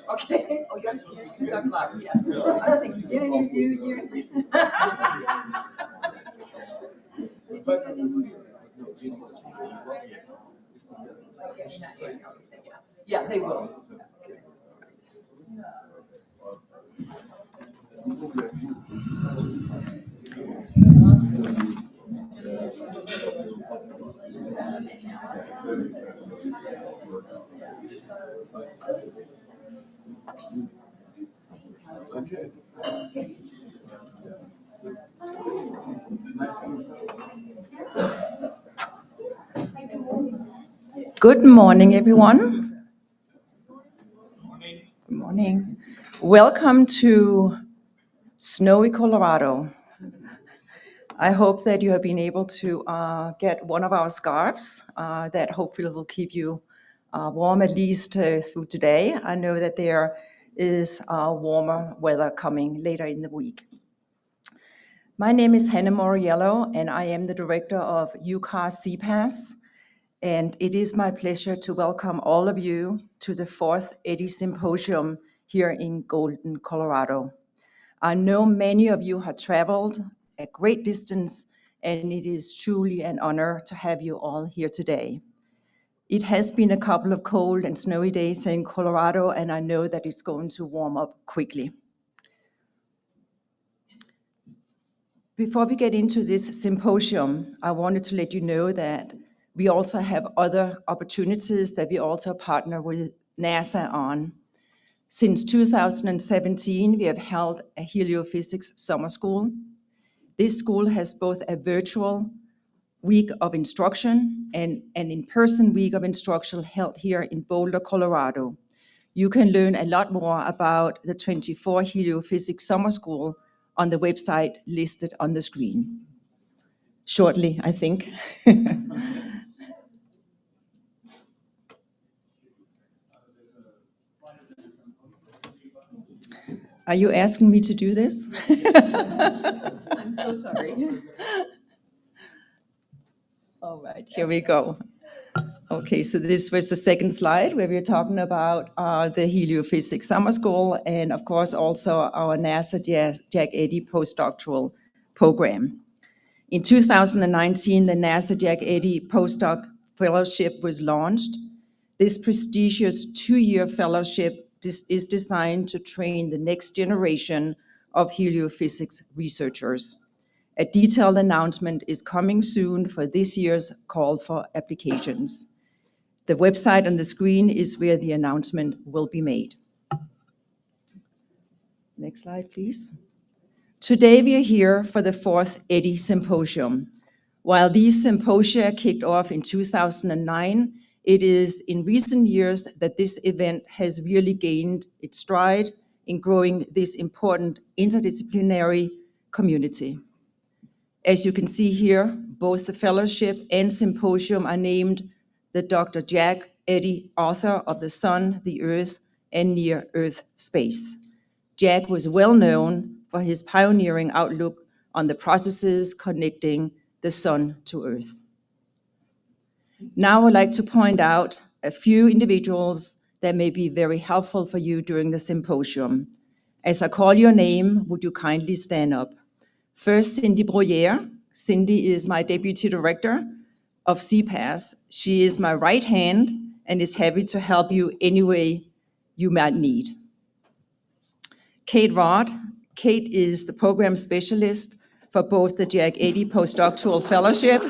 Okay. Oh, yes. So glad. Yeah. I think you. Yeah, they will. Good morning, everyone. Good morning. Welcome to snowy Colorado. I hope that you have been able to get one of our scarves that hopefully will keep you warm at least through today. I know that there is warmer weather coming later in the week. My name is Hanne Mauriello, and I am the director of UCAR.CPAESS. And it is my pleasure to welcome all of you to the 4th Eddy Symposium here in Golden, Colorado. I know many of you have traveled a great distance, and it is truly an honor to have you all here today. It has been a couple of cold and snowy days in Colorado, and I know that it's going to warm up quickly. Before we get into this symposium, I wanted to let you know that we also have other opportunities that we also partner with NASA on. Since 2017, we have held a heliophysics summer school. This school has both a virtual week of instruction and an in-person week of instruction held here in Boulder, Colorado. You can learn a lot more about the 24 heliophysics summer school on the website listed on the screen. Shortly, I think. Are you asking me to do this? I'm so sorry. All right, here we go. Okay, so this was the second slide where we're talking about the heliophysics summer school and of course also our NASA Jack Eddy postdoctoral program. In 2019, the NASA Jack Eddy postdoc fellowship was launched. This prestigious 2-year fellowship is designed to train the next generation of heliophysics researchers. A detailed announcement is coming soon for this year's call for applications. The website on the screen is where the announcement will be made. Next slide, please. Today we are here for the 4th Eddy Symposium. While these symposia kicked off in 2009, it is in recent years that this event has really gained its stride in growing this important interdisciplinary community. As you can see here, both the fellowship and symposium are named the Dr. Jack Eddy, author of The Sun, the Earth, and Near-Earth Space. Jack was well known for his pioneering outlook on the processes connecting the sun to Earth. Now I'd like to point out a few individuals that may be very helpful for you during the symposium. As I call your name, would you kindly stand up? First, Cindy Bruyere. Cindy is my deputy director of CPAESS. She is my right hand and is happy to help you any way you might need. Kate Rod. Kate is the program specialist for both the Jack Eddy postdoctoral fellowship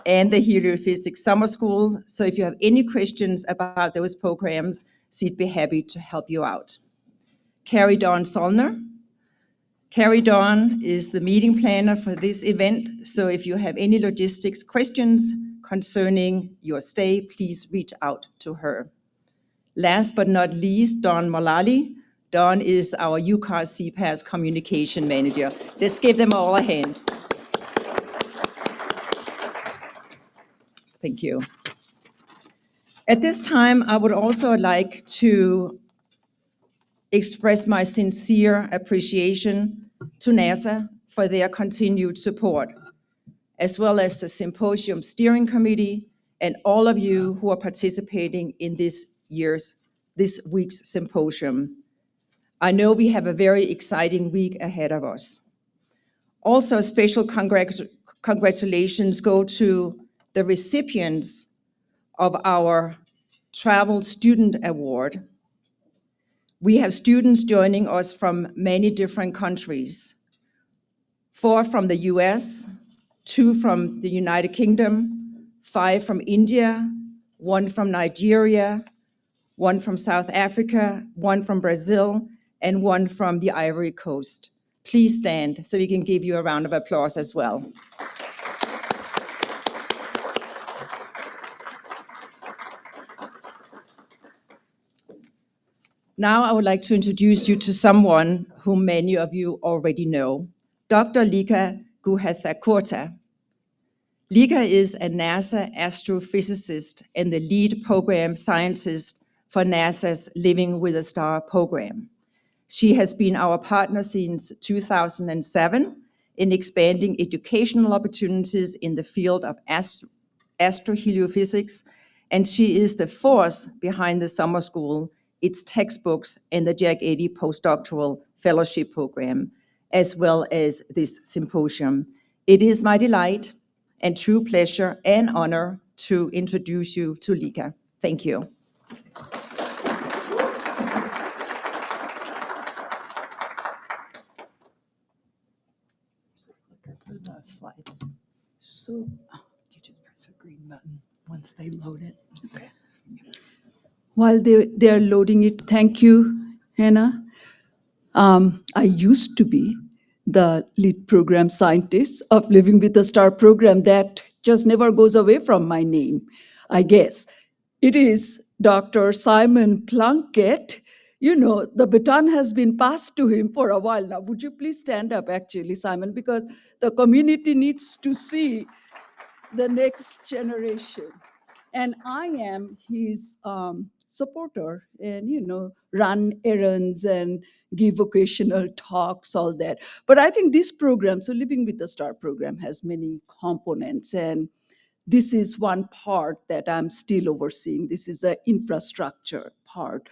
and the heliophysics summer school. So if you have any questions about those programs, she'd be happy to help you out. Carrie Dawn Zollner. Carrie Dawn is the meeting planner for this event, so if you have any logistics questions concerning your stay, please reach out to her. Last but not least, Dawn Malali. Dawn is our UCAR-CPAESS communication manager. Let's give them all a hand. Thank you. At this time, I would also like to express my sincere appreciation to NASA for their continued support, as well as the Symposium Steering Committee and all of you who are participating in this week's symposium. I know we have a very exciting week ahead of us. Also, special congratulations go to the recipients of our Travel Student Award. We have students joining us from many different countries. 4 from the US, 2 from the United Kingdom, 5 from India, 1 from Nigeria, 1 from South Africa, 1 from Brazil, and 1 from the Ivory Coast. Please stand so we can give you a round of applause as well. Now I would like to introduce you to someone whom many of you already know, Dr. Lika Guhathakurta. Lika is a NASA astrophysicist and the lead program scientist for NASA's Living with a Star program. She has been our partner since 2007 in expanding educational opportunities in the field of astroheliophysics, and she is the force behind the summer school, its textbooks, and the Jack Eddy postdoctoral fellowship program, as well as this symposium. It is my delight and true pleasure and honor to introduce you to Lika. Thank you. For the slides. So you just press the green button once they load it. Okay. While they're loading it, thank you, Hanne. I used to be the lead program scientist of Living with a Star program. That just never goes away from my name, I guess. It is Dr. Simon Plunkett. You know, the baton has been passed to him for a while now. Would you please stand up, actually, Simon, because the community needs to see the next generation. And I am his supporter and, you know, run errands and give occasional talks, all that. But I think this program, so Living with the Star program, has many components. And this is one part that I'm still overseeing. This is the infrastructure part.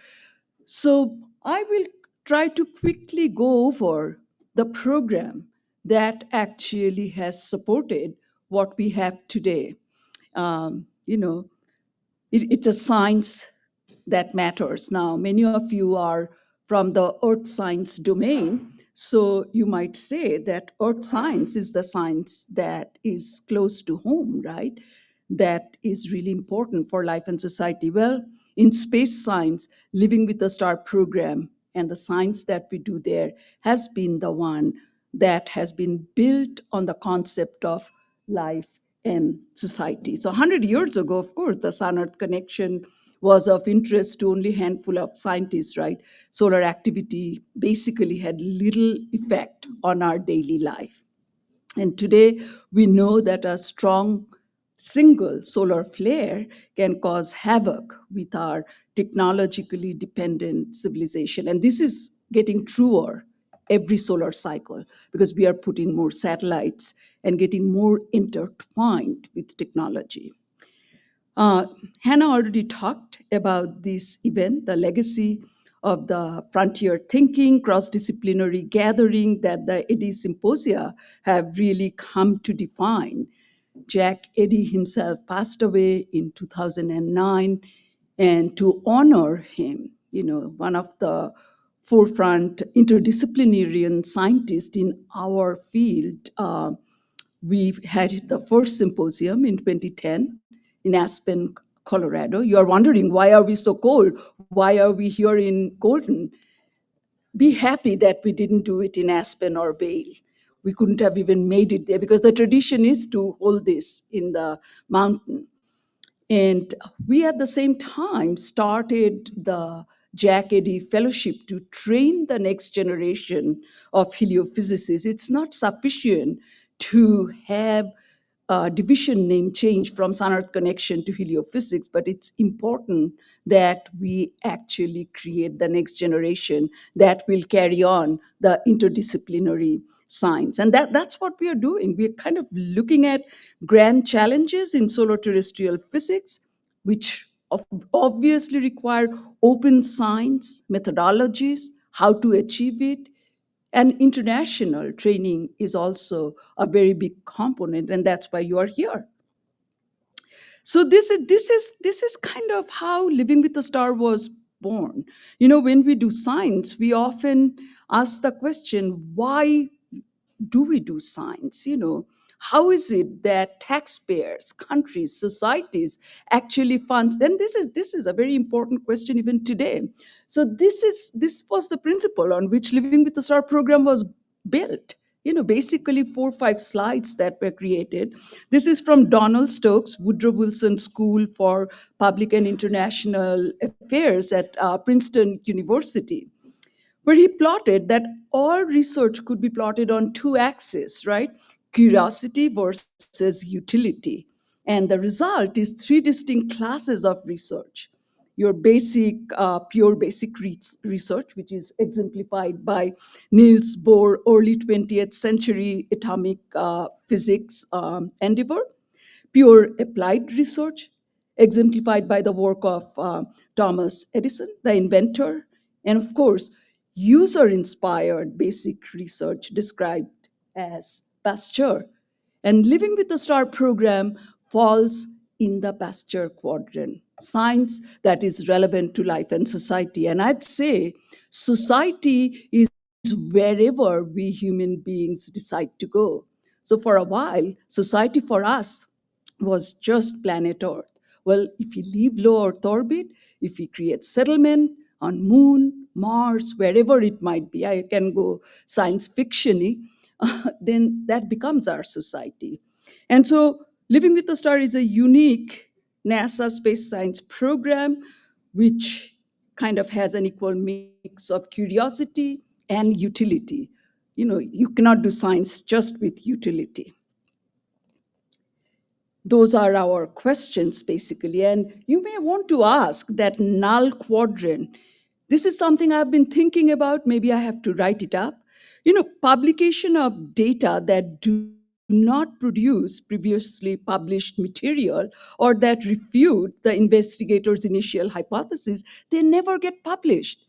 So I will try to quickly go over the program that actually has supported what we have today. You know, it's a science that matters. Now, many of you are from the earth science domain, so you might say that earth science is the science that is close to home, right? That is really important for life and society. Well, in space science, Living with the Star program and the science that we do there has been the one that has been built on the concept of life and society. So 100 years ago, of course, the Sun-Earth connection was of interest to only a handful of scientists, right? Solar activity basically had little effect on our daily life. And today, we know that a strong single solar flare can cause havoc with our technologically dependent civilization. And this is getting truer every solar cycle because we are putting more satellites and getting more intertwined with technology. Hanne already talked about this event, the legacy of the frontier thinking, cross-disciplinary gathering that the Eddy Symposia have really come to define. Jack Eddy himself passed away in 2009, and to honor him, you know, one of the forefront interdisciplinary scientists in our field, we had the first symposium in 2010 in Aspen, Colorado. You are wondering, why are we so cold? Why are we here in Golden? be happy that we didn't do it in Aspen or Vail. We couldn't have even made it there because the tradition is to hold this in the mountain. And we at the same time started the Jack Eddy Fellowship to train the next generation of heliophysicists. It's not sufficient to have a division name change from Sun-Earth Connection to heliophysics, but it's important that we actually create the next generation that will carry on the interdisciplinary science. And that's what we are doing. We're kind of looking at grand challenges in solar terrestrial physics, which obviously require open science, methodologies, how to achieve it, and international training is also a very big component, and that's why you are here. So this is kind of how Living with the Star was born. When we do science, we often ask the question, why do we do science? How is it that taxpayers, countries, societies actually fund? And this is a very important question even today. So this was the principle on which Living with the Star program was built. Basically 4 or 5 slides that were created. This is from Donald Stokes, Woodrow Wilson School for Public and International Affairs at Princeton University, where he plotted that all research could be plotted on 2 axes, right? Curiosity versus utility. And the result is 3 distinct classes of research. Your basic, pure basic research, which is exemplified by Niels Bohr early 20th century atomic physics endeavor. Pure applied research, exemplified by the work of Thomas Edison, the inventor, and of course, user inspired basic research described as Pasteur. And Living with the Star program falls in the Pasteur quadrant, science that is relevant to life and society. And I'd say society is wherever we human beings decide to go. So for a while, society for us was just planet Earth. Well, if we leave low Earth orbit, if we create settlement on Moon, Mars, wherever it might be, I can go science fictiony, then that becomes our society. And so Living with the Star is a unique NASA space science program which kind of has an equal mix of curiosity and utility. You cannot do science just with utility. Those are our questions, basically. And you may want to ask that null quadrant. This is something I've been thinking about. Maybe I have to write it up. Publication of data that do not produce previously published material or that refute the investigator's initial hypothesis, they never get published.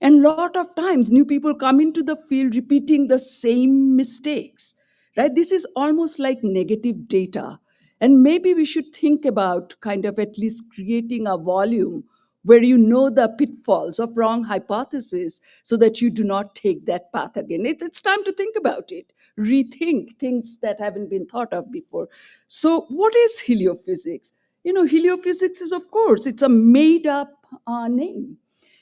And a lot of times, new people come into the field repeating the same mistakes, right? This is almost like negative data. And maybe we should think about kind of at least creating a volume where you know the pitfalls of wrong hypothesis so that you do not take that path again. It's time to think about it, rethink things that haven't been thought of before. So what is heliophysics? Heliophysics is, of course, it's a made up name.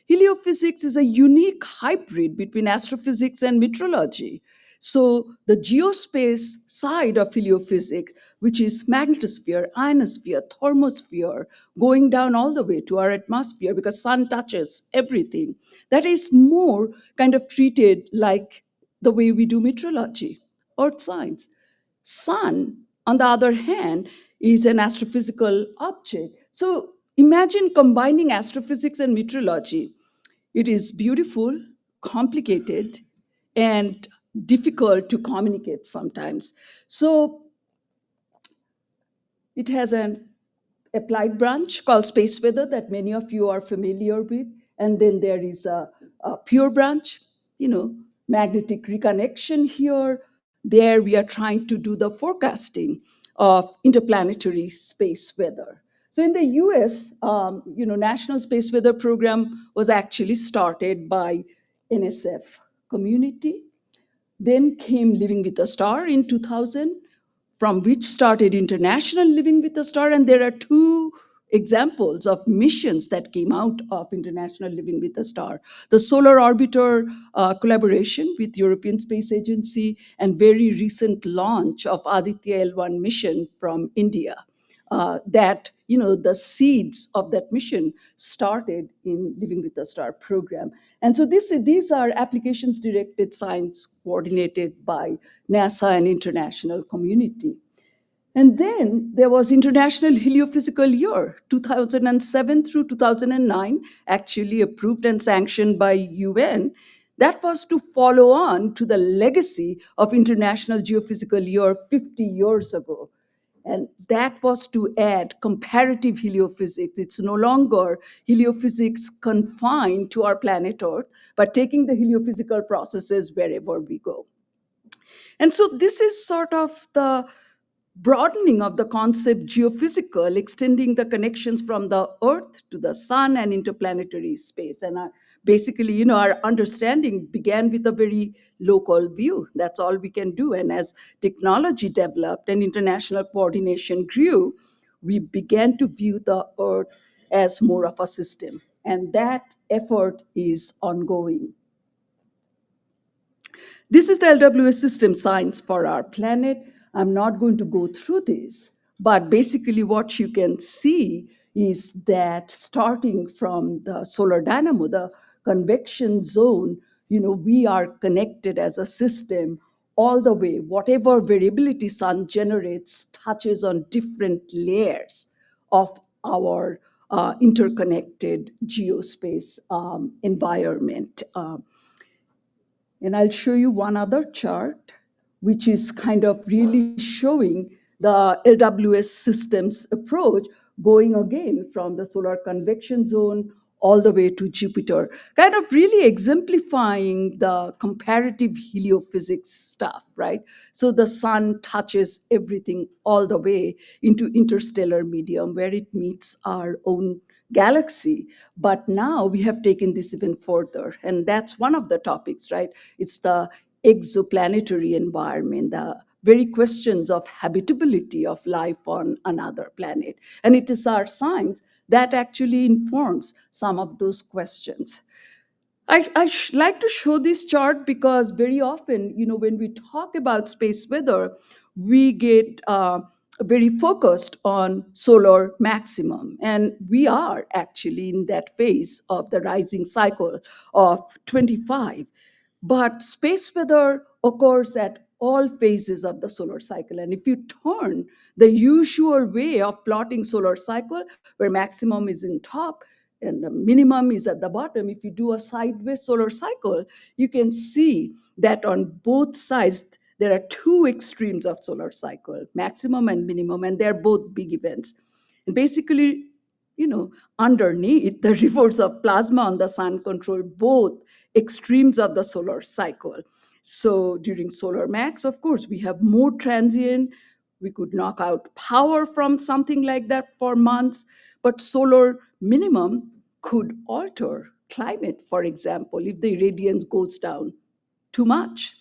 Heliophysics is a unique hybrid between astrophysics and meteorology. So the geospace side of heliophysics, which is magnetosphere, ionosphere, thermosphere, going down all the way to our atmosphere because sun touches everything, that is more kind of treated like the way we do meteorology, earth science. Sun, on the other hand, is an astrophysical object. So imagine combining astrophysics and meteorology. It is beautiful, complicated, and difficult to communicate sometimes. So it has an applied branch called space weather that many of you are familiar with. And then there is a pure branch, magnetic reconnection here. There we are trying to do the forecasting of interplanetary space weather. So in the US, National Space Weather Program was actually started by NSF community. Then came Living with a Star in 2000, from which started International Living with a Star. And there are 2 examples of missions that came out of International Living with a Star. The Solar Orbiter collaboration with European Space Agency, and very recent launch of Aditya L1 mission from India. That, the seeds of that mission started in Living with a Star program. And so these are applications directed science coordinated by NASA and international community. And then there was International Heliophysical Year, 2007 through 2009, actually approved and sanctioned by UN. That was to follow on to the legacy of International Geophysical Year 50 years ago. And that was to add comparative heliophysics. It's no longer heliophysics confined to our planet Earth, but taking the heliophysical processes wherever we go. And so this is sort of the broadening of the concept geophysical, extending the connections from the Earth to the sun and interplanetary space. And basically, our understanding began with a very local view. That's all we can do. And as technology developed and international coordination grew, we began to view the Earth as more of a system. And that effort is ongoing. This is the LWS system science for our planet. I'm not going to go through this, but basically what you can see is that starting from the solar dynamo, the convection zone, we are connected as a system all the way. Whatever variability sun generates touches on different layers of our interconnected geospace environment. And I'll show you one other chart, which is kind of really showing the LWS systems approach going again from the solar convection zone all the way to Jupiter, kind of really exemplifying the comparative heliophysics stuff, right? So the sun touches everything all the way into interstellar medium where it meets our own galaxy. But now we have taken this even further. And that's one of the topics, right? It's the exoplanetary environment, the very questions of habitability of life on another planet. And it is our science that actually informs some of those questions. I like to show this chart because very often, when we talk about space weather, we get very focused on solar maximum. And we are actually in that phase of the rising cycle of 25. But space weather occurs at all phases of the solar cycle. And if you turn the usual way of plotting solar cycle, where maximum is in top and the minimum is at the bottom, if you do a sideways solar cycle, you can see that on both sides, there are two extremes of solar cycle, maximum and minimum, and they're both big events. And basically, underneath, the rivers of plasma on the sun control both extremes of the solar cycle. So during solar max, of course, we have more transient. We could knock out power from something like that for months, but solar minimum could alter climate, for example, if the irradiance goes down too much.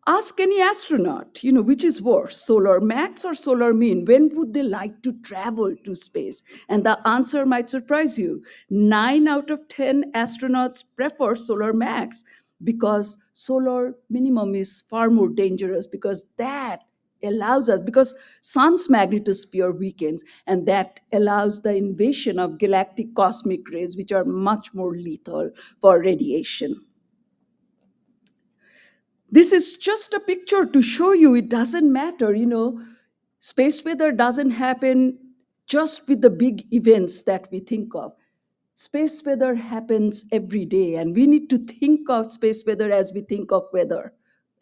Ask any astronaut, which is worse, solar max or solar mean? When would they like to travel to space? And the answer might surprise you. 9 out of 10 astronauts prefer solar max because solar minimum is far more dangerous, because that allows us, because sun's magnetosphere weakens, and that allows the invasion of galactic cosmic rays, which are much more lethal for radiation. This is just a picture to show you it doesn't matter, space weather doesn't happen just with the big events that we think of. Space weather happens every day, and we need to think of space weather as we think of weather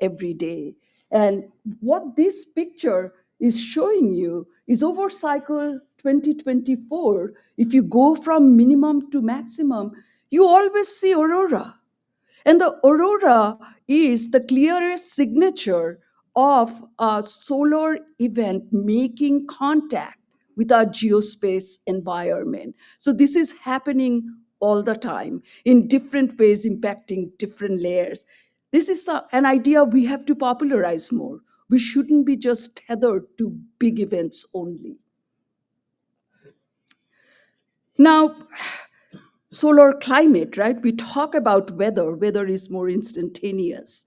every day. And what this picture is showing you is over cycle 2024, if you go from minimum to maximum, you always see aurora. And the aurora is the clearest signature of a solar event making contact with our geospace environment. So this is happening all the time in different ways, impacting different layers. This is an idea we have to popularize more. We shouldn't be just tethered to big events only. Now, solar climate, right? We talk about weather. Weather is more instantaneous.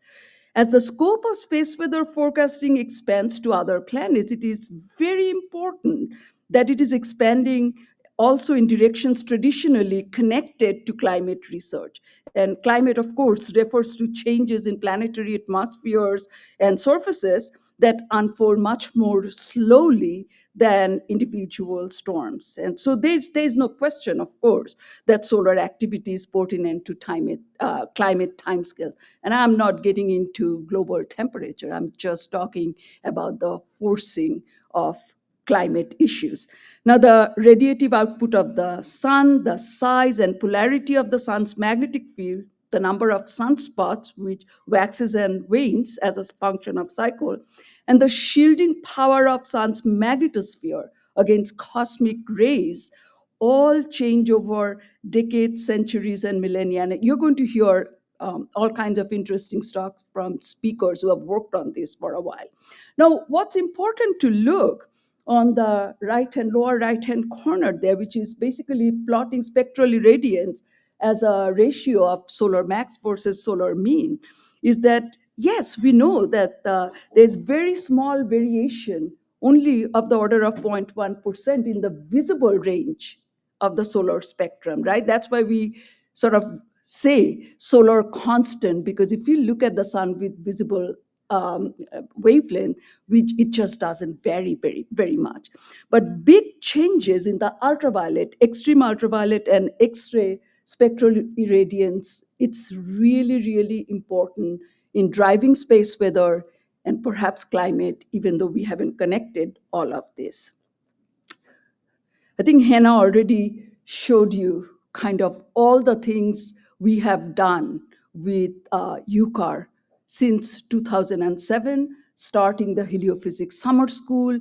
As the scope of space weather forecasting expands to other planets, it is very important that it is expanding also in directions traditionally connected to climate research. And climate, of course, refers to changes in planetary atmospheres and surfaces that unfold much more slowly than individual storms. And so there's no question, of course, that solar activity is pertinent to climate timescales. And I'm not getting into global temperature. I'm just talking about the forcing of climate issues. Now, the radiative output of the sun, the size and polarity of the sun's magnetic field, the number of sunspots, which waxes and wanes as a function of cycle, and the shielding power of sun's magnetosphere against cosmic rays all change over decades, centuries, and millennia. And you're going to hear all kinds of interesting stuff from speakers who have worked on this for a while. Now, what's important to look on the lower right-hand corner there, which is basically plotting spectral irradiance as a ratio of solar max versus solar mean, is that, yes, we know that there's very small variation, only of the order of 0.1% in the visible range of the solar spectrum, right? That's why we sort of say solar constant, because if you look at the sun with visible wavelength, which it just doesn't vary very much. But big changes in the ultraviolet, extreme ultraviolet and X-ray spectral irradiance, it's really, really important in driving space weather and perhaps climate, even though we haven't connected all of this. I think Hanne already showed you kind of all the things we have done with UCAR since 2007, starting the Heliophysics Summer School,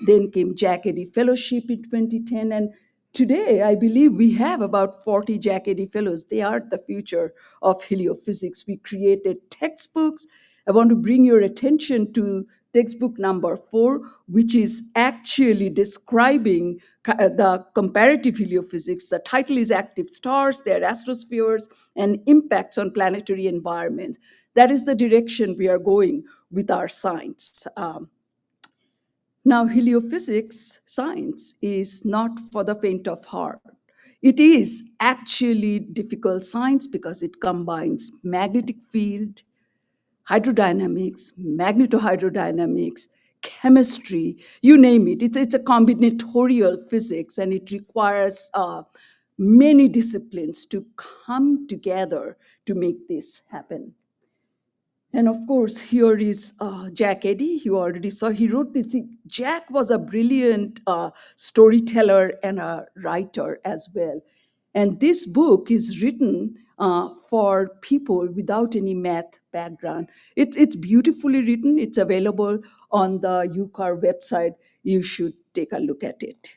then came Jack Eddy Fellowship in 2010, and today I believe we have about 40 Jack Eddy Fellows. They are the future of heliophysics. We created textbooks. I want to bring your attention to textbook number 4, which is actually describing the comparative heliophysics. The title is Active Stars, Their Astrospheres, and Impacts on Planetary Environments. That is the direction we are going with our science. Now, heliophysics science is not for the faint of heart. It is actually difficult science because it combines magnetic field, hydrodynamics, magnetohydrodynamics, chemistry, you name it. It's a combinatorial physics, and it requires many disciplines to come together to make this happen. And of course, here is Jack Eddy. You already saw, he wrote this. Jack was a brilliant storyteller and a writer as well. And this book is written for people without any math background. It's beautifully written. It's available on the UCAR website. You should take a look at it.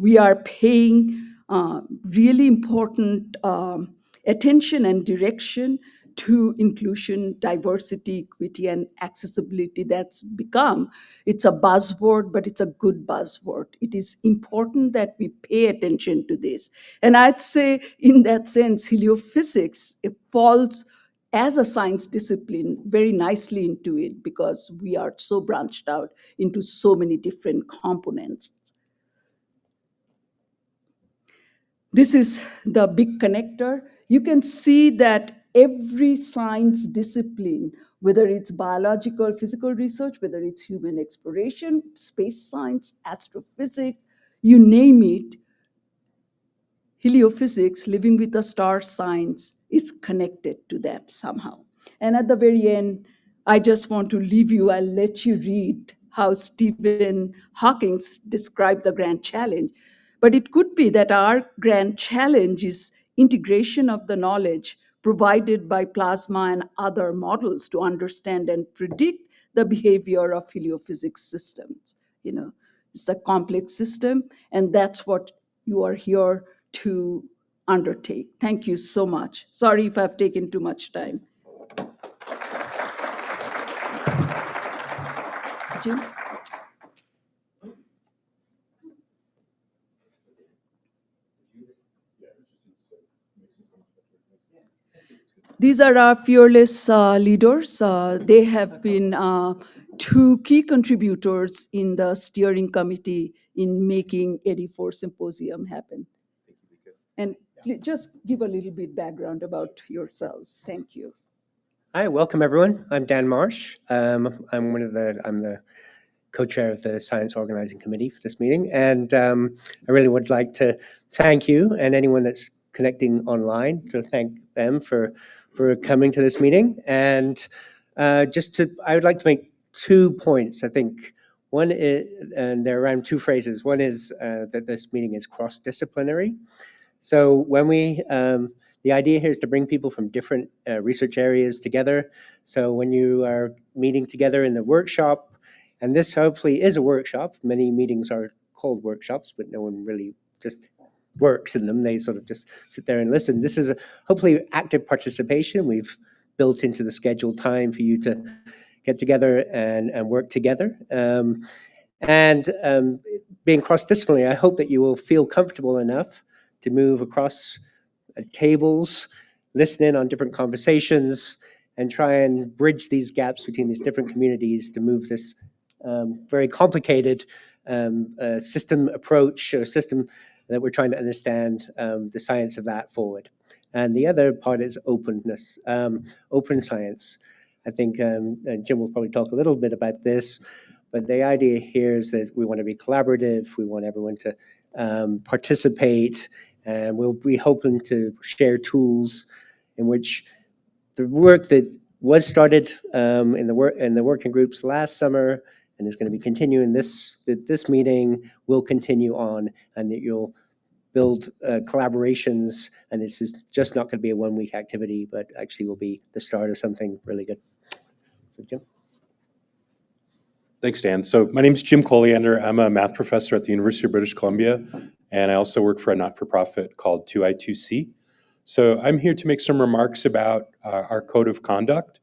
We are paying really important attention and direction to inclusion, diversity, equity, and accessibility. That's become, it's a buzzword, but it's a good buzzword. It is important that we pay attention to this. And I'd say, in that sense, heliophysics, it falls as a science discipline very nicely into it, because we are so branched out into so many different components. This is the big connector. You can see that every science discipline, whether it's biological, physical research, whether it's human exploration, space science, astrophysics, you name it, heliophysics, living with the stars science, is connected to that somehow. And at the very end, I just want to leave you, I'll let you read how Stephen Hawking described the grand challenge. But it could be that our grand challenge is integration of the knowledge provided by plasma and other models to understand and predict the behavior of heliophysics systems. It's a complex system, and that's what you are here to undertake. Thank you so much. Sorry if I've taken too much time. Jim? These are our fearless leaders. They have been two key contributors in the steering committee in making Eddy Symposium happen. And just give a little bit background about yourselves. Thank you. Hi, welcome everyone. I'm Dan Marsh. I'm the co-chair of the Science Organizing Committee for this meeting, and I really would like to thank you and anyone that's connecting online to thank them for coming to this meeting. And I would like to make 2 points. I think one is, and they're around 2 phrases. One is that this meeting is cross-disciplinary. So when the idea here is to bring people from different research areas together. So when you are meeting together in the workshop, and this hopefully is a workshop, many meetings are called workshops, but no one really just works in them. They sort of just sit there and listen. This is hopefully active participation. We've built into the schedule time for you to get together and work together. Being cross-disciplinary, I hope that you will feel comfortable enough to move across tables, listen in on different conversations, and try and bridge these gaps between these different communities to move this very complicated system approach or system that we're trying to understand the science of that forward. And the other part is openness, open science. I think Jim will probably talk a little bit about this, but the idea here is that we want to be collaborative. We want everyone to participate, and we'll be hoping to share tools in which the work that was started in the working groups last summer and is going to be continuing this meeting will continue on, and that you'll build collaborations, and this is just not going to be a one-week activity, but actually will be the start of something really good. So Jim. Thanks, Dan. So my name is Jim Colliander. I'm a math professor at the University of British Columbia, and I also work for a not-for-profit called 2I2C. So I'm here to make some remarks about our code of conduct.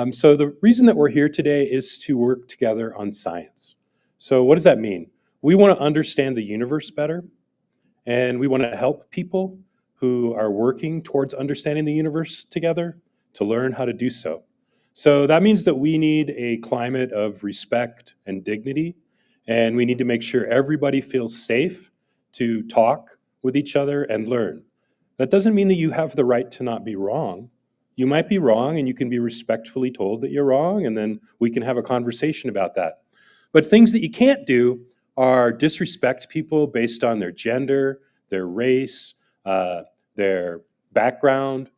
So the reason that we're here today is to work together on science. So what does that mean? We want to understand the universe better, and we want to help people who are working towards understanding the universe together to learn how to do so. So that means that we need a climate of respect and dignity, and we need to make sure everybody feels safe to talk with each other and learn. That doesn't mean that you have the right to not be wrong. You might be wrong, and you can be respectfully told that you're wrong, and then we can have a conversation about that. But things that you can't do are disrespect people based on their gender, their race, their background.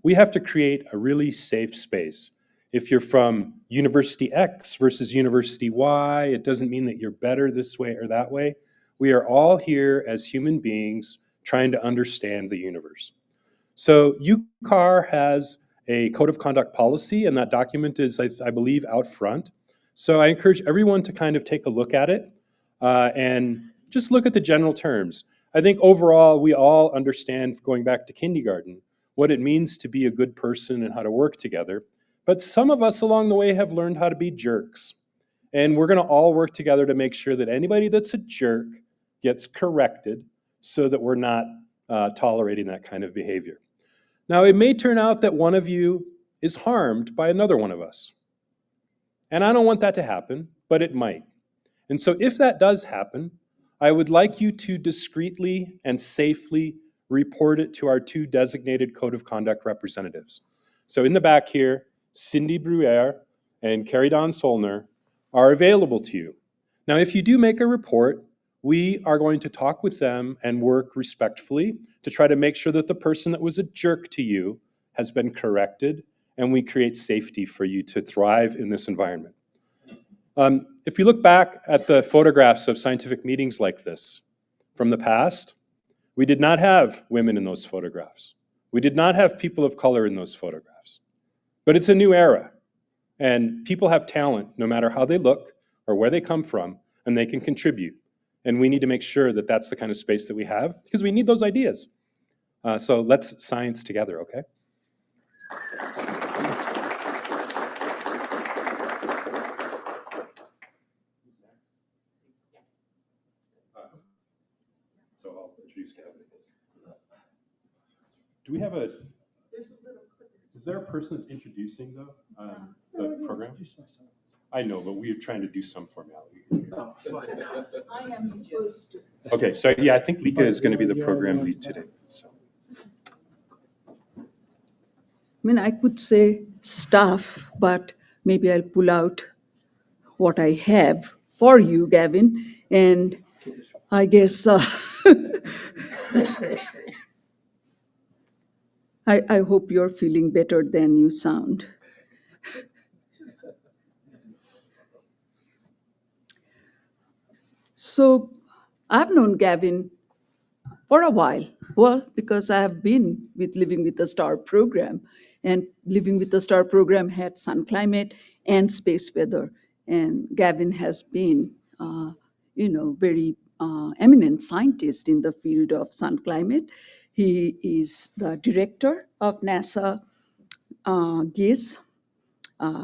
We have to create a really safe space. If you're from University X versus University Y, it doesn't mean that you're better this way or that way. We are all here as human beings trying to understand the universe. So UCAR has a code of conduct policy, and that document is, I believe, out front. So I encourage everyone to kind of take a look at it and just look at the general terms. I think overall, we all understand, going back to kindergarten, what it means to be a good person and how to work together. But some of us along the way have learned how to be jerks. And we're going to all work together to make sure that anybody that's a jerk gets corrected so that we're not tolerating that kind of behavior. Now, it may turn out that one of you is harmed by another one of us. And I don't want that to happen, but it might. And so if that does happen, I would like you to discreetly and safely report it to our 2 designated code of conduct representatives. So in the back here, Cindy Bruyer and Carrie Dawn Solner are available to you. Now, if you do make a report, we are going to talk with them and work respectfully to try to make sure that the person that was a jerk to you has been corrected, and we create safety for you to thrive in this environment. If you look back at the photographs of scientific meetings like this from the past, we did not have women in those photographs. We did not have people of color in those photographs. But it's a new era, and people have talent no matter how they look or where they come from, and they can contribute. And we need to make sure that that's the kind of space that we have, because we need those ideas. So let's science together, okay? So I'll introduce Gavin. Do we have a... There's a little Is there a person that's introducing the program? I know, but we are trying to do some formality here. I am supposed to. Okay, so yeah, I think Lika is going to be the program lead today. So. I mean, I could say staff, but maybe I'll pull out what I have for you, Gavin. And I guess I hope you're feeling better than you sound. So I've known Gavin for a while. Well, because I have been with Living with the Star program, and Living with the Star program had sun climate and space weather. And Gavin has been, very eminent scientist in the field of sun climate. He is the director of NASA GISS.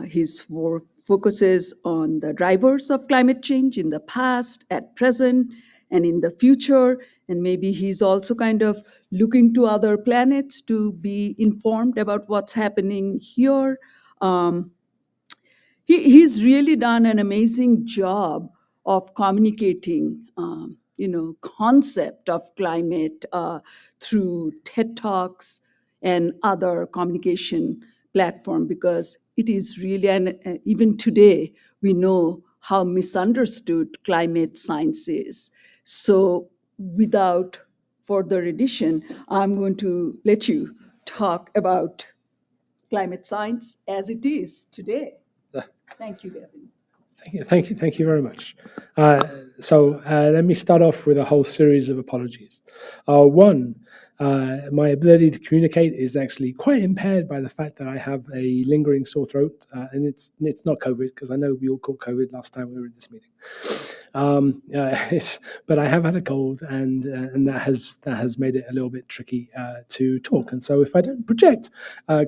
His work focuses on the drivers of climate change in the past, at present, and in the future. And maybe he's also kind of looking to other planets to be informed about what's happening here. He's really done an amazing job of communicating, concept of climate through TED Talks and other communication platform, because it is really, and even today, we know how misunderstood climate science is. So without further addition, I'm going to let you talk about climate science as it is today. Thank you, Gavin. Thank you very much. So let me start off with a whole series of apologies. One, my ability to communicate is actually quite impaired by the fact that I have a lingering sore throat, and it's not COVID, because I know we all caught COVID last time we were in this meeting. But I have had a cold, and that has made it a little bit tricky to talk. And so if I don't project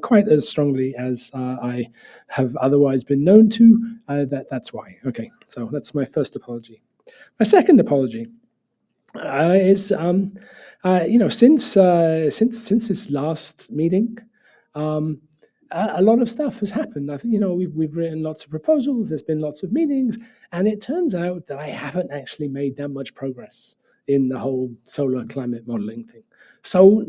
quite as strongly as I have otherwise been known to, that's why. Okay, so that's my first apology. My second apology is, since this last meeting, a lot of stuff has happened. We've written lots of proposals. There's been lots of meetings, and it turns out that I haven't actually made that much progress in the whole solar climate modeling thing. So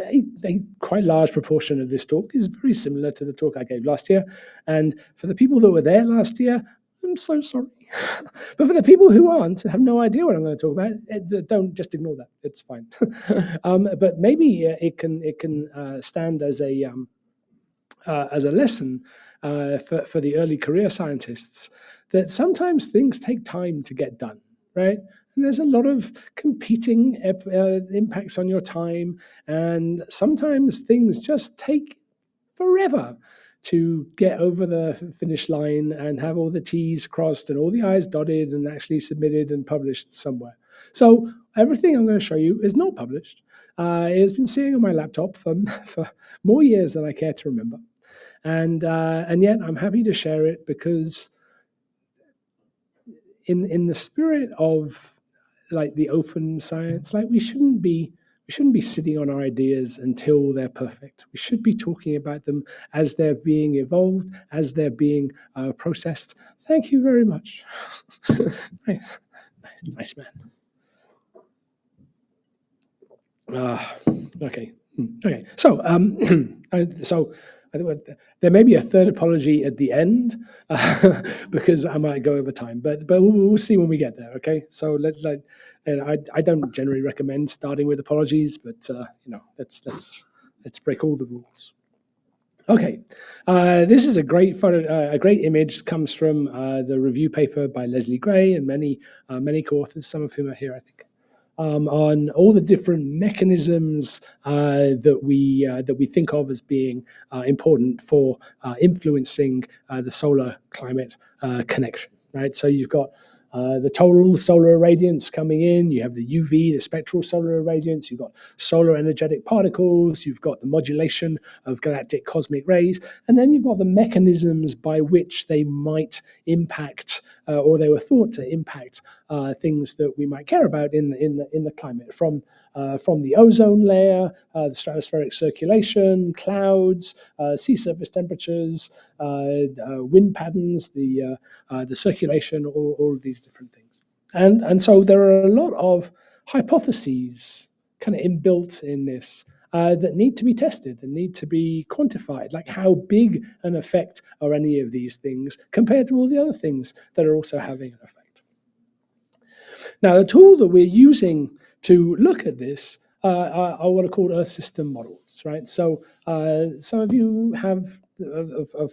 a quite large proportion of this talk is very similar to the talk I gave last year. And for the people that were there last year, I'm so sorry. But for the people who aren't and have no idea what I'm going to talk about, don't just ignore that. It's fine. But maybe it can stand as a lesson for the early career scientists, that sometimes things take time to get done, right? And there's a lot of competing impacts on your time, and sometimes things just take forever to get over the finish line and have all the T's crossed and all the I's dotted and actually submitted and published somewhere. So everything I'm going to show you is not published. It has been sitting on my laptop for more years than I care to remember. And yet I'm happy to share it, because in the spirit of like the open science, like we shouldn't be sitting on our ideas until they're perfect. We should be talking about them as they're being evolved, as they're being processed. Thank you very much. nice man. Okay. So there may be a third apology at the end, because I might go over time, but we'll see when we get there. Okay, so I don't generally recommend starting with apologies, but let's break all the rules. Okay, this is a great photo, a great image. Comes from the review paper by Leslie Gray and many co-authors, some of whom are here, I think. On all the different mechanisms that we think of as being important for influencing the solar climate connection, right? So you've got the total solar irradiance coming in, you have the UV, the spectral solar irradiance, you've got solar energetic particles, you've got the modulation of galactic cosmic rays, and then you've got the mechanisms by which they might impact or they were thought to impact things that we might care about in the climate, from the ozone layer, the stratospheric circulation, clouds, sea surface temperatures, wind patterns, the circulation, all of these different things. And so there are a lot of hypotheses kind of inbuilt in this that need to be tested and need to be quantified, like how big an effect are any of these things compared to all the other things that are also having an effect. Now, the tool that we're using to look at this are what are called Earth system models, right? So some of you have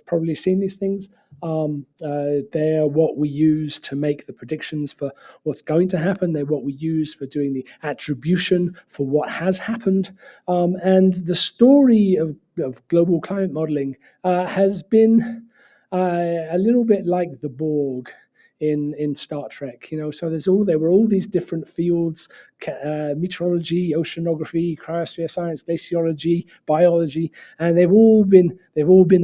probably seen these things. They're what we use to make the predictions for what's going to happen. They're what we use for doing the attribution for what has happened. And the story of global climate modeling has been a little bit like the Borg in Star Trek, so there were all these different fields: meteorology, oceanography, cryosphere science, glaciology, biology, and they've all been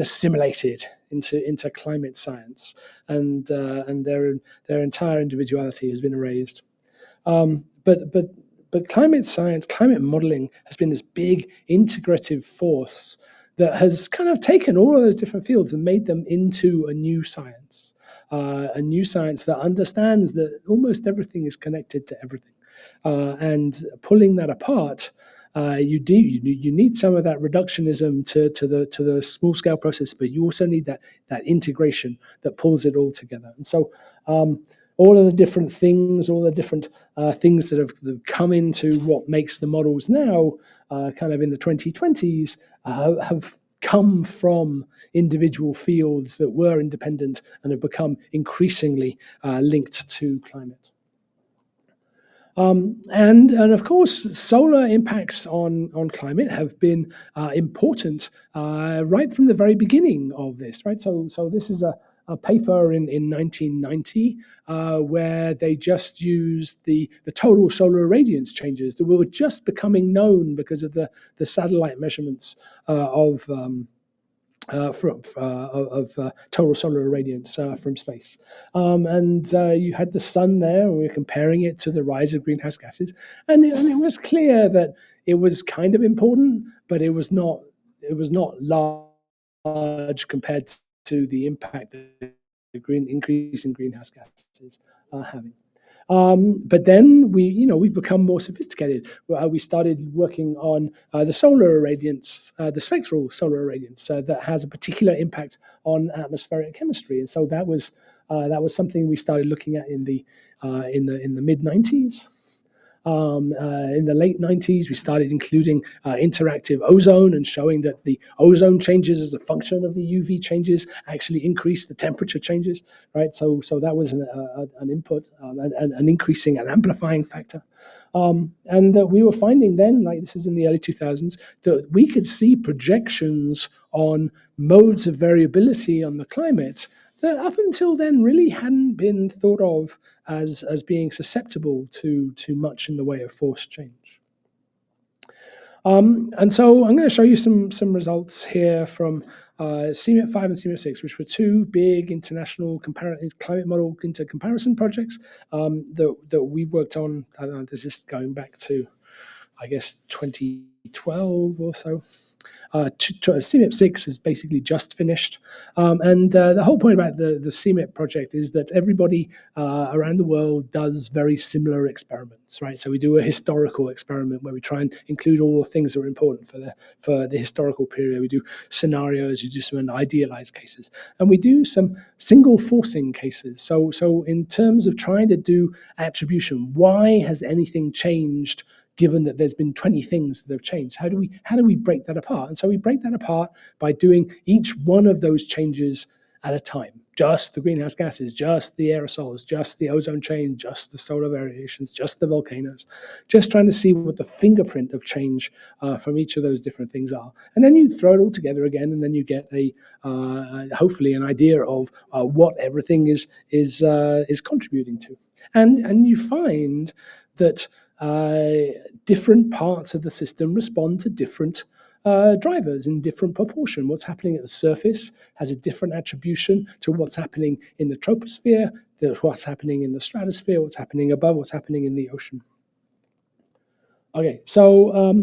assimilated into climate science, and their entire individuality has been erased. But climate science, climate modeling has been this big integrative force that has kind of taken all of those different fields and made them into a new science that understands that almost everything is connected to everything. And pulling that apart, you need some of that reductionism to the small scale process, but you also need that integration that pulls it all together. And so all of the different things, all the different things that have come into what makes the models now, kind of in the 2020s, have come from individual fields that were independent and have become increasingly linked to climate. And of course, solar impacts on climate have been important right from the very beginning of this, right? So this is a paper in 1990 where they just used the total solar irradiance changes that were just becoming known because of the satellite measurements of total solar irradiance from space. And you had the sun there, and we were comparing it to the rise of greenhouse gases. And it was clear that it was kind of important, but it was not large compared to the impact that the increase in greenhouse gases are having. But then we've become more sophisticated. We started working on the solar irradiance, the spectral solar irradiance that has a particular impact on atmospheric chemistry, and so that was something we started looking at in the mid-90s. In the late 90s, we started including interactive ozone and showing that the ozone changes as a function of the UV changes actually increase the temperature changes, right? So that was an input, an increasing and amplifying factor. And we were finding then, like this is in the early 2000s, that we could see projections on modes of variability on the climate that up until then really hadn't been thought of as being susceptible to much in the way of forced change. And so I'm going to show you some results here from CMIP 5 and CMIP 6, which were two big international climate model comparison projects that we've worked on. I don't know, this is going back to, I guess, 2012 or so. CMIP 6 is basically just finished. And the whole point about the CMIP project is that everybody around the world does very similar experiments, right? So we do a historical experiment where we try and include all the things that are important for the historical period. We do scenarios, we do some idealized cases, and we do some single forcing cases. So in terms of trying to do attribution, why has anything changed given that there's been 20 things that have changed? How do we break that apart? And so we break that apart by doing each one of those changes at a time. Just the greenhouse gases, just the aerosols, just the ozone change, just the solar variations, just the volcanoes. Just trying to see what the fingerprint of change from each of those different things are. And then you throw it all together again, and then you get hopefully an idea of what everything is contributing to. And you find that different parts of the system respond to different drivers in different proportion. What's happening at the surface has a different attribution to what's happening in the troposphere, what's happening in the stratosphere, what's happening above, what's happening in the ocean. Okay, so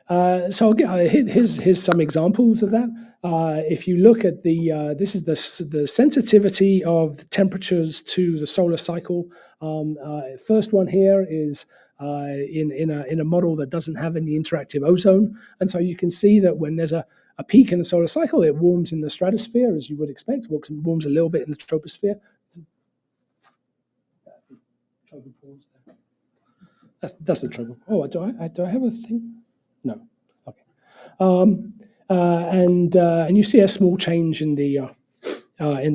here's some examples of that. If you look at this is the sensitivity of the temperatures to the solar cycle. First one here is in a model that doesn't have any interactive ozone, and so you can see that when there's a peak in the solar cycle, it warms in the stratosphere, as you would expect, warms a little bit in the troposphere. That's the trouble. Oh, do I have a thing? No. Okay. And you see a small change in the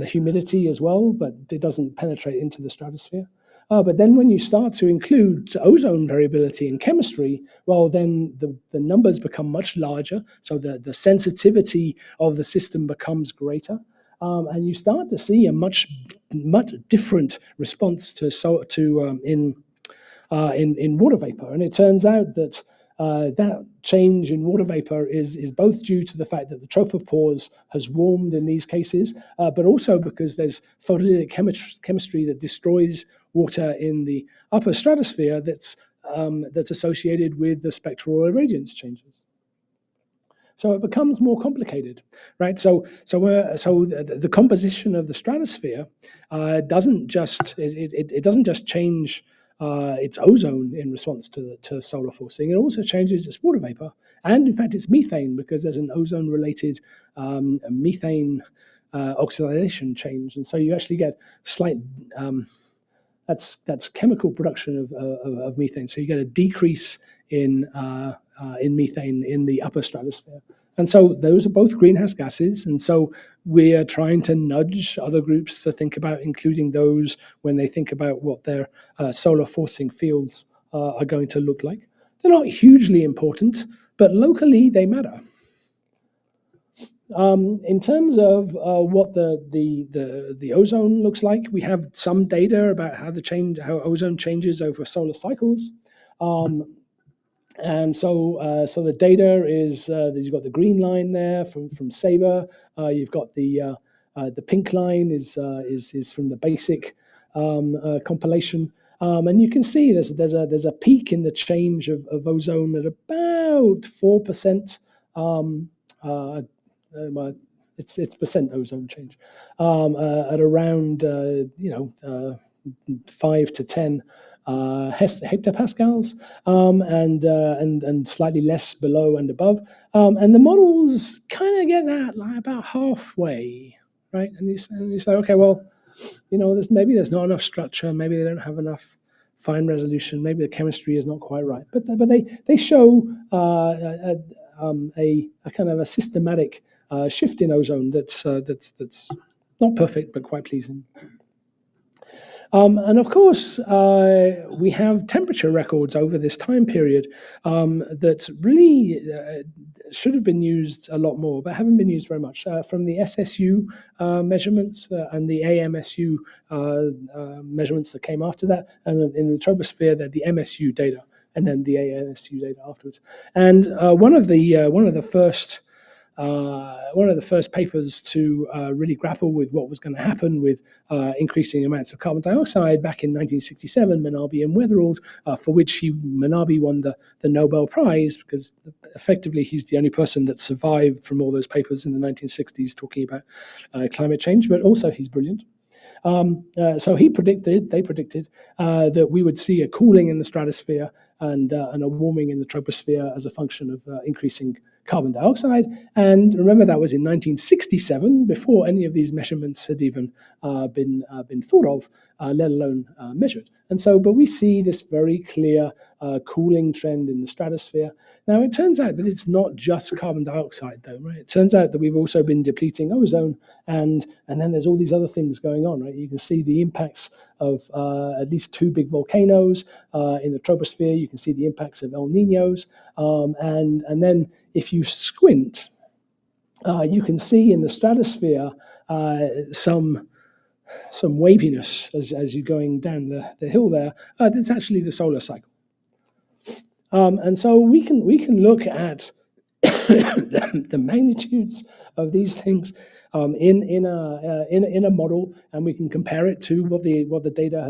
humidity as well, but it doesn't penetrate into the stratosphere. But then when you start to include ozone variability in chemistry, well, then the numbers become much larger, so the sensitivity of the system becomes greater. And you start to see a much different response in water vapor. And it turns out that that change in water vapor is both due to the fact that the tropopause has warmed in these cases, but also because there's photolytic chemistry that destroys water in the upper stratosphere that's associated with the spectral irradiance changes. So it becomes more complicated, right? So the composition of the stratosphere doesn't just change its ozone in response to solar forcing. It also changes its water vapor, and in fact its methane, because there's an ozone-related methane oxidation change, and so you actually get slight. That's chemical production of methane. So you get a decrease in methane in the upper stratosphere. And so those are both greenhouse gases. And so we are trying to nudge other groups to think about including those when they think about what their solar forcing fields are going to look like. They're not hugely important, but locally they matter. In terms of what the ozone looks like, we have some data about how ozone changes over solar cycles. And so the data is you've got the green line there from SABRE. You've got the pink line is from the basic compilation, and you can see there's a peak in the change of ozone at about 4%. It's percent ozone change at around 5 to 10 hectopascals, and slightly less below and above. And the models kind of get that like about halfway, right? And you say, okay, well, maybe there's not enough structure, maybe they don't have enough fine resolution, maybe the chemistry is not quite right. But they show a kind of a systematic shift in ozone that's not perfect but quite pleasing. And of course, we have temperature records over this time period that really should have been used a lot more, but haven't been used very much. From the SSU measurements and the AMSU measurements that came after that, and in the troposphere, the MSU data, and then the AMSU data afterwards. And one of the first papers to really grapple with what was going to happen with increasing amounts of carbon dioxide back in 1967, Manabe and Weatherald, for which Manabe won the Nobel Prize, because effectively he's the only person that survived from all those papers in the 1960s talking about climate change, but also he's brilliant. So they predicted that we would see a cooling in the stratosphere and a warming in the troposphere as a function of increasing carbon dioxide. And remember, that was in 1967, before any of these measurements had even been thought of, let alone measured. And so, but we see this very clear cooling trend in the stratosphere. Now, it turns out that it's not just carbon dioxide, though, right? It turns out that we've also been depleting ozone, and then there's all these other things going on, right? You can see the impacts of at least 2 big volcanoes in the troposphere. You can see the impacts of El Niños, and then if you squint, you can see in the stratosphere some waviness as you're going down the hill there. That's actually the solar cycle. And so we can look at the magnitudes of these things in a model, and we can compare it to what the data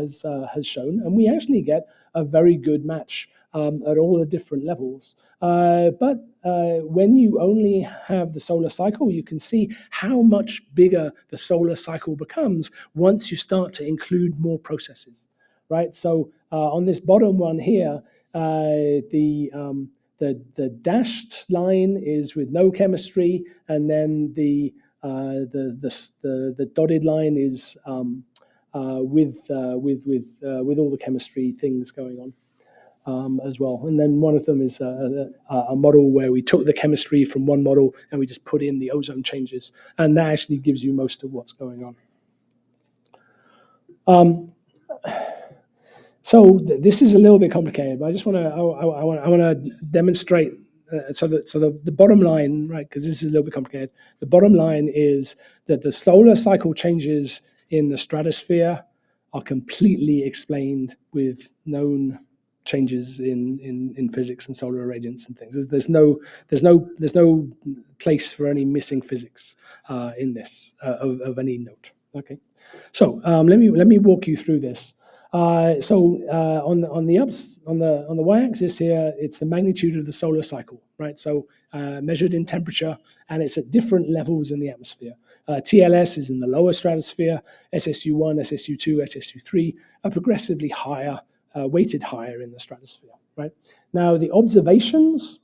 has shown, and we actually get a very good match at all the different levels. But when you only have the solar cycle, you can see how much bigger the solar cycle becomes once you start to include more processes, right? So on this bottom one here, the dashed line is with no chemistry, and then the dotted line is with all the chemistry things going on. As well. And then one of them is a model where we took the chemistry from one model and we just put in the ozone changes, and that actually gives you most of what's going on. So this is a little bit complicated, but I just want to demonstrate. So the bottom line, right? Because this is a little bit complicated. The bottom line is that the solar cycle changes in the stratosphere are completely explained with known changes in physics and solar irradiance and things. There's no place for any missing physics in this of any note. Okay, so let me walk you through this. On the y-axis here, it's the magnitude of the solar cycle, right? So measured in temperature, and it's at different levels in the atmosphere. TLS is in the lower stratosphere. SSU1, SSU2, SSU3 are progressively higher. Weighted higher in the stratosphere, right? Now, the observations,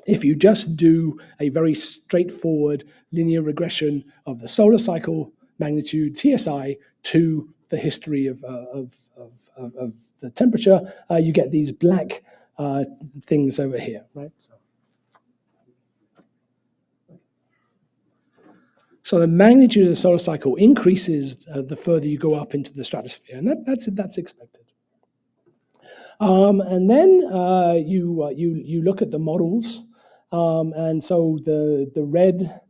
if you just do a very straightforward linear regression of the solar cycle magnitude TSI to the history of the temperature, you get these black things over here, right? So the magnitude of the solar cycle increases the further you go up into the stratosphere, and that's expected. And then you look at the models, and so the red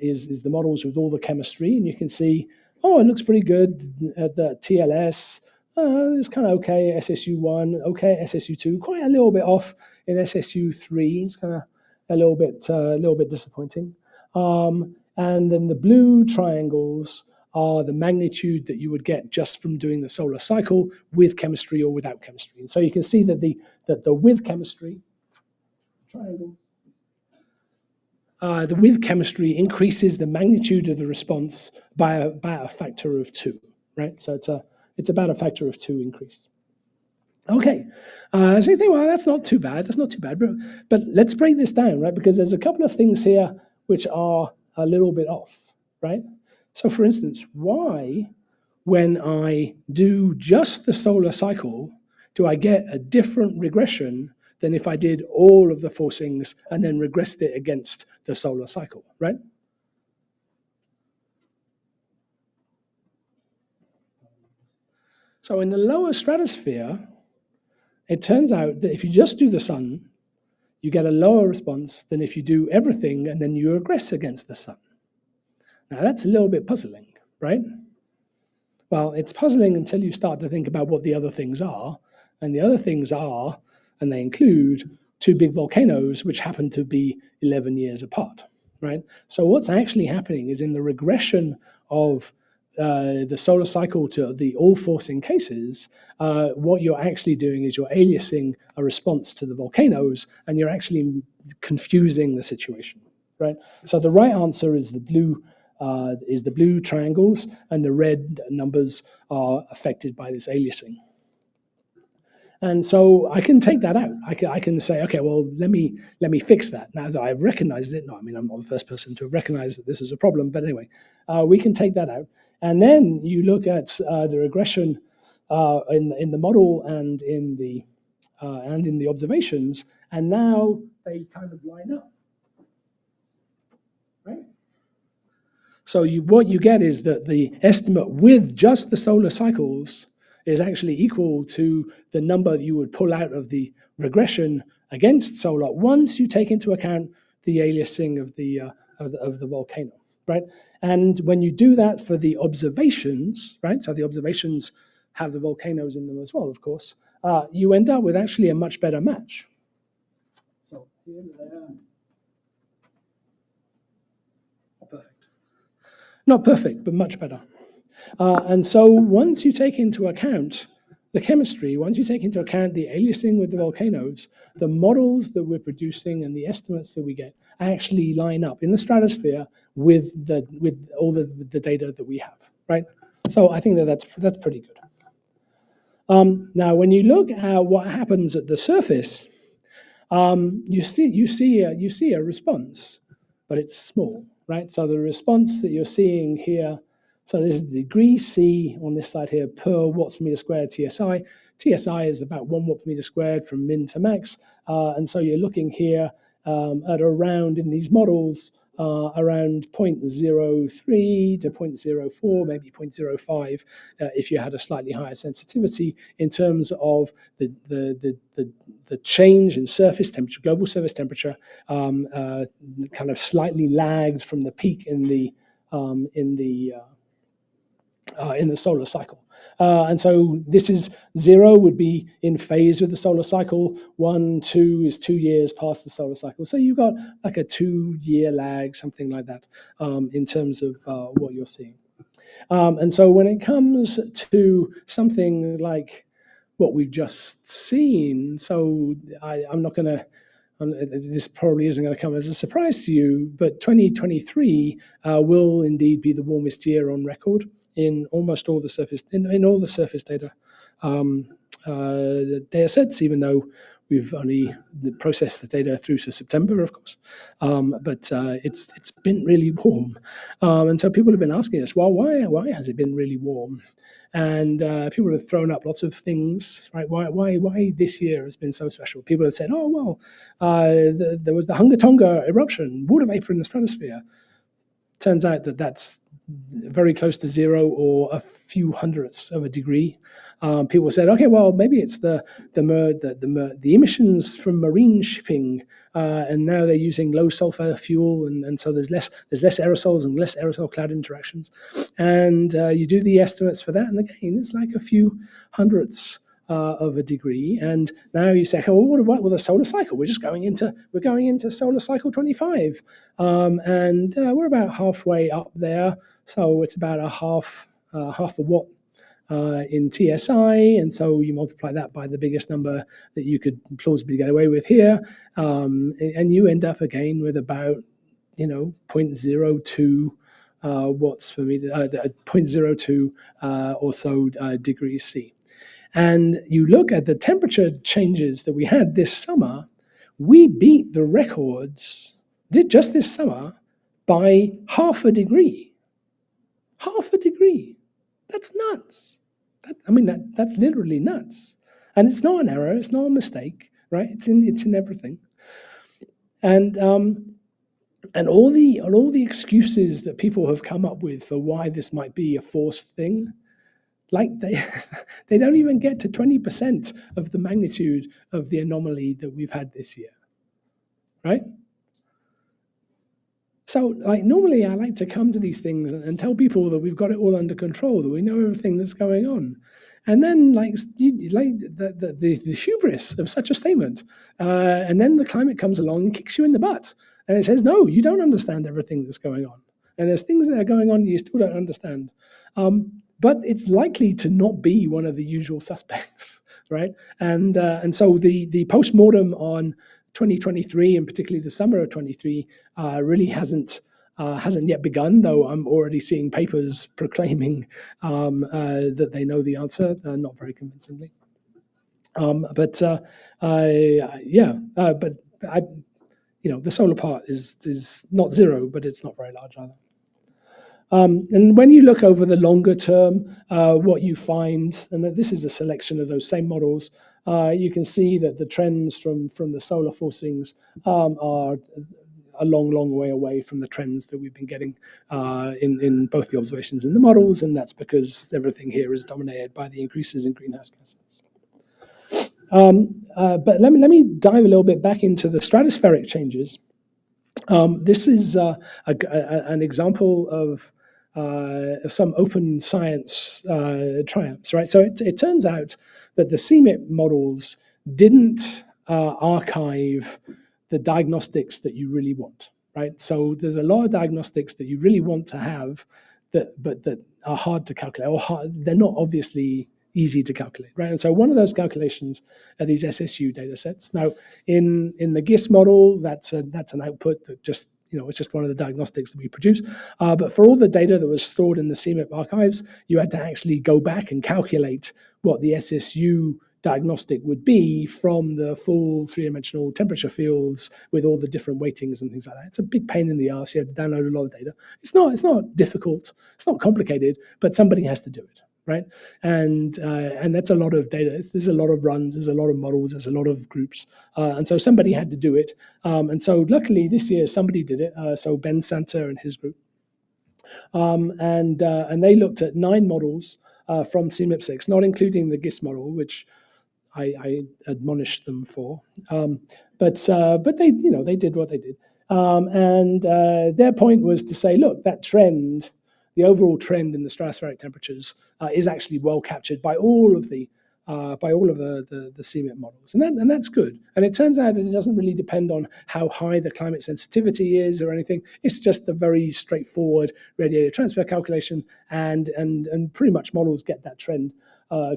is the models with all the chemistry, and you can see, oh, it looks pretty good at the TLS. It's kind of okay. SSU1, okay. SSU2, quite a little bit off in SSU3. It's kind of a little bit disappointing. And then the blue triangles are the magnitude that you would get just from doing the solar cycle with chemistry or without chemistry. And so you can see that the with chemistry triangle, the with chemistry increases the magnitude of the response by about a factor of 2, right? So it's about a factor of 2 increase. Okay, so you think, well, that's not too bad. But let's break this down, right? Because there's a couple of things here which are a little bit off, right? So for instance, why, when I do just the solar cycle, do I get a different regression than if I did all of the forcings and then regressed it against the solar cycle, right? So in the lower stratosphere, it turns out that if you just do the sun, you get a lower response than if you do everything and then you regress against the sun. Now that's a little bit puzzling, right? Well, it's puzzling until you start to think about what the other things are. And the other things are, and they include 2 big volcanoes, which happen to be 11 years apart, right? So what's actually happening is in the regression of the solar cycle to the all-forcing cases, what you're actually doing is you're aliasing a response to the volcanoes, and you're actually confusing the situation, right? So the right answer is the blue triangles, and the red numbers are affected by this aliasing. And so I can take that out. I can say, okay, well, let me fix that. Now that I've recognized it, I'm not the first person to have recognized that this is a problem, but anyway, we can take that out. And then you look at the regression in the model and in the observations, and now they kind of line up, right? So what you get is that the estimate with just the solar cycles is actually equal to the number you would pull out of the regression against solar once you take into account the aliasing of the volcano, right? And when you do that for the observations, right? So the observations have the volcanoes in them as well, of course. You end up with actually a much better match. So here they are. Not perfect, but much better. And so once you take into account the chemistry, once you take into account the aliasing with the volcanoes, the models that we're producing and the estimates that we get actually line up in the stratosphere with all the data that we have, right? So I think that's pretty good. Now, when you look at what happens at the surface, you see a response, but it's small, right? So the response that you're seeing here, so this is degree C on this side here per watts per meter squared TSI. TSI is about 1 watt per meter squared from min to max. And so you're looking here at around, in these models, around 0.03 to 0.04, maybe 0.05, if you had a slightly higher sensitivity in terms of the change in surface temperature, global surface temperature, kind of slightly lagged from the peak in the solar cycle. And so this is 0 would be in phase with the solar cycle. 1, 2 is 2 years past the solar cycle. So you've got like a 2-year lag, something like that, in terms of what you're seeing. And so when it comes to something like what we've just seen, so I'm not going to, this probably isn't going to come as a surprise to you, but 2023 will indeed be the warmest year on record in almost all the surface, in all the surface data data sets, even though we've only processed the data through to September, of course. But it's been really warm. And so people have been asking us, well, why has it been really warm? And people have thrown up lots of things, right? Why this year has been so special? People have said, oh, well, there was the Hunga Tonga eruption, water vapor in the stratosphere. Turns out that that's very close to 0 or a few hundredths of a degree. People said, okay, well, maybe it's the emissions from marine shipping, and now they're using low sulfur fuel, and so there's less aerosols and less aerosol cloud interactions. And you do the estimates for that, and again, it's like a few hundredths of a degree. And now you say, oh, what with a solar cycle? We're going into solar cycle 25, and we're about halfway up there. So it's about half a watt in TSI, and so you multiply that by the biggest number that you could plausibly get away with here, and you end up again with about 0.02 watts per meter, 0.02 or so degrees C. And you look at the temperature changes that we had this summer, we beat the records just this summer by half a degree. Half a degree. That's nuts. That's literally nuts. And it's not an error, it's not a mistake, right? It's in everything. And all the excuses that people have come up with for why this might be a forced thing, like they don't even get to 20% of the magnitude of the anomaly that we've had this year, right? So, like, normally I like to come to these things and tell people that we've got it all under control, that we know everything that's going on. And then, the hubris of such a statement, and then the climate comes along and kicks you in the butt. And it says, no, you don't understand everything that's going on. And there's things that are going on you still don't understand. But it's likely to not be one of the usual suspects, right? And so the postmortem on 2023, and particularly the summer of 23, really hasn't yet begun, though I'm already seeing papers proclaiming that they know the answer, not very convincingly. The solar part is not 0, but it's not very large either. And when you look over the longer term, what you find, and that this is a selection of those same models, you can see that the trends from the solar forcings are a long way away from the trends that we've been getting in both the observations and the models, and that's because everything here is dominated by the increases in greenhouse gases. But let me dive a little bit back into the stratospheric changes. This is an example of some open science triumphs, right? So it turns out that the CMIP models didn't archive the diagnostics that you really want, right? So there's a lot of diagnostics that you really want to have that are hard to calculate, or they're not obviously easy to calculate, right? And so one of those calculations are these SSU data sets. Now, in the GISS model, that's an output that just, it's just one of the diagnostics that we produce. But for all the data that was stored in the CMIP archives, you had to actually go back and calculate what the SSU diagnostic would be from the full three-dimensional temperature fields with all the different weightings and things like that. It's a big pain in the ass. You have to download a lot of data. It's not difficult. It's not complicated, but somebody has to do it, right? And that's a lot of data. There's a lot of runs. There's a lot of models. There's a lot of groups. And so somebody had to do it. And so luckily this year somebody did it. So Ben Santa and his group. And they looked at 9 models from CMIP 6, not including the GISS model, which I admonished them for, but they they did what they did, and their point was to say, look, that trend, the overall trend in the stratospheric temperatures, is actually well captured by all of the CMIP models, and that's good. And it turns out that it doesn't really depend on how high the climate sensitivity is or anything. It's just a very straightforward radiative transfer calculation, and pretty much models get that trend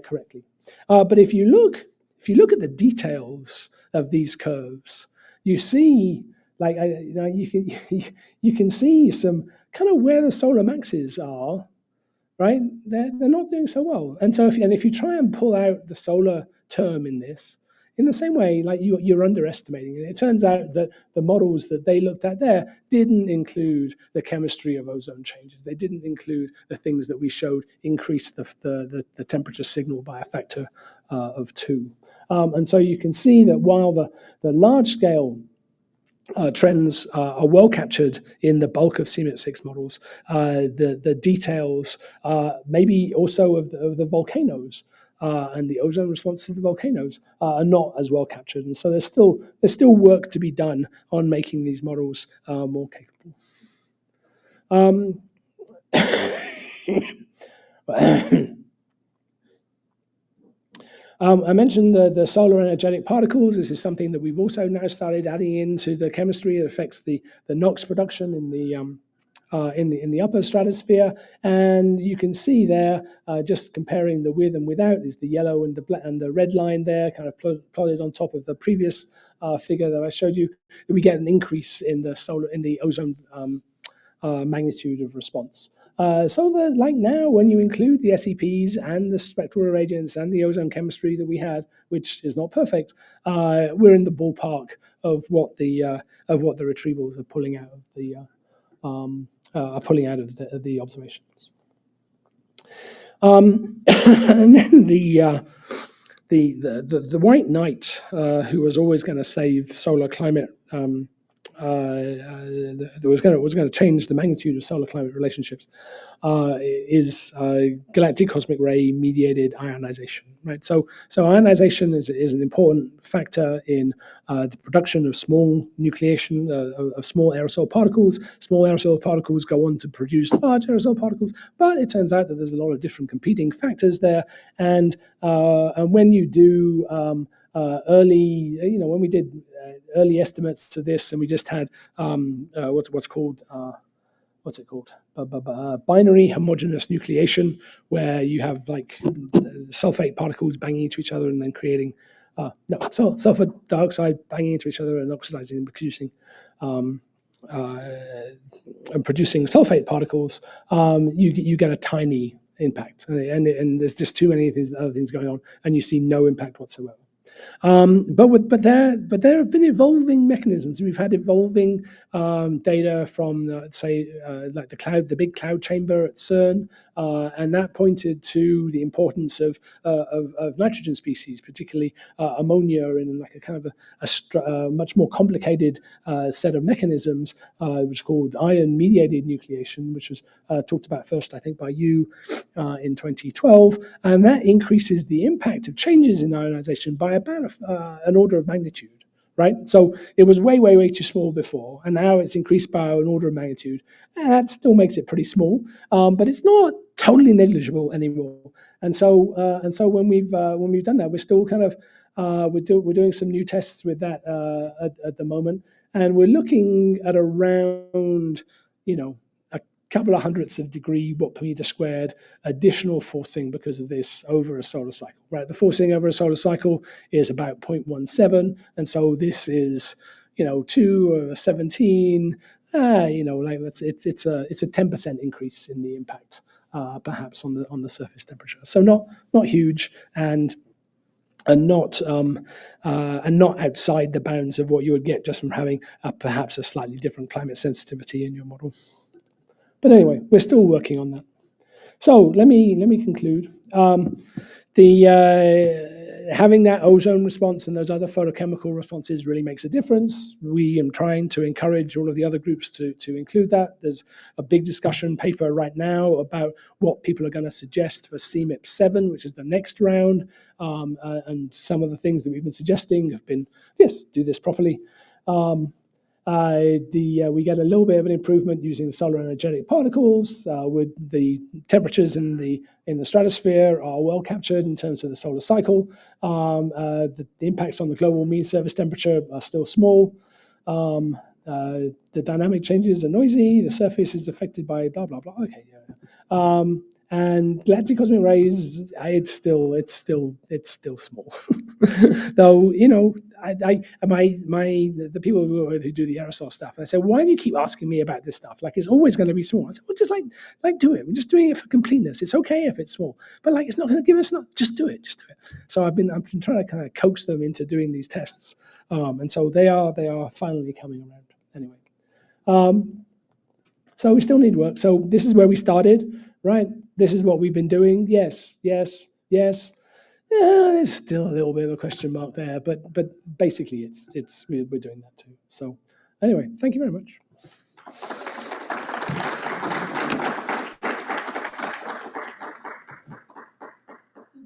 correctly. But if you look at the details of these curves, you see, like, you can see some kind of where the solar maxes are, right? They're not doing so well. And so if you try and pull out the solar term in this, in the same way, like you're underestimating it. It turns out that the models that they looked at there didn't include the chemistry of ozone changes. They didn't include the things that we showed increase the temperature signal by a factor of 2. And so you can see that while the large scale trends are well captured in the bulk of CMIP 6 models, the details maybe also of the volcanoes and the ozone response to the volcanoes are not as well captured. And so there's still work to be done on making these models more capable. I mentioned the solar energetic particles. This is something that we've also now started adding into the chemistry. It affects the NOx production in the upper stratosphere, and you can see there, just comparing the with and without, is the yellow and the red line there, kind of plotted on top of the previous figure that I showed you. We get an increase in the ozone magnitude of response. So that, like now, when you include the SEPs and the spectral irradiance and the ozone chemistry that we had, which is not perfect, we're in the ballpark of what the retrievals are pulling out of the observations. And then the white knight, who was always going to save solar climate, that was going to change the magnitude of solar climate relationships, is galactic cosmic ray mediated ionization, right? So ionization is an important factor in the production of small nucleation of small aerosol particles. Small aerosol particles go on to produce large aerosol particles, but it turns out that there's a lot of different competing factors there, and when you do early, when we did early estimates to this, and we just had what's it called binary homogeneous nucleation, where you have like sulfate particles banging into each other and then creating sulfur dioxide banging into each other and oxidizing and producing sulfate particles. You get a tiny impact, and there's just too many other things going on, and you see no impact whatsoever. But there have been evolving mechanisms. We've had evolving data from, like the big cloud chamber at CERN, and that pointed to the importance of nitrogen species, particularly ammonia, in like a kind of a much more complicated set of mechanisms, which is called ion-mediated nucleation, which was talked about first, I think, by you in 2012, and that increases the impact of changes in ionization by about an order of magnitude, right? So it was way, way, way too small before, and now it's increased by an order of magnitude. That still makes it pretty small, but it's not totally negligible anymore. And so when we've done that, we're still kind of we're doing some new tests with that at the moment, and we're looking at around a couple of hundredths of degree watt per meter squared additional forcing because of this over a solar cycle, right? The forcing over a solar cycle is about 0.17, and so this is, 2 over 17. It's a 10% increase in the impact, perhaps on the surface temperature. So not huge, and not outside the bounds of what you would get just from having perhaps a slightly different climate sensitivity in your model. But anyway, we're still working on that. So let me conclude. Having that ozone response and those other photochemical responses really makes a difference. We am trying to encourage all of the other groups to include that. There's a big discussion paper right now about what people are going to suggest for CMIP7, which is the next round. And some of the things that we've been suggesting have been, yes, do this properly. We get a little bit of an improvement using solar energetic particles. With the temperatures in the stratosphere are well captured in terms of the solar cycle. The impacts on the global mean surface temperature are still small. The dynamic changes are noisy. The surface is affected by blah blah blah. Okay, yeah. And galactic cosmic rays, it's still small. Though, the people who do the aerosol stuff, and I say, why do you keep asking me about this stuff? Like, it's always going to be small. I said, well, just do it. We're just doing it for completeness. It's okay if it's small, but it's not going to give us enough. Just do it. So I've been trying to kind of coax them into doing these tests, and so they are finally coming around. Anyway, so we still need work. So this is where we started, right? This is what we've been doing. Yes. There's still a little bit of a question mark there, but basically we're doing that too. So anyway, thank you very much. So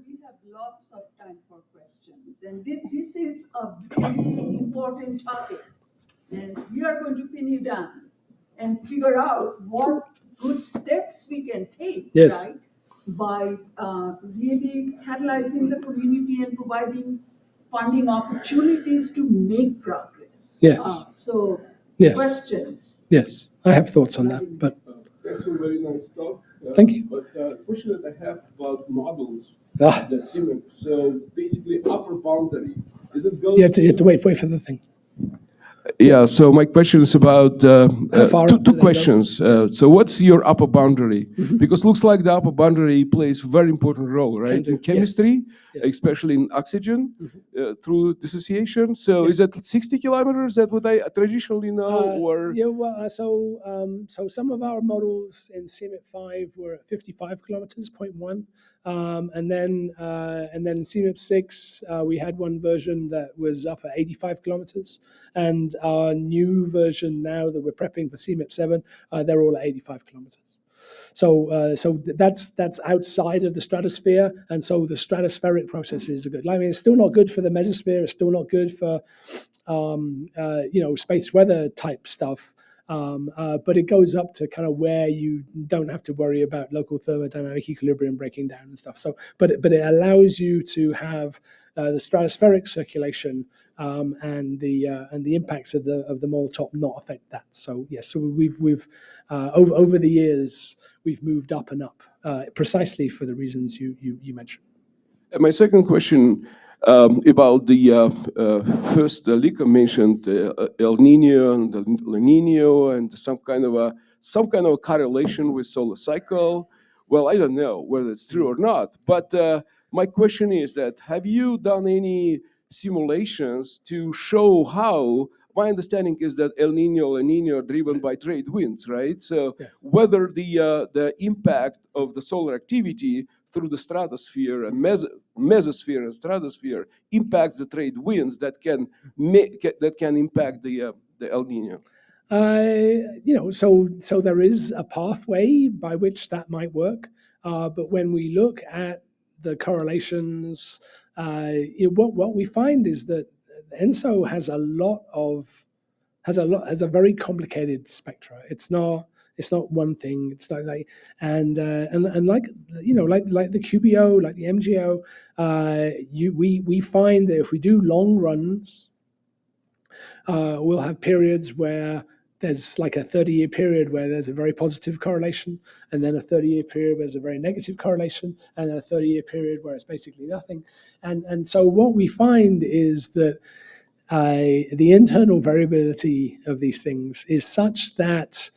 we have lots of time for questions, and this is a very important topic, and we are going to pin you down and figure out what good steps we can take, yes, right, by really catalyzing the community and providing funding opportunities to make progress. Yes. Yes. Questions? Yes, I have thoughts on that, but That's a very nice talk. Thank you. But the question that I have about models, Ah. the CMIP, so basically upper boundary, is it goes you have to wait for the thing. Yeah, so my question is about How far up do two they questions. So what's your upper boundary? Mm-hmm. Because looks like the upper boundary plays a very important role, right? do, In chemistry, yes. especially in oxygen, through dissociation. So is that 60 kilometers? That what I traditionally know, or? Yeah, well, so some of our models in CMIP5 were at 55 kilometers, 0.1. And then CMIP6, we had one version that was up at 85 kilometers. And our new version now that we're prepping for CMIP7, they're all at 85 kilometers. So that's outside of the stratosphere, and so the stratospheric processes are good. I mean, it's still not good for the mesosphere. It's still not good for space weather type stuff. But it goes up to kind of where you don't have to worry about local thermodynamic equilibrium breaking down and stuff. So, but it allows you to have the stratospheric circulation and the impacts of the mole top not affect that. So yes, so we've over the years we've moved up and up precisely for the reasons you mentioned. And my second question about the first Lika mentioned El Nino and the La Nino and some kind of a correlation with solar cycle. Well, I don't know whether it's true or not, but my question is that have you done any simulations to show how? My understanding is that El Nino, La Nina are driven by trade winds, right? So yes. Whether the impact of the solar activity through the stratosphere and mesosphere and stratosphere impacts the trade winds that can impact the El Nino. So there is a pathway by which that might work, but when we look at the correlations, what we find is that ENSO has a very complicated spectra. It's not one thing. It's like and like the QBO, like the MGO, we find that if we do long runs, we'll have periods where there's like a 30-year period where there's a very positive correlation, and then a 30-year period where there's a very negative correlation, and a 30-year period where it's basically nothing. And so what we find is that the internal variability of these things is such that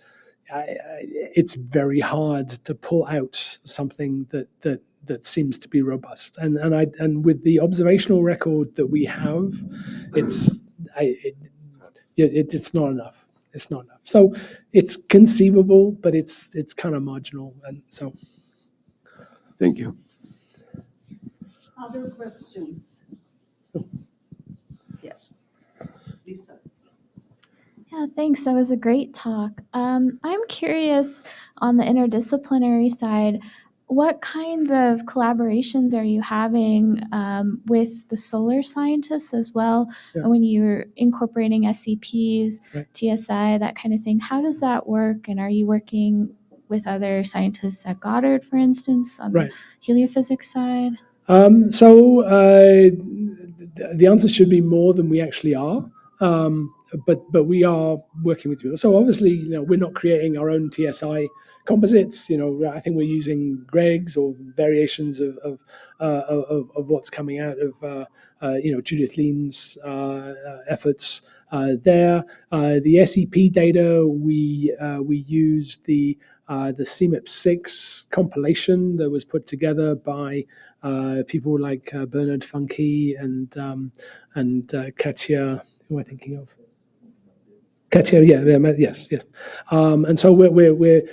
it's very hard to pull out something that seems to be robust. And with the observational record that we have, it's not enough. It's not enough. So it's conceivable, but it's kind of marginal. And so, Thank you. Other questions? Yes. Lisa. Yeah, thanks. That was a great talk. I'm curious on the interdisciplinary side, what kinds of collaborations are you having with the solar scientists as well? Yeah. When you're incorporating SCPs, Right. TSI, that kind of thing, how does that work? And are you working with other scientists at Goddard, for instance, on Right. the heliophysics side? The answer should be more than we actually are. But we are working with people. So obviously, we're not creating our own TSI composites. I think we're using Greg's or variations of what's coming out of Judith Lean's efforts there. The SEP data, we used the CMIP6 compilation that was put together by people like Bernard Funke and Katya. Who am I thinking of? Katya, yes. And so we're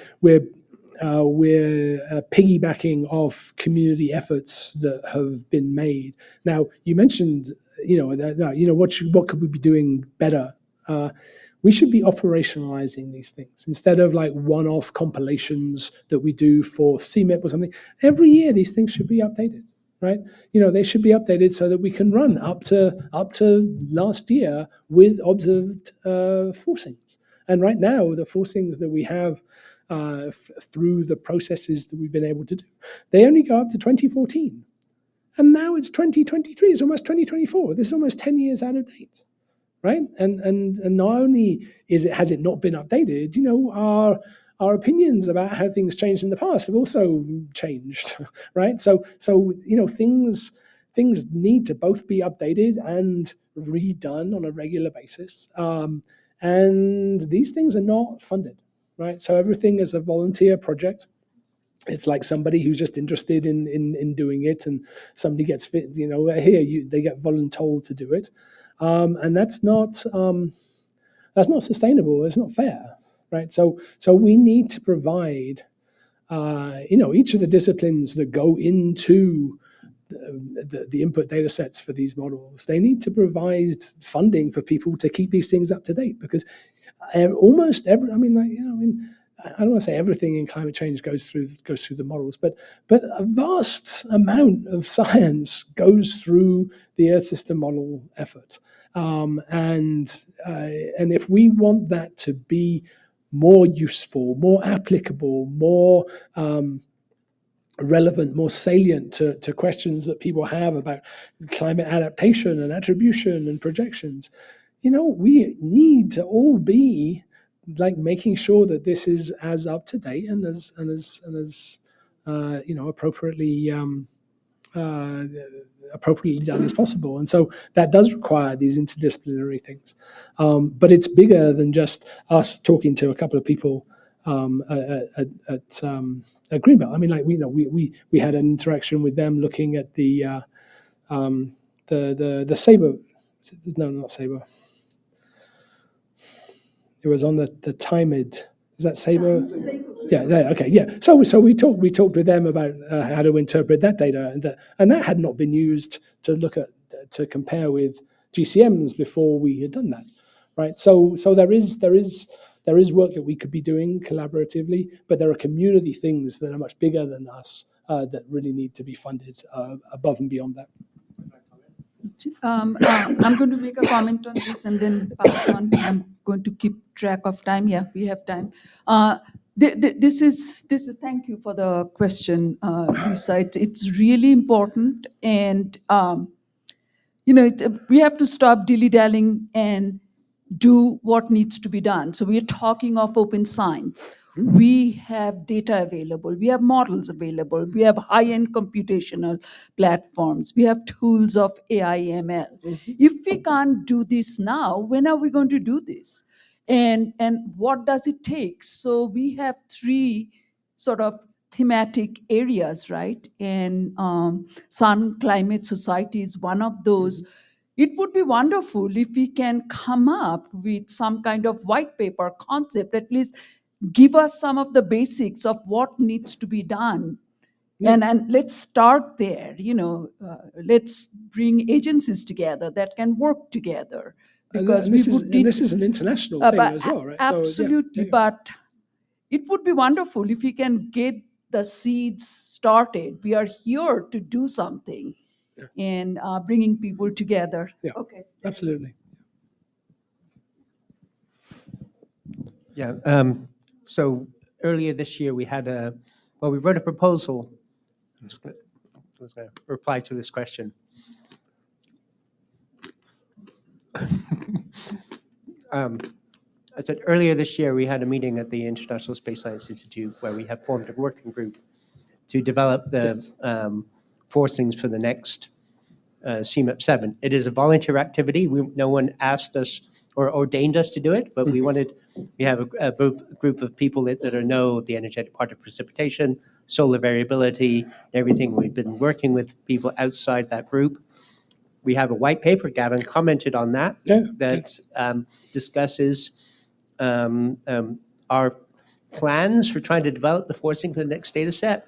piggybacking off community efforts that have been made. Now, you mentioned, what could we be doing better? We should be operationalizing these things instead of like one-off compilations that we do for CMIP or something. Every year, these things should be updated. Right, they should be updated so that we can run up to last year with observed forcings. And right now, the forcings that we have through the processes that we've been able to do, they only go up to 2014, and now it's 2023. It's almost 2024. This is almost 10 years out of date, right? And not only has it not been updated, our opinions about how things changed in the past have also changed, right? So things need to both be updated and redone on a regular basis. And these things are not funded, right? So everything is a volunteer project. It's like somebody who's just interested in doing it, and somebody gets fit, they get voluntold to do it. And that's not sustainable. It's not fair. Right, so we need to provide, each of the disciplines that go into the input data sets for these models. They need to provide funding for people to keep these things up to date, because almost every, I don't want to say everything in climate change goes through the models, but a vast amount of science goes through the Earth system model effort, and if we want that to be more useful, more applicable, more relevant, more salient to questions that people have about climate adaptation and attribution and projections, we need to all be like making sure that this is as up to date and as appropriately done as possible. And so that does require these interdisciplinary things. But it's bigger than just us talking to a couple of people at Greenbelt. We had an interaction with them looking at the SABRE. No, not SABRE. It was on the TIMID. Is that SABRE? Yeah. Okay. Yeah. So we talked with them about how to interpret that data, and that had not been used to compare with GCMs before we had done that, right? So there is work that we could be doing collaboratively, but there are community things that are much bigger than us that really need to be funded above and beyond that. I'm going to make a comment on this and then pass on. I'm going to keep track of time. Yeah, we have time. This is. Thank you for the question, Lisa. It's really important, and we have to stop dilly-dallying and do what needs to be done. So we're talking of open science. We have data available, we have models available, we have high-end computational platforms, we have tools of AI, ML. If we can't do this now, when are we going to do this? And what does it take? So we have three sort of thematic areas, right? And sun, climate, society is one of those. It would be wonderful if we can come up with some kind of white paper concept, at least give us some of the basics of what needs to be done. And let's start there, let's bring agencies together that can work together. Because and this is an international thing as well, right? Absolutely, but it would be wonderful if we can get the seeds started. We are here to do something and bringing people together. Yeah. Okay. Absolutely. Yeah. So earlier this year, we wrote a proposal. I'm just going to reply to this question. I said earlier this year, we had a meeting at the International Space Science Institute where we have formed a working group to develop the forcings for the next CMIP 7. It is a volunteer activity. No one asked us or ordained us to do it, but we have a group of people that know the energetic part of precipitation, solar variability, and everything. We've been working with people outside that group. We have a white paper, Gavin commented on that, that discusses our plans for trying to develop the forcing for the next data set.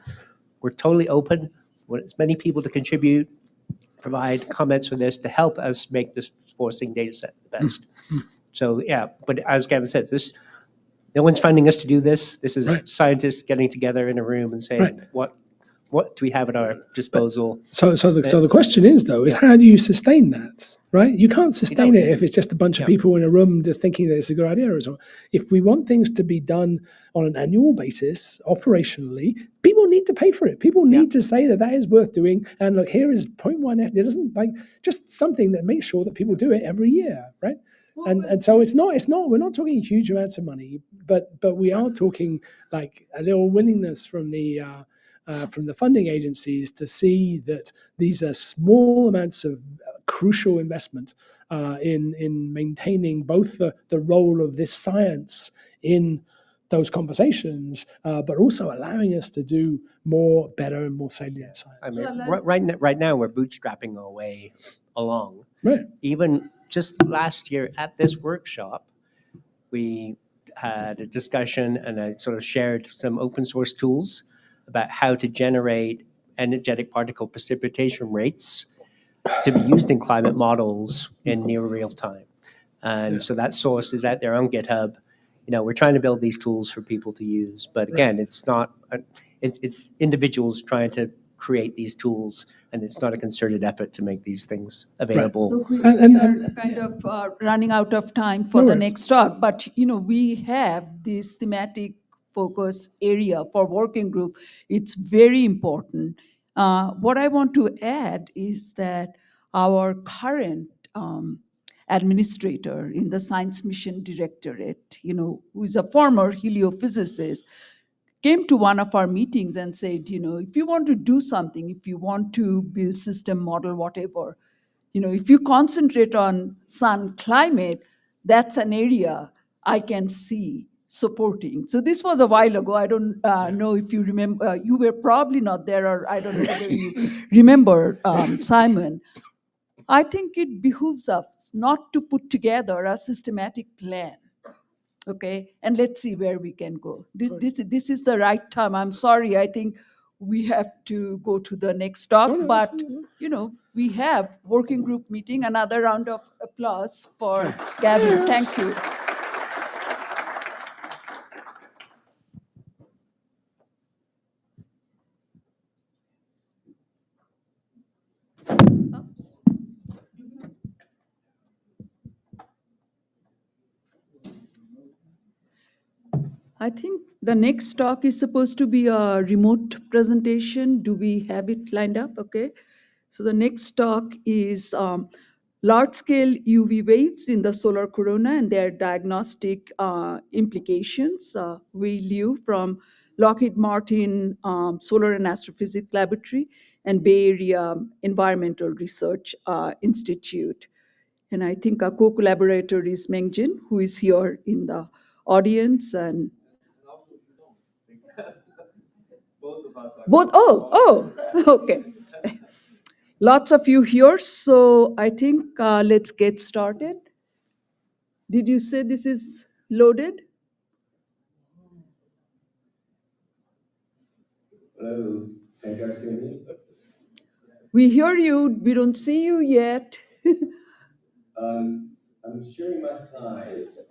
We're totally open. We want as many people to contribute, provide comments for this to help us make this forcing data set the best. So yeah, but as Gavin said, no one's funding us to do this. This is scientists getting together in a room and saying, what do we have at our disposal? So the question is, though, how do you sustain that, right? You can't sustain it if it's just a bunch of people in a room just thinking that it's a good idea or something. If we want things to be done on an annual basis, operationally, people need to pay for it. People need to say that is worth doing. And look, here is 0.1. It doesn't just something that makes sure that people do it every year, right? And so it's not we're not talking huge amounts of money, but we are talking like a little willingness from the funding agencies to see that these are small amounts of crucial investment in maintaining both the role of this science in those conversations, but also allowing us to do more, better, and more salient science. I mean, right now we're bootstrapping our way along. Right. Even just last year at this workshop, we had a discussion and I sort of shared some open source tools about how to generate energetic particle precipitation rates to be used in climate models in near real time. And so that source is out there on GitHub. We're trying to build these tools for people to use, but again, it's not, it's individuals trying to create these tools, and it's not a concerted effort to make these things available. So we are kind of running out of time for the next talk, but we have this thematic focus area for working group. It's very important. What I want to add is that our current administrator in the Science Mission Directorate, who is a former heliophysicist, came to one of our meetings and said, if you want to do something, if you want to build system model, whatever, if you concentrate on sun climate, that's an area I can see supporting. So this was a while ago. I don't know if you remember, you were probably not there, or I don't know whether you remember, Simon. I think it behooves us not to put together a systematic plan. Okay, and let's see where we can go. This is the right time. I'm sorry, I think we have to go to the next talk, but we have working group meeting. Another round of applause for Gavin. Thank you. Oops. I think the next talk is supposed to be a remote presentation. Do we have it lined up? Okay. So the next talk is large-scale UV waves in the solar corona and their diagnostic implications. Wei Liu from Lockheed Martin Solar and Astrophysics Laboratory and Bay Area Environmental Research Institute. And I think our co-collaborator is Mengjin, who is here in the audience. And okay. Lots of you here, so I think let's get started. Did you say this is loaded? Hello, can you guys hear me? We hear you, we don't see you yet. I'm sharing my slides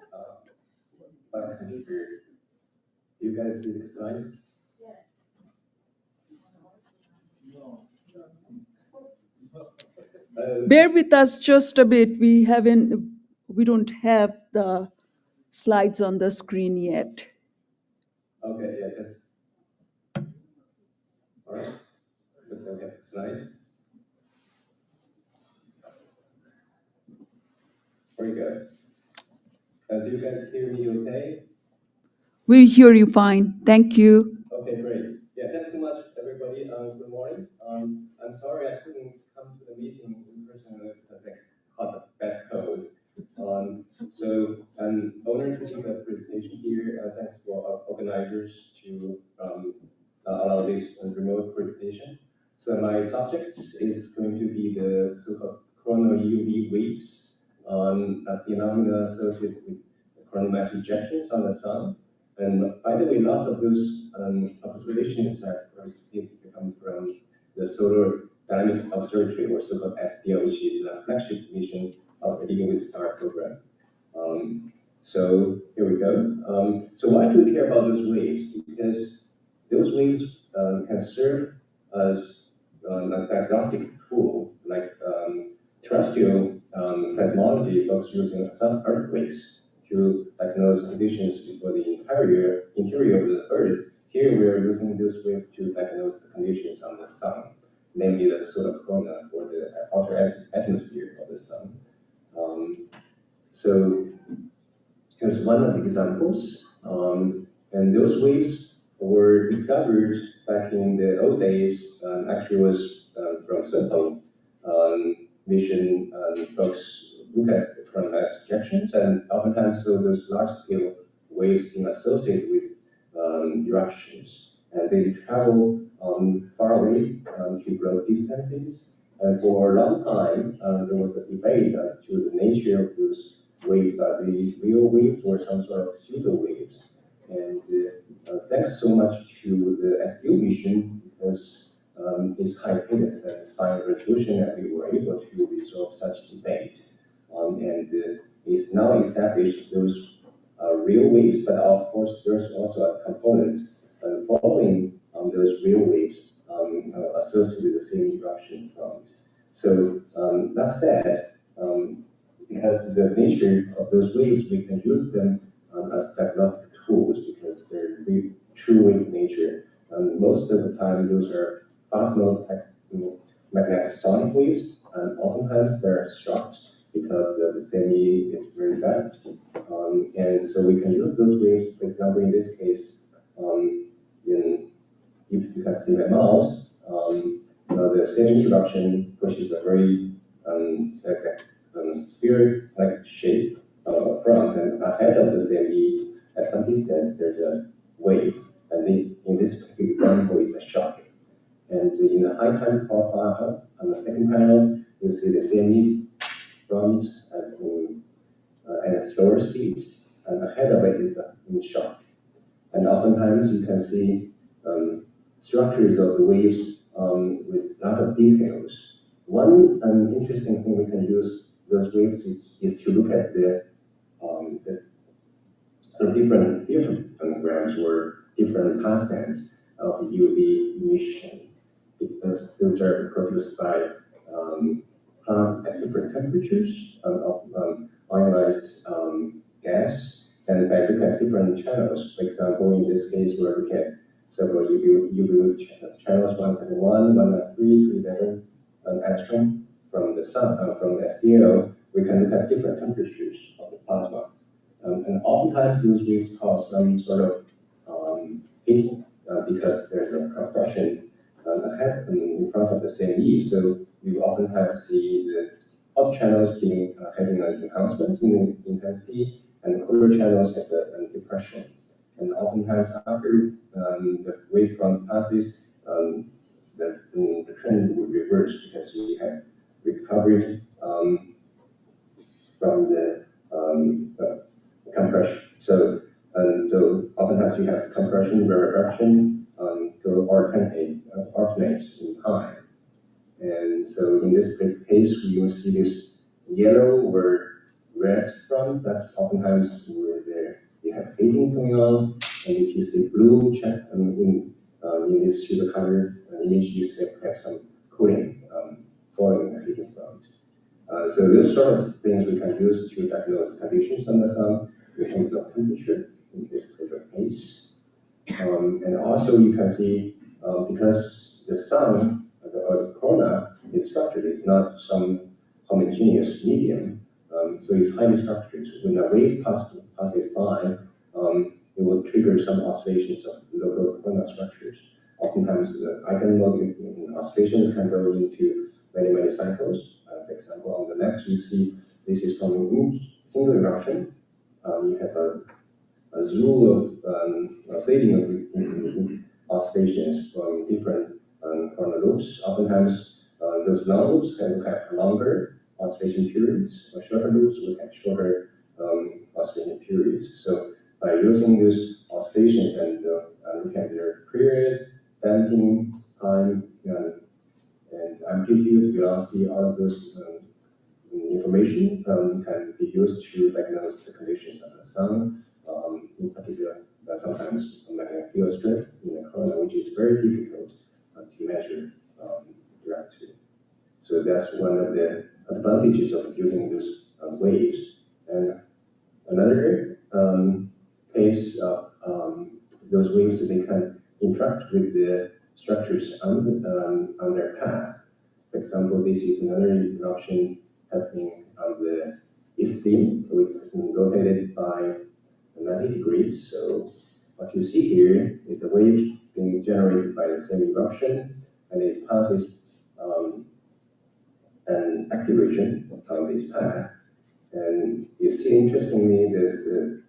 by computer. You guys see the slides? Bear with us just a bit. We don't have the slides on the screen yet. Okay, yeah, just. All right, looks like we have the slides. Very good. Do you guys hear me okay? We hear you fine. Thank you. Okay, great. Yeah, thanks so much, everybody. Good morning. I'm sorry I couldn't come to the meeting in person because I caught a bad cold. So I'm honored to give a presentation here. Thanks to our organizers to allow this remote presentation. So my subject is going to be the so-called coronal UV waves, a phenomena associated with coronal mass ejections on the sun. And by the way, lots of those observations have come from the Solar Dynamics Observatory, or so-called SDO, which is a flagship mission of the Living with Star program. So here we go. So why do we care about those waves? Because those waves can serve as a diagnostic tool, like terrestrial seismology folks using some earthquakes to diagnose conditions for the interior of the Earth. Here we are using those waves to diagnose the conditions on the sun, namely the solar corona or the outer atmosphere of the sun. So here's one of the examples. And those waves were discovered back in the old days, actually was from Sentinel mission. Folks look at the coronal mass ejections, and oftentimes so those large-scale waves being associated with eruptions. And they travel far away to broad distances. And for a long time, there was a debate as to the nature of those waves. Are they real waves or some sort of pseudo waves? And thanks so much to the SDO mission, because its high cadence and its fine resolution, that we were able to resolve such debate. And it's now established those real waves, but of course there's also a component following those real waves associated with the same eruption front. So that said, because the nature of those waves, we can use them as diagnostic tools because they're really true wave nature. Most of the time, those are fast mode magnetic sonic waves, and oftentimes they're shocked because the semi is very fast. And so we can use those waves, for example, in this case, if you can see my mouse, the semi eruption pushes a very sphere-like shape front, and ahead of the semi, at some distance, there's a wave. And in this example, it's a shock. And in the high time profile, on the second panel, you see the semi front at a slower speed, and ahead of it is a shock. And oftentimes you can see structures of the waves with a lot of details. One interesting thing we can use those waves is to look at the sort of different filterograms or different passbands of the UV emission, because those are produced by plants at different temperatures of ionized gas, and by looking at different channels. For example, in this case, we're looking at several UV channels, 171, 193, 211 angstrom from the sun, from the SDL, we can look at different temperatures of the plasma. And oftentimes those waves cause some sort of heating because there's a compression ahead in front of the CME. So you often have the hot channels being having an enhancement in intensity, and the cooler channels have a depression. And oftentimes after the wavefront passes, the trend will reverse because you have recovery from the compression. So oftentimes you have compression, rarefaction, alternates in time. And so in this case, we will see this yellow or red front. That's oftentimes where you have heating going on. And if you see blue in this pseudo color image, you have some cooling following the heating front. So those sort of things we can use to diagnose conditions on the sun in terms of temperature in this particular case. And also you can see because the sun or the corona is structured, it's not some homogeneous medium, so it's highly structured. When a wave passes by, it will trigger some oscillations of local corona structures. Oftentimes the eigenmode in oscillations can go into many cycles. For example, on the left you see this is from a single eruption. You have a zoo of oscillating oscillations from different corona loops. Oftentimes those long loops can have longer oscillation periods, or shorter loops will have shorter oscillation periods. So by using these oscillations and look at their periods, damping time, and amplitude, velocity, all of those information can be used to diagnose the conditions of the sun, in particular, sometimes magnetic field strength in the corona, which is very difficult to measure directly. So that's one of the advantages of using those waves. And another case of those waves, they can interact with the structures on their path. For example, this is another eruption happening on the east rim, rotated by 90 degrees. So what you see here is a wave being generated by the same eruption, and it passes an active region on this path. And you see, interestingly, the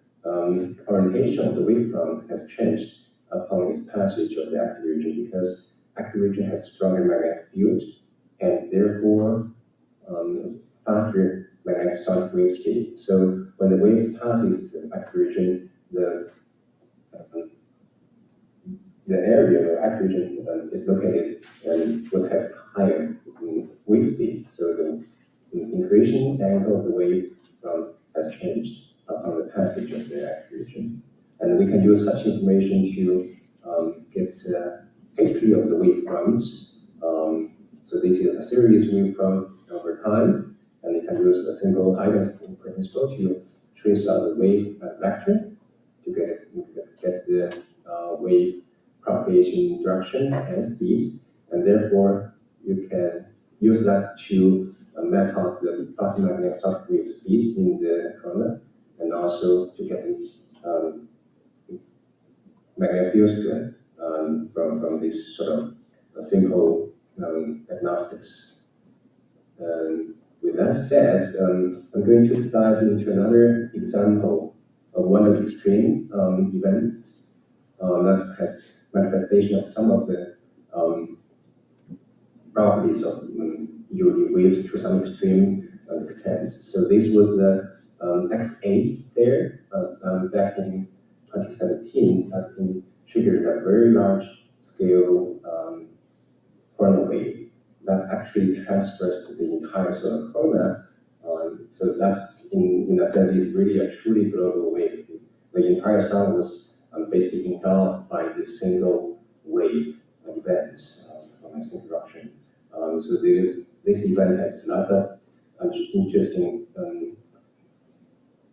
orientation of the wavefront has changed upon its passage of the active region, because active region has stronger magnetic field, and therefore faster magnetic sonic wave speed. So when the waves passes the active region, the area where active region is located would have higher wave speed. So the increasing angle of the wave front has changed upon the passage of the active region. And we can use such information to get history of the wave fronts. So this is a series wavefront over time, and you can use a simple high-density principle to trace out the wave vector to get the wave propagation direction and speed, and therefore you can use that to map out the fast magnetic sonic wave speeds in the corona, and also to get magnetic field strength from this sort of simple diagnostics. With that said, I'm going to dive into another example of one of the extreme events that has manifestation of some of the properties of UV waves to some extreme extents. So this was the X8 flare back in 2017 that triggered a very large scale corona wave that actually transfers to the entire solar corona. So that's, in a sense, is really a truly global wave. The entire sun was basically engulfed by this single wave event from a single eruption. So this event has a lot of interesting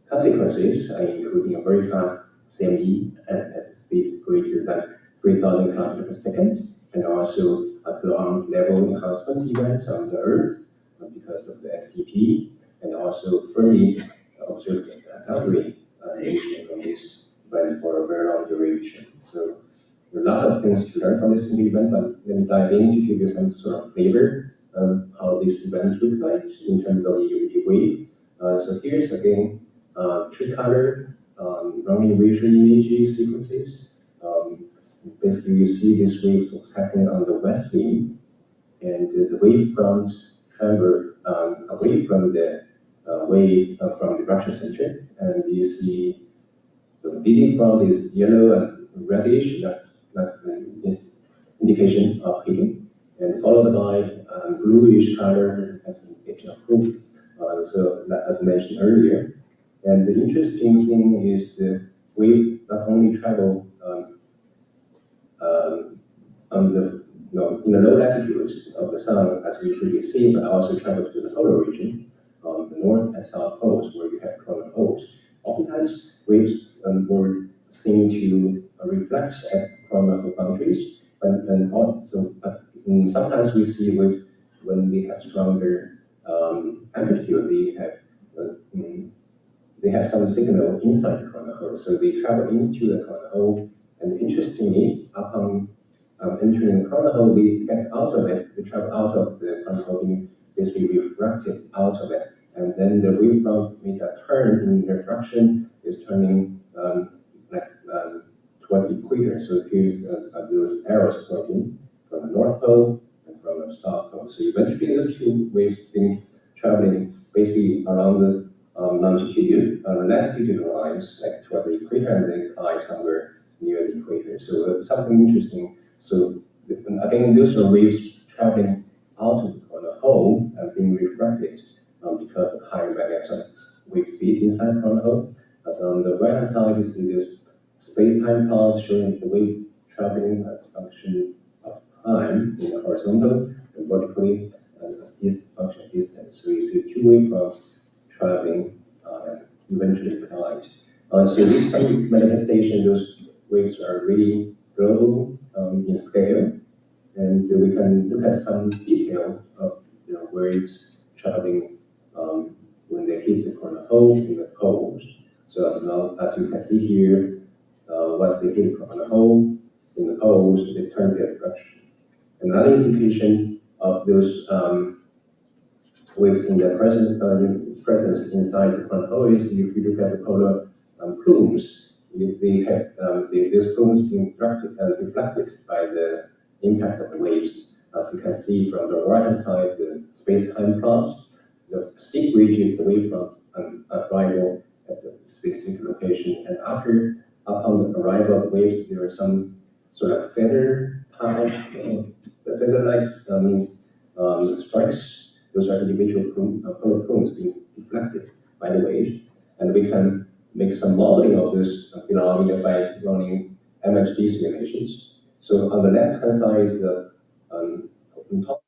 consequences, including a very fast CME at speed greater than 3,000 kilometers per second, and also a prolonged level enhancement events on the Earth, because of the SCP, and also firmly observed algorithm emission from this event for a very long duration. So there are a lot of things to learn from this event, but let me dive in to give you some sort of flavor of how this event look like in terms of the wave. So here's again tricolor running visual image sequences. Basically, you see this wave was happening on the west beam, and the wave fronts travel away from the wave from the rupture center, and you see the leading front is yellow and reddish. That's this indication of heating, and followed by bluish color as an indication of cooling. So as mentioned earlier, and the interesting thing is the wave not only travel on the in the low latitudes of the sun as we usually see, but also travel to the polar region, the north and south poles where you have coronal holes. Oftentimes waves were seen to reflect at coronal hole boundaries, and also sometimes we see waves when they have stronger amplitude, they have some signal inside the coronal hole, so they travel into the coronal hole. And interestingly, upon entering the coronal hole, they get out of it, they travel out of the coronal hole, being basically refracted out of it. And then the wavefront made a turn in their direction, is turning toward the equator. So here's those arrows pointing from the North Pole and from the South Pole. So eventually those two waves been traveling basically around the longitude, latitudinal lines, like toward the equator, and they fly somewhere near the equator. So something interesting. So again, those are waves traveling out of the coronal hole and being refracted because of higher magnetic wave speed inside the coronal hole. As on the right hand side, you see this space-time pulse showing the wave traveling as a function of time in the horizontal and vertically, and as its function of distance. So you see two wavefronts traveling and eventually collide. So this some manifestation, those waves are really global in scale, and we can look at some detail of waves traveling when they hit the coronal hole in the poles. So as you can see here, once they hit the coronal hole in the poles, they turn their direction. Another indication of those waves in their presence inside the coronal hole is if you look at the polar plumes. They have these plumes being deflected by the impact of the waves. As you can see from the right-hand side, the space-time plot, the steep ridge is the wavefront arrival at the specific location, and upon the arrival of the waves, there are some sort of feather type, feather-like strikes. Those are individual polar plumes being deflected by the wave, and we can make some modeling of this phenomena by running MHD simulations. So on the left-hand side is the top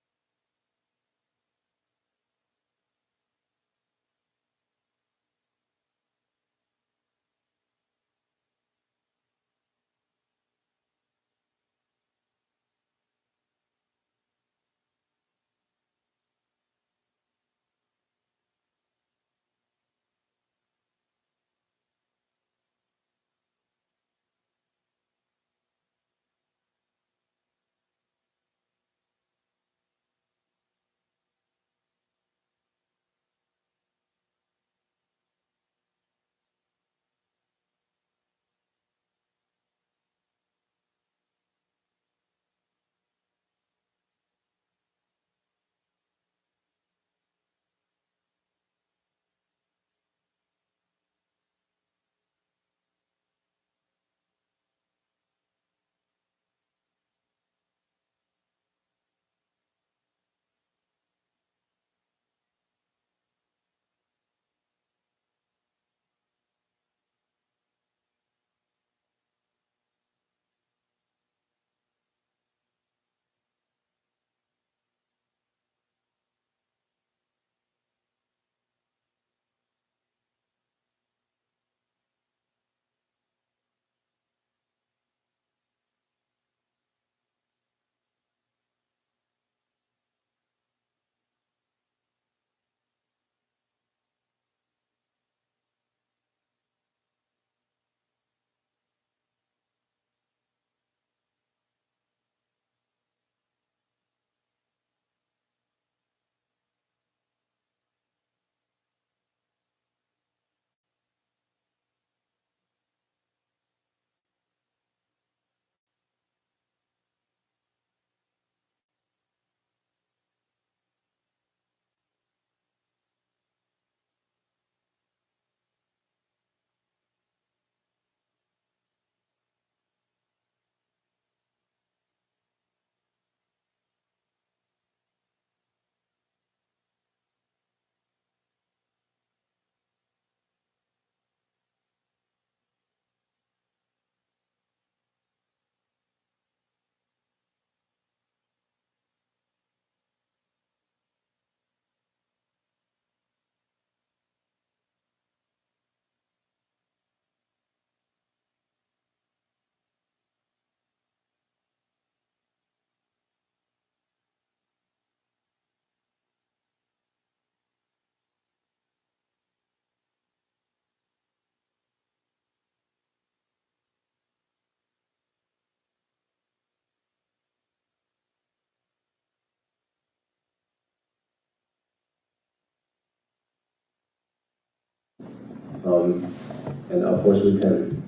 And of course, we can,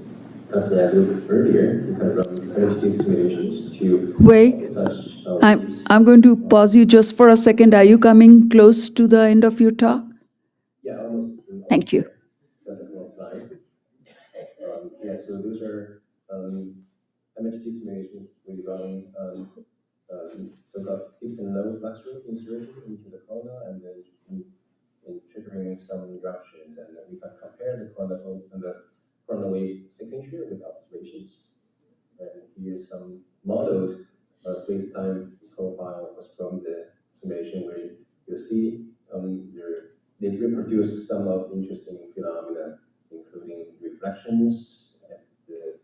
as I looked earlier, we can run MHD simulations to Wei, such. I'm going to pause you just for a second. Are you coming close to the end of your talk? Yeah, almost. Thank you. That's a long slide. Yeah, so those are MHD simulations we run so-called Gibbs and low flux insertion into the corona and then in triggering some eruptions, and we can compare the corona wave signature with observations. And here's some modeled space-time profile from the simulation where you see they reproduce some of the interesting phenomena, including reflections at the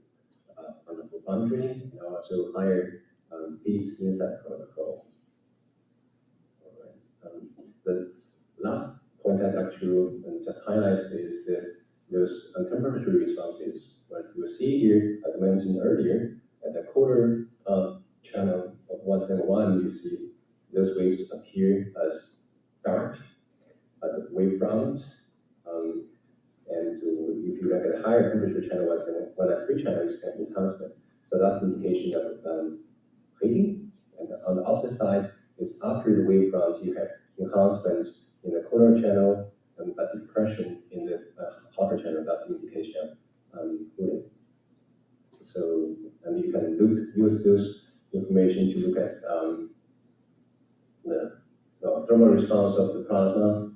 on the boundary, and also higher speeds inside the protocol. The last point I'd like to just highlight is that those temperature responses. What you see here, as I mentioned earlier, at the quarter channel of 171, you see those waves appear as dark at the wavefront. And so if you look at the higher temperature channel, 193 channel, you get enhancement. So that's an indication of heating. And on the opposite side is after the wavefront, you have enhancement in the colder channel, but depression in the hotter channel. That's an indication of cooling. So you can use those information to look at the thermal response of the plasma,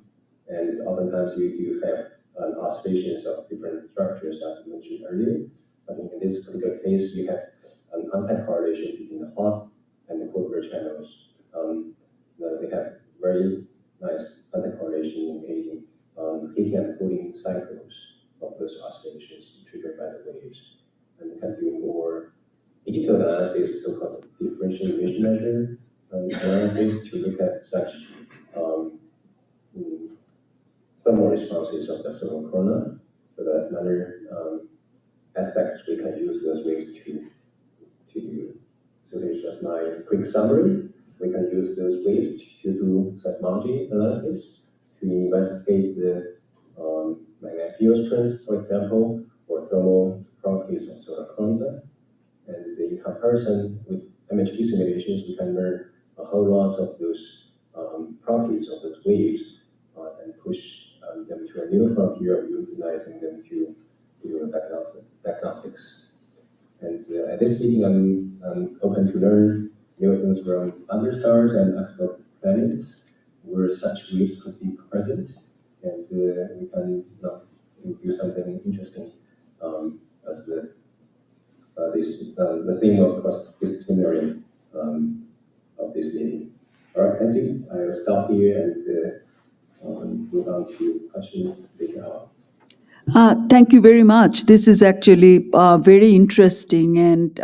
and oftentimes you do have oscillations of different structures, as mentioned earlier. But in this particular case, you have an anti-correlation between the hot and the colder channels. They have very nice anti-correlation indicating heating and cooling cycles of those oscillations triggered by the waves. And we can do more detailed analysis, so-called differential image measure analysis, to look at such thermal responses of the solar corona. So that's another aspect we can use those waves to do. So here's just my quick summary. We can use those waves to do seismology analysis to investigate the magnetic field strengths, for example, or thermal properties of solar corona. And in comparison with MHD simulations, we can learn a whole lot of those properties of those waves and push them to a new frontier of utilizing them to do diagnostics. And at this meeting, I'm open to learn new things from other stars and exoplanets where such waves could be present, and we can do something interesting as the theme of cross-disciplinary of this meeting. All right, thank you. I will stop here and move on to questions later on. Thank you very much. This is actually very interesting, and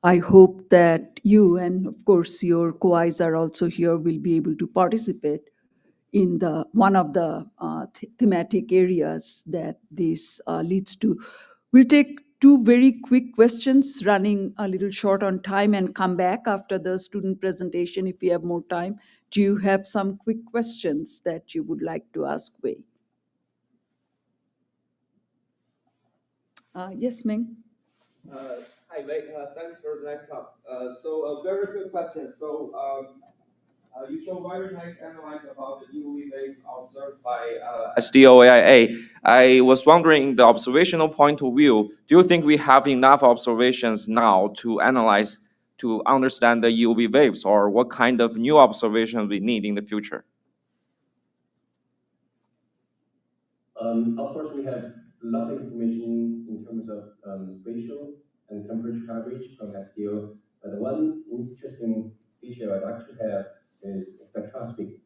I hope that you and, of course, your co-Is are also here will be able to participate in the one of the thematic areas that this leads to. We'll take two very quick questions, running a little short on time, and come back after the student presentation if we have more time. Do you have some quick questions that you would like to ask Wei? Yes, Ming. Hi, Wei. Thanks for the nice talk. So a very quick question. So you show very nice analysis about the UV waves observed by SDOAIA. I was wondering, the observational point of view, do you think we have enough observations now to analyze, to understand the UV waves, or what kind of new observations we need in the future? Of course, we have a lot of information in terms of spatial and temperature coverage from SDO. But the one interesting feature I'd like to have is spectroscopy,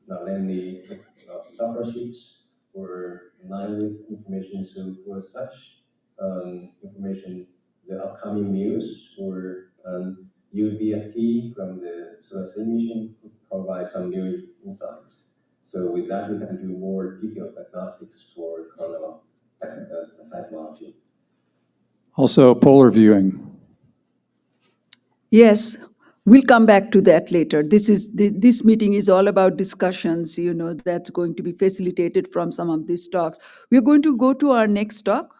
namely Doppler sheets or line with information. So for such information, the upcoming news or UVST from the solar emission provide some new insights. So with that, we can do more detailed diagnostics for seismology. Also, polar viewing. Yes, We'll come back to that later. This meeting is all about discussions, that's going to be facilitated from some of these talks. We're going to go to our next talk.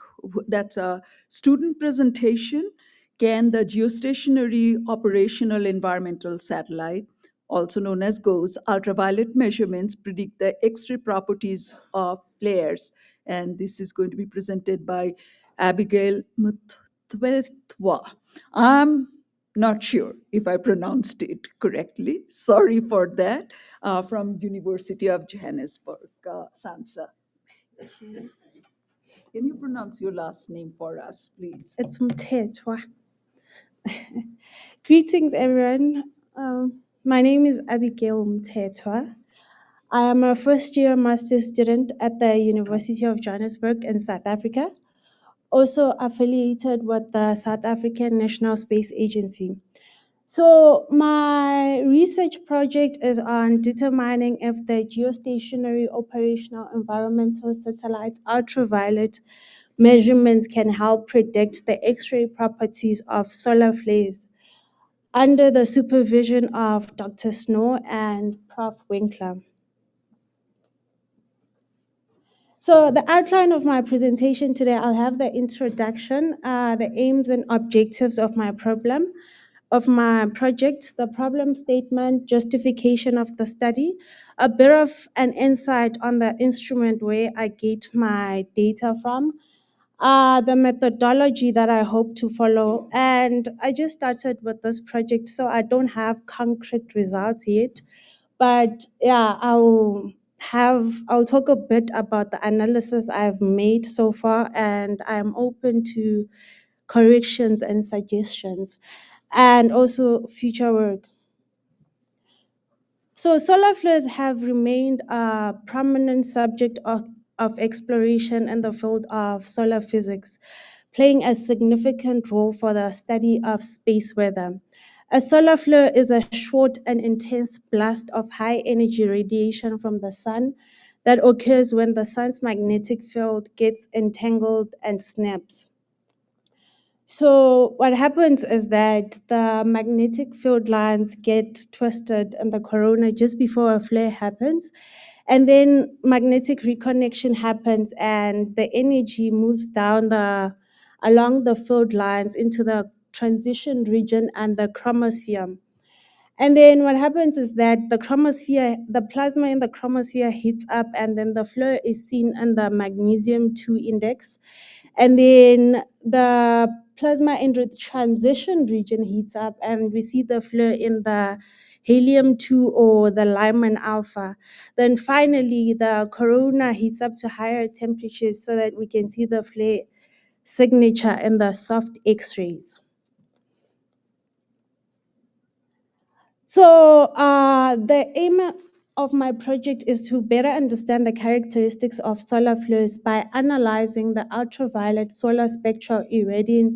That's a student presentation. Can the geostationary operational environmental satellite, also known as GOES, ultraviolet measurements predict the X-ray properties of flares? And this is going to be presented by Abigail Mthethwa. I'm not sure if I pronounced it correctly. Sorry for that. From University of Johannesburg, Sansa. Can you pronounce your last name for us, please? It's Mthethwa. Greetings, everyone. My name is Abigail Mthethwa. I am a first-year master's student at the University of Johannesburg in South Africa, also affiliated with the South African National Space Agency. So my research project is on determining if the geostationary operational environmental satellites ultraviolet measurements can help predict the X-ray properties of solar flares under the supervision of Dr. Snow and Prof. Winkler. So the outline of my presentation today, I'll have the introduction, the aims and objectives of my project, the problem statement, justification of the study, a bit of an insight on the instrument where I get my data from, the methodology that I hope to follow. And I just started with this project, so I don't have concrete results yet. But yeah, I'll talk a bit about the analysis I've made so far, and I'm open to corrections and suggestions, and also future work. So solar flares have remained a prominent subject of exploration in the field of solar physics, playing a significant role for the study of space weather. A solar flare is a short and intense blast of high-energy radiation from the sun that occurs when the sun's magnetic field gets entangled and snaps. So what happens is that the magnetic field lines get twisted in the corona just before a flare happens, and then magnetic reconnection happens, and the energy moves down along the field lines into the transition region and the chromosphere. And then what happens is that the plasma in the chromosphere heats up, and then the flare is seen in the magnesium 2 index. And then the plasma in the transition region heats up, and we see the flare in the helium 2 or the Lyman alpha. Then finally, the corona heats up to higher temperatures so that we can see the flare signature in the soft X-rays. So the aim of my project is to better understand the characteristics of solar flares by analyzing the ultraviolet solar spectral irradiance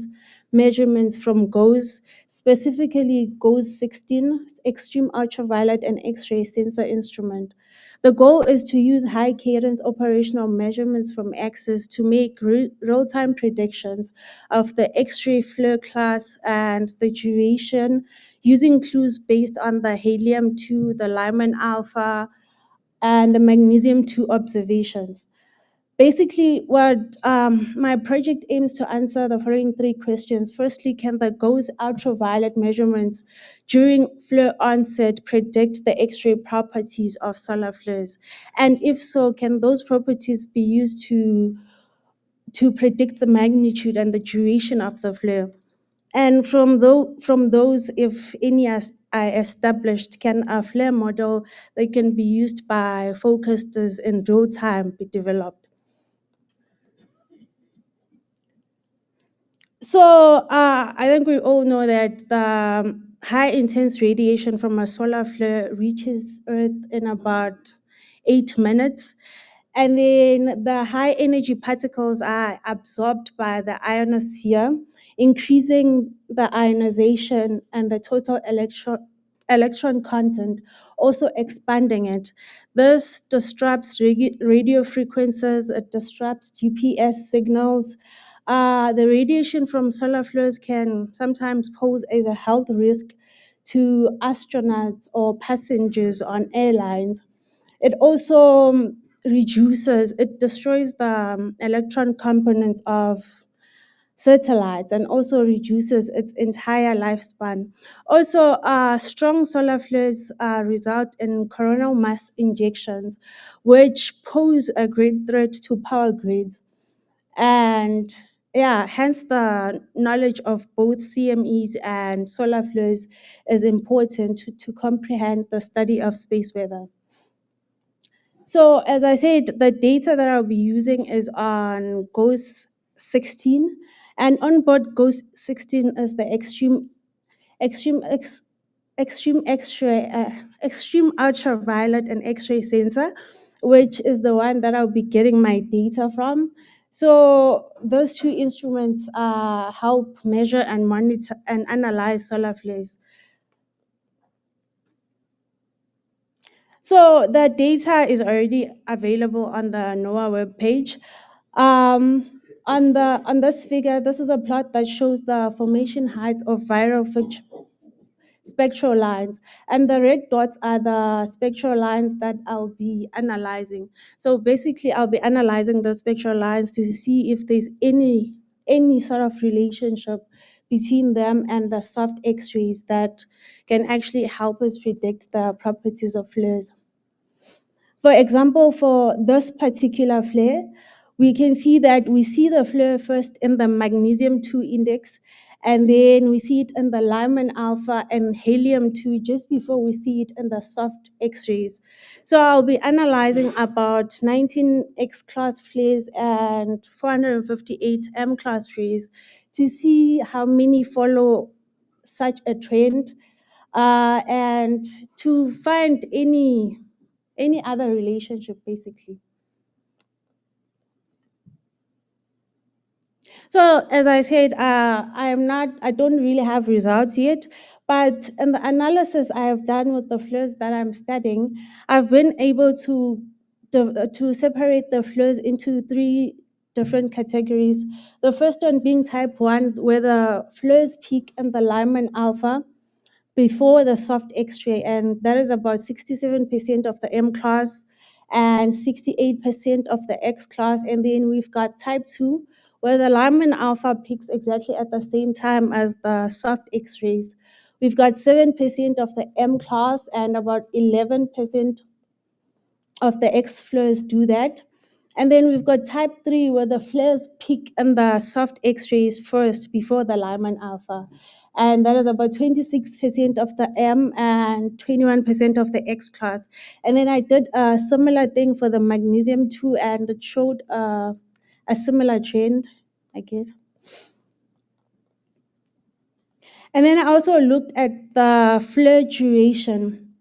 measurements from GOES, specifically GOES 16, Extreme Ultraviolet and X-ray Sensor Instrument. The goal is to use high cadence operational measurements from AXIS to make real-time predictions of the X-ray flare class and the duration, using clues based on the helium-2, the Lyman alpha, and the magnesium-2 observations. Basically, what my project aims to answer the following 3 questions. Firstly, can the GOES ultraviolet measurements during flare onset predict the X-ray properties of solar flares? And if so, can those properties be used to predict the magnitude and the duration of the flare? And from those, if any are established, can a flare model that can be used by focusters in real time be developed? So I think we all know that the high intense radiation from a solar flare reaches Earth in about 8 minutes. And then the high energy particles are absorbed by the ionosphere, increasing the ionization and the total electron content, also expanding it. This disrupts radio frequencies, it disrupts GPS signals. The radiation from solar flares can sometimes pose as a health risk to astronauts or passengers on airlines. It also it destroys the electron components of satellites and also reduces its entire lifespan. Also, strong solar flares result in coronal mass injections, which pose a great threat to power grids. And yeah, hence the knowledge of both CMEs and solar flares is important to comprehend the study of space weather. So as I said, the data that I'll be using is on GOES 16, and on board GOES 16 is the extreme X-ray, extreme ultraviolet and X-ray sensor, which is the one that I'll be getting my data from. So those two instruments help measure and monitor and analyze solar flares. So the data is already available on the NOAA webpage. On this figure, this is a plot that shows the formation heights of viral spectral lines, and the red dots are the spectral lines that I'll be analyzing. So basically, I'll be analyzing the spectral lines to see if there's any sort of relationship between them and the soft X-rays that can actually help us predict the properties of flares. For example, for this particular flare, we can see that we see the flare first in the magnesium-2 index, and then we see it in the Lyman alpha and helium-2 just before we see it in the soft X-rays. So I'll be analyzing about 19 X-class flares and 458 M-class flares to see how many follow such a trend, and to find any other relationship, basically. So as I said, I don't really have results yet, but in the analysis I have done with the flares that I'm studying, I've been able to separate the flares into 3 different categories. The first one being type 1, where the flares peak in the Lyman alpha before the soft X-ray, and that is about 67% of the M class and 68% of the X class. And then we've got type 2, where the Lyman alpha peaks exactly at the same time as the soft X-rays. We've got 7% of the M class and about 11% of the X flares do that. And then we've got type 3, where the flares peak in the soft X-rays first before the Lyman alpha. And that is about 26% of the M and 21% of the X class. And then I did a similar thing for the magnesium-2, and it showed a similar trend, I guess. And then I also looked at the flare duration.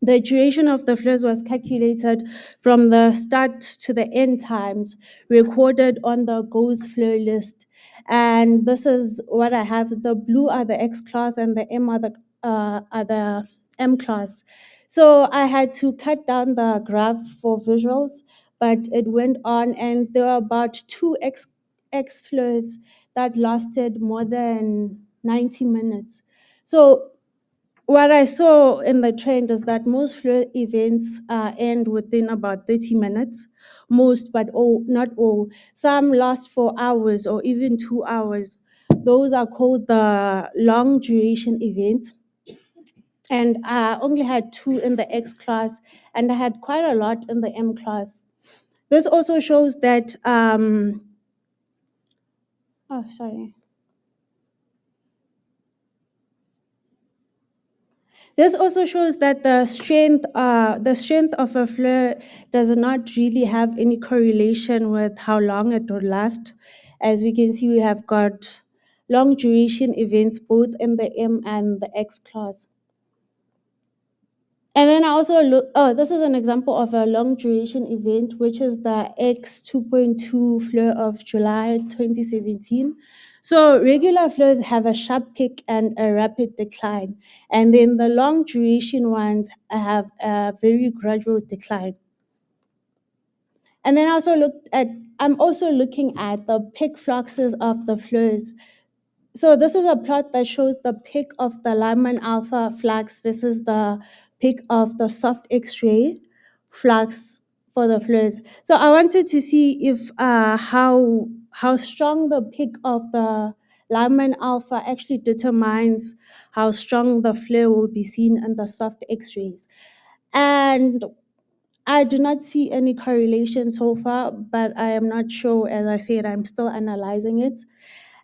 The duration of the flares was calculated from the start to the end times recorded on the GOES flare list. And this is what I have. The blue are the X class and the M are the M class. So I had to cut down the graph for visuals, but it went on, and there were about 2 X flares that lasted more than 90 minutes. So what I saw in the trend is that most flare events end within about 30 minutes, most, but not all. Some last for hours or even 2 hours. Those are called the long duration events. And I only had 2 in the X class, and I had quite a lot in the M class. This also shows that, This also shows that the strength of a flare does not really have any correlation with how long it will last. As we can see, we have got long duration events both in the M and the X class. And then I also this is an example of a long duration event, which is the X 2.2 flare of July 2017. So regular flares have a sharp peak and a rapid decline. And then the long duration ones have a very gradual decline. And then I'm also looking at the peak fluxes of the flares. So this is a plot that shows the peak of the Lyman alpha flux versus the peak of the soft X-ray flux for the fluids. So I wanted to see if how strong the peak of the Lyman alpha actually determines how strong the flare will be seen in the soft X-rays. And I do not see any correlation so far, but I am not sure. As I said, I'm still analyzing it.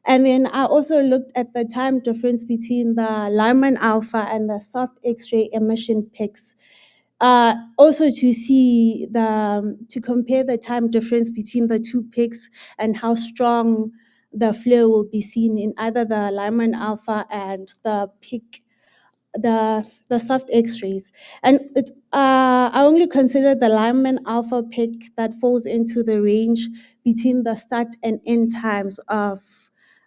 And then I also looked at the time difference between the Lyman alpha and the soft X-ray emission peaks. Also to see to compare the time difference between the two peaks and how strong the flare will be seen in either the Lyman alpha and the peak, the soft X-rays. And I only consider the Lyman alpha peak that falls into the range between the start and end times of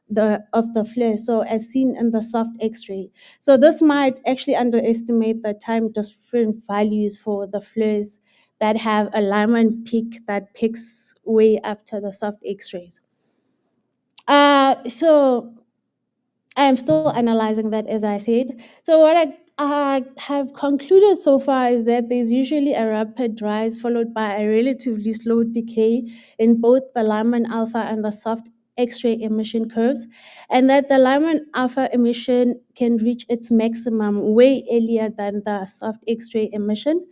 the flare, so as seen in the soft X-ray. So this might actually underestimate the time different values for the flares that have a Lyman peak that peaks way after the soft X-rays. So I am still analyzing that, as I said. So what I have concluded so far is that there's usually a rapid rise followed by a relatively slow decay in both the Lyman alpha and the soft X-ray emission curves, and that the Lyman alpha emission can reach its maximum way earlier than the soft X-ray emission.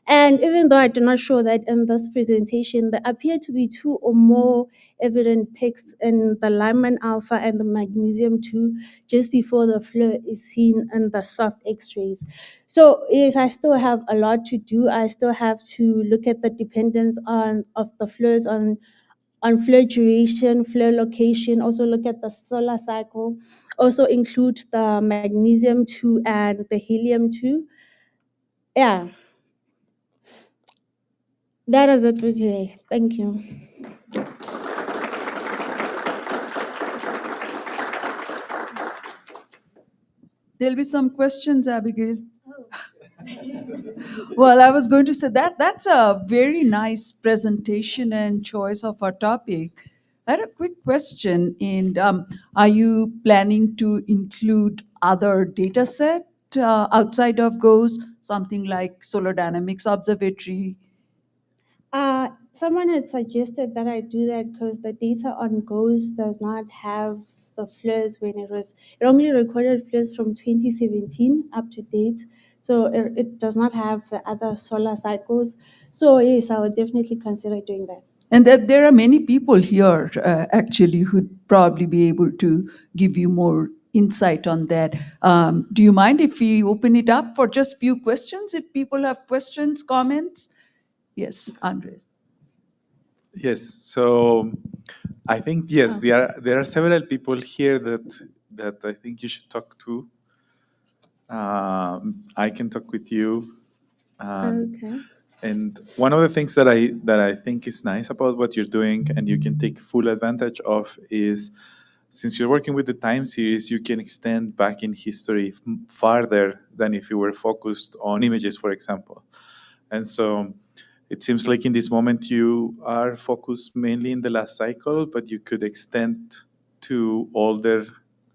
And even though I do not show that in this presentation, there appear to be two or more evident peaks in the Lyman alpha and the magnesium 2 just before the flare is seen in the soft X-rays. So yes, I still have a lot to do. I still have to look at the dependence of the flares on flare duration, flare location, also look at the solar cycle, also include the magnesium 2 and the helium 2. Yeah, that is it for today. Thank you. There'll be some questions, Abigail. Well, I was going to say that's a very nice presentation and choice of our topic. I had a quick question, and are you planning to include other data set outside of GOES, something like Solar Dynamics Observatory? Someone had suggested that I do that because the data on GOES does not have the flares it only recorded flares from 2017 up to date. So it does not have the other solar cycles. So yes, I would definitely consider doing that. And that there are many people here actually who'd probably be able to give you more insight on that. Do you mind if we open it up for just few questions? If people have questions, comments? Yes, Andres. Yes. So I think yes, there are several people here that I think you should talk to. I can talk with you. Okay. And one of the things that I think is nice about what you're doing and you can take full advantage of is, since you're working with the time series, you can extend back in history farther than if you were focused on images, for example. And so it seems like in this moment you are focused mainly in the last cycle, but you could extend to older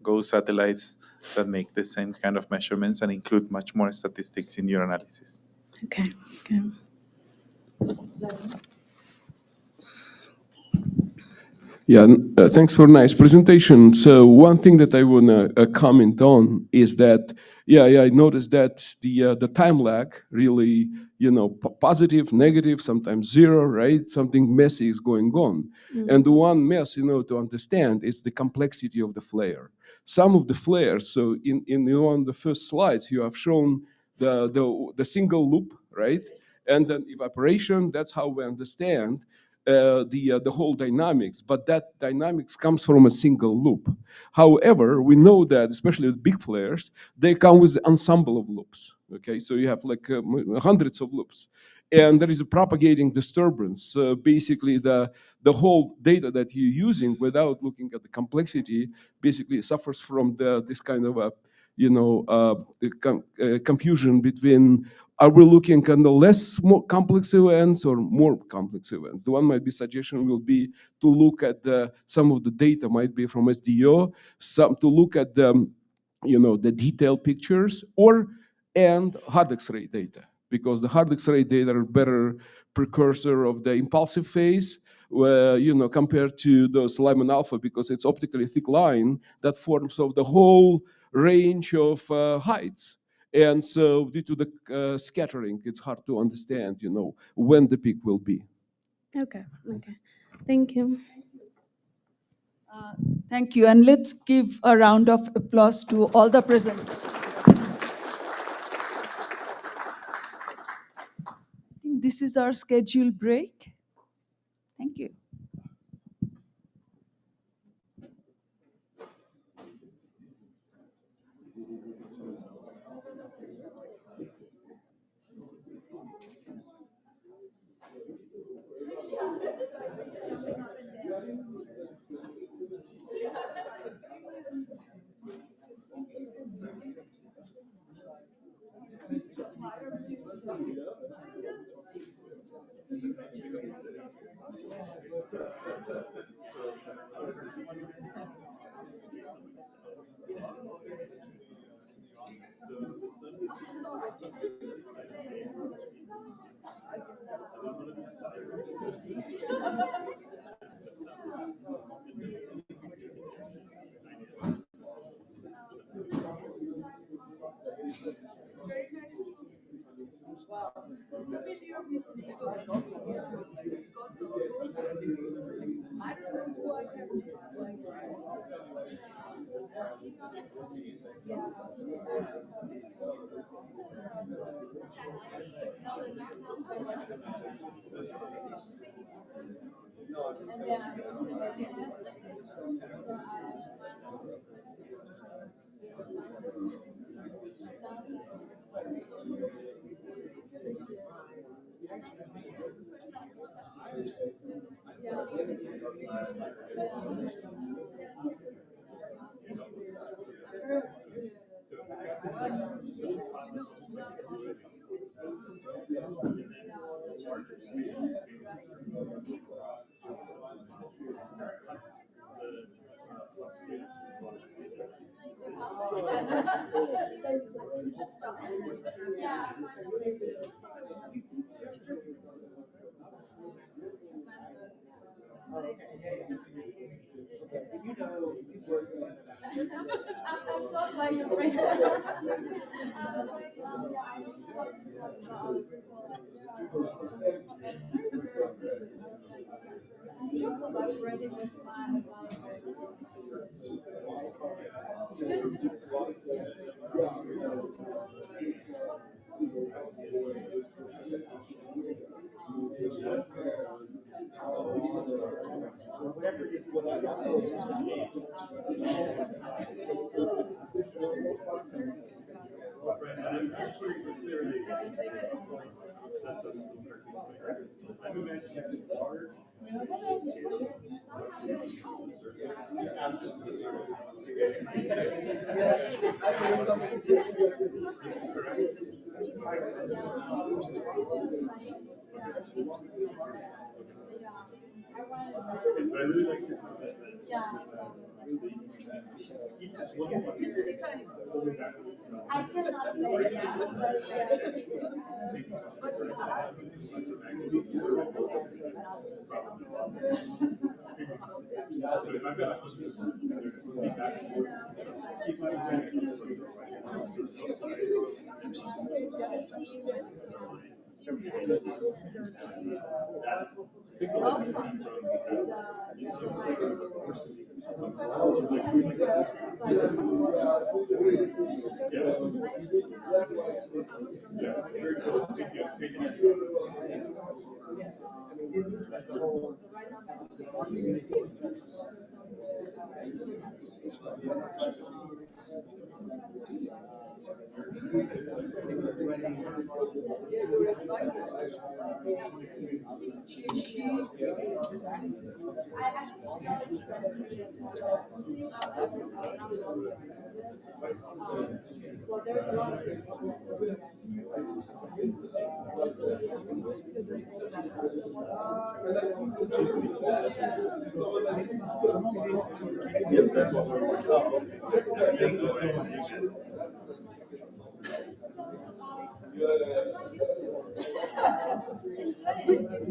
GOES satellites that make the same kind of measurements and include much more statistics in your analysis. Okay. Okay. Yeah, thanks for a nice presentation. So one thing that I want to comment on is that, I noticed that the time lag really, positive, negative, sometimes zero, right? Something messy is going on. And the one mess, to understand is the complexity of the flare. Some of the flares, so in one of the first slides, you have shown the single loop, right? And then evaporation, that's how we understand the whole dynamics, but that dynamics comes from a single loop. However, we know that, especially with big flares, they come with an ensemble of loops. Okay, so you have like hundreds of loops, and there is a propagating disturbance. Basically, the whole data that you're using, without looking at the complexity, basically suffers from this kind of a confusion between, are we looking at the more complex events or more complex events? The one might be suggestion will be to look at some of the data might be from SDO, some to look at the detailed pictures and hard X-ray data, because the hard X-ray data are better precursor of the impulsive phase, where, compared to those Lyman alpha, because it's optically thick line that forms of the whole range of heights. And so due to the scattering, it's hard to understand, when the peak will be. Okay. Thank you. Thank you. And let's give a round of applause to all the presenters. I think this is our scheduled break. Thank you.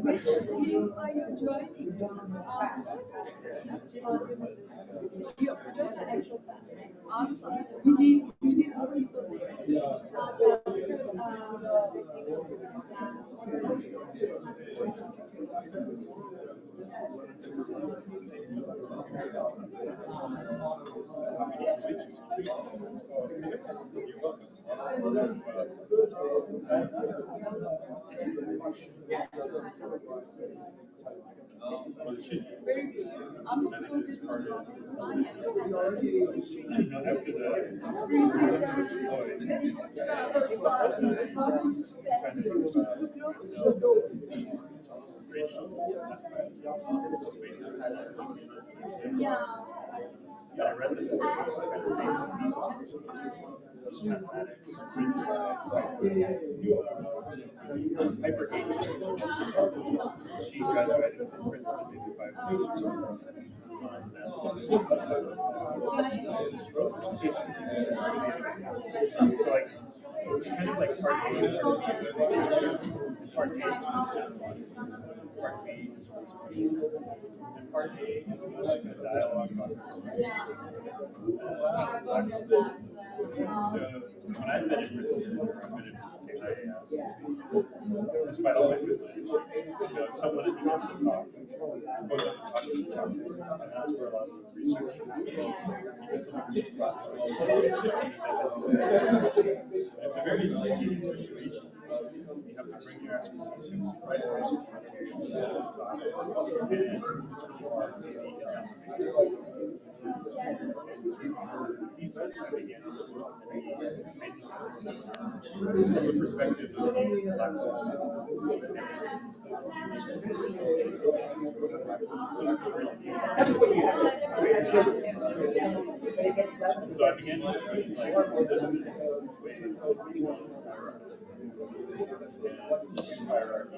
Which team are you joining? Awesome. We need more people there. She graduated from Princeton maybe 5 years ago. So like, it's kind of like part A and part B, but part A is part B is questions, and part A is more like a dialogue about perspective. So when I met in Princeton, despite all my privilege, someone at the top goes up and talks to the top, and that's where a lot of the research it's a very intimidating situation. You have to bring your expertise right away. From the perspective so I began to study hierarchy.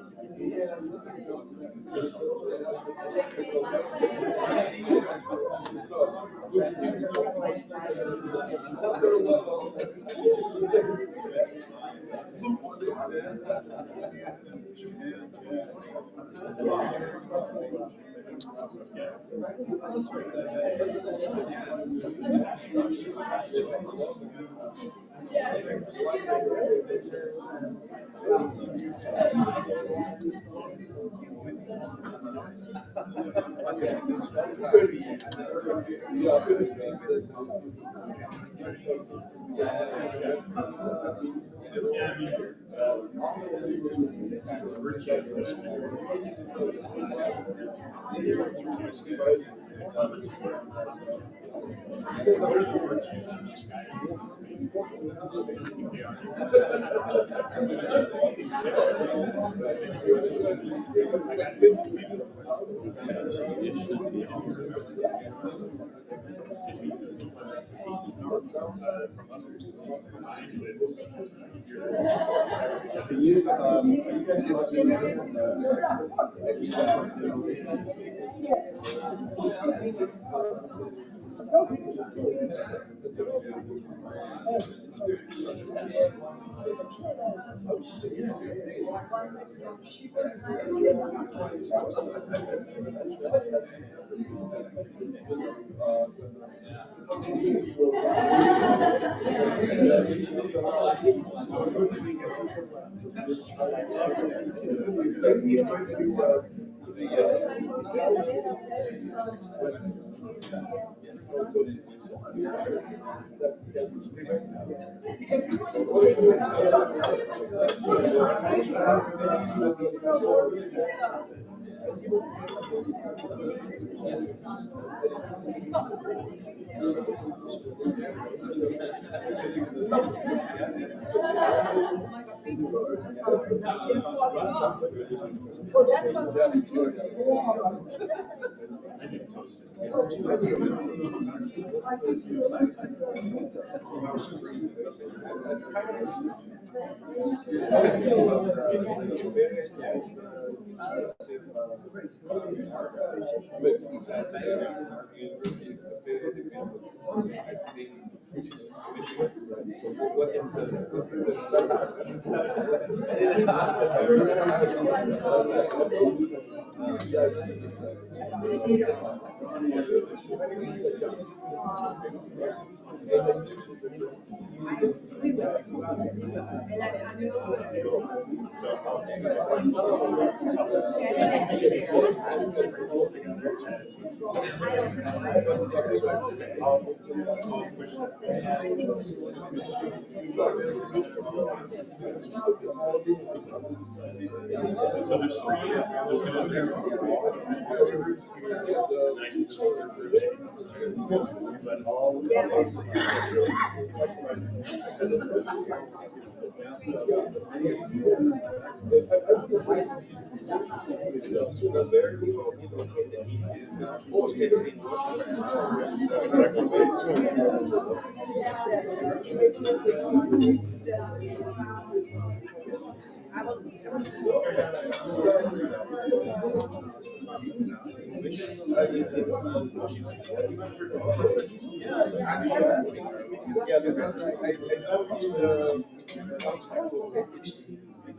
Yeah, because I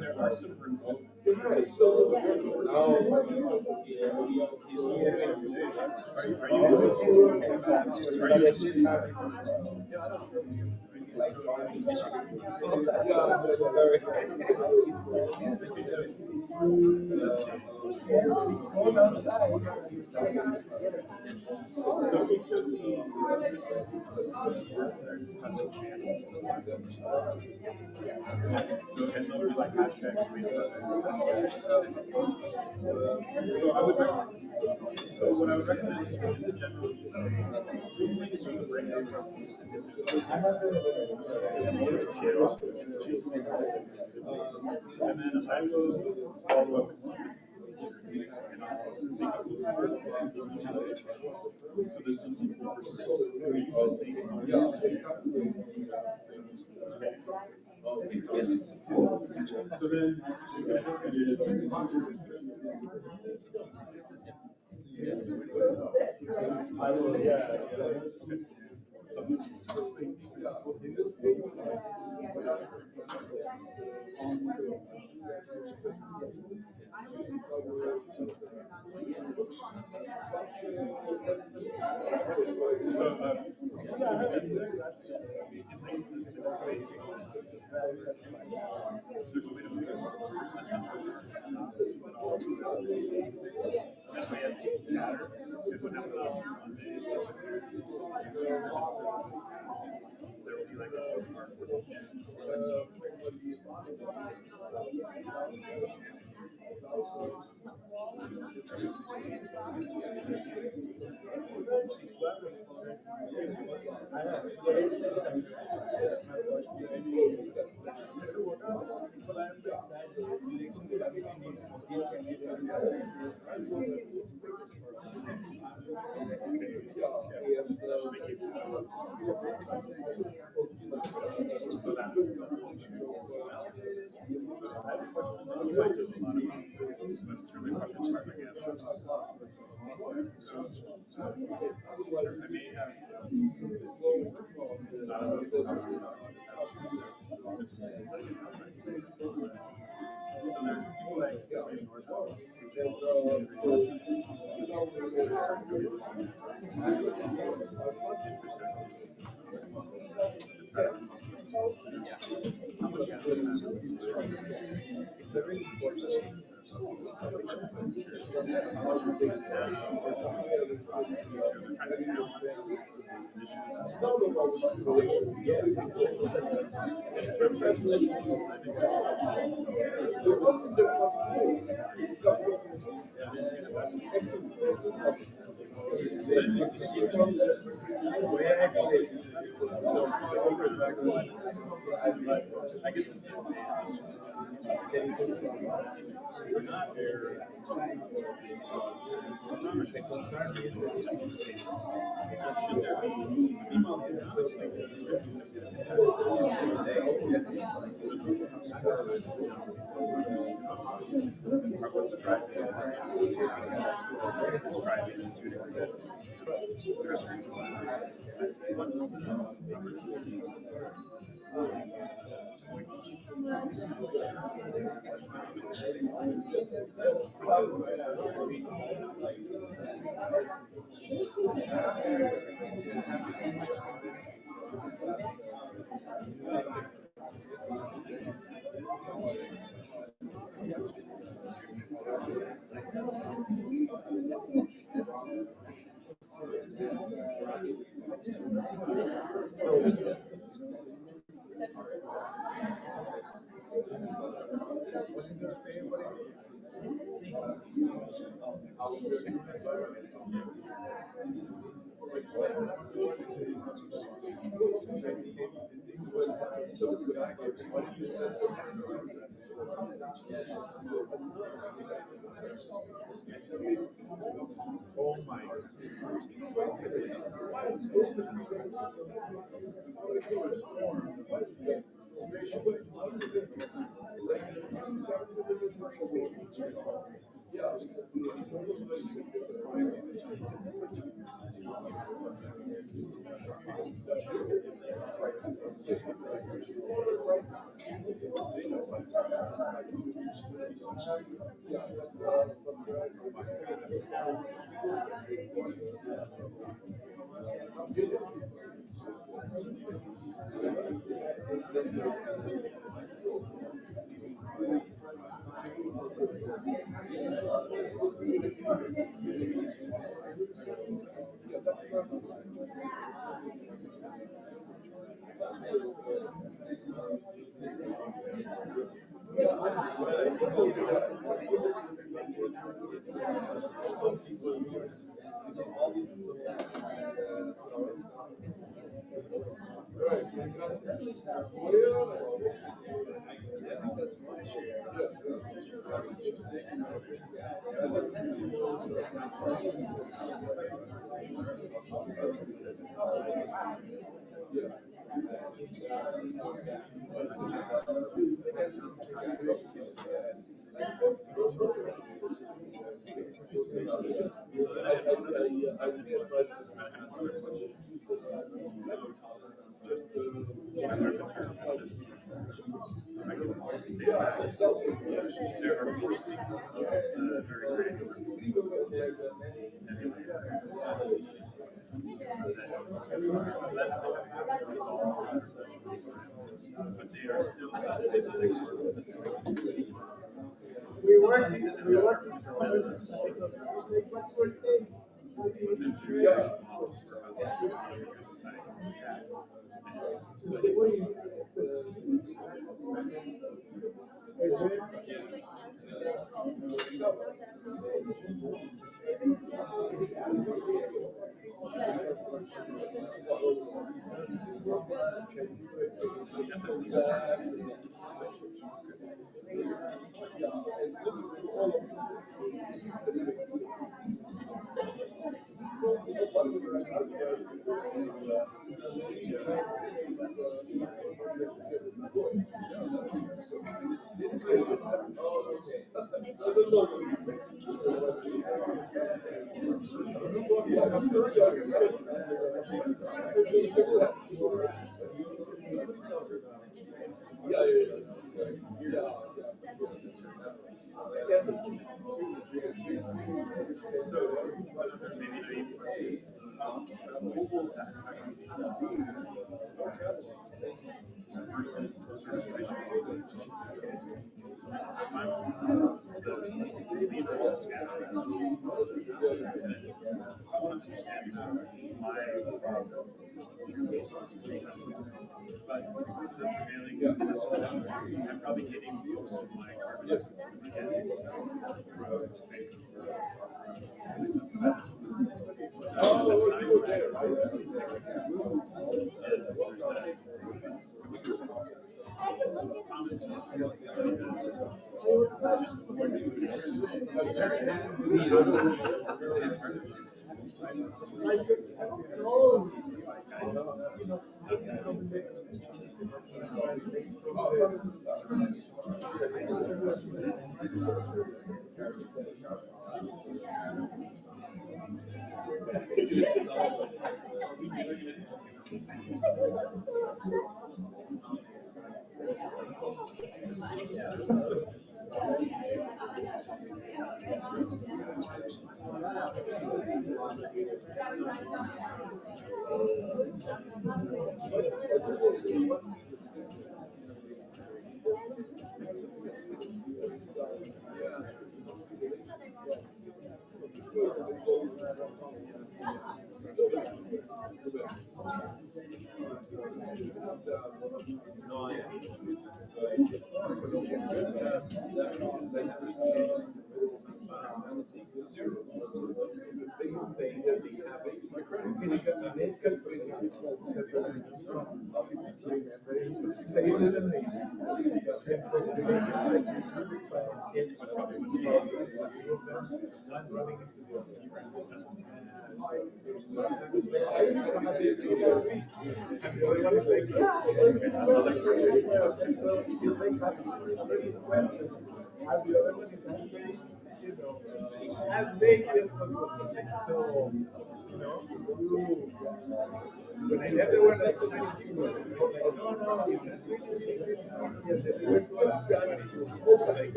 there are some remote So I would recommend. So what I would recommend is in the general use and then I will follow up with this. So there's some people who use the same so then it is I will, yeah.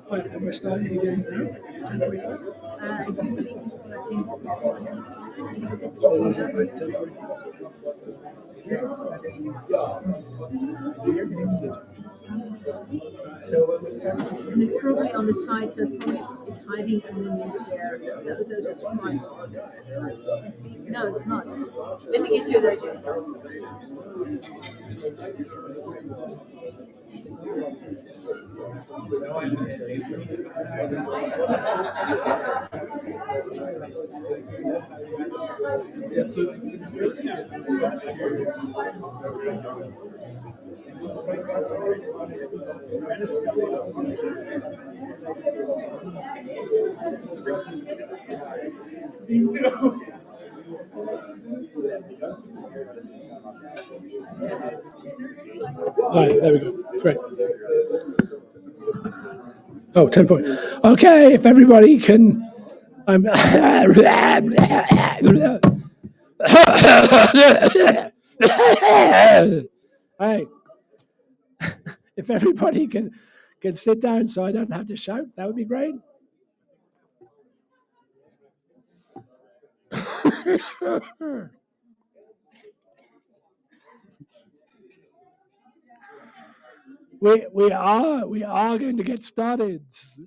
Right, and we're starting again now. 10:45. I do believe it's 13:45. Just looking Oh, is it 10:45? And it's probably on the side, so it's hiding underneath there, those stripes. No, it's not. Let me get you there, Jay. All right, there we go. Great. Oh, 10:40. Okay, if everybody can, I'm. Hey, if everybody can sit down so I don't have to shout, that would be great. We are going to get started.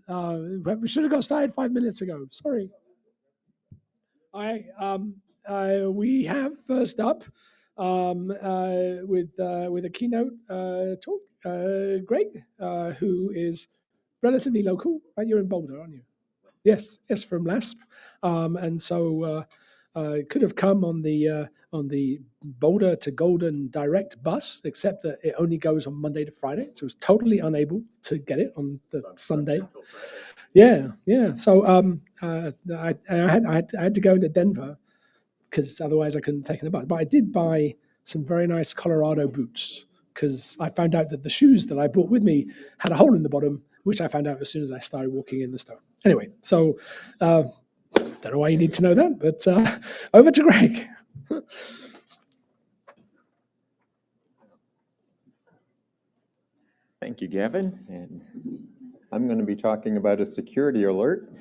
We should have got started 5 minutes ago. Sorry. We have first up with a keynote talk, Greg, who is relatively local. Right, you're in Boulder, aren't you? Yes, from LASP, and so could have come on the Boulder to Golden direct bus, except that it only goes on Monday to Friday, so it's totally unable to get it on the Sunday. Yeah. So I had to go into Denver because otherwise I couldn't take a bus. But I did buy some very nice Colorado boots because I found out that the shoes that I brought with me had a hole in the bottom, which I found out as soon as I started walking in the snow. Anyway, so don't know why you need to know that, but over to Greg. Thank you, Gavin. And I'm going to be talking about a security alert.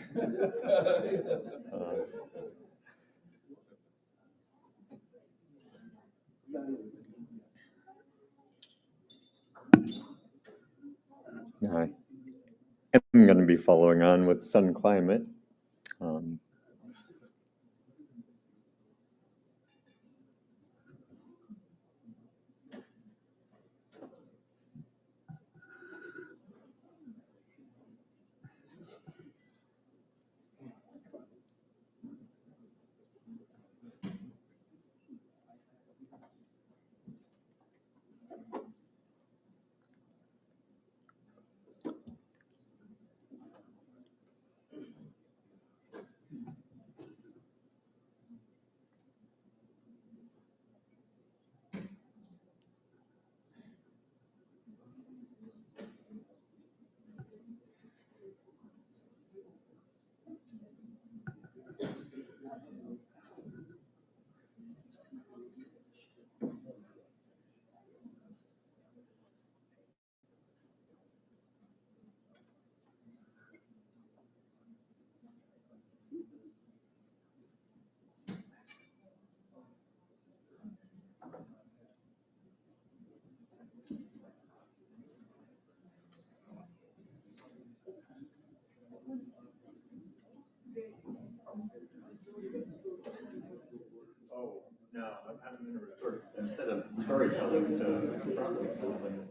I'm going to be following on with sun climate. Instead of storytelling to problem solving.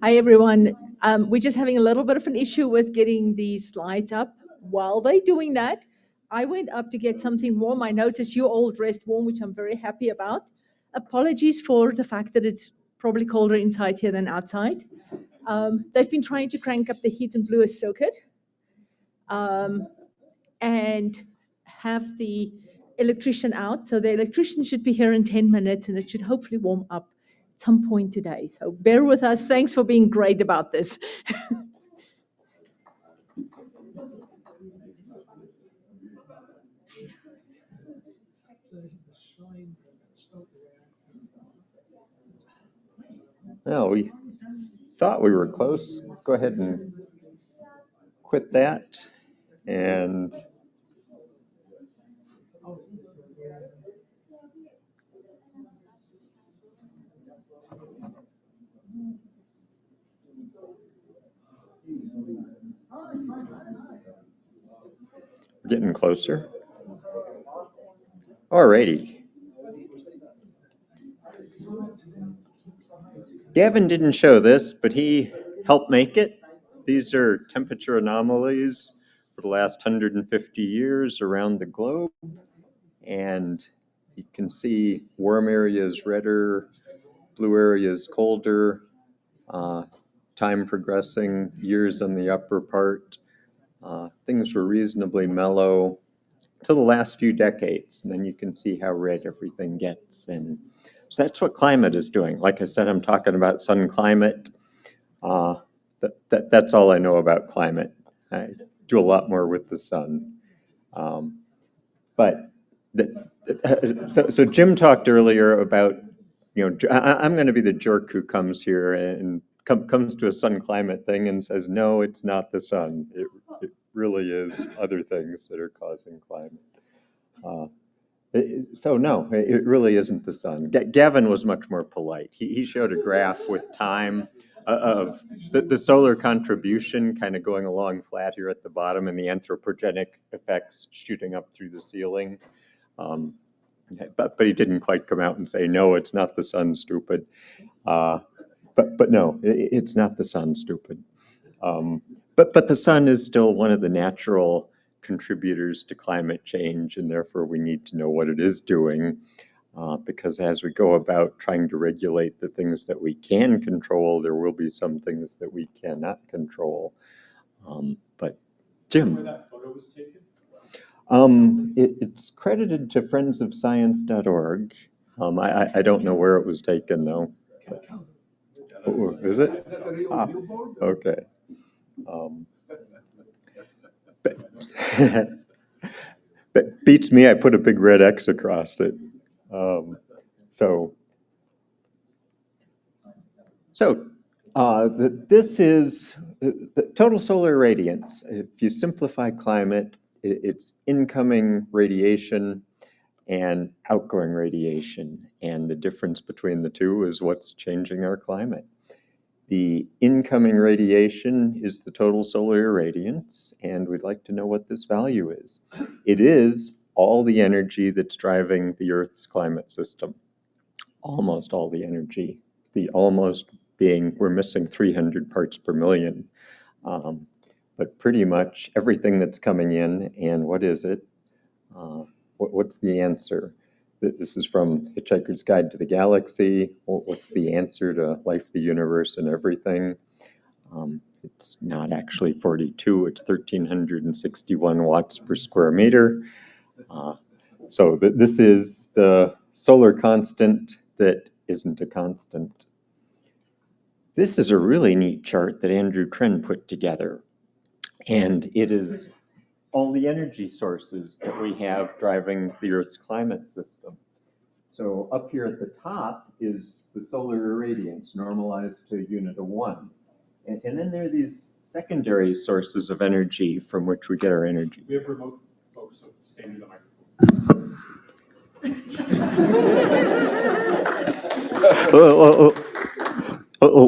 Hi, everyone. We're just having a little bit of an issue with getting the slides up. While they're doing that, I went up to get something warm. I noticed you're all dressed warm, which I'm very happy about. Apologies for the fact that it's probably colder inside here than outside. They've been trying to crank up the heat and blew a circuit and have the electrician out. So the electrician should be here in 10 minutes and it should hopefully warm up at some point today. So bear with us. Thanks for being great about this. Well, we thought we were close. Go ahead and quit that. And getting closer. Alrighty. Gavin didn't show this, but he helped make it. These are temperature anomalies for the last 150 years around the globe. And you can see warm areas redder, blue area is colder, time progressing, years on the upper part. Things were reasonably mellow till the last few decades, and then you can see how red everything gets. And so that's what climate is doing. Like I said, I'm talking about sun climate. That's all I know about climate. I do a lot more with the sun. So Jim talked earlier about, I'm going to be the jerk who comes here and comes to a sun climate thing and says, no, it's not the sun. It really is other things that are causing climate. So no, it really isn't the sun. Gavin was much more polite. He showed a graph with time of the solar contribution kind of going along flat here at the bottom and the anthropogenic effects shooting up through the ceiling. But he didn't quite come out and say, no, it's not the sun, stupid. But no, it's not the sun, stupid. But the sun is still one of the natural contributors to climate change, and therefore we need to know what it is doing, because as we go about trying to regulate the things that we can control, there will be some things that we cannot control. But Jim. Where that photo was taken? It's credited to friendsofscience.org. I don't know where it was taken, though. Oh, is it? Okay. But beats me, I put a big red X across it. This is the total solar radiance. If you simplify climate, it's incoming radiation and outgoing radiation. And the difference between the two is what's changing our climate. The incoming radiation is the total solar irradiance, and we'd like to know what this value is. It is all the energy that's driving the Earth's climate system. Almost all the energy. The almost being we're missing 300 parts per million. But pretty much everything that's coming in, and what is it? What's the answer? This is from Hitchhiker's Guide to the Galaxy. What's the answer to life, the universe, and everything? It's not actually 42, it's 1,361 watts per square meter. So this is the solar constant that isn't a constant. This is a really neat chart that Andrew Kren put together. And it is all the energy sources that we have driving the Earth's climate system. So up here at the top is the solar irradiance normalized to a unit of 1. And then there are these secondary sources of energy from which we get our energy. We have remote folks, so stay near the microphone.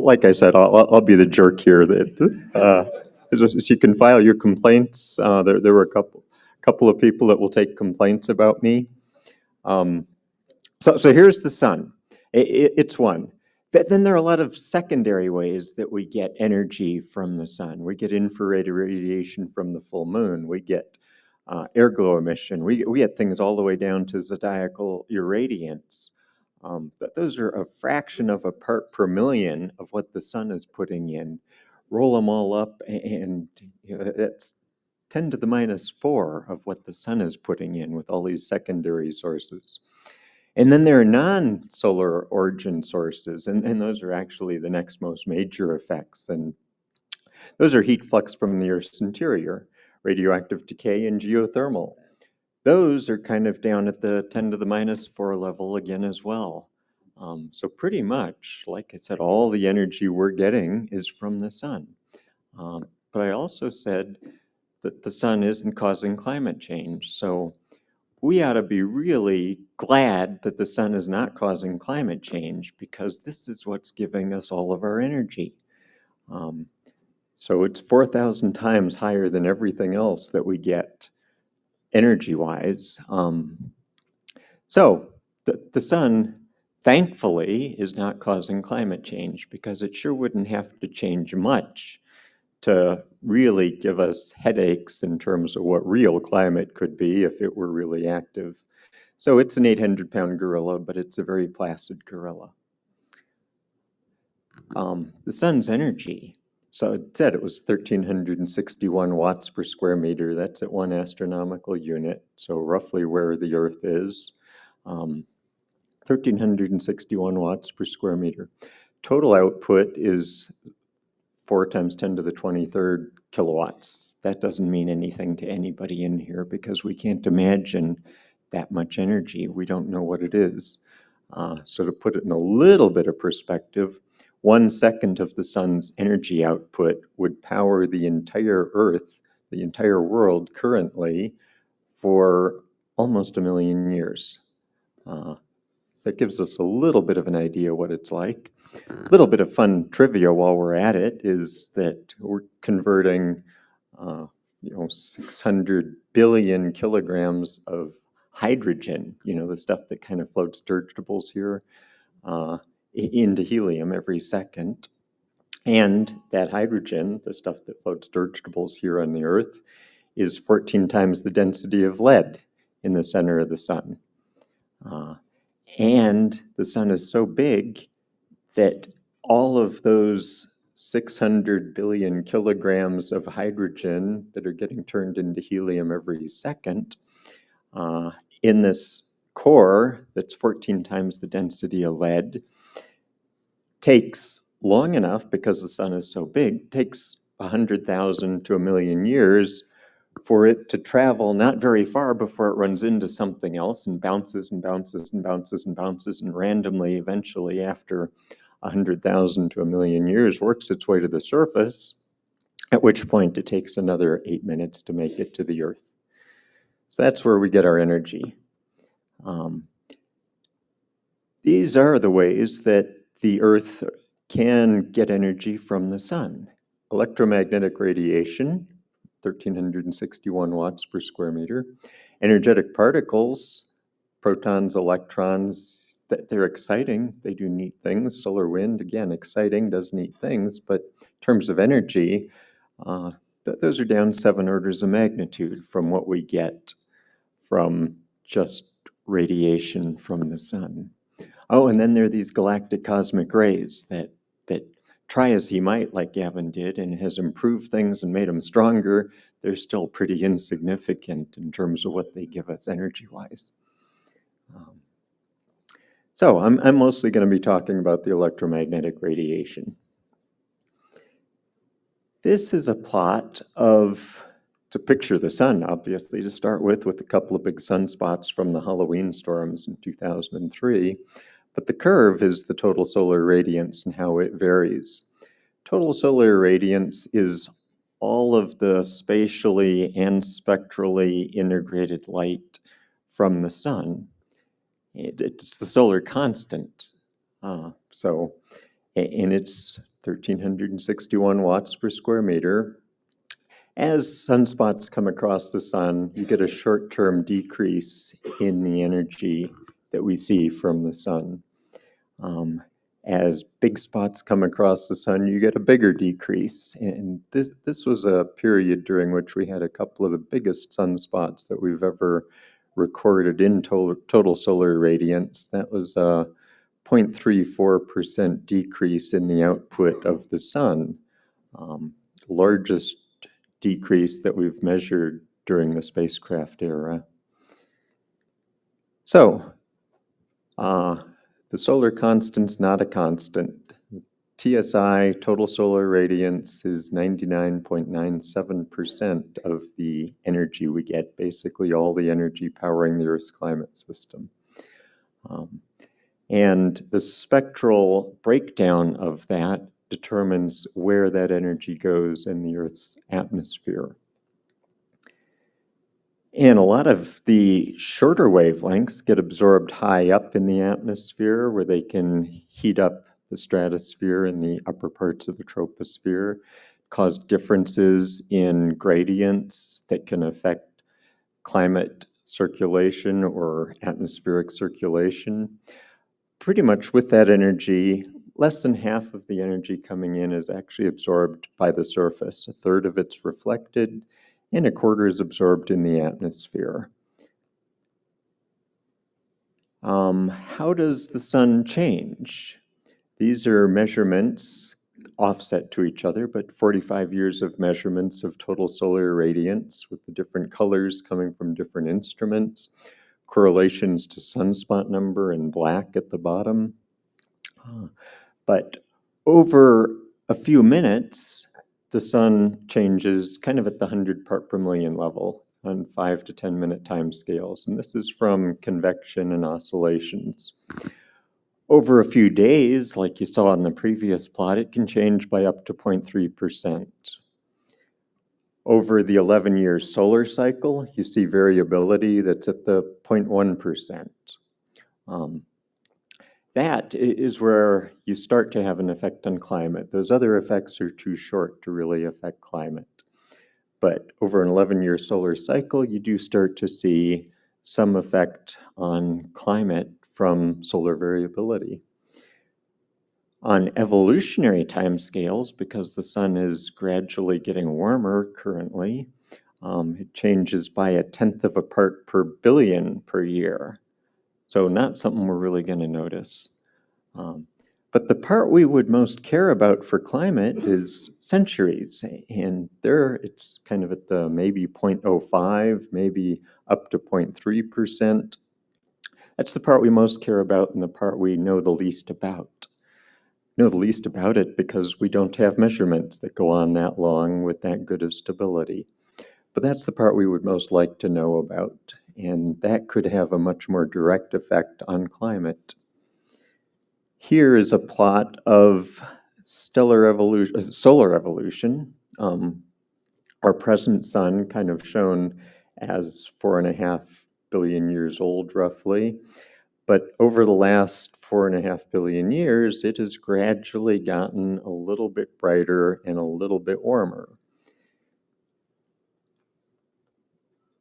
Like I said, I'll be the jerk here. So you can file your complaints. There were a couple of people that will take complaints about me. So here's the sun. It's one. Then there are a lot of secondary ways that we get energy from the sun. We get infrared radiation from the full moon. We get air glow emission. We get things all the way down to zodiacal irradiance. Those are a fraction of a part per million of what the sun is putting in. Roll them all up, and that's 10 to the minus 4 of what the sun is putting in with all these secondary sources. And then there are non-solar origin sources, and those are actually the next most major effects. And those are heat flux from the Earth's interior, radioactive decay, and geothermal. Those are kind of down at the 10 to the minus 4 level again as well. So pretty much, like I said, all the energy we're getting is from the sun. But I also said that the sun isn't causing climate change. So we ought to be really glad that the sun is not causing climate change, because this is what's giving us all of our energy. So it's 4,000 times higher than everything else that we get energy-wise. So the sun, thankfully, is not causing climate change, because it sure wouldn't have to change much to really give us headaches in terms of what real climate could be if it were really active. So it's an 800-pound gorilla, but it's a very placid gorilla. The sun's energy. So it said it was 1,361 watts per square meter. That's at 1 astronomical unit, so roughly where the Earth is. 1,361 watts per square meter. Total output is 4 times 10 to the 23rd kilowatts. That doesn't mean anything to anybody in here because we can't imagine that much energy. We don't know what it is. So to put it in a little bit of perspective, 1 second of the sun's energy output would power the entire Earth, the entire world currently, for almost 1 million years. That gives us a little bit of an idea what it's like. A little bit of fun trivia while we're at it is that we're converting 600 billion kilograms of hydrogen, the stuff that kind of floats dirigibles here, into helium every second. And that hydrogen, the stuff that floats dirigibles here on the Earth, is 14 times the density of lead in the center of the sun. And the sun is so big that all of those 600 billion kilograms of hydrogen that are getting turned into helium every second in this core that's 14 times the density of lead takes long enough, because the sun is so big, takes 100,000 to 1 million years for it to travel not very far before it runs into something else and bounces and bounces and bounces and bounces and randomly, eventually, after 100,000 to 1 million years, works its way to the surface, at which point it takes another 8 minutes to make it to the Earth. So that's where we get our energy. These are the ways that the Earth can get energy from the sun. Electromagnetic radiation, 1,361 watts per square meter. Energetic particles, protons, electrons, they're exciting. They do neat things. Solar wind, again, exciting, does neat things. But in terms of energy, those are down 7 orders of magnitude from what we get from just radiation from the sun. Oh, and then there are these galactic cosmic rays that try as he might, like Gavin did, and has improved things and made them stronger. They're still pretty insignificant in terms of what they give us energy-wise. So I'm mostly going to be talking about the electromagnetic radiation. This is a plot to picture the sun, obviously, to start with a couple of big sunspots from the Halloween storms in 2003. But the curve is the total solar radiance and how it varies. Total solar radiance is all of the spatially and spectrally integrated light from the sun. It's the solar constant. And it's 1,361 watts per square meter. As sunspots come across the sun, you get a short-term decrease in the energy that we see from the sun. As big spots come across the sun, you get a bigger decrease. And this was a period during which we had a couple of the biggest sunspots that we've ever recorded in total solar radiance. That was a 0.34% decrease in the output of the sun, largest decrease that we've measured during the spacecraft era. So, the solar constant's not a constant. TSI, total solar radiance, is 99.97% of the energy we get, basically all the energy powering the Earth's climate system. And the spectral breakdown of that determines where that energy goes in the Earth's atmosphere. And a lot of the shorter wavelengths get absorbed high up in the atmosphere, where they can heat up the stratosphere and the upper parts of the troposphere, cause differences in gradients that can affect climate circulation or atmospheric circulation. Pretty much with that energy, less than half of the energy coming in is actually absorbed by the surface. A third of it's reflected, and a quarter is absorbed in the atmosphere. How does the sun change? These are measurements offset to each other, but 45 years of measurements of total solar irradiance with the different colors coming from different instruments, correlations to sunspot number in black at the bottom. But over a few minutes, the sun changes kind of at the 100 part per million level on 5 to 10 minute time scales. And this is from convection and oscillations. Over a few days, like you saw on the previous plot, it can change by up to 0.3%. Over the 11-year solar cycle, you see variability that's at the 0.1%. That is where you start to have an effect on climate. Those other effects are too short to really affect climate. But over an 11-year solar cycle, you do start to see some effect on climate from solar variability. On evolutionary timescales, because the sun is gradually getting warmer currently, it changes by 1/10 of a part per billion per year. So not something we're really going to notice. But the part we would most care about for climate is centuries. And there it's kind of at the maybe 0.05, maybe up to 0.3%. That's the part we most care about and the part we know the least about. Know the least about it because we don't have measurements that go on that long with that good of stability. But that's the part we would most like to know about, and that could have a much more direct effect on climate. Here is a plot of solar evolution. Our present sun kind of shown as 4.5 billion years old, roughly. But over the last 4.5 billion years, it has gradually gotten a little bit brighter and a little bit warmer.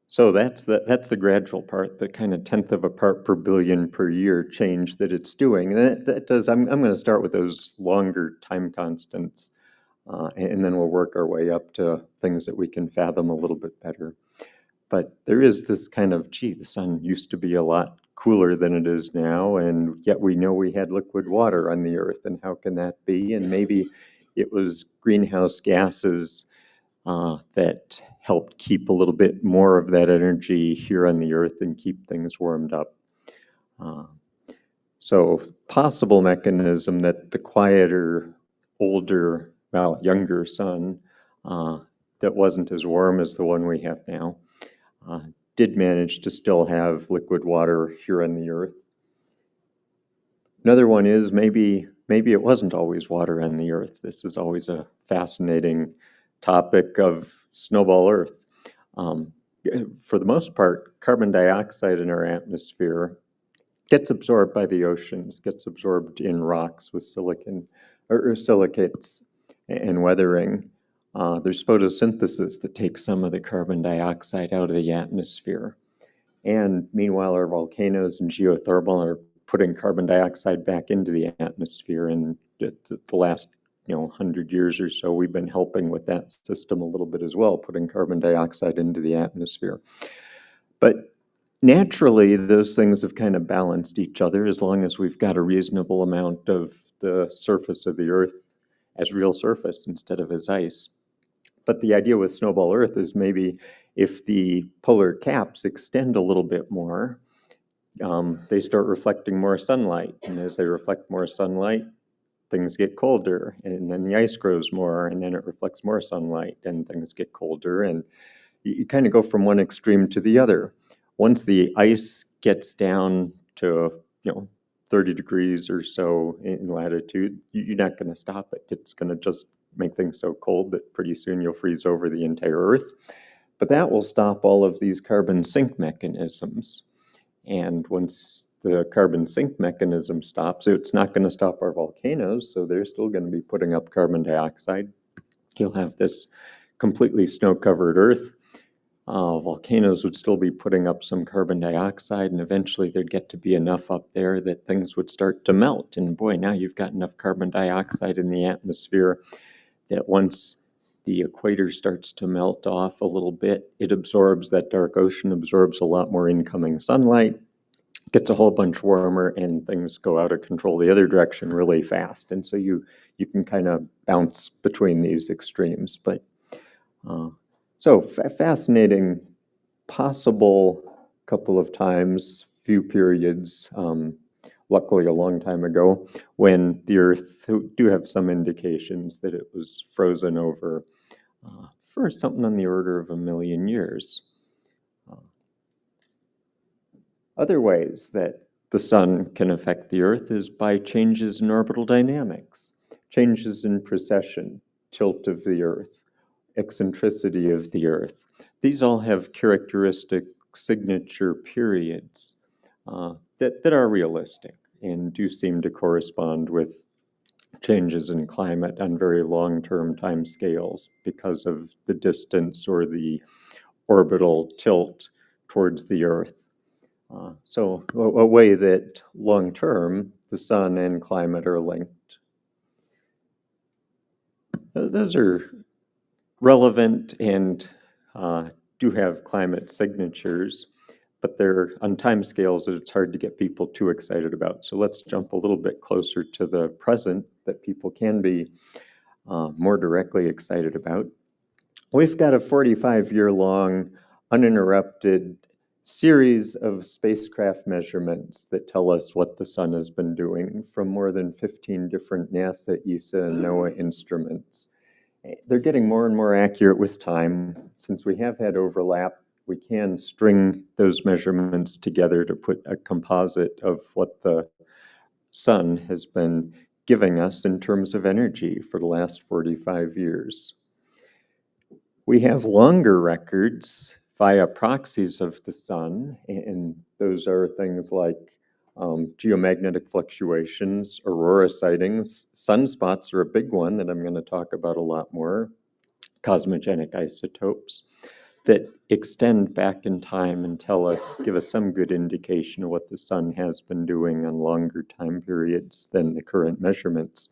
So that's the gradual part, the kind of 1/10 of a part per billion per year change that it's doing. And that does. I'm going to start with those longer time constants, and then we'll work our way up to things that we can fathom a little bit better. But there is this kind of, the sun used to be a lot cooler than it is now, and yet we know we had liquid water on the Earth, and how can that be? And maybe it was greenhouse gases that helped keep a little bit more of that energy here on the Earth and keep things warmed up. So possible mechanism that the quieter, older, younger sun that wasn't as warm as the one we have now did manage to still have liquid water here on the Earth. Another one is maybe it wasn't always water on the Earth. This is always a fascinating topic of snowball Earth. For the most part, carbon dioxide in our atmosphere gets absorbed by the oceans, gets absorbed in rocks with silicon or silicates and weathering. There's photosynthesis that takes some of the carbon dioxide out of the atmosphere. And meanwhile, our volcanoes and geothermal are putting carbon dioxide back into the atmosphere. And the last 100 years or so, we've been helping with that system a little bit as well, putting carbon dioxide into the atmosphere. But naturally, those things have kind of balanced each other as long as we've got a reasonable amount of the surface of the Earth as real surface instead of as ice. But the idea with snowball Earth is maybe if the polar caps extend a little bit more, they start reflecting more sunlight. And as they reflect more sunlight, things get colder, and then the ice grows more, and then it reflects more sunlight, and things get colder. And you kind of go from one extreme to the other. Once the ice gets down to 30 degrees or so in latitude, you're not going to stop it. It's going to just make things so cold that pretty soon you'll freeze over the entire Earth. But that will stop all of these carbon sink mechanisms. And once the carbon sink mechanism stops, it's not going to stop our volcanoes, so they're still going to be putting up carbon dioxide. You'll have this completely snow-covered Earth. Volcanoes would still be putting up some carbon dioxide, and eventually there'd get to be enough up there that things would start to melt. And boy, now you've got enough carbon dioxide in the atmosphere that once the equator starts to melt off a little bit, it absorbs, that dark ocean absorbs a lot more incoming sunlight. gets a whole bunch warmer and things go out of control the other direction really fast. And so you can kind of bounce between these extremes. But so fascinating, possible couple of times, few periods, luckily a long time ago, when the Earth do have some indications that it was frozen over for something on the order of 1 million years. Other ways that the sun can affect the Earth is by changes in orbital dynamics, changes in precession, tilt of the Earth, eccentricity of the Earth. These all have characteristic signature periods that are realistic and do seem to correspond with changes in climate on very long-term time scales because of the distance or the orbital tilt towards the Earth. So a way that long-term the sun and climate are linked. Those are relevant and do have climate signatures, but they're on time scales that it's hard to get people too excited about. So let's jump a little bit closer to the present that people can be more directly excited about. We've got a 45-year-long uninterrupted series of spacecraft measurements that tell us what the sun has been doing from more than 15 different NASA, ESA, and NOAA instruments. They're getting more and more accurate with time. Since we have had overlap, we can string those measurements together to put a composite of what the sun has been giving us in terms of energy for the last 45 years. We have longer records via proxies of the sun, and those are things like geomagnetic fluctuations, aurora sightings. Sunspots are a big one that I'm going to talk about a lot more. Cosmogenic isotopes that extend back in time and give us some good indication of what the sun has been doing on longer time periods than the current measurements.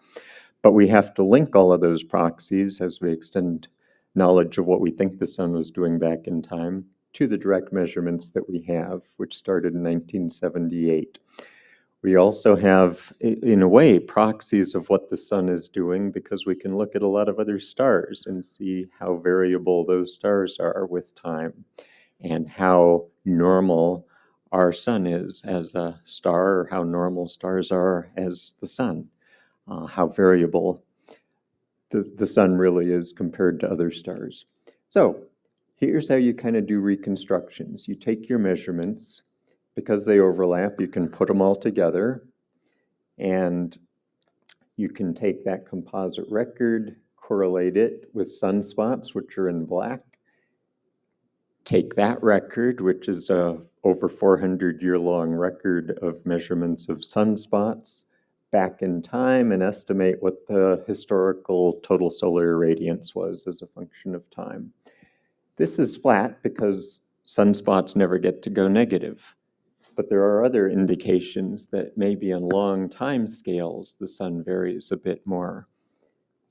But we have to link all of those proxies as we extend knowledge of what we think the sun was doing back in time to the direct measurements that we have, which started in 1978. We also have, in a way, proxies of what the sun is doing because we can look at a lot of other stars and see how variable those stars are with time and how normal our sun is as a star or how normal stars are as the sun, how variable the sun really is compared to other stars. So here's how you kind of do reconstructions. You take your measurements. Because they overlap, you can put them all together, and you can take that composite record, correlate it with sunspots, which are in black, take that record, which is a over 400-year-long record of measurements of sunspots, back in time and estimate what the historical total solar irradiance was as a function of time. This is flat because sunspots never get to go negative. But there are other indications that maybe on long time scales, the sun varies a bit more.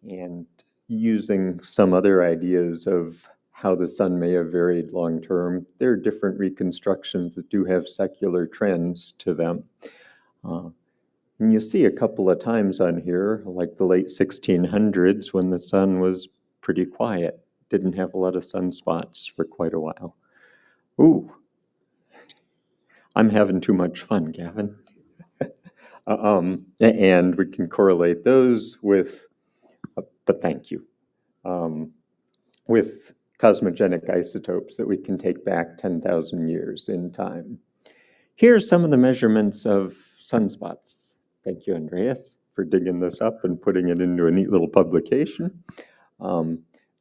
And using some other ideas of how the sun may have varied long term, there are different reconstructions that do have secular trends to them. And you see a couple of times on here, like the late 1600s when the sun was pretty quiet, didn't have a lot of sunspots for quite a while. Ooh. I'm having too much fun, Gavin. And we can correlate those with, but thank you, with cosmogenic isotopes that we can take back 10,000 years in time. Here's some of the measurements of sunspots. Thank you, Andreas, for digging this up and putting it into a neat little publication.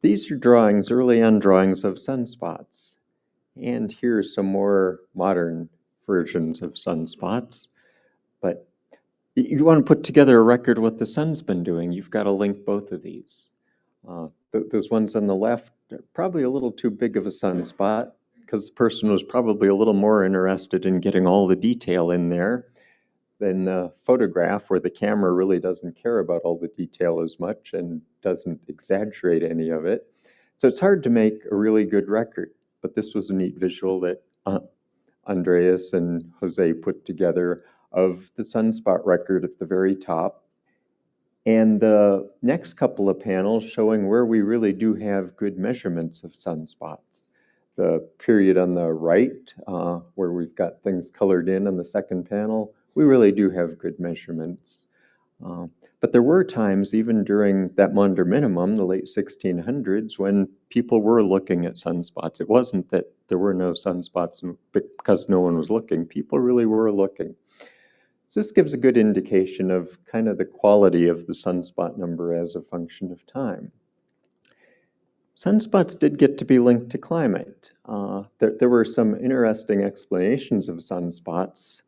These are drawings, early on drawings of sunspots. And here's some more modern versions of sunspots, but you want to put together a record of what the sun's been doing, you've got to link both of these. Those ones on the left are probably a little too big of a sunspot because the person was probably a little more interested in getting all the detail in there than the photograph where the camera really doesn't care about all the detail as much and doesn't exaggerate any of it. So it's hard to make a really good record, but this was a neat visual that Andreas and Jose put together of the sunspot record at the very top. And the next couple of panels showing where we really do have good measurements of sunspots. The period on the right, where we've got things colored in on the second panel, we really do have good measurements. But there were times, even during that Maunder minimum, the late 1600s, when people were looking at sunspots. It wasn't that there were no sunspots because no one was looking. People really were looking. So this gives a good indication of kind of the quality of the sunspot number as a function of time. Sunspots did get to be linked to climate. There were some interesting explanations of sunspots.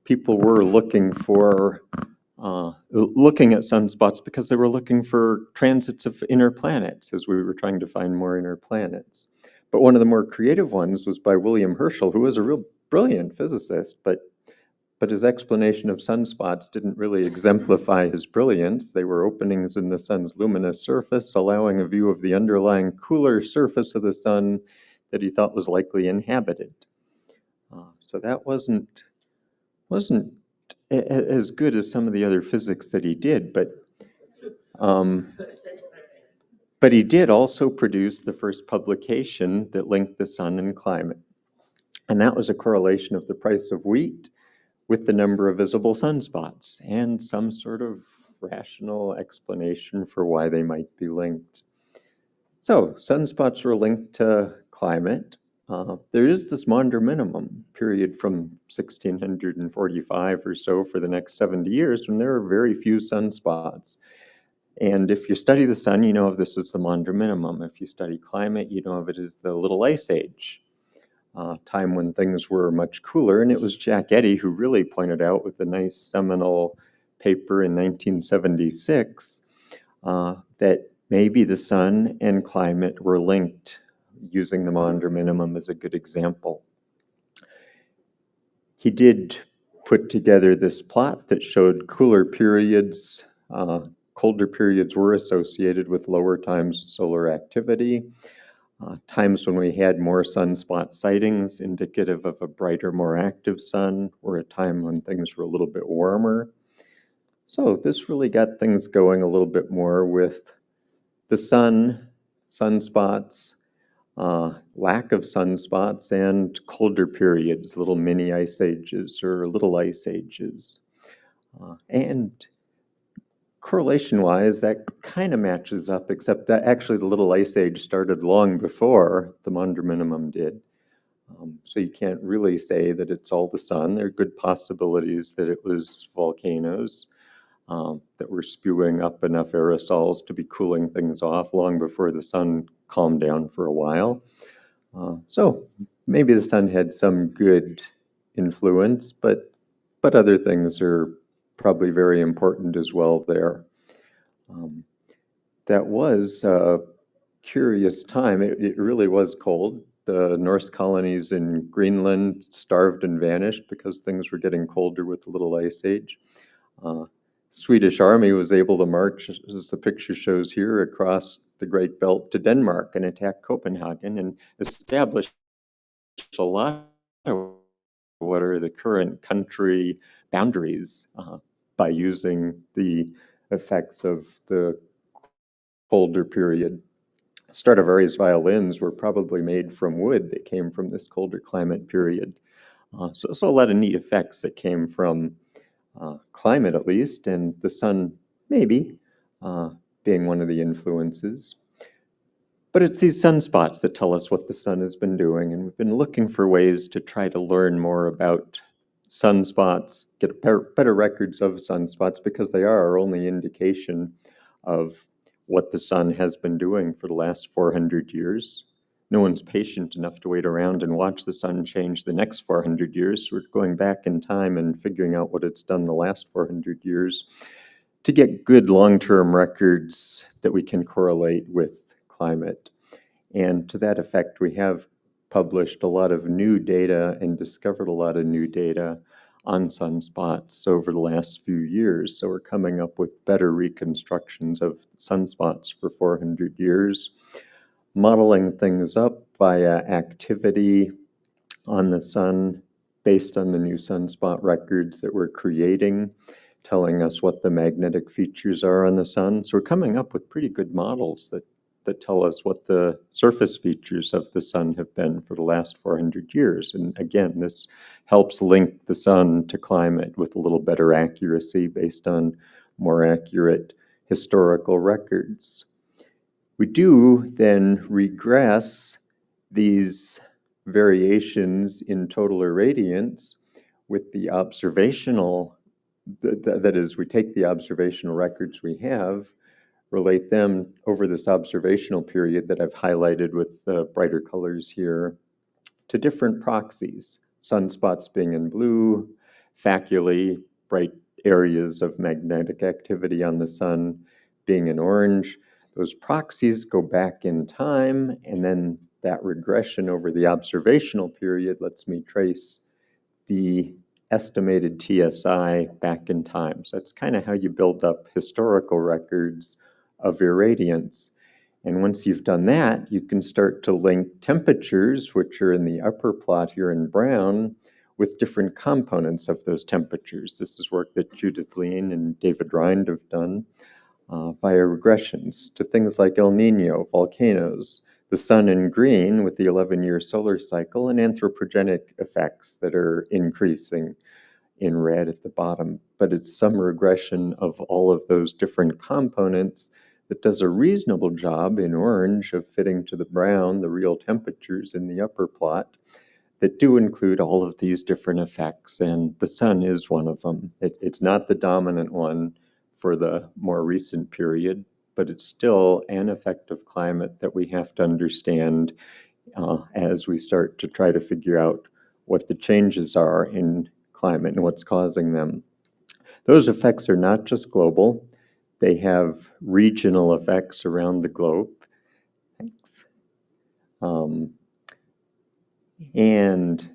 People were looking at sunspots because they were looking for transits of inner planets as we were trying to find more inner planets. But one of the more creative ones was by William Herschel, who was a real brilliant physicist, but his explanation of sunspots didn't really exemplify his brilliance. They were openings in the sun's luminous surface, allowing a view of the underlying cooler surface of the sun that he thought was likely inhabited. So that wasn't as good as some of the other physics that he did, but he did also produce the first publication that linked the sun and climate. And that was a correlation of the price of wheat with the number of visible sunspots and some sort of rational explanation for why they might be linked. So sunspots were linked to climate. There is this Maunder minimum period from 1645 or so for the next 70 years when there are very few sunspots. And if you study the sun, you know of this as the Maunder minimum. If you study climate, you know of it as the Little Ice Age, time when things were much cooler. And it was Jack Eddy who really pointed out with a nice seminal paper in 1976 that maybe the sun and climate were linked, using the Maunder minimum as a good example. He did put together this plot that showed cooler periods, colder periods were associated with lower times of solar activity. Times when we had more sunspot sightings, indicative of a brighter, more active sun, or a time when things were a little bit warmer. So this really got things going a little bit more with the sun, sunspots, lack of sunspots, and colder periods, little mini ice ages or little ice ages. And correlation-wise, that kind of matches up, except that actually the little ice age started long before the Maunder minimum did. So you can't really say that it's all the sun. There are good possibilities that it was volcanoes that were spewing up enough aerosols to be cooling things off long before the sun calmed down for a while. So maybe the sun had some good influence, but other things are probably very important as well there. That was a curious time. It really was cold. The Norse colonies in Greenland starved and vanished because things were getting colder with the Little Ice Age. Swedish army was able to march, as the picture shows here, across the Great Belt to Denmark and attack Copenhagen and establish a lot of what are the current country boundaries by using the effects of the colder period. Stradivarius violins were probably made from wood that came from this colder climate period. So a lot of neat effects that came from climate, at least, and the sun maybe being one of the influences. But it's these sunspots that tell us what the sun has been doing, and we've been looking for ways to try to learn more about sunspots, get better records of sunspots, because they are our only indication of what the sun has been doing for the last 400 years. No one's patient enough to wait around and watch the sun change the next 400 years. So we're going back in time and figuring out what it's done the last 400 years to get good long-term records that we can correlate with climate. And to that effect, we have published a lot of new data and discovered a lot of new data on sunspots over the last few years. So we're coming up with better reconstructions of sunspots for 400 years, modeling things up via activity, on the sun based on the new sunspot records that we're creating, telling us what the magnetic features are on the sun. So we're coming up with pretty good models that tell us what the surface features of the sun have been for the last 400 years. And again, this helps link the sun to climate with a little better accuracy based on more accurate historical records. We do then regress these variations in total irradiance with the observational, that is, we take the observational records we have, relate them over this observational period that I've highlighted with the brighter colors here to different proxies, sunspots being in blue, faculae, bright areas of magnetic activity on the sun being in orange. Those proxies go back in time, and then that regression over the observational period lets me trace the estimated TSI back in time. So that's kind of how you build up historical records of irradiance. And once you've done that, you can start to link temperatures, which are in the upper plot here in brown, with different components of those temperatures. This is work that Judith Lean and David Rind have done via regressions to things like El Nino, volcanoes, the sun in green with the 11-year solar cycle, and anthropogenic effects that are increasing in red at the bottom. But it's some regression of all of those different components that does a reasonable job in orange of fitting to the brown, the real temperatures in the upper plot, that do include all of these different effects, and the sun is one of them. It's not the dominant one for the more recent period, but it's still an effect of climate that we have to understand as we start to try to figure out what the changes are in climate and what's causing them. Those effects are not just global. They have regional effects around the globe. Thanks. And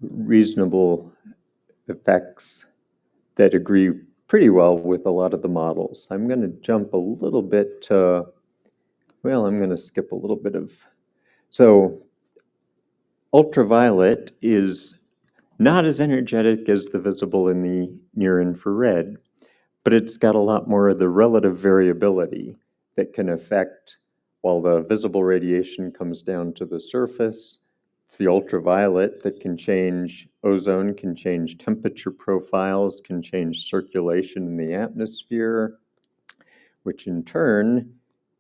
reasonable effects that agree pretty well with a lot of the models. I'm going to jump a little bit to, well, I'm going to skip a little bit of, so ultraviolet is not as energetic as the visible in the near infrared, but it's got a lot more of the relative variability that can affect, while the visible radiation comes down to the surface, it's the ultraviolet that can change ozone, can change temperature profiles, can change circulation in the atmosphere, which in turn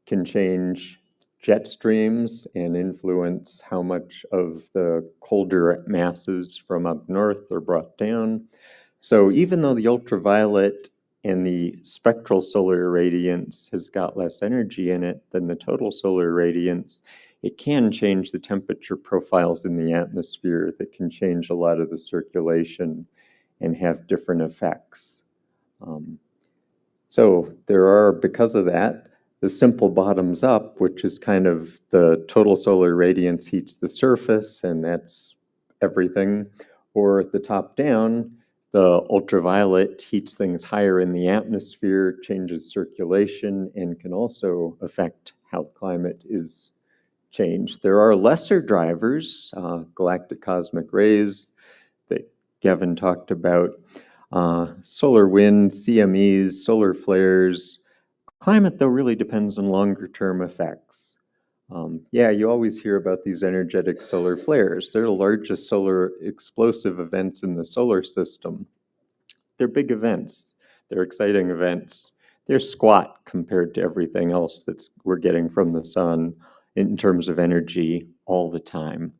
can change jet streams and influence how much of the colder masses from up north are brought down. So even though the ultraviolet and the spectral solar irradiance has got less energy in it than the total solar irradiance, it can change the temperature profiles in the atmosphere that can change a lot of the circulation and have different effects. So there are, because of that, the simple bottoms up, which is kind of the total solar radiance heats the surface, and that's everything, or the top down, the ultraviolet heats things higher in the atmosphere, changes circulation, and can also affect how climate is changed. There are lesser drivers, galactic cosmic rays that Gavin talked about, solar wind, CMEs, solar flares. Climate, though, really depends on longer-term effects. Yeah, you always hear about these energetic solar flares. They're the largest solar explosive events in the solar system. They're big events. They're exciting events. They're squat compared to everything else that we're getting from the sun in terms of energy all the time.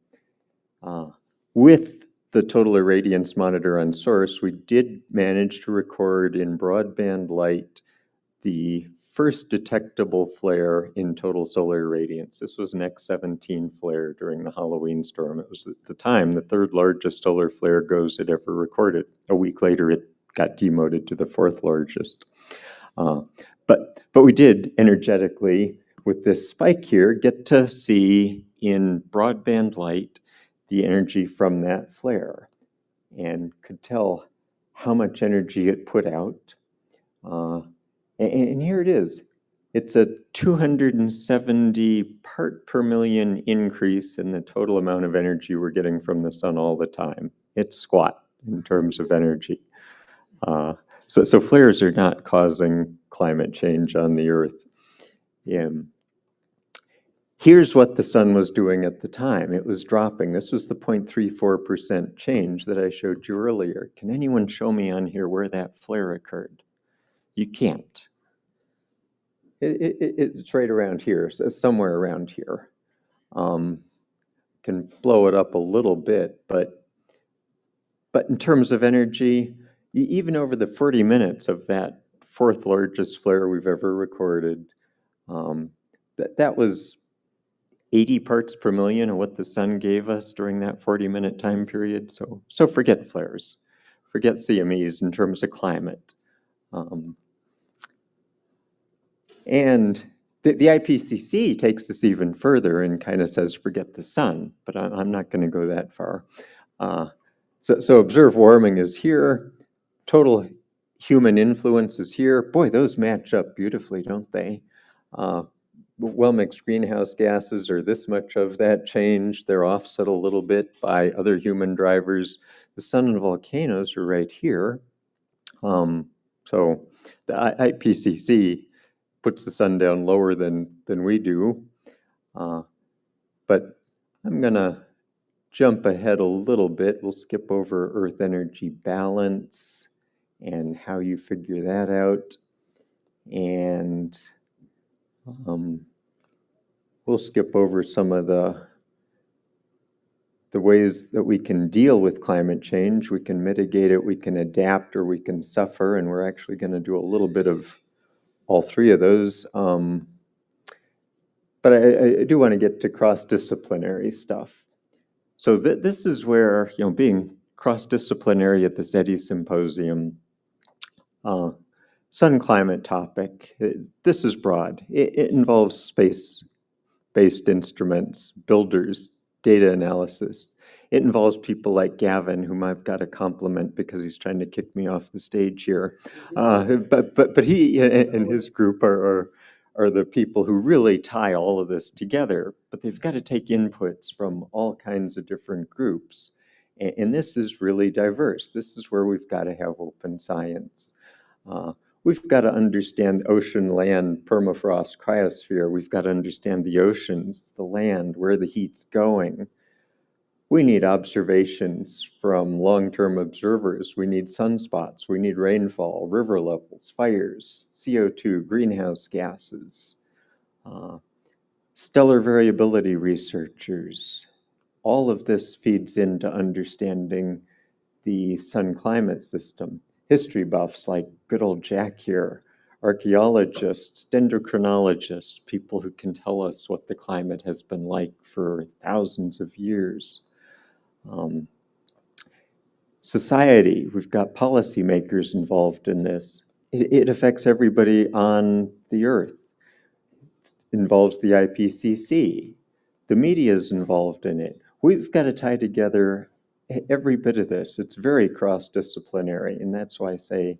With the total irradiance monitor on source, we did manage to record in broadband light the first detectable flare in total solar irradiance. This was an X17 flare during the Halloween storm. It was at the time the third largest solar flare GOES had ever recorded. A week later, it got demoted to the fourth largest. But we did energetically, with this spike here, get to see in broadband light the energy from that flare and could tell how much energy it put out. And here it is. It's a 270 part per million increase in the total amount of energy we're getting from the sun all the time. It's squat in terms of energy. So flares are not causing climate change on the Earth. Here's what the sun was doing at the time. It was dropping. This was the 0.34% change that I showed you earlier. Can anyone show me on here where that flare occurred? You can't. It's right around here, so somewhere around here. Can blow it up a little bit, but in terms of energy, even over the 40 minutes of that fourth largest flare we've ever recorded, that was 80 parts per million of what the sun gave us during that 40-minute time period. So forget flares, forget CMEs in terms of climate. And the IPCC takes this even further and kind of says, forget the sun, but I'm not going to go that far. So observed warming is here. Total human influence is here. Boy, those match up beautifully, don't they? Well-mixed greenhouse gases are this much of that change. They're offset a little bit by other human drivers. The sun and volcanoes are right here. So the IPCC puts the sun down lower than we do. But I'm going to jump ahead a little bit. We'll skip over Earth energy balance and how you figure that out. And we'll skip over some of the ways that we can deal with climate change. We can mitigate it, we can adapt, or we can suffer. And we're actually going to do a little bit of all three of those. But I do want to get to cross-disciplinary stuff. So this is where, being cross-disciplinary at this Eddy Symposium, sun climate topic, this is broad. It involves space-based instruments, builders, data analysis. It involves people like Gavin, whom I've got to compliment because he's trying to kick me off the stage here. But he and his group are the people who really tie all of this together. But they've got to take inputs from all kinds of different groups. And this is really diverse. This is where we've got to have open science. We've got to understand ocean, land, permafrost, cryosphere. We've got to understand the oceans, the land, where the heat's going. We need observations from long-term observers. We need sunspots. We need rainfall, river levels, fires, CO2, greenhouse gases, stellar variability researchers. All of this feeds into understanding the sun climate system. History buffs like good old Jack here, archaeologists, dendrochronologists, people who can tell us what the climate has been like for thousands of years. Society, we've got policymakers involved in this. It affects everybody on the earth. It involves the IPCC. The media is involved in it. We've got to tie together every bit of this. It's very cross-disciplinary, and that's why I say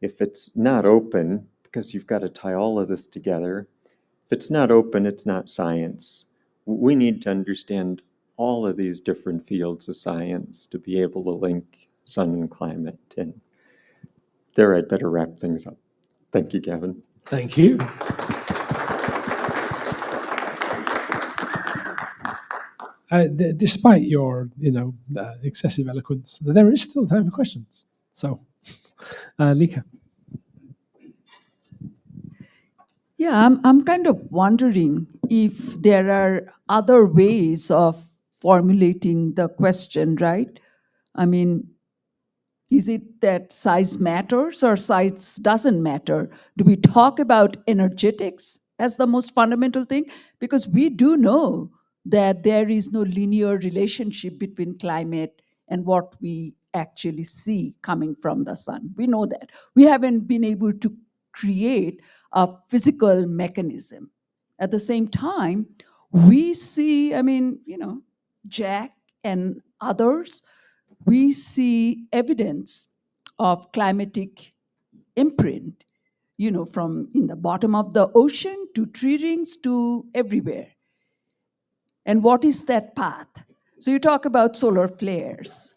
if it's not open, because you've got to tie all of this together, if it's not open, it's not science. We need to understand all of these different fields of science to be able to link sun and climate. And there, I'd better wrap things up. Thank you, Gavin. Thank you. Despite your, excessive eloquence, there is still time for questions. So, Lika. Yeah, I'm kind of wondering if there are other ways of formulating the question, right? I mean, is it that size matters or size doesn't matter? Do we talk about energetics as the most fundamental thing? Because we do know that there is no linear relationship between climate and what we actually see coming from the sun. We know that. We haven't been able to create a physical mechanism. At the same time, we see, Jack and others, we see evidence of climatic imprint from in the bottom of the ocean to tree rings to everywhere. And what is that path? So you talk about solar flares.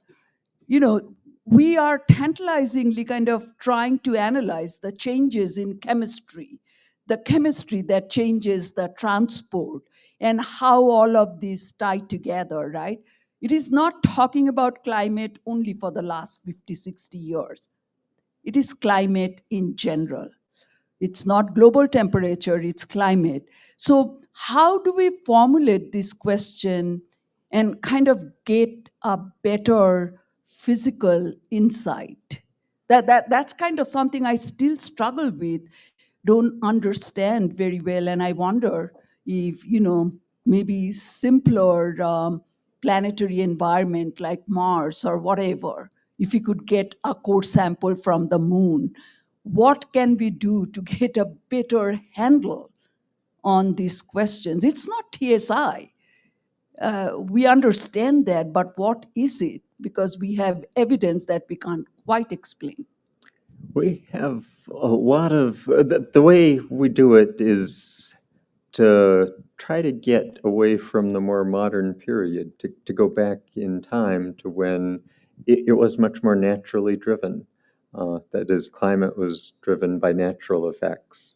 We are tantalizingly kind of trying to analyze the changes in chemistry, the chemistry that changes the transport, and how all of these tie together, right? It is not talking about climate only for the last 50, 60 years. It is climate in general. It's not global temperature, it's climate. So how do we formulate this question and kind of get a better physical insight? That's kind of something I still struggle with, don't understand very well. And I wonder if, maybe simpler planetary environment like Mars or whatever, if we could get a core sample from the moon, what can we do to get a better handle on these questions? It's not TSI. We understand that, but what is it? Because we have evidence that we can't quite explain. We have a lot of, the way we do it is to try to get away from the more modern period, to go back in time to when it was much more naturally driven. That is, climate was driven by natural effects.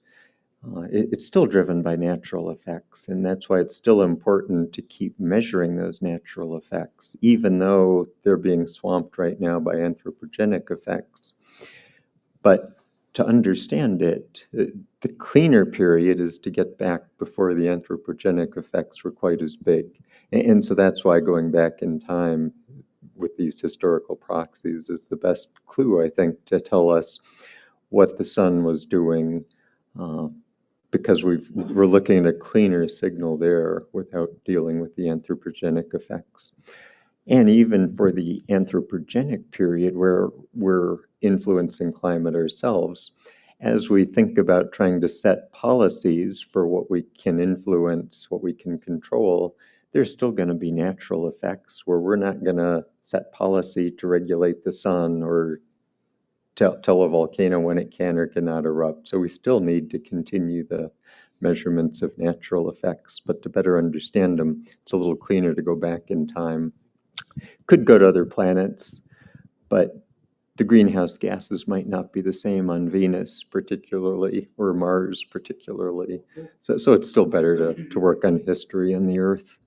It's still driven by natural effects, and that's why it's still important to keep measuring those natural effects, even though they're being swamped right now by anthropogenic effects. But to understand it, the cleaner period is to get back before the anthropogenic effects were quite as big. And so that's why going back in time with these historical proxies is the best clue, I think, to tell us what the sun was doing, because we're looking at a cleaner signal there without dealing with the anthropogenic effects. And even for the anthropogenic period where we're influencing climate ourselves, as we think about trying to set policies for what we can influence, what we can control, there's still going to be natural effects where we're not going to set policy to regulate the sun or tell a volcano when it can or cannot erupt. So we still need to continue the measurements of natural effects, but to better understand them, it's a little cleaner to go back in time. Could go to other planets, but the greenhouse gases might not be the same on Venus particularly, or Mars particularly. So it's still better to work on history on the Earth.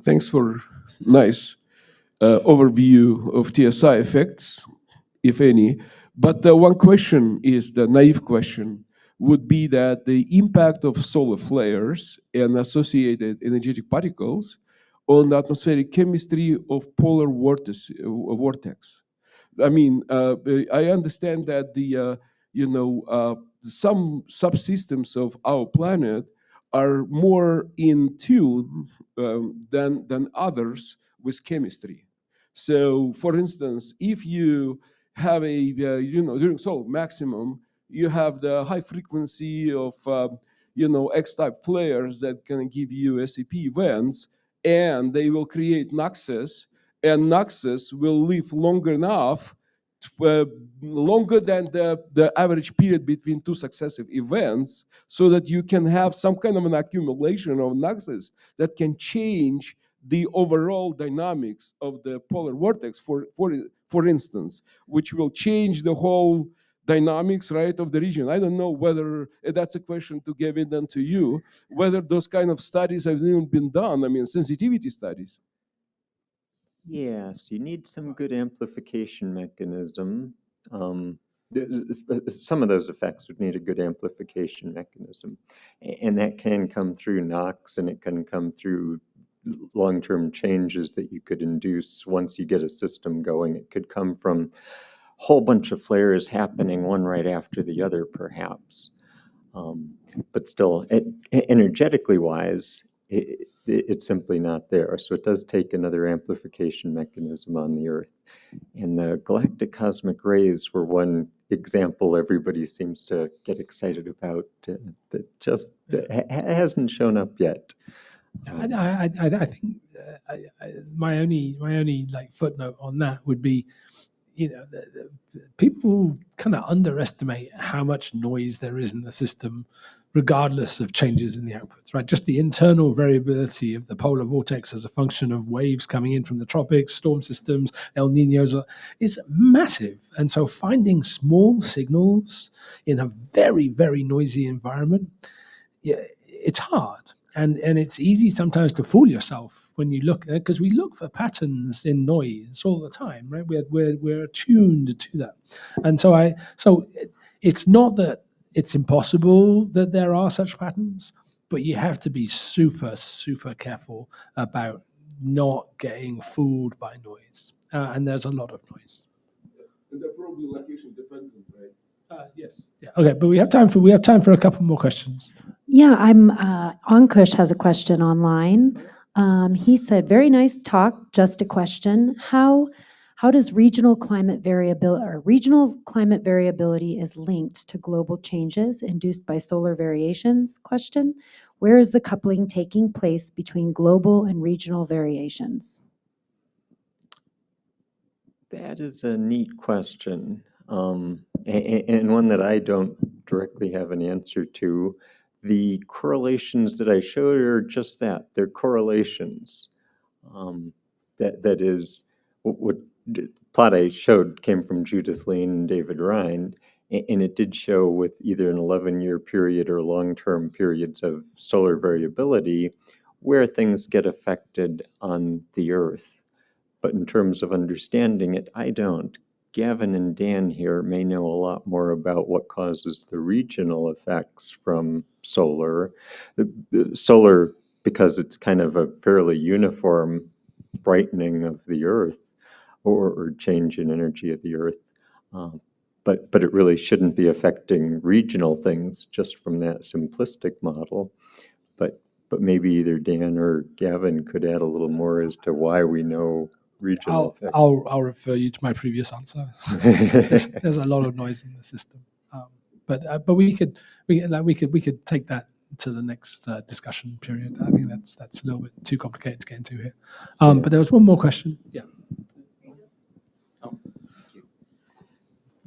Thanks for nice overview of TSI effects, if any. But one question is the naive question, would be that the impact of solar flares and associated energetic particles on the atmospheric chemistry of polar vortex. I mean, I understand that some subsystems of our planet are more in tune than others with chemistry. So, for instance, if you have during solar maximum, you have the high frequency of X-type flares that can give you SAP events, and they will create nuxes, and nuxes will live long enough, longer than the average period between two successive events, so that you can have some kind of an accumulation of nuxes that can change the overall dynamics of the polar vortex, for instance, which will change the whole dynamics, right, of the region. I don't know whether that's a question to Gavin and to you, whether those kind of studies have even been done. I mean, sensitivity studies. Yes, you need some good amplification mechanism. Some of those effects would need a good amplification mechanism. And that can come through NOx, and it can come through long-term changes that you could induce once you get a system going. It could come from a whole bunch of flares happening one right after the other, perhaps. But still, energetically wise, it's simply not there. So it does take another amplification mechanism on the Earth. And the galactic cosmic rays were one example everybody seems to get excited about that just hasn't shown up yet. I think my only like footnote on that would be, people kind of underestimate how much noise there is in the system, regardless of changes in the outputs, right? Just the internal variability of the polar vortex as a function of waves coming in from the tropics, storm systems, El Niños, is massive. And so finding small signals in a very, very noisy environment, it's hard. And it's easy sometimes to fool yourself when you look, because we look for patterns in noise all the time, right? We're attuned to that. And so it's not that it's impossible that there are such patterns, but you have to be super, super careful about not getting fooled by noise. And there's a lot of noise. And they're probably location dependent, right? Yes. Yeah. Okay, but we have time for a couple more questions. Yeah, Ankush has a question online. He said, very nice talk, just a question. How does regional climate variability is linked to global changes induced by solar variations? Question, where is the coupling taking place between global and regional variations? That is a neat question, and one that I don't directly have an answer to. The correlations that I showed are just that. They're correlations. That is, what the plot I showed came from Judith Lane and David Rind, and it did show with either an 11-year period or long-term periods of solar variability where things get affected on the Earth. But in terms of understanding it, I don't. Gavin and Dan here may know a lot more about what causes the regional effects from solar. Solar, because it's kind of a fairly uniform brightening of the Earth or change in energy of the Earth. But it really shouldn't be affecting regional things just from that simplistic model. But maybe either Dan or Gavin could add a little more as to why we know regional effects. I'll refer you to my previous answer. There's a lot of noise in the system, but we could take that to the next discussion period. I think that's a little bit too complicated to get into here. But there was one more question. Yeah.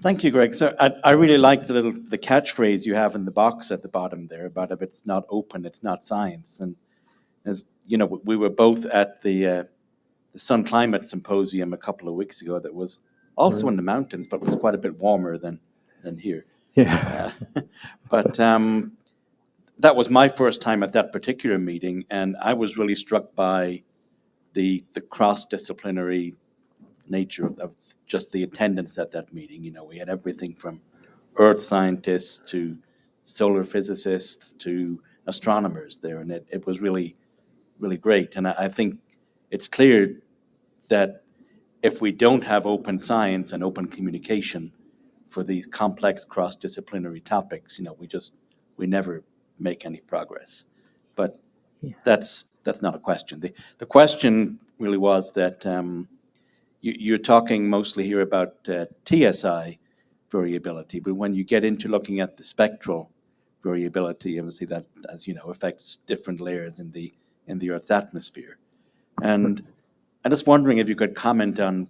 Thank you, Greg. So I really like the catchphrase you have in the box at the bottom there about if it's not open, it's not science. And as you know, we were both at the Sun Climate Symposium a couple of weeks ago. That was also in the mountains, but was quite a bit warmer than here. Yeah. But that was my first time at that particular meeting, and I was really struck by the cross-disciplinary nature of just the attendance at that meeting. You know, we had everything from earth scientists to solar physicists to astronomers there, and it was really, really great. And I think it's clear that if we don't have open science and open communication for these complex cross-disciplinary topics, you know, we never make any progress. But that's not a question. The question really was that you're talking mostly here about TSI variability, but when you get into looking at the spectral variability, obviously that, as you know, affects different layers in the Earth's atmosphere. And I'm just wondering if you could comment on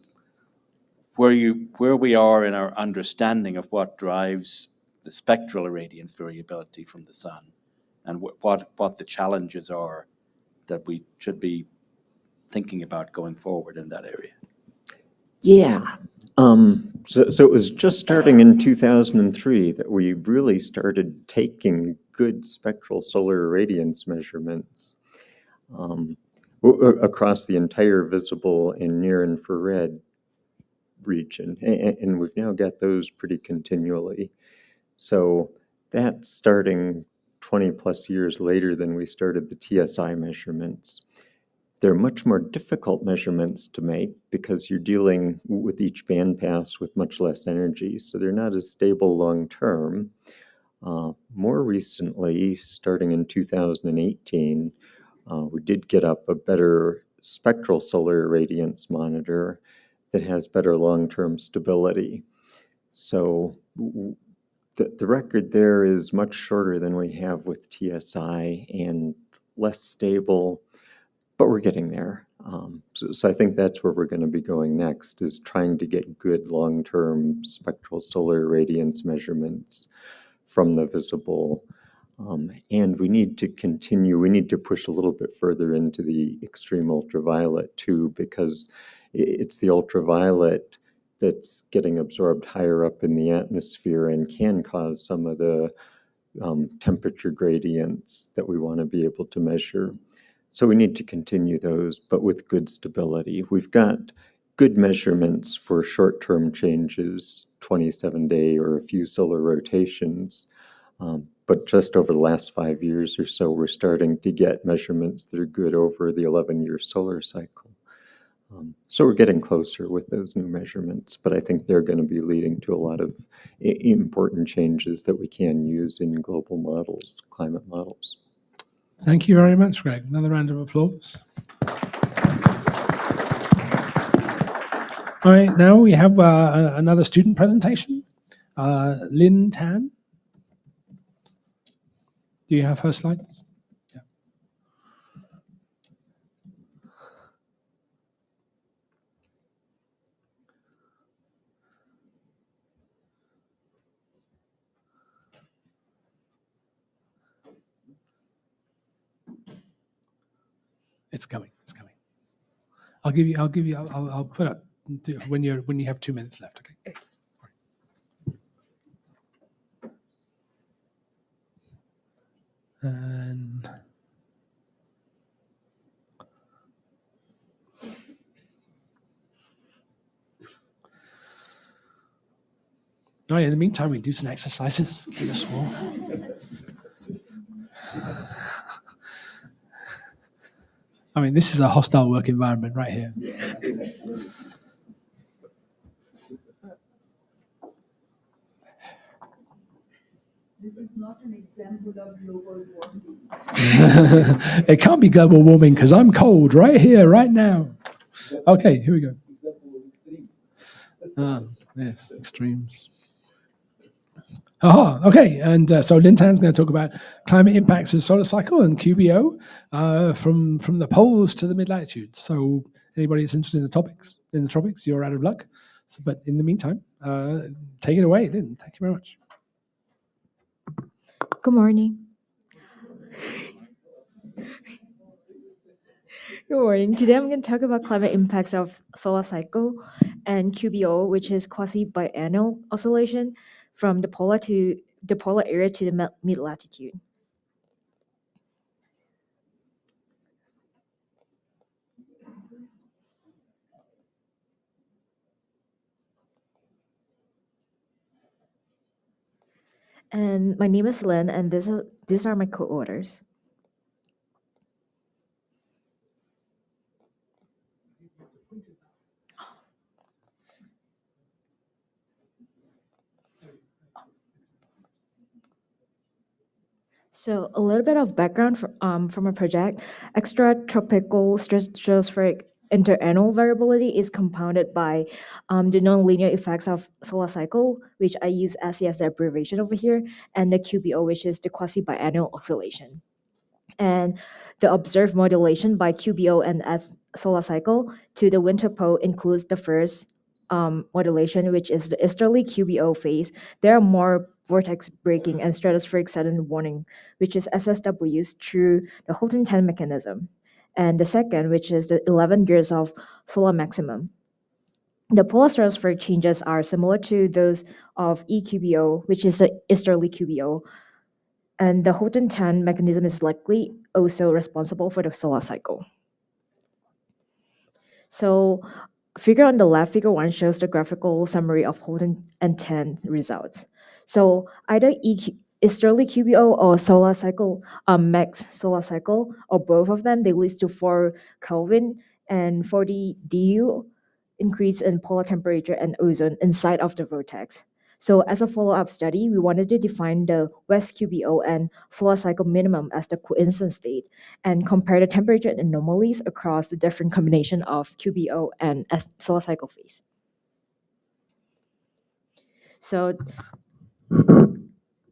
where we are in our understanding of what drives the spectral irradiance variability from the sun, and what the challenges are that we should be thinking about going forward in that area. Yeah. So it was just starting in 2003 that we really started taking good spectral solar irradiance measurements across the entire visible and near infrared region. And we've now got those pretty continually. So that's starting 20 plus years later than we started the TSI measurements. They're much more difficult measurements to make because you're dealing with each bandpass with much less energy, so they're not as stable long term. More recently, starting in 2018, we did get up a better spectral solar irradiance monitor that has better long-term stability. So the record there is much shorter than we have with TSI and less stable, but we're getting there. So I think that's where we're going to be going next, is trying to get good long-term spectral solar irradiance measurements from the visible. And we need to push a little bit further into the extreme ultraviolet too, because it's the ultraviolet that's getting absorbed higher up in the atmosphere and can cause some of the temperature gradients that we want to be able to measure. So we need to continue those, but with good stability. We've got good measurements for short-term changes, 27-day or a few solar rotations. But just over the last 5 years or so, we're starting to get measurements that are good over the 11-year solar cycle. So we're getting closer with those new measurements, but I think they're going to be leading to a lot of important changes that we can use in global models, climate models. Thank you very much, Greg. Another round of applause. All right, now we have another student presentation. Lin Tan. Do you have her slides? Yeah. It's coming. It's coming. I'll put up when you have 2 minutes left. Okay. And in the meantime, we do some exercises. Give us more. I mean, this is a hostile work environment right here. This is not an example of global warming. It can't be global warming because I'm cold right here, right now. Okay, here we go. Yes, extremes. Okay, and so Lin Tan's going to talk about climate impacts of solar cycle and QBO from the poles to the mid-latitudes. So anybody that's interested in the tropics, you're out of luck. So, but in the meantime, take it away, Lin. Thank you very much. Good morning. Good morning. Today I'm going to talk about climate impacts of solar cycle and QBO, which is quasi-biennial oscillation from the polar area to the mid-latitude. And my name is Lin, and these are my co-authors. So a little bit of background from a project. Extratropical stratospheric interannual variability is compounded by the nonlinear effects of solar cycle, which I use as the abbreviation over here, and the QBO, which is the quasi-biennial oscillation. And the observed modulation by QBO and solar cycle to the winter pole includes the first modulation, which is the easterly QBO phase. There are more vortex breaking and stratospheric sudden warning, which is SSWs through the Holton-10 mechanism. And the second, which is the 11 years of solar maximum. The polar stratospheric changes are similar to those of EQBO, which is the easterly QBO. And the Holton-10 mechanism is likely also responsible for the solar cycle. So figure on the left, figure 1 shows the graphical summary of Holton and 10 results. So either easterly QBO or solar cycle, max solar cycle, or both of them, they lead to 4 Kelvin and 40 DU increase in polar temperature and ozone inside of the vortex. So as a follow-up study, we wanted to define the west QBO and solar cycle minimum as the coincident state and compare the temperature anomalies across the different combination of QBO and solar cycle phase.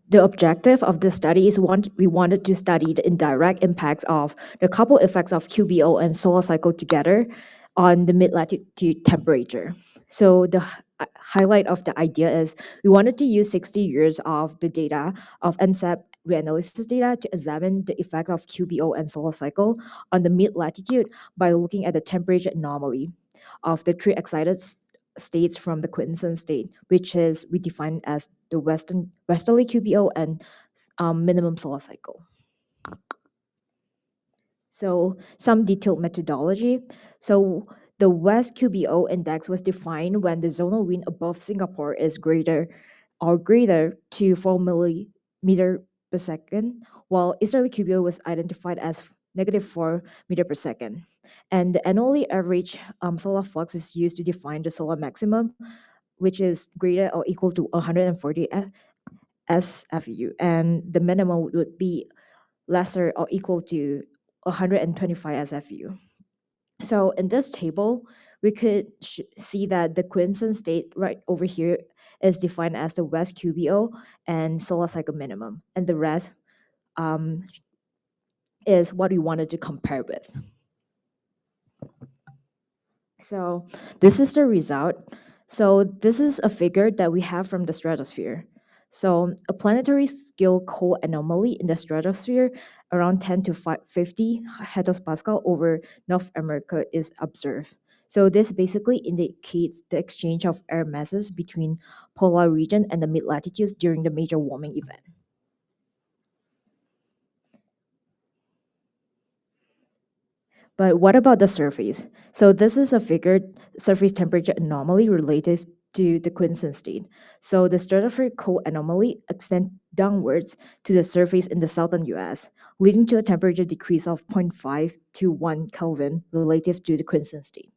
The The objective of this study is we wanted to study the indirect impacts of the coupled effects of QBO and solar cycle together on the mid-latitude temperature. So the highlight of the idea is we wanted to use 60 years of the data of NCAR reanalysis data to examine the effect of QBO and solar cycle on the mid-latitude by looking at the temperature anomaly of the three excited states from the quiescent state, which is we define as the westerly QBO and minimum solar cycle. So some detailed methodology. So the West QBO index was defined when the zonal wind above Singapore is greater to 4 millimeter per second, while Easterly QBO was identified as -4 meter per second. And the annually average solar flux is used to define the solar maximum, which is greater or equal to 140 SFU, and the minimum would be lesser or equal to 125 SFU. So in this table, we could see that the quiescent state right over here is defined as the West QBO and solar cycle minimum, and the rest is what we wanted to compare with. So this is the result. So this is a figure that we have from the stratosphere. So a planetary scale cold anomaly in the stratosphere around 10 to 50 hectopascal over North America is observed. So this basically indicates the exchange of air masses between polar region and the mid-latitudes during the major warming event. But what about the surface? So this is a figured surface temperature anomaly relative to the quiescent state. So the stratospheric cold anomaly extends downwards to the surface in the southern US, leading to a temperature decrease of 0.5 to 1 Kelvin relative to the quiescent state.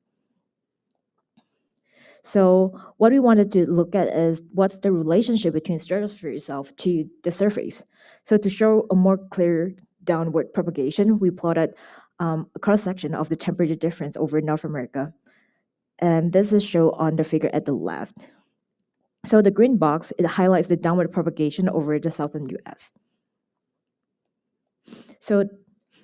So what we wanted to look at is what's the relationship between stratosphere itself to the surface. So to show a more clear downward propagation, we plotted a cross-section of the temperature difference over North America. And this is shown on the figure at the left. So the green box, it highlights the downward propagation over the southern US. So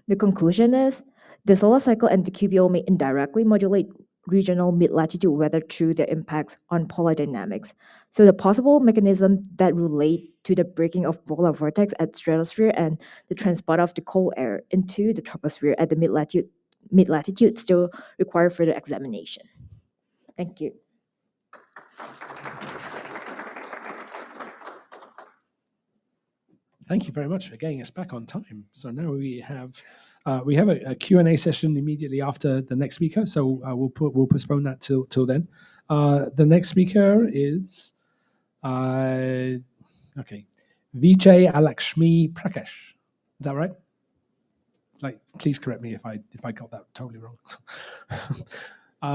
the conclusion is the solar cycle and the QBO may indirectly modulate regional mid-latitude weather through their impacts on polar dynamics. So the possible mechanisms that relate to the breaking of polar vortex at stratosphere and the transport of the cold air into the troposphere at the mid-latitude still require further examination. Thank you. Thank you very much for getting us back on time. So now we have a Q&A session immediately after the next speaker. So we'll postpone that till then. The next speaker is Vijayalakshmi Prakash. Is that right? Like, please correct me if I got that totally wrong.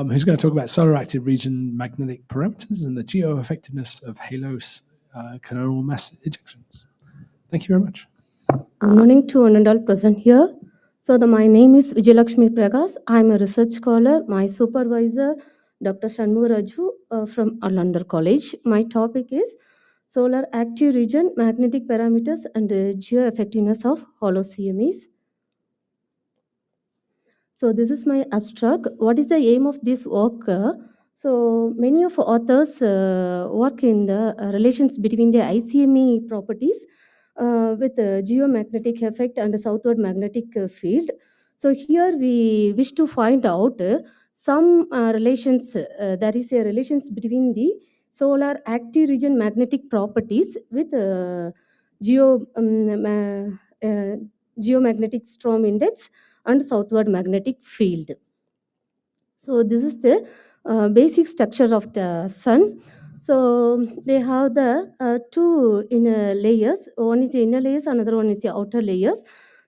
Who's going to talk about solar active region magnetic parameters and the geo-effectiveness of halos coronal mass ejections. Thank you very much. Good morning to one and all present here. So my name is Vijayalakshmi Prakash. I'm a research scholar. My supervisor, Dr. Shanmugha Raju from Orlando College. My topic is solar active region magnetic parameters and geo-effectiveness of hollow CMEs. So this is my abstract. What is the aim of this work? So many of authors work in the relations between the ICME properties with the geomagnetic effect and the southward magnetic field. So here we wish to find out some relations. There is a relations between the solar active region magnetic properties with geomagnetic storm index and southward magnetic field. So this is the basic structure of the sun. So they have the two inner layers. One is the inner layers, another one is the outer layers.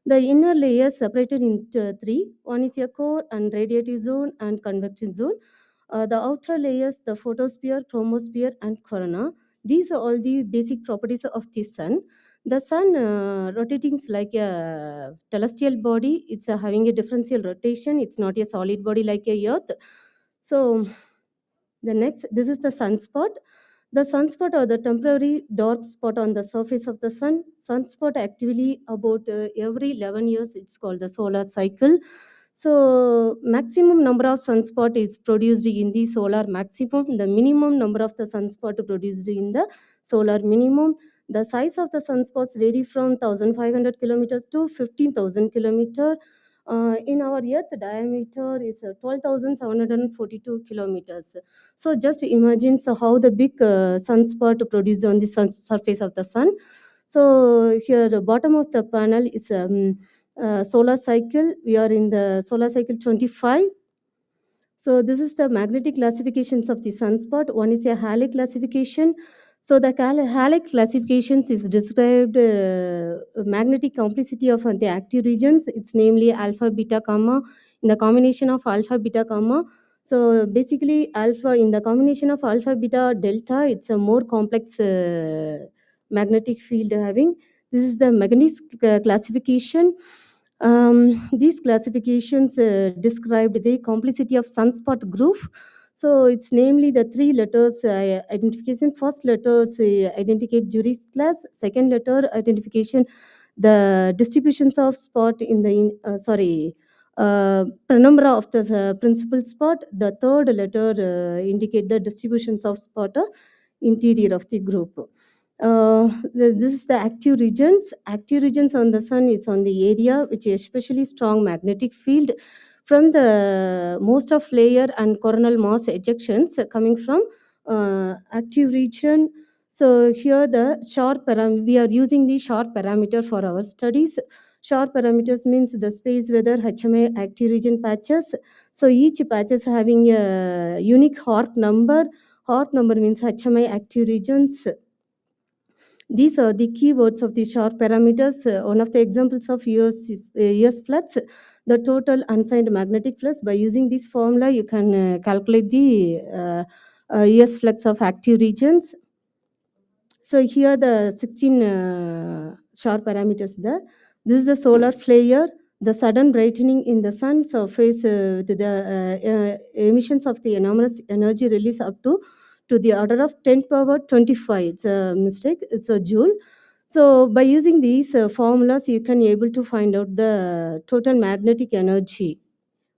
The inner layers separated into three. One is a core and radiative zone and convection zone. The outer layers, the photosphere, chromosphere, and corona. These are all the basic properties of the sun. The sun rotating like a celestial body. It's having a differential rotation. It's not a solid body like a Earth. So the next, this is the sunspot. The sunspot or the temporary dark spot on the surface of the sun. Sunspot actively about every 11 years, it's called the solar cycle. So maximum number of sunspot is produced in the solar maximum. The minimum number of the sunspot produced in the solar minimum. The size of the sunspots vary from 1,500 kilometers to 15,000 kilometers. In our Earth, the diameter is 12,742 kilometers. So just imagine how the big sunspot produced on the surface of the sun. So here, the bottom of the panel is solar cycle. We are in the solar cycle 25. So this is the magnetic classifications of the sunspot. One is a Halley classification. So the Halley classifications is described magnetic complicity of the active regions. It's namely alpha, beta, gamma. In the combination of alpha, beta, gamma. So basically alpha, in the combination of alpha, beta, delta, it's a more complex magnetic field having. This is the magnetic classification. These classifications described the complicity of sunspot group. So it's namely the three letters identification. First letters identify juris class. Second letter identification the distributions of spot in the penumbra of the principal spot. The third letter indicate the distributions of spot interior of the group. This is the active regions. Active regions on the sun is on the area which is especially strong magnetic field from the most of flare and coronal mass ejections coming from active region. So here the sharp we are using the sharp parameter for our studies. Sharp parameters means the space weather HMI active region patches. So each patch is having a unique Hart number. Hart number means HMI active regions. These are the keywords of the sharp parameters. One of the examples of US flux, the total unsigned magnetic flux. By using this formula, you can calculate the US flux of active regions. So here the 16 sharp parameters there. This is the solar flare, the sudden brightening in the sun surface with the emissions of the enormous energy release up to the order of 10 power 25. It's a mistake, it's a joule. So by using these formulas, you can able to find out the total magnetic energy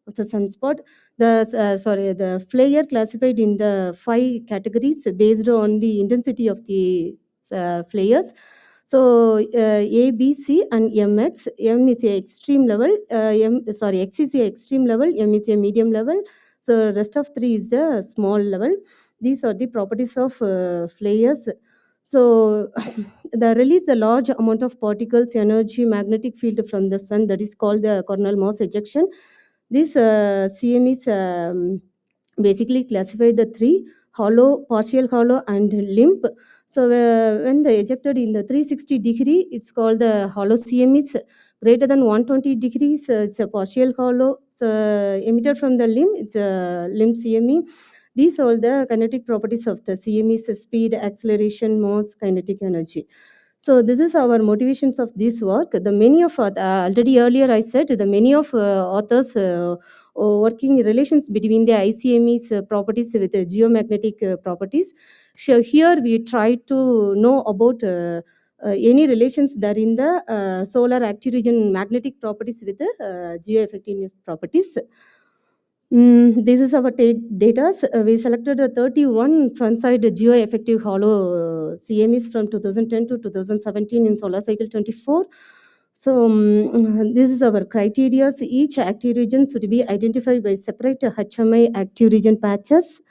of the sunspot. The flare classified in the 5 categories based on the intensity of the flares. So A, B, C, and MX. M is a extreme level. X is a extreme level. M is a medium level. So rest of 3 is the small level. These are the properties of flares. So the release the large amount of particles, energy, magnetic field from the sun, that is called the coronal mass ejection. This CM is basically classified the 3: hollow, partial hollow, and limp. So when they ejected in the 360 degree, it's called the hollow CM is greater than 120 degrees. It's a partial hollow. So emitted from the limb, it's a limb CME. These are the kinetic properties of the CME's speed, acceleration, mass, kinetic energy. So this is our motivations of this work. The many of already earlier I said the many of authors working relations between the ICME's properties with the geomagnetic properties. So here we try to know about any relations that in the solar active region magnetic properties with the geoeffective properties. This is our data. We selected the 31 front-side geoeffective hollow CMEs from 2010 to 2017 in solar cycle 24. So this is our criteria. So each active region should be identified by separate HMI active region patches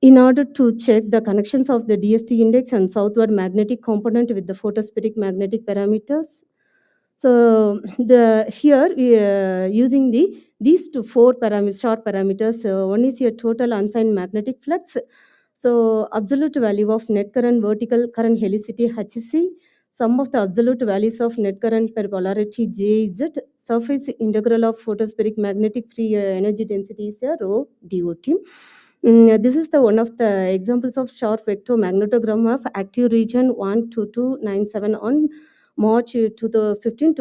in order to check the connections of the DST index and southward magnetic component with the photospheric magnetic parameters. So here we are using these 4 short parameters. One is your total unsigned magnetic flux. So absolute value of net current, vertical current helicity HC, sum of the absolute values of net current per polarity JZ, surface integral of photospheric magnetic free energy density is rho dot. This is the one of the examples of short vector magnetogram of active region 12297 on March 2015.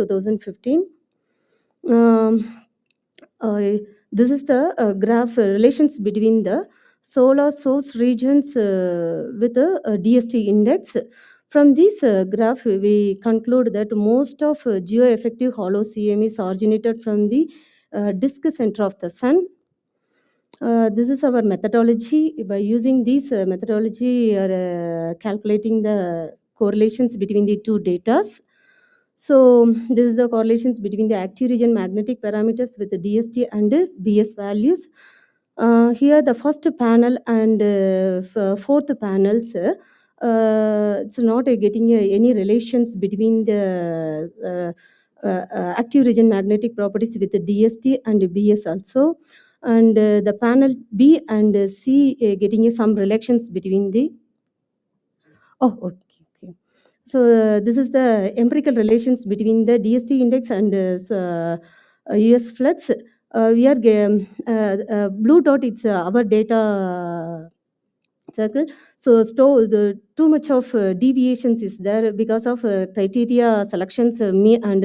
This is the graph relations between the solar source regions with a DST index. From this graph, we conclude that most of geo-effective hollow CMEs originated from the disk center of the sun. This is our methodology. By using this methodology, we are calculating the correlations between the two datas. So this is the correlations between the active region magnetic parameters with the DST and BS values. Here the first panel and fourth panels, it's not getting any relations between the active region magnetic properties with the DST and BS also. And the panel B and C getting some relations between the, okay. So this is the empirical relations between the DST index and US flux. We are blue dot, it's our data circle. So the too much of deviations is there because of criteria selections, me and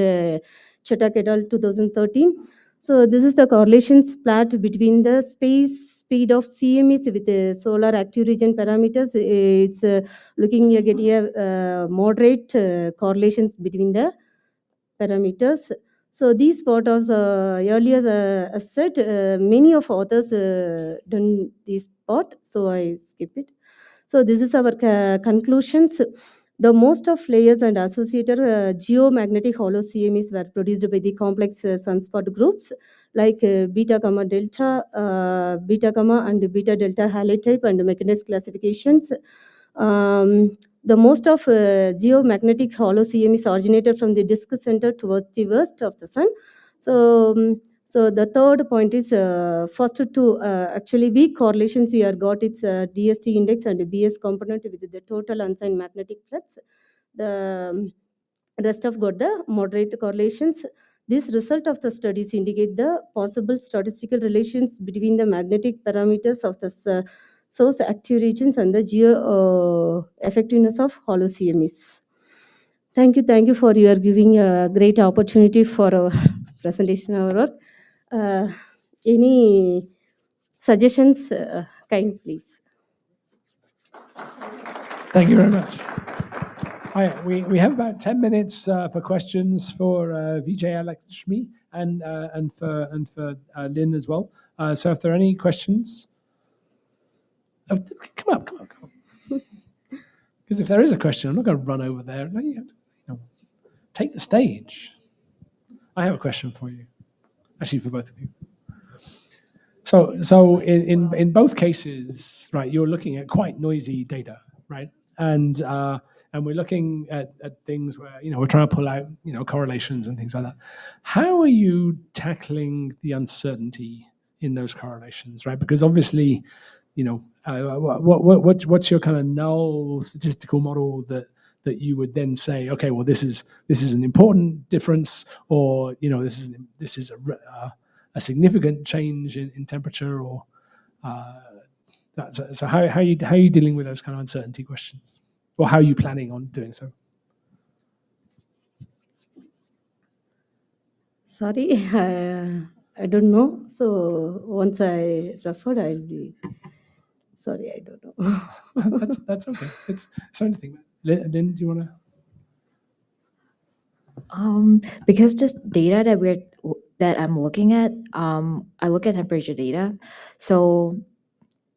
Chetak et al. 2013. So this is the correlations plot between the space speed of CMEs with the solar active region parameters. It's looking at getting a moderate correlations between the parameters. So these photos earlier said, many of authors done this part, so I skip it. So this is our conclusions. The most of layers and associated geomagnetic hollow CMEs were produced by the complex sunspot groups like beta gamma delta, beta gamma and beta delta halide type and mechanistic classifications. The most of geomagnetic hollow CMEs originated from the disk center towards the west of the sun. So the third point is first two actually weak correlations we are got, its DST index and BS component with the total unsigned magnetic flux. The rest of got the moderate correlations. This result of the studies indicate the possible statistical relations between the magnetic parameters of the source active regions and the geo effectiveness of hollow CMEs. Thank you for your giving a great opportunity for our presentation of our work. Any suggestions, kind please. Thank you very much. We have about 10 minutes for questions for Vijayalakshmi and for Lin as well. So if there are any questions, come up. Because if there is a question, I'm not going to run over there. No, you have to, take the stage. I have a question for you, actually for both of you. So in both cases, right, you're looking at quite noisy data, right? And we're looking at things where, we're trying to pull out, correlations and things like that. How are you tackling the uncertainty in those correlations, right? Because obviously, what's your kind of null statistical model that you would then say, okay, well, this is an important difference, or this is a significant change in temperature, or so how are you dealing with those kind of uncertainty questions, or how are you planning on doing so? Sorry, I don't know. So once I referred, I'll be. Sorry, I don't know. that's okay. It's anything. Lin, do you want to? Because just data that I'm looking at, I look at temperature data. So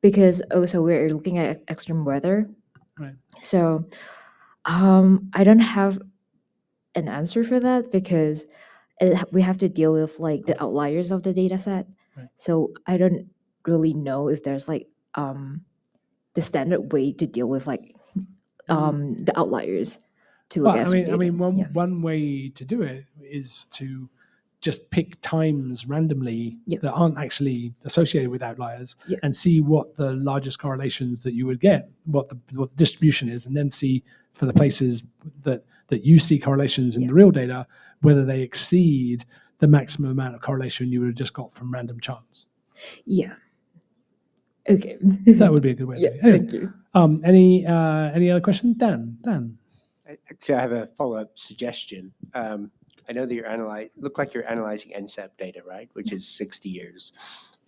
because we're looking at extreme weather. Right. So I don't have an answer for that because we have to deal with like the outliers of the data set. Right. So I don't really know if there's like the standard way to deal with like the outliers to look at. One way to do it is to just pick times randomly that aren't actually associated with outliers and see what the largest correlations that you would get, what the distribution is, and then see for the places that you see correlations in the real data, whether they exceed the maximum amount of correlation you would have just got from random chance. Yeah. Okay. That would be a good way to do it. Anyway, thank you. Any other question? Dan. Actually, I have a follow-up suggestion. I know that look like you're analyzing NCEP data, right? Which is 60 years.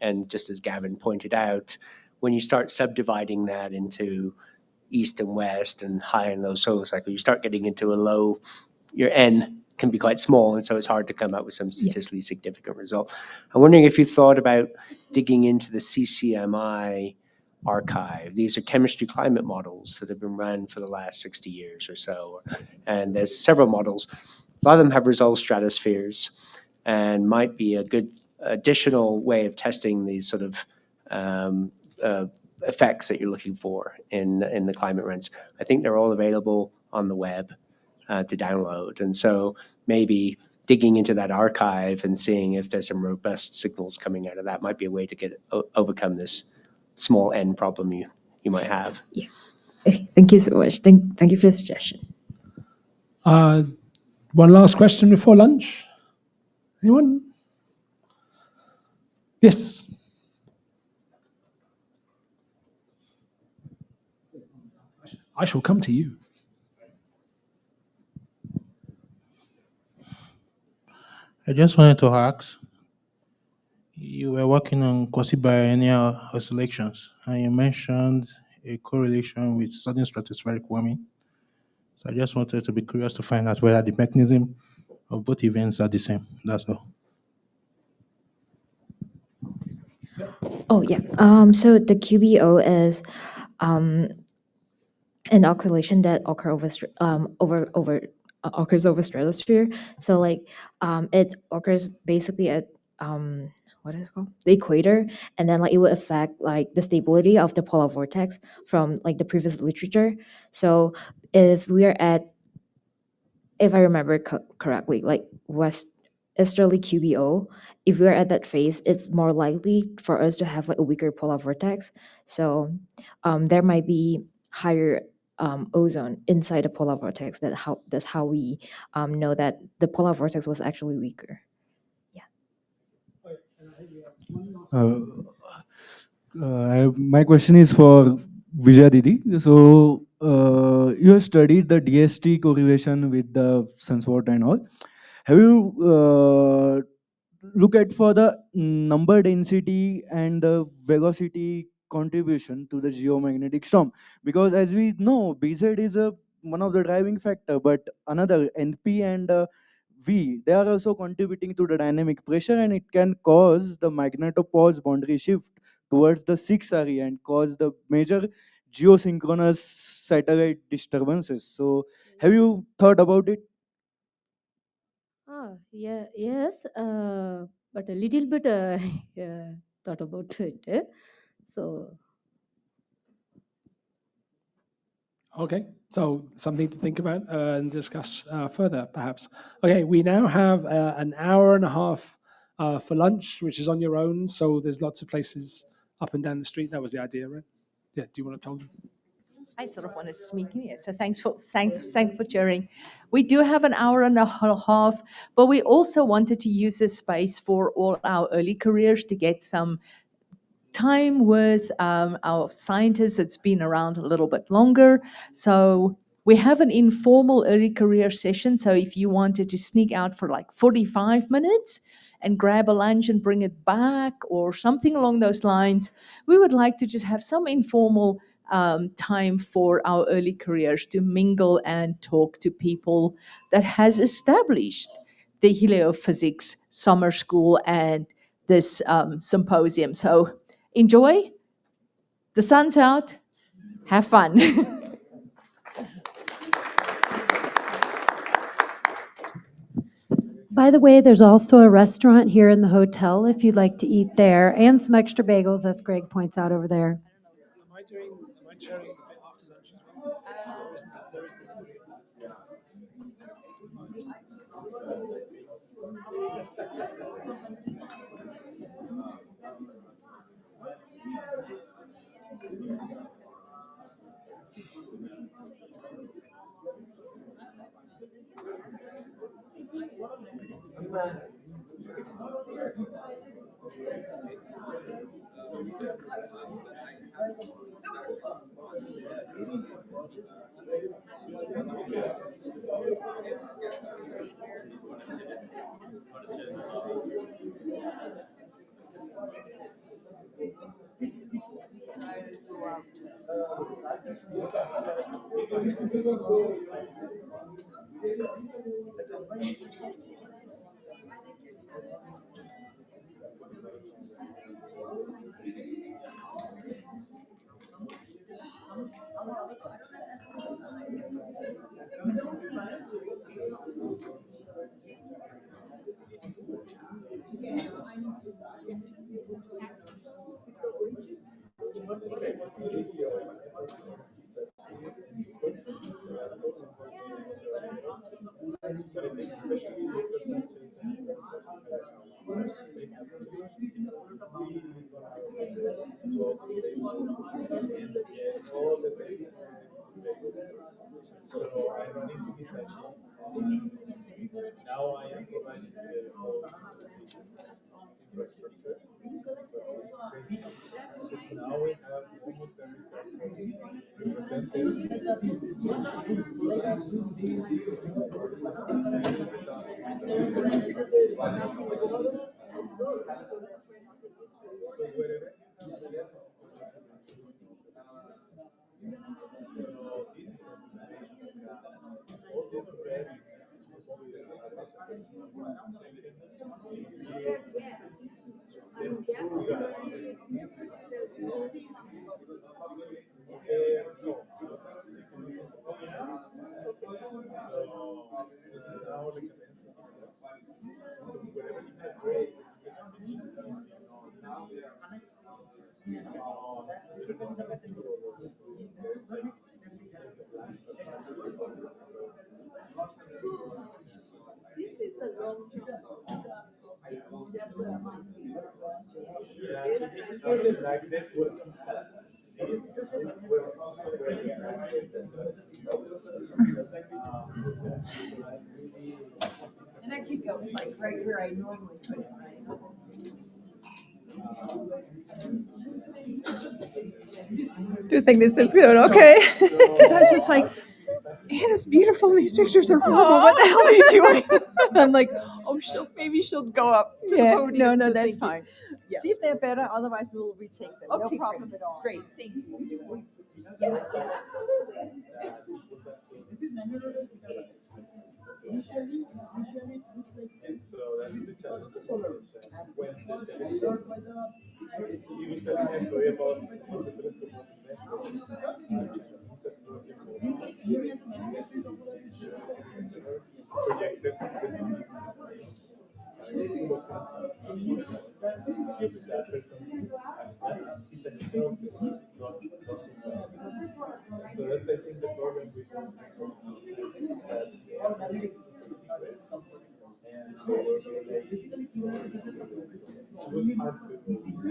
And just as Gavin pointed out, when you start subdividing that into east and west and high and low solar cycle, you start getting into a low, your N can be quite small, and so it's hard to come up with some statistically significant result. I'm wondering if you thought about digging into the CCMI archive. These are chemistry climate models that have been run for the last 60 years or so, and there's several models. A lot of them have result stratospheres and might be a good additional way of testing these sort of effects that you're looking for in the climate rents. I think they're all available on the web to download. And so maybe digging into that archive and seeing if there's some robust signals coming out of that might be a way to get overcome this small N problem you might have. Yeah. Okay, thank you so much. Thank you for the suggestion. One last question before lunch. Anyone? Yes. I shall come to you. I just wanted to ask, you were working on quasi-biennial oscillations, and you mentioned a correlation with sudden stratospheric warming. So I just wanted to be curious to find out whether the mechanism of both events are the same. That's all. Oh yeah. So the QBO is an oscillation that occurs over stratosphere. So like it occurs basically at what is it called? The equator, and then like it would affect like the stability of the polar vortex from like the previous literature. So if we are at, if I remember correctly, like westerly QBO, if we're at that phase, it's more likely for us to have like a weaker polar vortex. So there might be higher ozone inside the polar vortex. That's how we know that the polar vortex was actually weaker. My question is for Vijay Didi. So you have studied the DST correlation with the sunspot and all. Have you look at for the number density and the velocity contribution to the geomagnetic storm? Because as we know, BZ is one of the driving factor, but another NP and V, they are also contributing to the dynamic pressure, and it can cause the magnetopause boundary shift towards the 6 area and cause the major geosynchronous satellite disturbances. So have you thought about it? Yeah, yes, but a little bit yeah, thought about it. So Okay, so something to think about and discuss further, perhaps. Okay, we now have an hour and a half for lunch, which is on your own. So there's lots of places up and down the street. That was the idea, right? Yeah. Do you want to tell them? I sort of want to sneak in here, so thanks for sharing. We do have an hour and a half, but we also wanted to use this space for all our early careers to get some time with our scientists that's been around a little bit longer. So we have an informal early career session. So if you wanted to sneak out for like 45 minutes and grab a lunch and bring it back or something along those lines, we would like to just have some informal time for our early careers to mingle and talk to people that has established the heliophysics summer school and this symposium. So enjoy. The sun's out. Have fun. By the way, there's also a restaurant here in the hotel if you'd like to eat there, and some extra bagels, as Greg points out over there. Am I sharing a bit after lunch as well? So I run into this issue. Now I am providing the whole infrastructure. So it's crazy. Because now we have almost every This is a long job. That's what I'm asking your question. this is where the magnet was. And I keep going, like right where I normally put it, right? Do you think this is good? Okay. Because I was just like, Hannah's beautiful and these pictures are horrible. What the hell are you doing? I'm like, oh, maybe she'll go up to the podium. No, that's fine. Yeah. See if they're better. Otherwise, we will retake them. Okay, No problem at all. Great, thank you. And so that's the challenge. When he was telling me a story about projected so that's I think the program we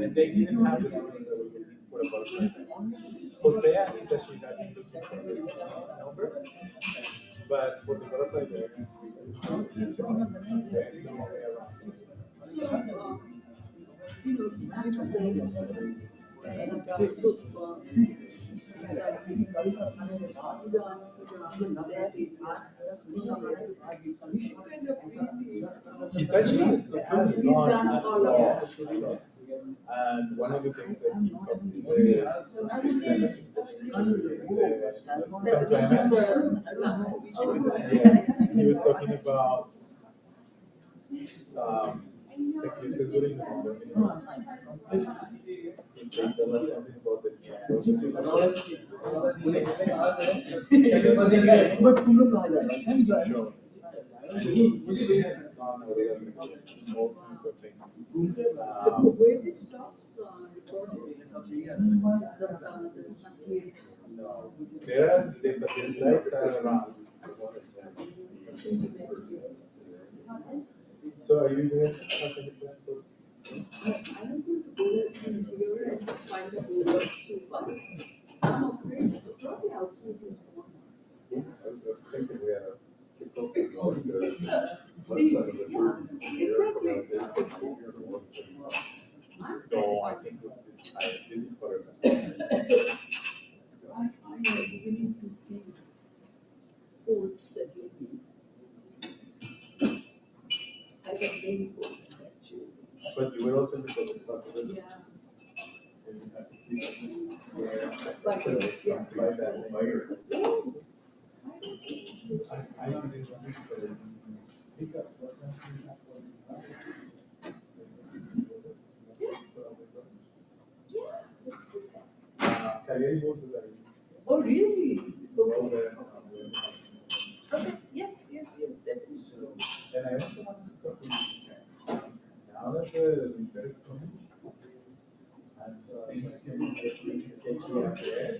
and they didn't have the numbers that we would need for about Hosea is actually not looking for this numbers, but for the butterfly there there's no way around. It says, and took He's actually has done all of it. And one of the things that he copied yes, he was talking about eclipses during the moon. He tell us something about this. where this stops recording. There, the slides are around. So are you doing something different? I don't think the bullet can figure it out, find the bullet super. I'm afraid probably outside this one. Yeah, I was thinking we had See, yeah, exactly. no, I think this is for I am beginning to feel cold settling. I got very cold actually. But you were also in the possibility. Yeah. Oh, really? Okay. Okay, yes, definitely. And I also want to talk to you. Now that the winter is coming, and things can get really sketchy out there.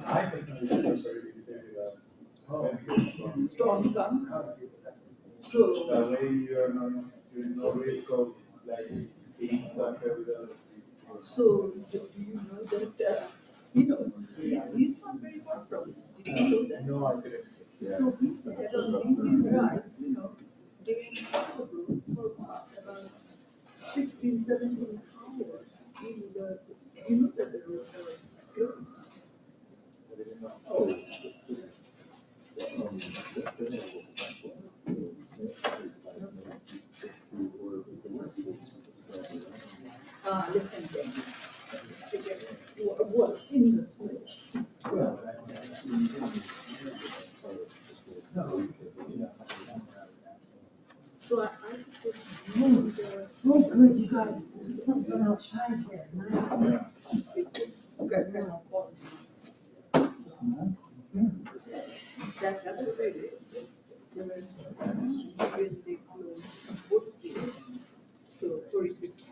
I personally prefer to stay with us. When storm comes. So. That way you're no risk of like being stuck there with other people. So, do you know that, he's not very far from it. Did you know that? No, I didn't. So people that are living in Iraq, they travel for about 16, 17 hours in the, that the road was closed. Oh. Left hand then. Well, in the switch. So I just moved the. Oh, good, you got something outside here, nice. It's good. That was very good. There were really big clothes, both days. So 46 to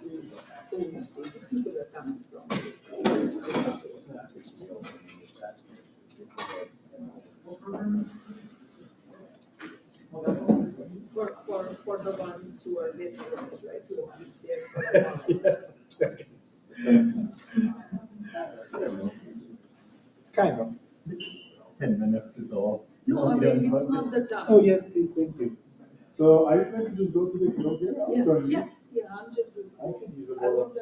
Old State, people are coming from. For the ones who are veterans, right, who will be there for a while. Yes, exactly. Kind of. 10 minutes is all. No, I mean, it's not the time. Oh, yes, please, thank you. So are you going to just go to the club here? Yeah, I'm just doing. I can use a I roll won't,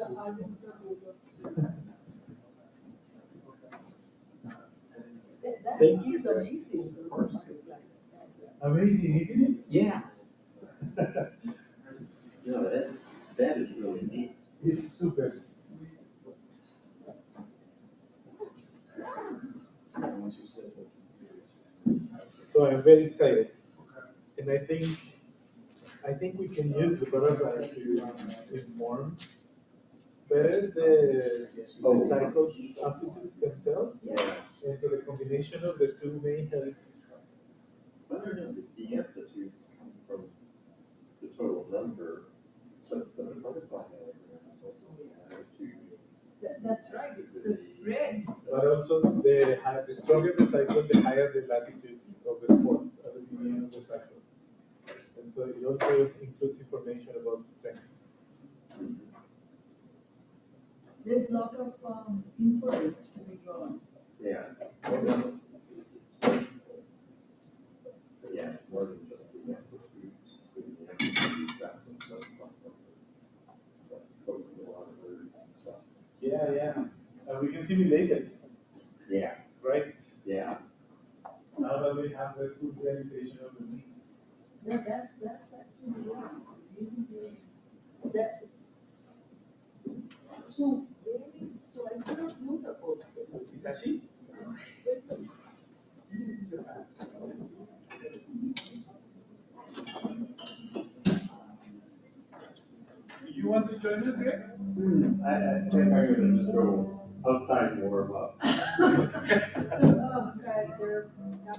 Thank you. It's amazing. Amazing, isn't it? Yeah. That is really neat. It's super. So I'm very excited, and I think we can use the butterfly to inform better the cycles amplitudes themselves. Yeah. And so the combination of the two may help. The amplitudes come from the total number, but the butterfly is also the attitude. That's right, it's the spread. But also the stronger the cycle, the higher the latitude of the sports at the beginning of the cycle. And so it also includes information about strength. There's a lot of inference to be drawn. Yeah. Yeah, more than just the amplitude. Yeah. We can simulate it. Yeah. Right? Yeah. Now that we have the full realization of the means. That's actually really that. So I cannot know the course. Is that she? You want to join us, Greg? I think I'm going to just go outside and warm up. Oh, guys, they're got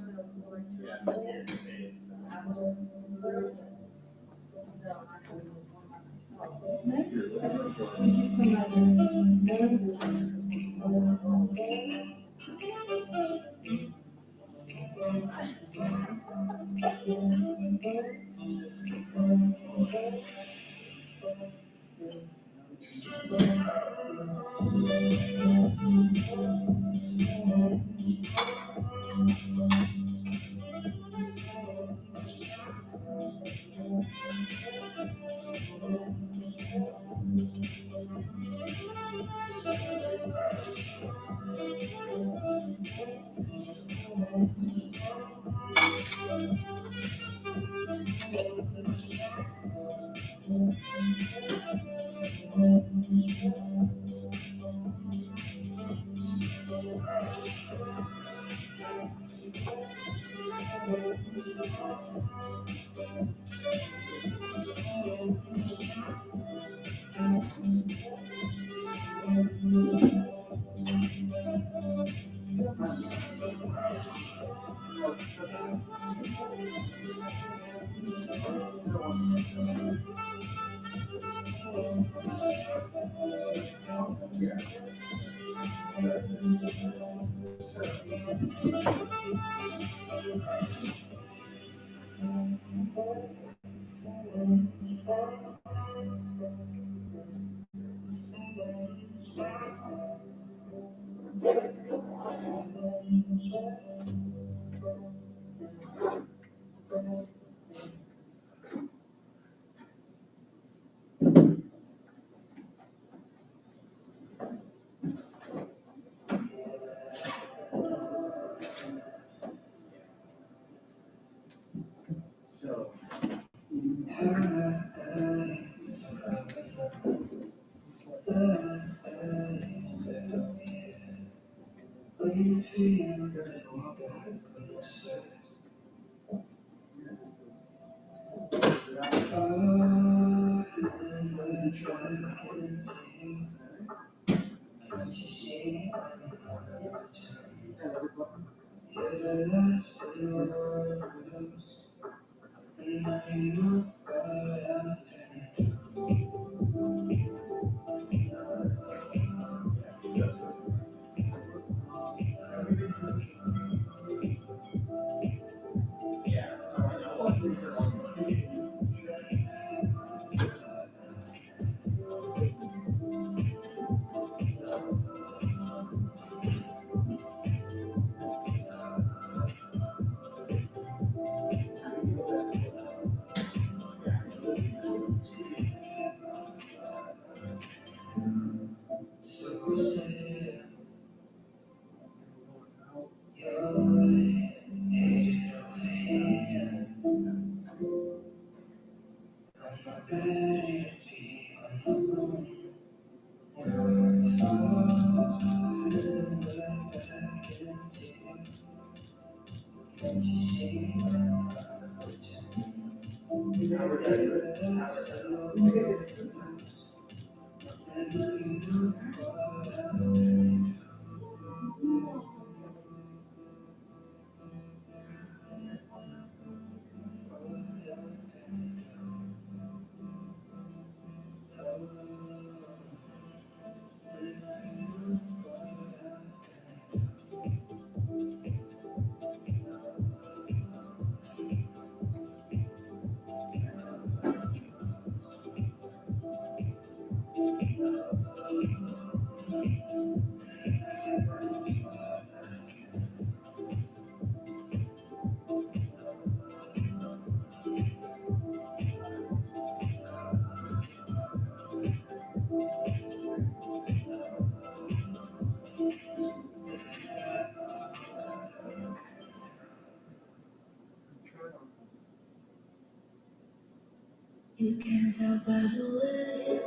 You can tell by the way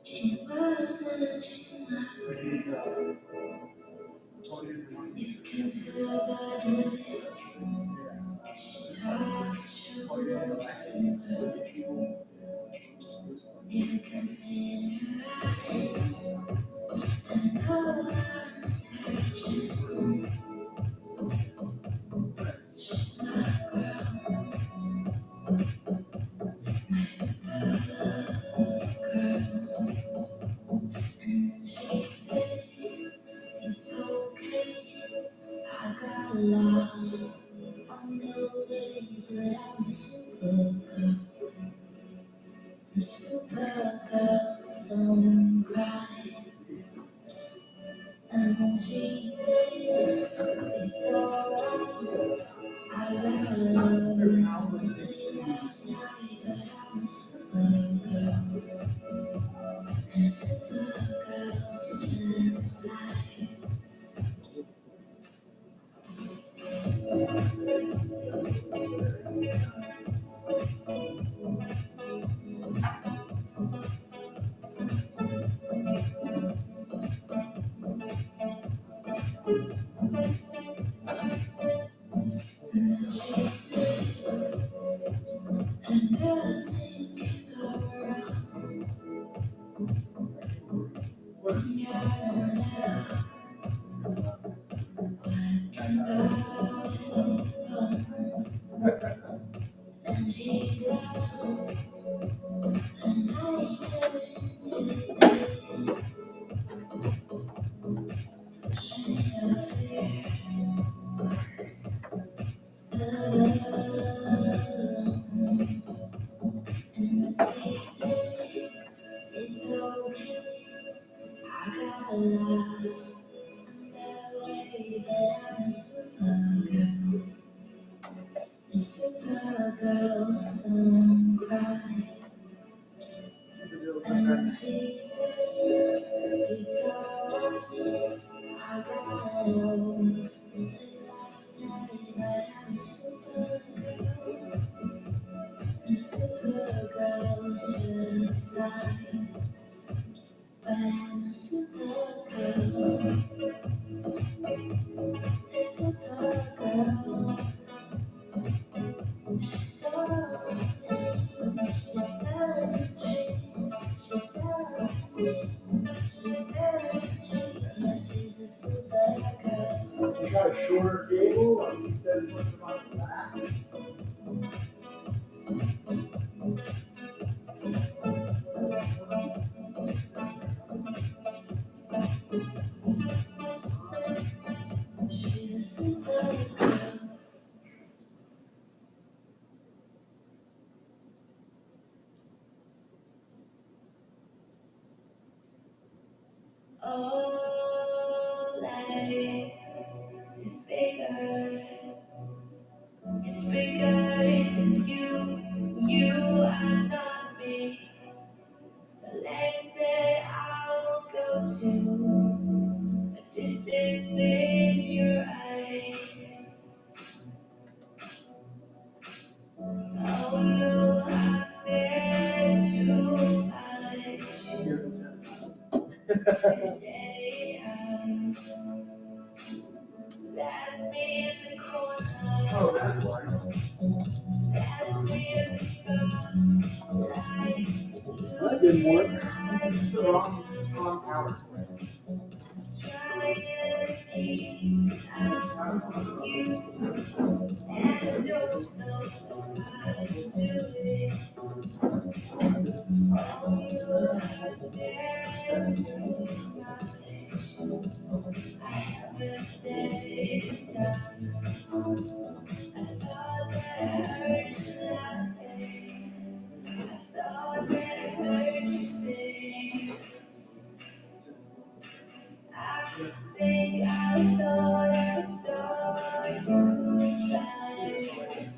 she was not just my girl. You can tell by the way she talks, she moves, and works. You can see in her eyes that no one's searching. She's my girl, my super girl. And she said, it's okay, I got lost on the way, but I'm a super girl. And super girls don't cry. And then she said, it's alright, I got lonely last night, but I'm a super girl. And super girls just fly. And then she said, and nothing can go wrong when you're in love. What can go wrong? Then she laughed, the night turned to day. girls don't cry. And she said, it's alright, I got home last night, but I'm a super girl. And super girls just lie, but I'm a super girl. Super girl. She's so sweet, she's very sweet, she's so sweet, she's very sweet, yes, she's a super girl. You got a shorter cable, like you said something about that. She's a super girl. Oh, life is bigger. It's bigger than you. You are not me. The lengths that I'll go to, the distance in your eyes. Oh no, I've said too much. I say that's me in the corner. Oh, that's why. That's me in the spotlight. I've been one. The wrong hour. Trying to keep out with you, and I don't know how to do it. Oh, you have said too much. I haven't said it done. I thought that I heard you laughing. I thought that I heard you say, I think I thought I saw you try.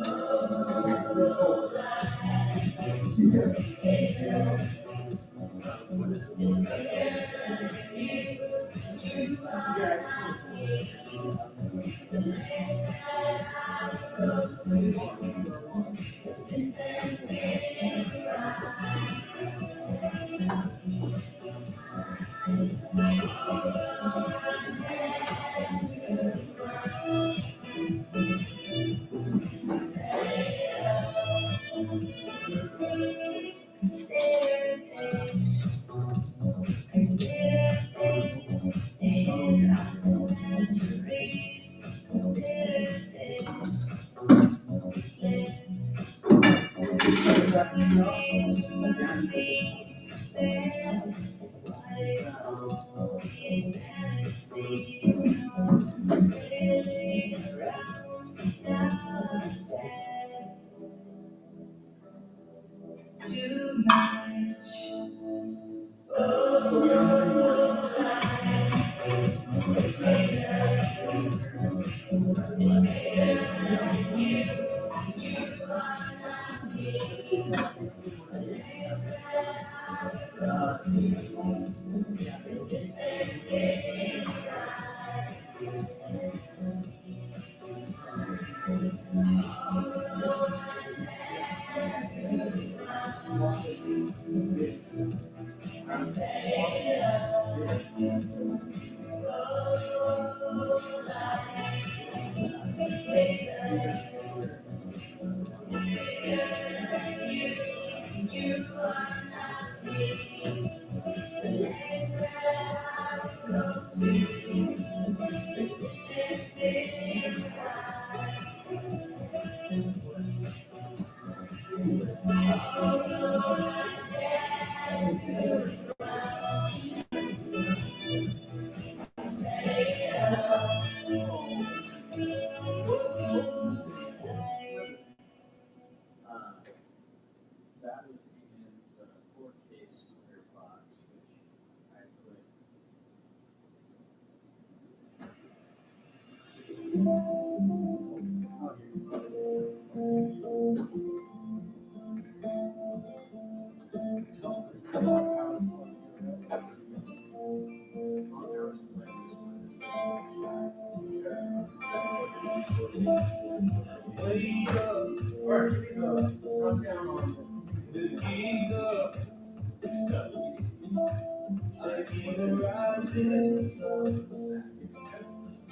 Oh, it's bigger. It's bigger than you. You are not me. The place that I go to, the distance in your eyes. Consider this, consider this, in the century. Consider this, slip into my knees, then why all these fantasies come really around now? I've said too much.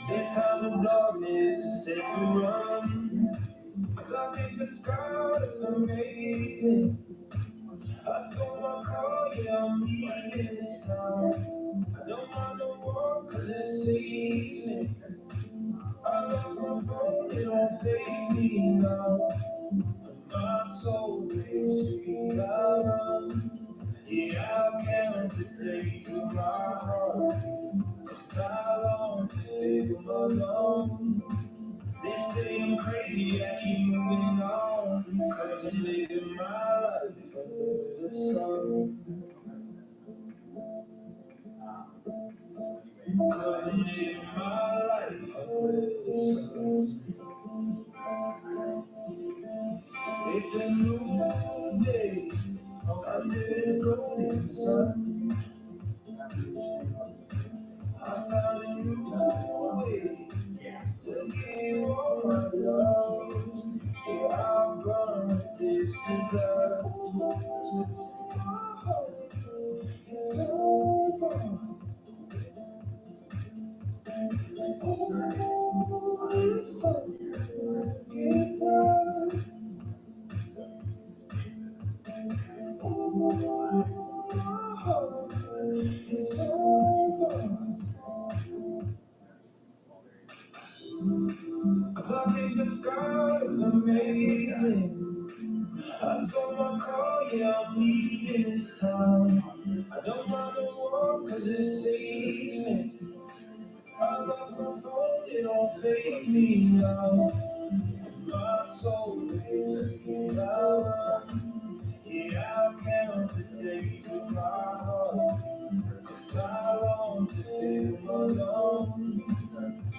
This time of darkness is set to run. 'Cause I think the sky is amazing. I saw my car, yeah, I'm leaving this town. I don't mind the walk 'cause it saves me. I lost my phone, it don't faze me now. My soul is free, I run. Yeah, I count the days with my heart. 'Cause I long to feel alone. They say I'm crazy, I keep moving on. 'Cause I'm living my life under the sun. 'Cause I'm living my life under the sun. It's a new day under this golden sun. I found a new way to give you all my love. Yeah, I'll burn with this desire. It's over. It's over. 'Cause I think the sky is amazing. I saw my car, yeah, I'm leaving this town. I don't mind the walk 'cause it saves me. I lost my phone, it don't faze me now. My soul is free, I run. Yeah, I count the days with my heart. 'Cause I long to feel alone.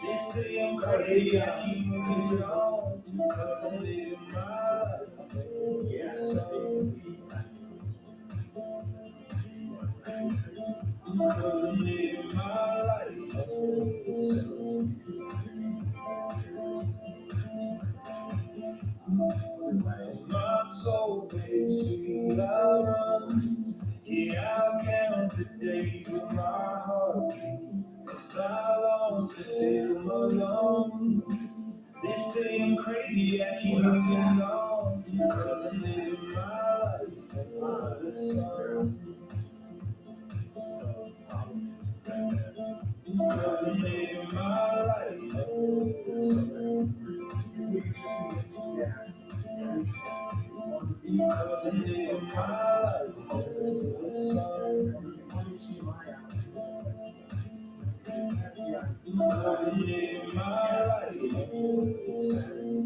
They say I'm crazy, I keep moving on. 'Cause I'm living my life. Yeah, so. 'Cause I'm living my life. So. My soul is free, I run. Yeah, I count the days with my heart. 'Cause I long to feel alone. They say I'm crazy, I keep moving on. 'Cause I'm living my life under the sun. 'Cause I'm living my life under the sun. 'Cause I'm living my life under the sun. 'Cause I'm living my life under the sun.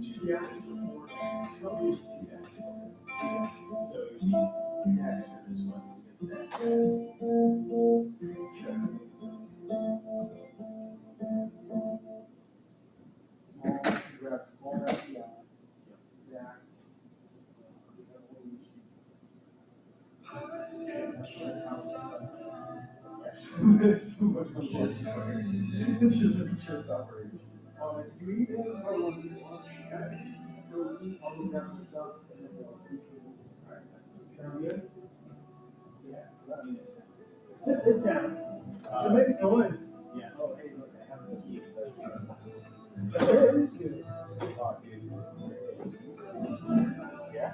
It sounds. It makes noise. Yeah. Oh, hey, look, I have the key. That is good. Yeah.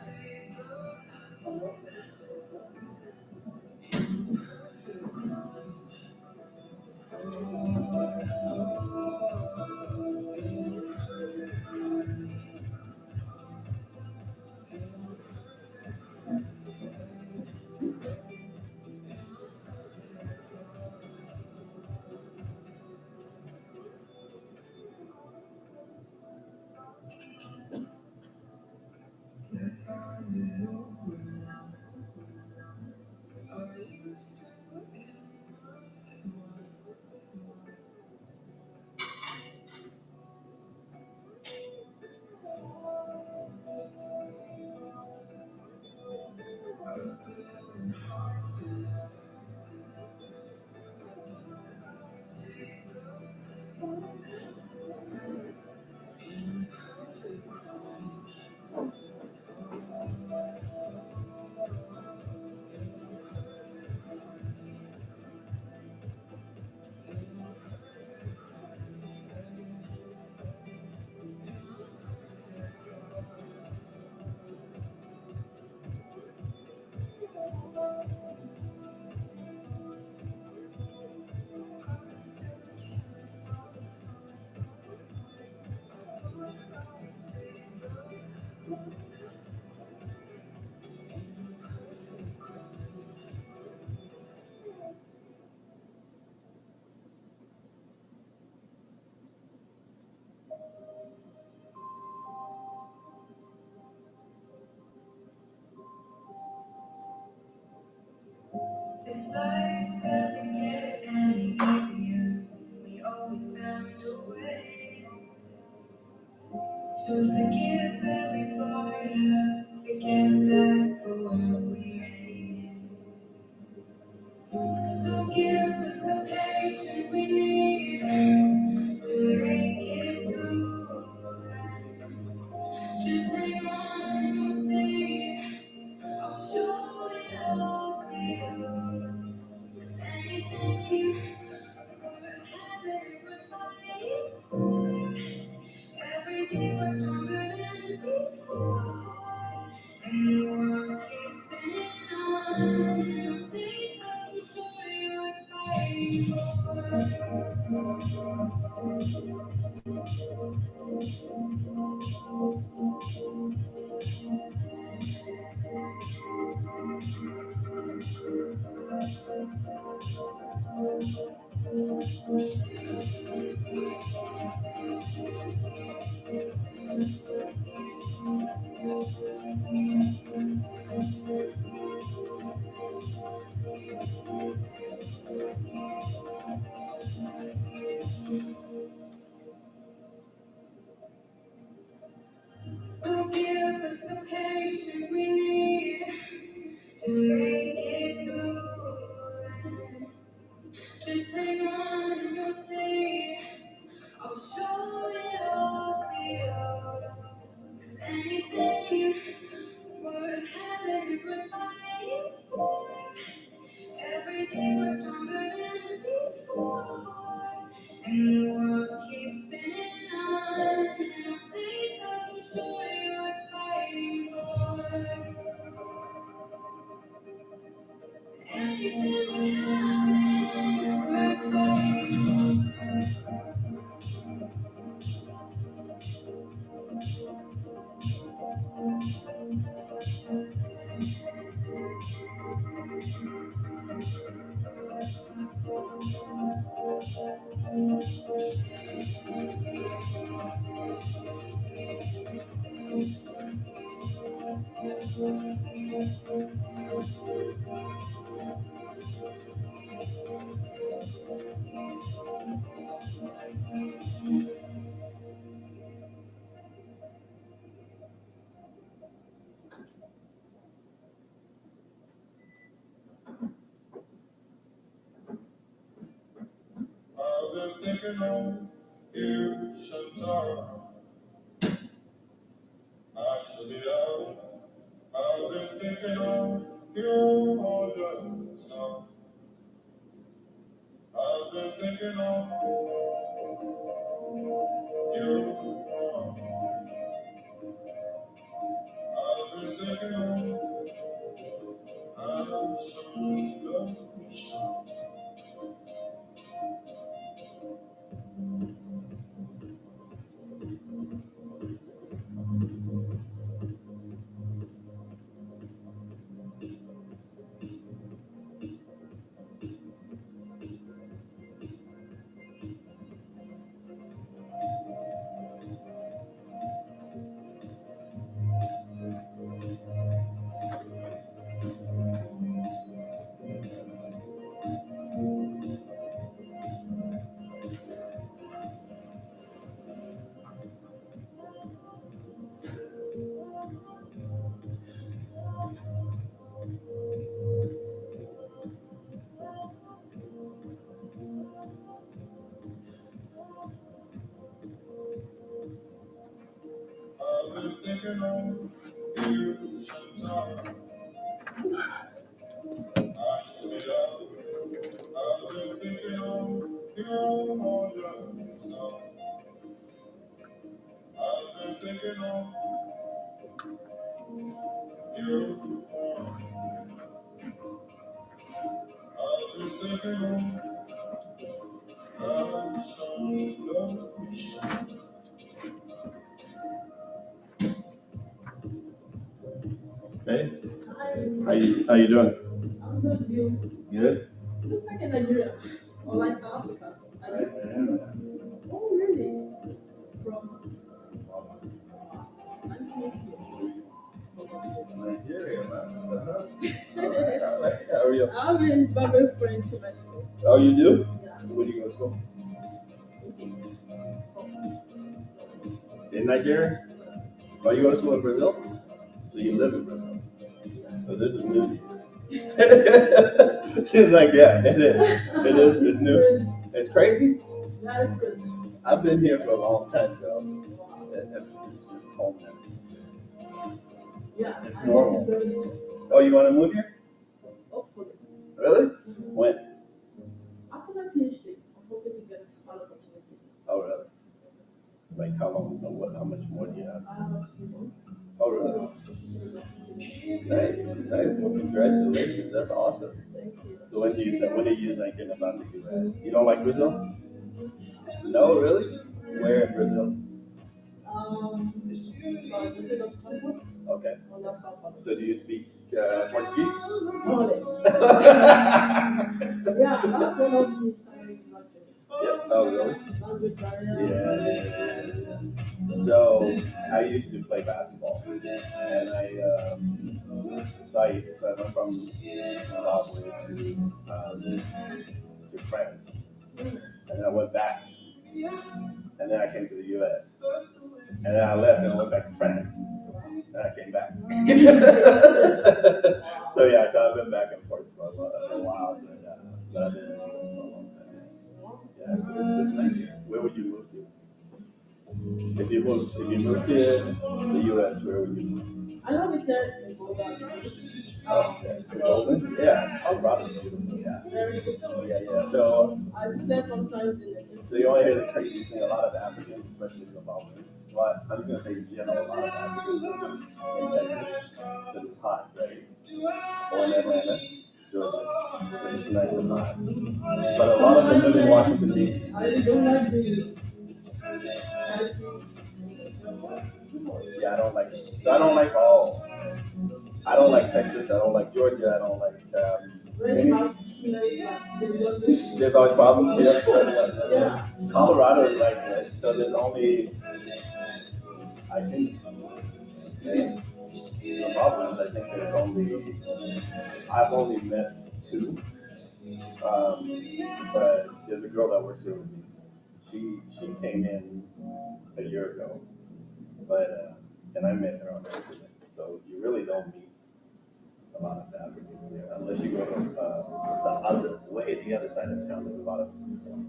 forgive every fire, to get back to what we made. So give us the patience we need to make it through. Just hang on and you'll see, I'll show it all to you. 'Cause anything worth having is worth fighting for. Every day we're stronger than before. And the world keeps spinning on, and I'll stay close to show you what fighting for. So give us the patience we need to make it through. Just hang on and you'll see, I'll show it all to you. 'Cause anything worth having is worth fighting for. Every day we're stronger than before. And the world keeps spinning on, and I'll stay close and show you what fighting for. Anything worth having is worth fighting for. I've been thinking on you, Chantal. Actually, I've been thinking on you all the time. I've been thinking on you. I've been thinking on how soon love you should. I've been thinking on you, Chantal. Actually, I've been thinking on you all the time. I've been thinking on you. I've been thinking on how soon love you should. Hey, how you doing? I'm good. You good? You look like in Nigeria or like Africa. I am. Oh, really? From nice to meet you. Nigeria, that's alright. I like it. How are you? I have in Zimbabwe French in my school. Oh, you do? Yeah. Where do you go to school? In Nigeria? Oh, you go to school in Brazil? So you live in Brazil. So this is new to you. She's like, yeah, it is. It is. It's new. It's crazy. I've been here for a long time, so it's just home now. It's normal. Oh, you want to move here? Really? When? After my PhD, I'm hoping to get an opportunity. Oh, really? Like how long? How much more do you have? I have a few months. Oh, really? Nice, nice. Well, congratulations. That's awesome. Thank you. So what are you thinking about the U.S.? You don't like Brazil? No, really? Where in Brazil? So I visit those countries. Okay. On that South Africa. So do you speak Portuguese? More or less. Yeah, that's one of the languages. Yeah. Oh, really? Language barrier. Yeah. So I used to play basketball, and I went from Zimbabwe to France, and then I went back, and then I came to the U.S., and then I left and I went back to France, and I came back. So yeah, so I've been back and forth for a while, but I've been in the U.S. for a long time. Yeah, it's nice here. Where would you move to? If you moved to the U.S., where would you move? I have it there in Boulder. Boulder? Yeah, Colorado is beautiful. Yeah. Very good. Yeah. So I visit sometimes in the. So you only hear the crazy thing. A lot of Africans, especially in Zimbabwe. But I'm just gonna say in general, a lot of Africans live in Texas because it's hot, right? Or in Atlanta, Georgia, because it's nice and hot. But a lot of them live in Washington D.C. I don't like the. Yeah, I don't like. So I don't like all. I don't like Texas. I don't like Georgia. I don't like. There's always problems. Yeah. Colorado is like that. So there's only. I think. The problems. I think there's only. I've only met 2. But there's a girl that works here with me. She came in a year ago, but and I met her on accident. So you really don't meet a lot of Africans here unless you go to the other side of town. There's a lot of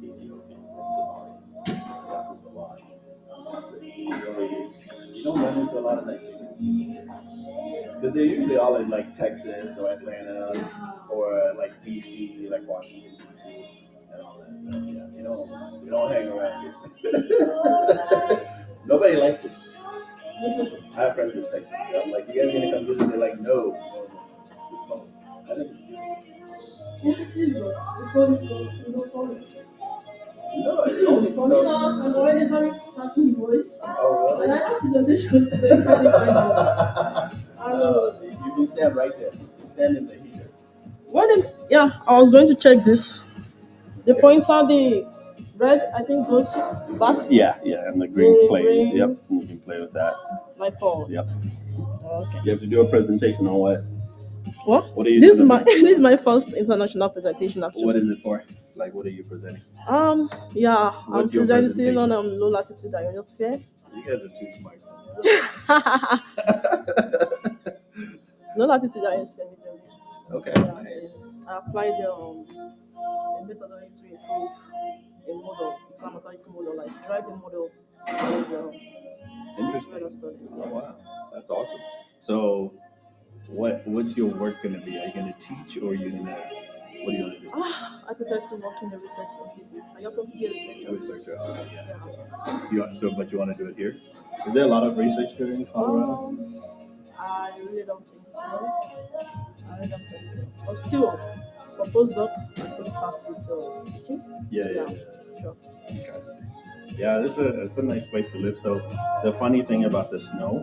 Ethiopians and Somalians. There's a lot. You don't run into a lot of Nigerians because they're usually all in like Texas or Atlanta or like DC, like Washington DC. And all that stuff. Yeah, you don't hang around here. Nobody likes it. I have friends in Texas. Yeah, I'm like, you guys gonna come visit? They're like, no. It's too cold. I think it's beautiful. No, it's only so. I'm already having talking voice. Oh, really? And I have presentation today. You stand right there. You stand in the heater. Yeah, I was going to check this. The points are the red, I think goes back. Yeah, and the green plays. Green. Yep, you can play with that. My phone. Yep. Okay. You have to do a presentation on what? What? What are you this doing? This is my first international presentation actually. What is it for? Like, what are you presenting? Yeah, What's I'm presenting on low latitude ionosphere. You guys are too smart. Low latitude ionosphere. Okay. Yeah, nice. I applied a methodology to improve a model, climatological model, like drive the model. Interesting. Oh, wow, that's awesome. So, what's your work going to be? Are you going to teach, or are you going to? What are you going to do? I prefer to work in the research institute. I also want to be a researcher. But you want to do it here? Is there a lot of research here in Colorado? I really don't think so. But still, for postdoc, I could start with teaching. Yeah. Sure. Okay. Yeah, it's a nice place to live. So the funny thing about the snow,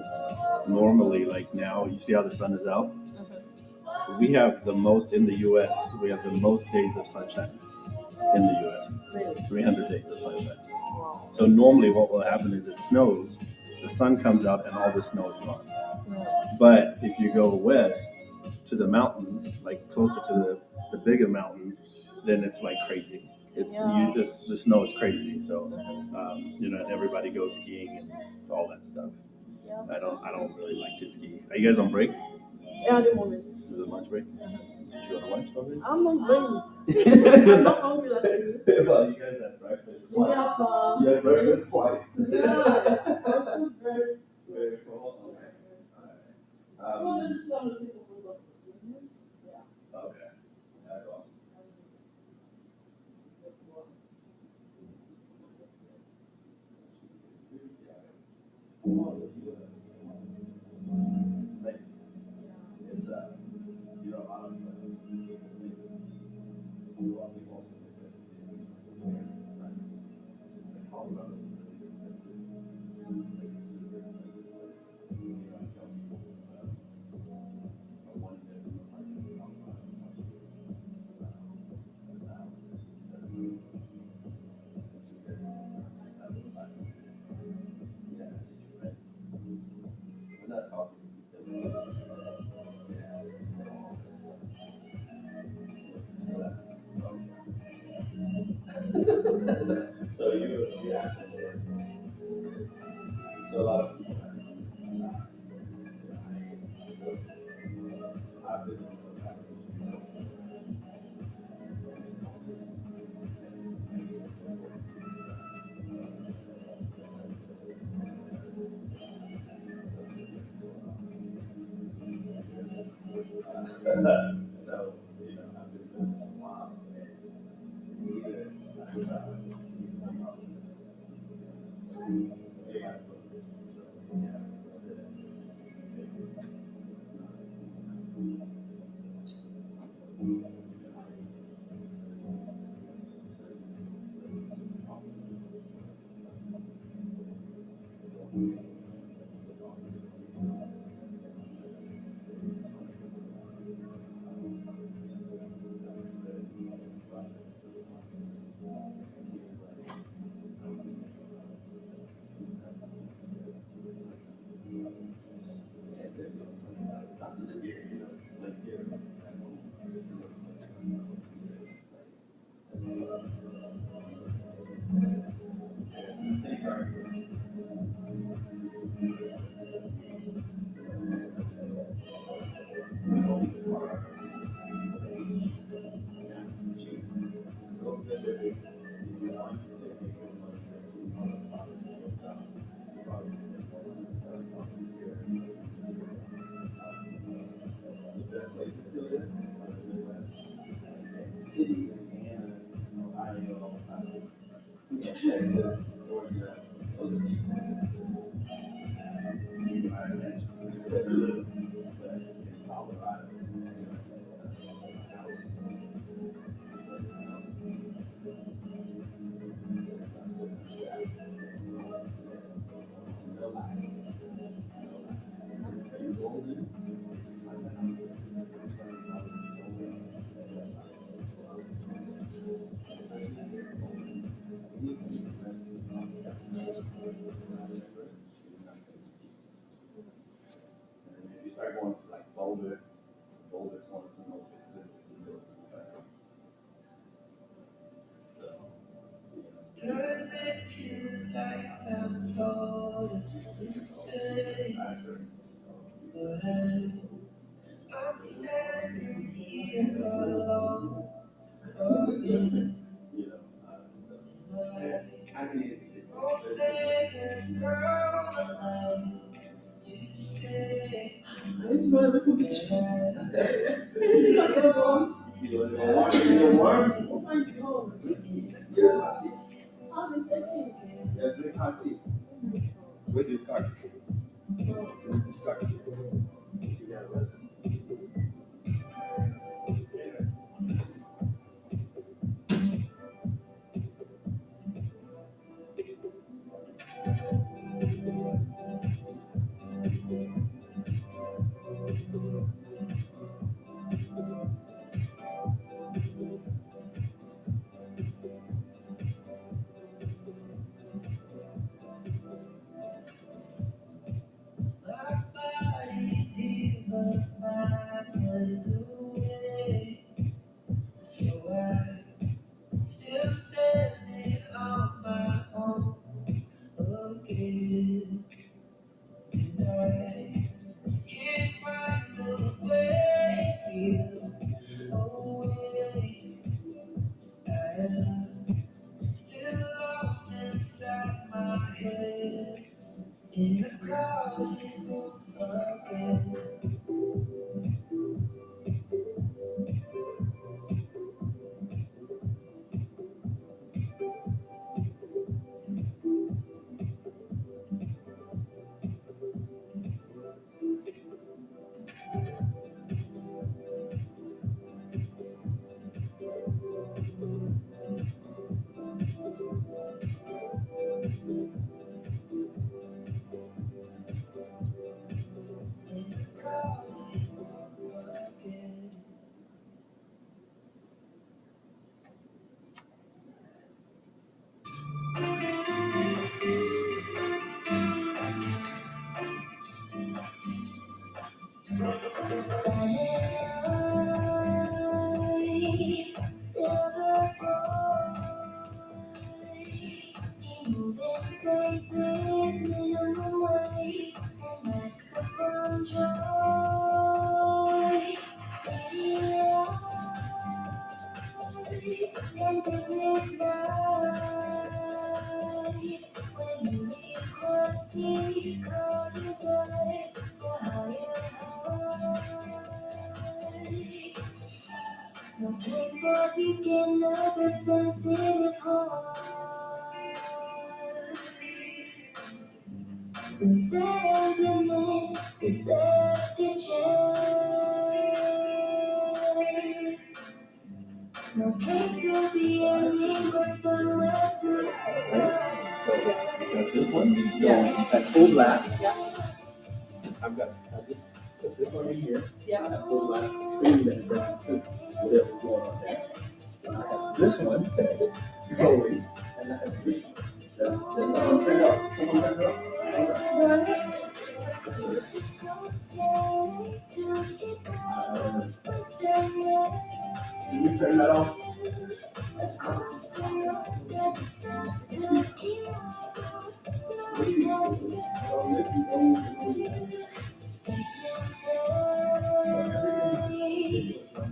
normally, like now, you see how the sun is out? We have the most in the U.S. We have the most days of sunshine in the U.S. Really? 300 days of sunshine. Wow. So normally what will happen is it snows, the sun comes out, and all the snow is gone. But if you go west to the mountains, like closer to the bigger mountains, then it's like crazy. The snow is crazy. So, and everybody goes skiing and all that stuff. I don't really like to ski. Are you guys on break? Yeah, at the moment. Is it lunch break? Did you go to lunch already? I'm not going. I'm not hungry like you. Well, you guys had breakfast twice. Yeah, You had breakfast twice. yeah. I'm so very. Very full. Okay. All Well, right. this is one of the people who got the Yeah. Okay. That's awesome. It's nice. It's you know, a lot of people also think that it's not. Like Colorado is really expensive. Like it's super expensive. Like, you know, I tell people a one bedroom apartment in Colorado costs you yeah, it's just your rent. We're not talking utilities. So you actually so a lot of people have I've been so you know I've been doing it a while and either city and Ohio, Texas, Georgia, those are cheap places. I imagine. But in Colorado, if you start going to like Boulder, Boulder's one of the most expensive to build in the country. Cause it feels like I'm floating in space, but I'm standing here alone again. All fingers down the line to say It's one of the Oh my God. Yeah, drink hot tea. Where's your scarf? Where's your scarf? You got it. my body's here, but my mind's away. So I'm still standing on my own again. And Moving space with minimum waste and maximum joy. City lights and business lights. When you request equal desire for higher heights. No place for beginners with sensitive hearts. When sentiment is left to chance. No place to be ending, but somewhere to start. So that's this one. So that's full blast. Yeah. I've got put this one in here. Yeah. I have full blast. Whatever's going on there. I have this one going, and I have this one. Someone turn it up. Someone turn it up. Can you turn that off?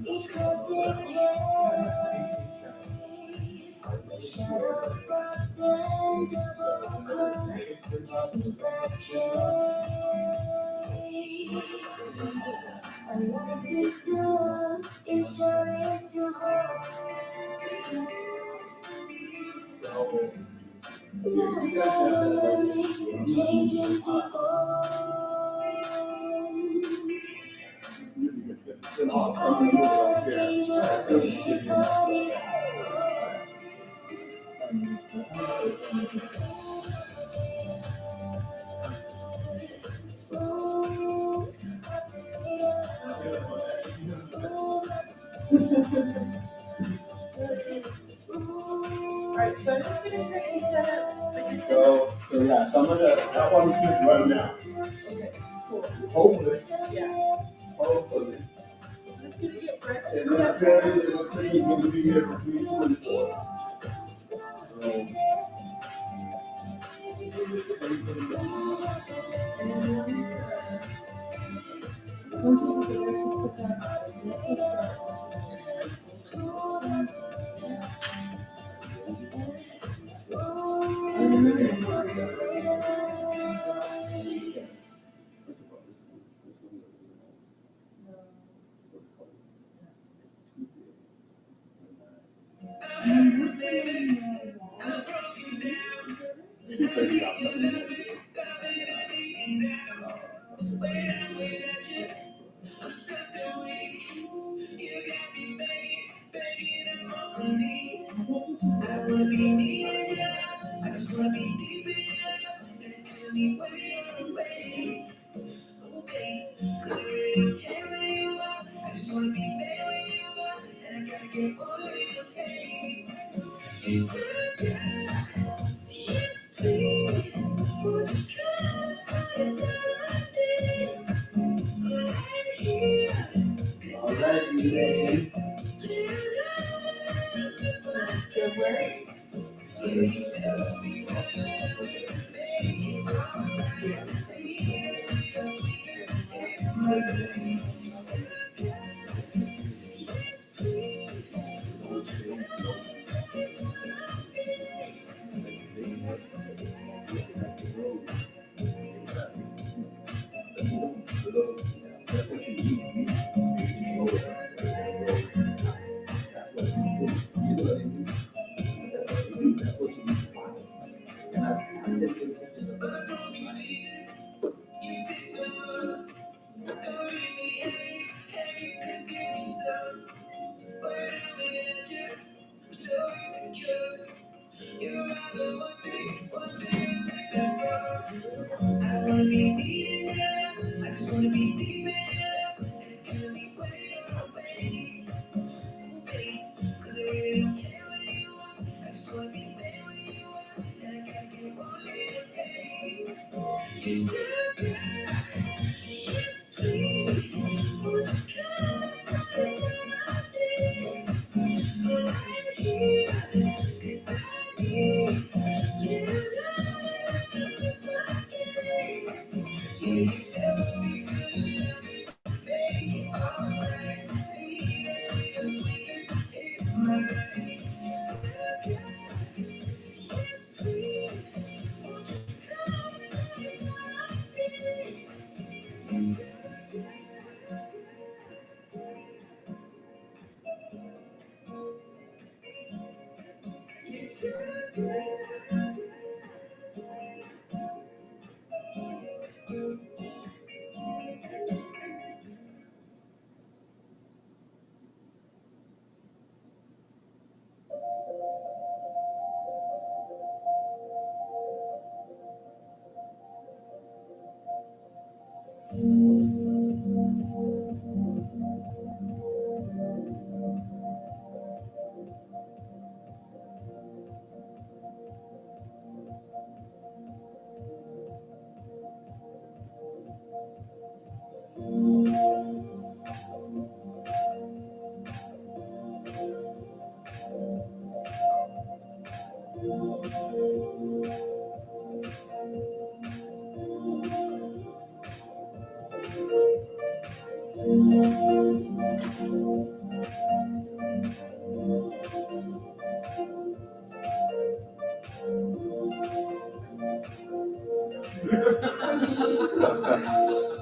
Each closing case, we shadow box and double cross. Get me back chase. A license to love, insurance to hold. Not let me change into gold. His eyes are like angels, but his heart is cold. And it's a case, cause it's smooth operator. Alright, so I'm just gonna create a setup. So yeah, so I'm gonna, that one's just right now. Okay, cool. Hopefully. Yeah. Hopefully. Just gonna get breakfast. And then apparently it looks like he's going to be here for 3:24.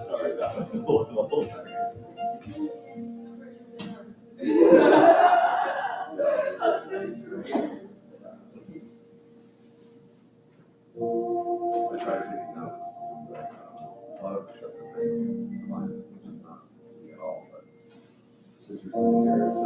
Sorry, that was a little. I tried taking notes this morning, but a lot of the stuff is saying climate, which is not me at all, but since you're sitting here, so.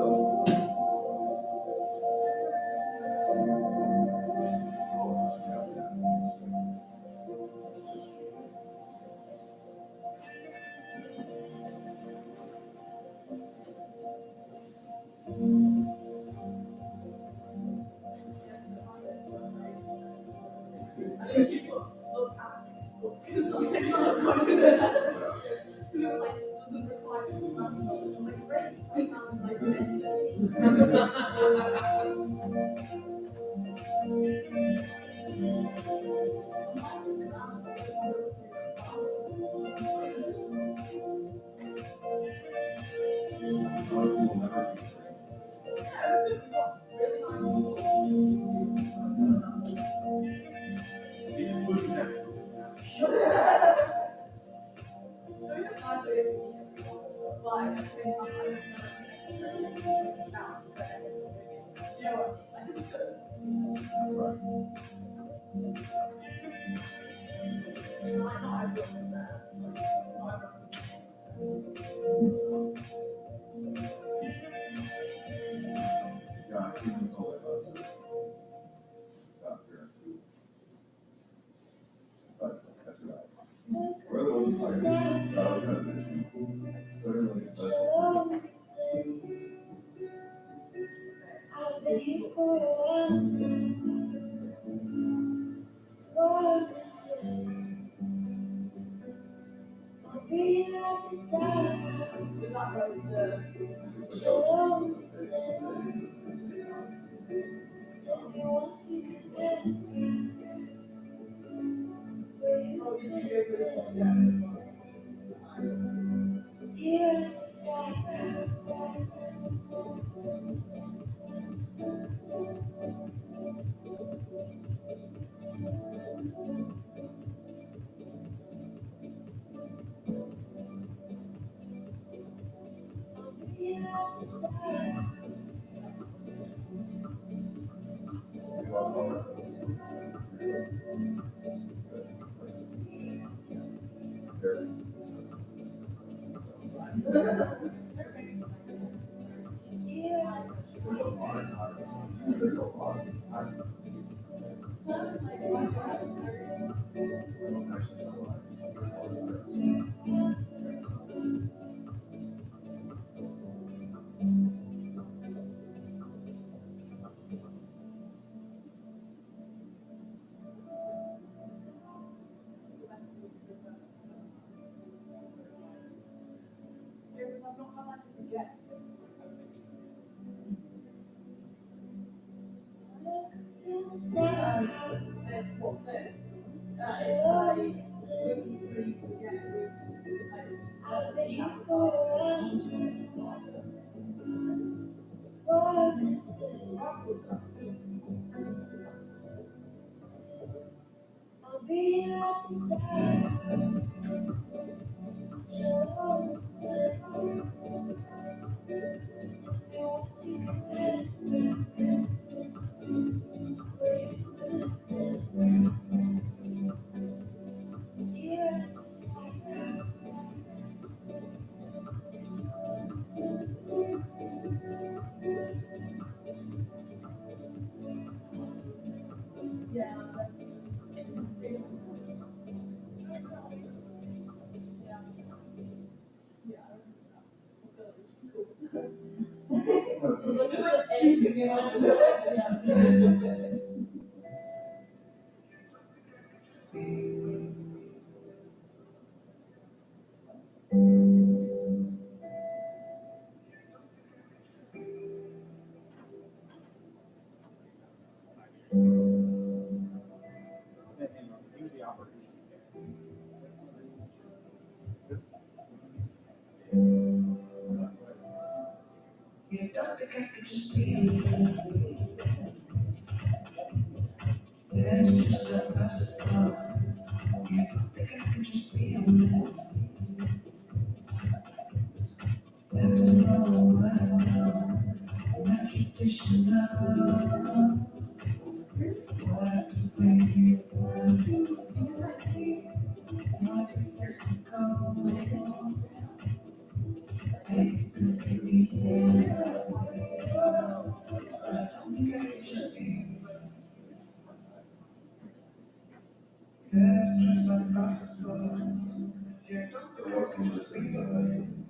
Yeah, even so, like us, got here too. But that's right. We're the ones fighting, so I was kind of mentioning. Literally, but. I'll be here for a while. What is it? I'll be here at the side. If you want, you can ask me. Where you can stay. Here at the side. I'll be at the side. don't think I could just be. There's just a massive problem. You don't think I could just be a man. There's no way, not traditional. What I can think you want to do. What if this can go? Hey, could be here. But I don't think I could just be. There's just a massive problem. Yeah, don't think I could just be a man.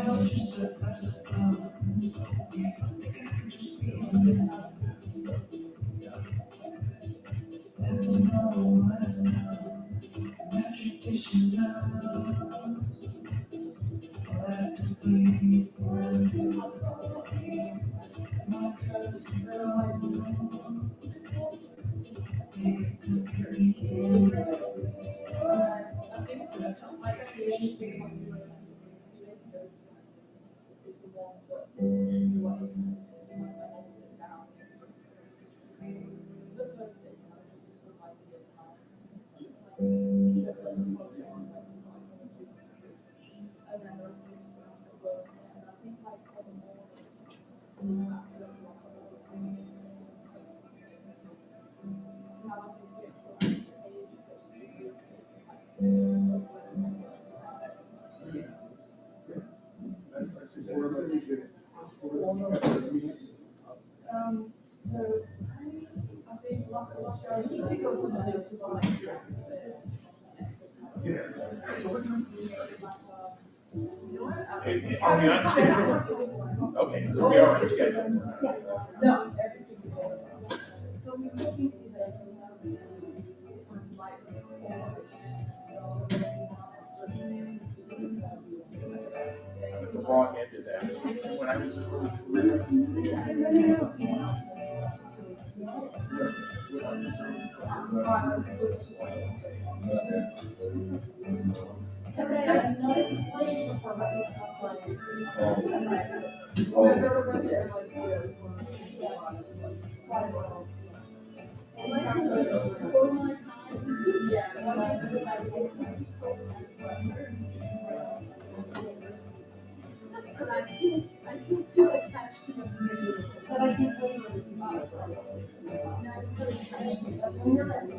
There's just a massive problem. You don't think I could just be a man. There's no way, not traditional. What I can think want to do. My cousin girl. Hey, could be here. Are we on schedule? Okay, so we are on schedule. Yes. I'm at the wrong end of that. When I was But I feel too attached to them to get rid of it. But I can't believe it. Now I'm still attached to them. That's when you're ready.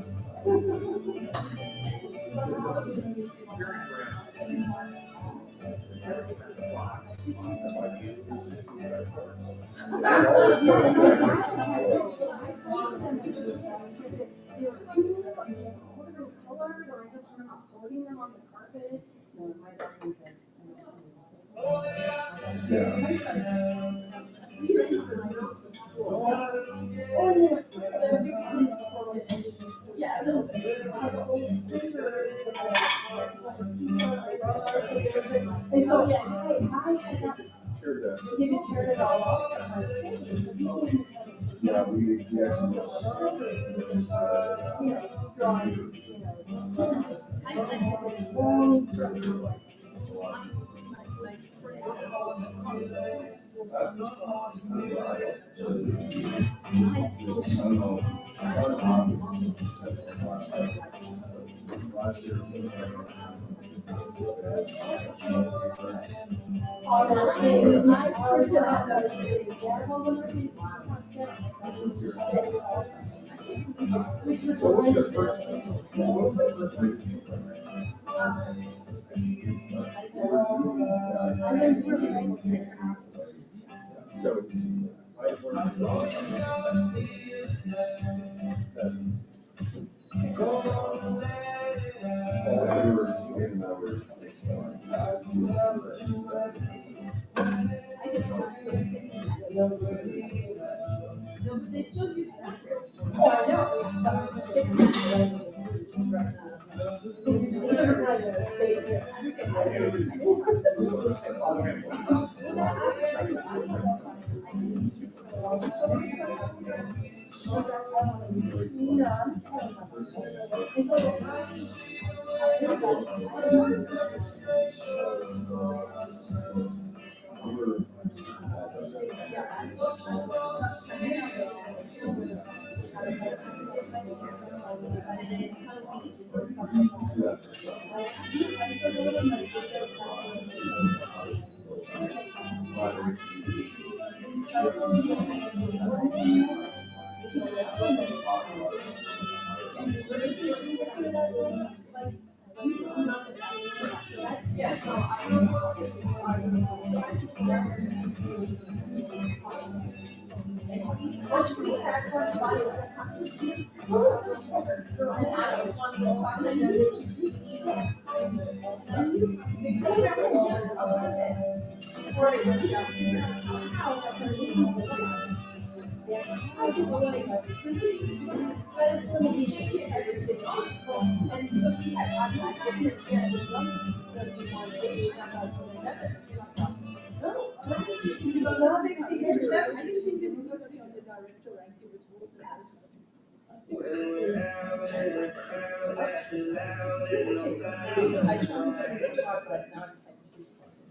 Colors, or I just remember sorting them on the carpet. No, my darling kid. Yeah, a little bit. And so, yeah, hey, I had not. You can tear it all off. Yeah, we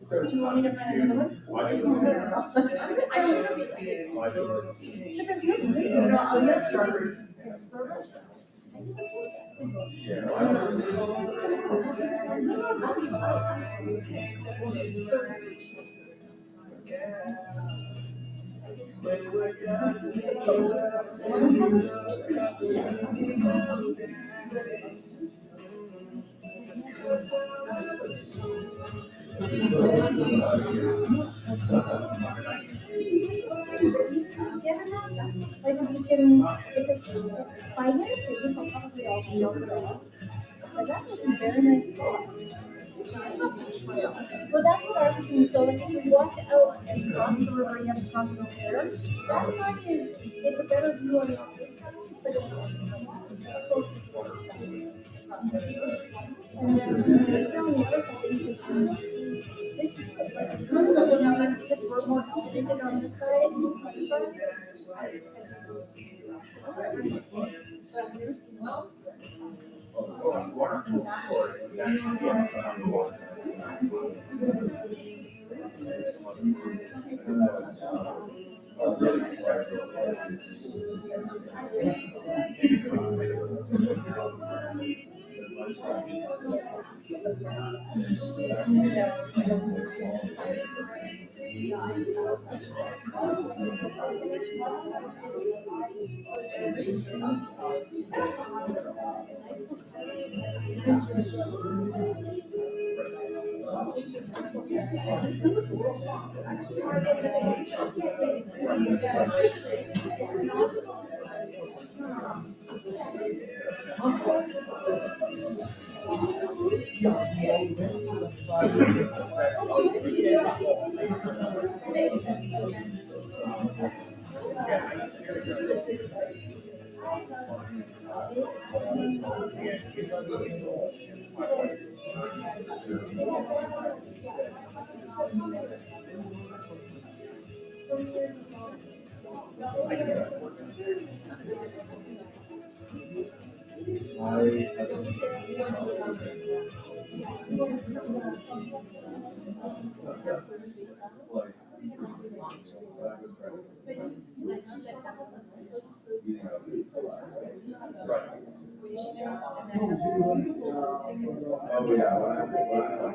So do you want me to find another one? Like if you can, if it's finance, this will probably all be over there. But that's a very nice spot. Well, that's what I was saying, so like if you walk out and cross the river, you have to cross the air, that side is a better view on the opposite side, but it's not. It's close to the other side. And then there's down the other side, you can, this is like, it's sort of a, because we're more situated on this side.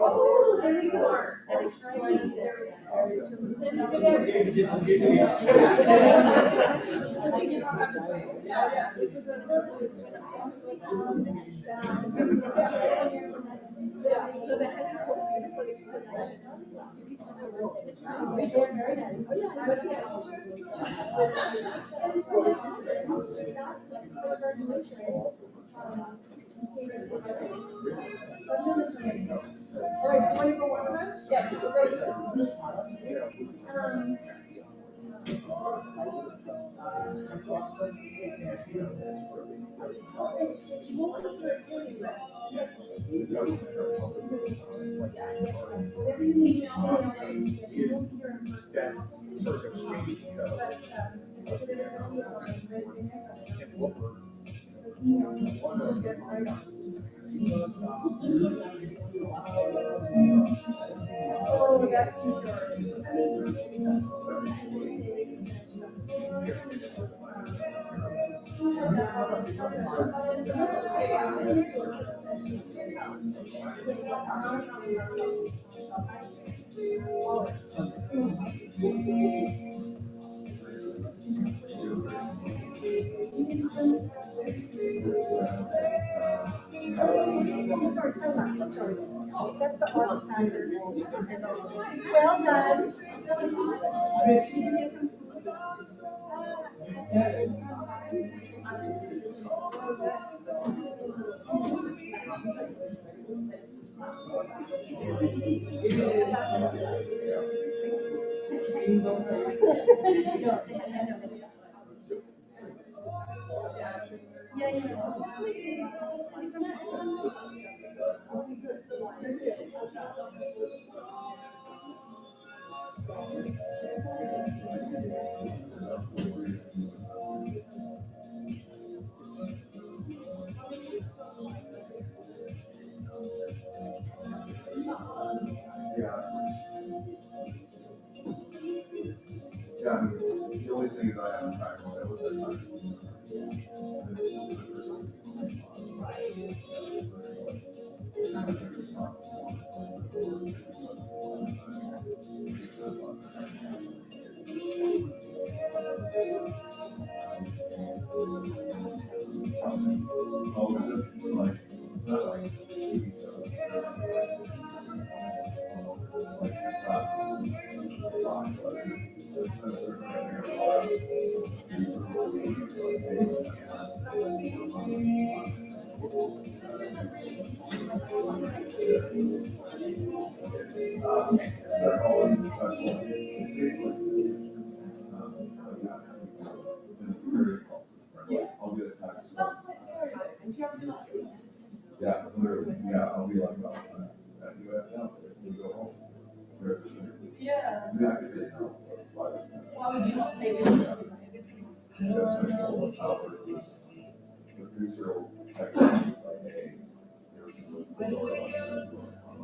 Oh, there you are. That explains Sorry, so last, sorry. That's the art factor. Well done. Yeah, I mean, the only thing is I haven't practiced, I was at times. Oh, it's just like, not like TV shows. I'll get a text. Yeah, literally, yeah, I'll be like, oh, you have now, you go home. Yeah. Yeah, I say no. Why would you not take it? That's my goal, hours. The producer will text me like, hey, there's a door on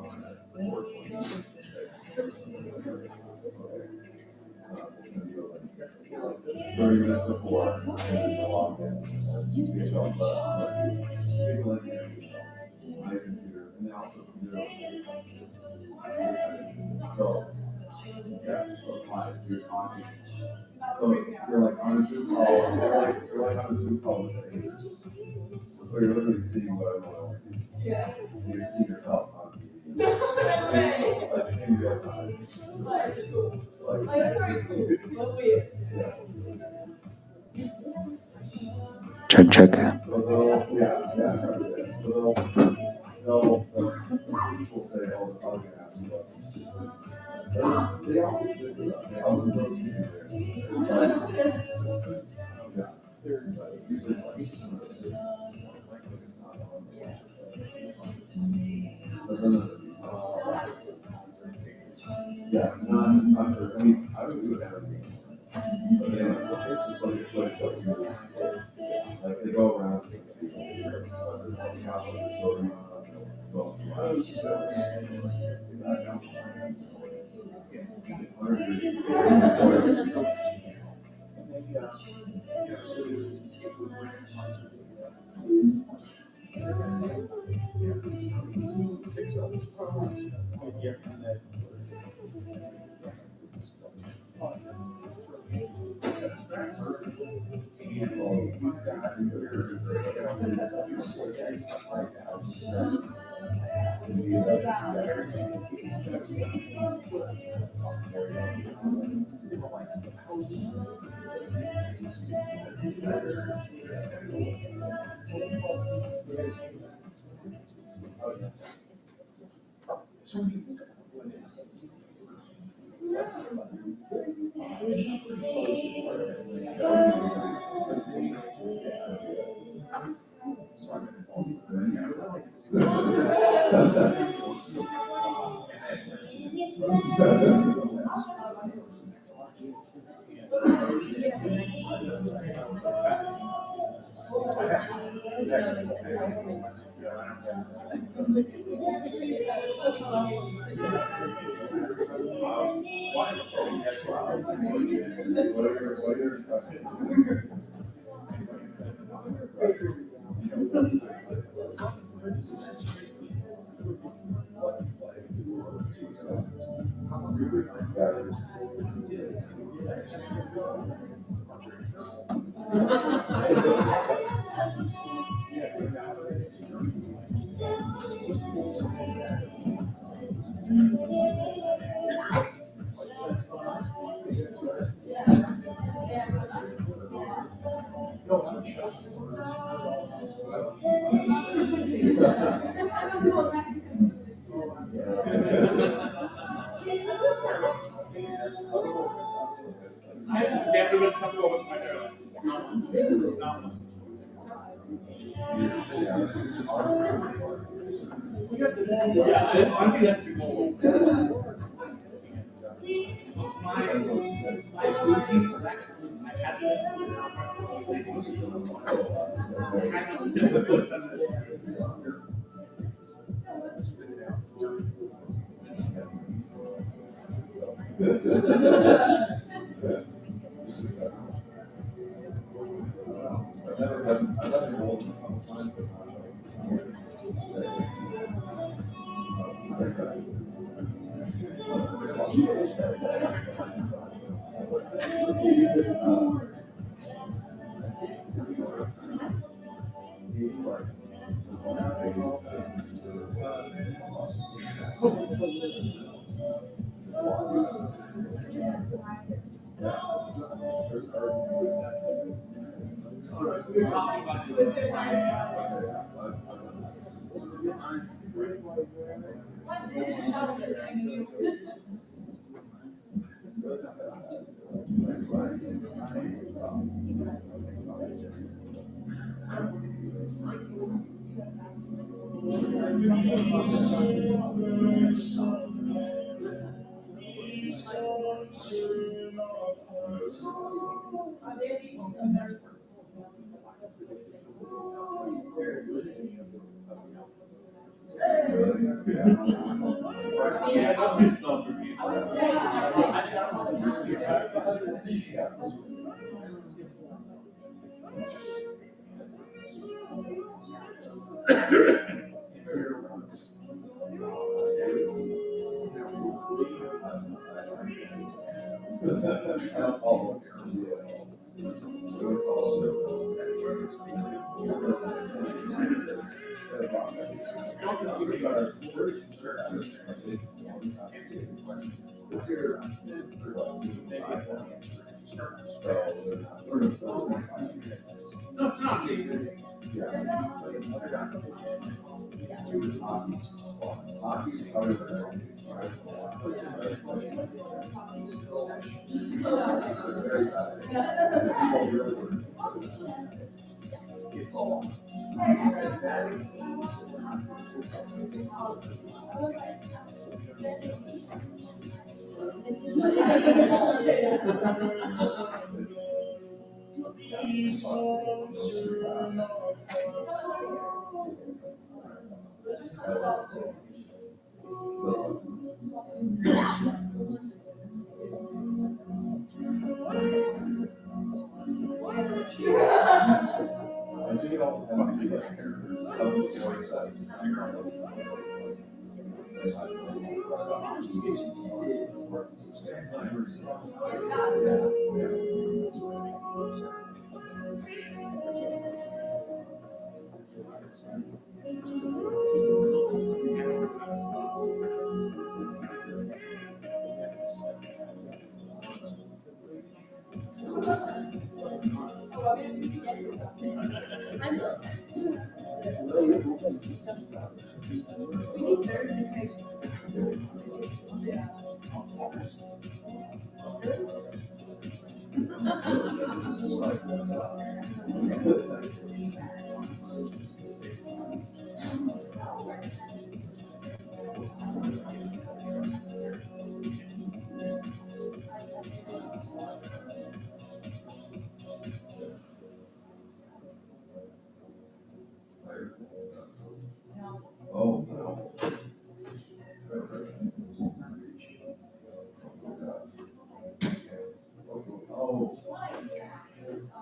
30 minutes before, and then go log in. You see it all, people in here, my computer, and they also computer. So, yeah, so it's fine, you're talking. So you're like on a Zoom call, you're like on a Zoom call with the agents. So you're literally seeing what everyone else sees. Yeah. And you see yourself on TV. Like in real time. Check, check. So they'll, they'll will say, oh, the target has to go. They always do that. They always go see you there. Yeah. Usually it's like, it's not on. Yeah, it's not for, I mean, I would do it every week. But then, it's just like, it's like they go around.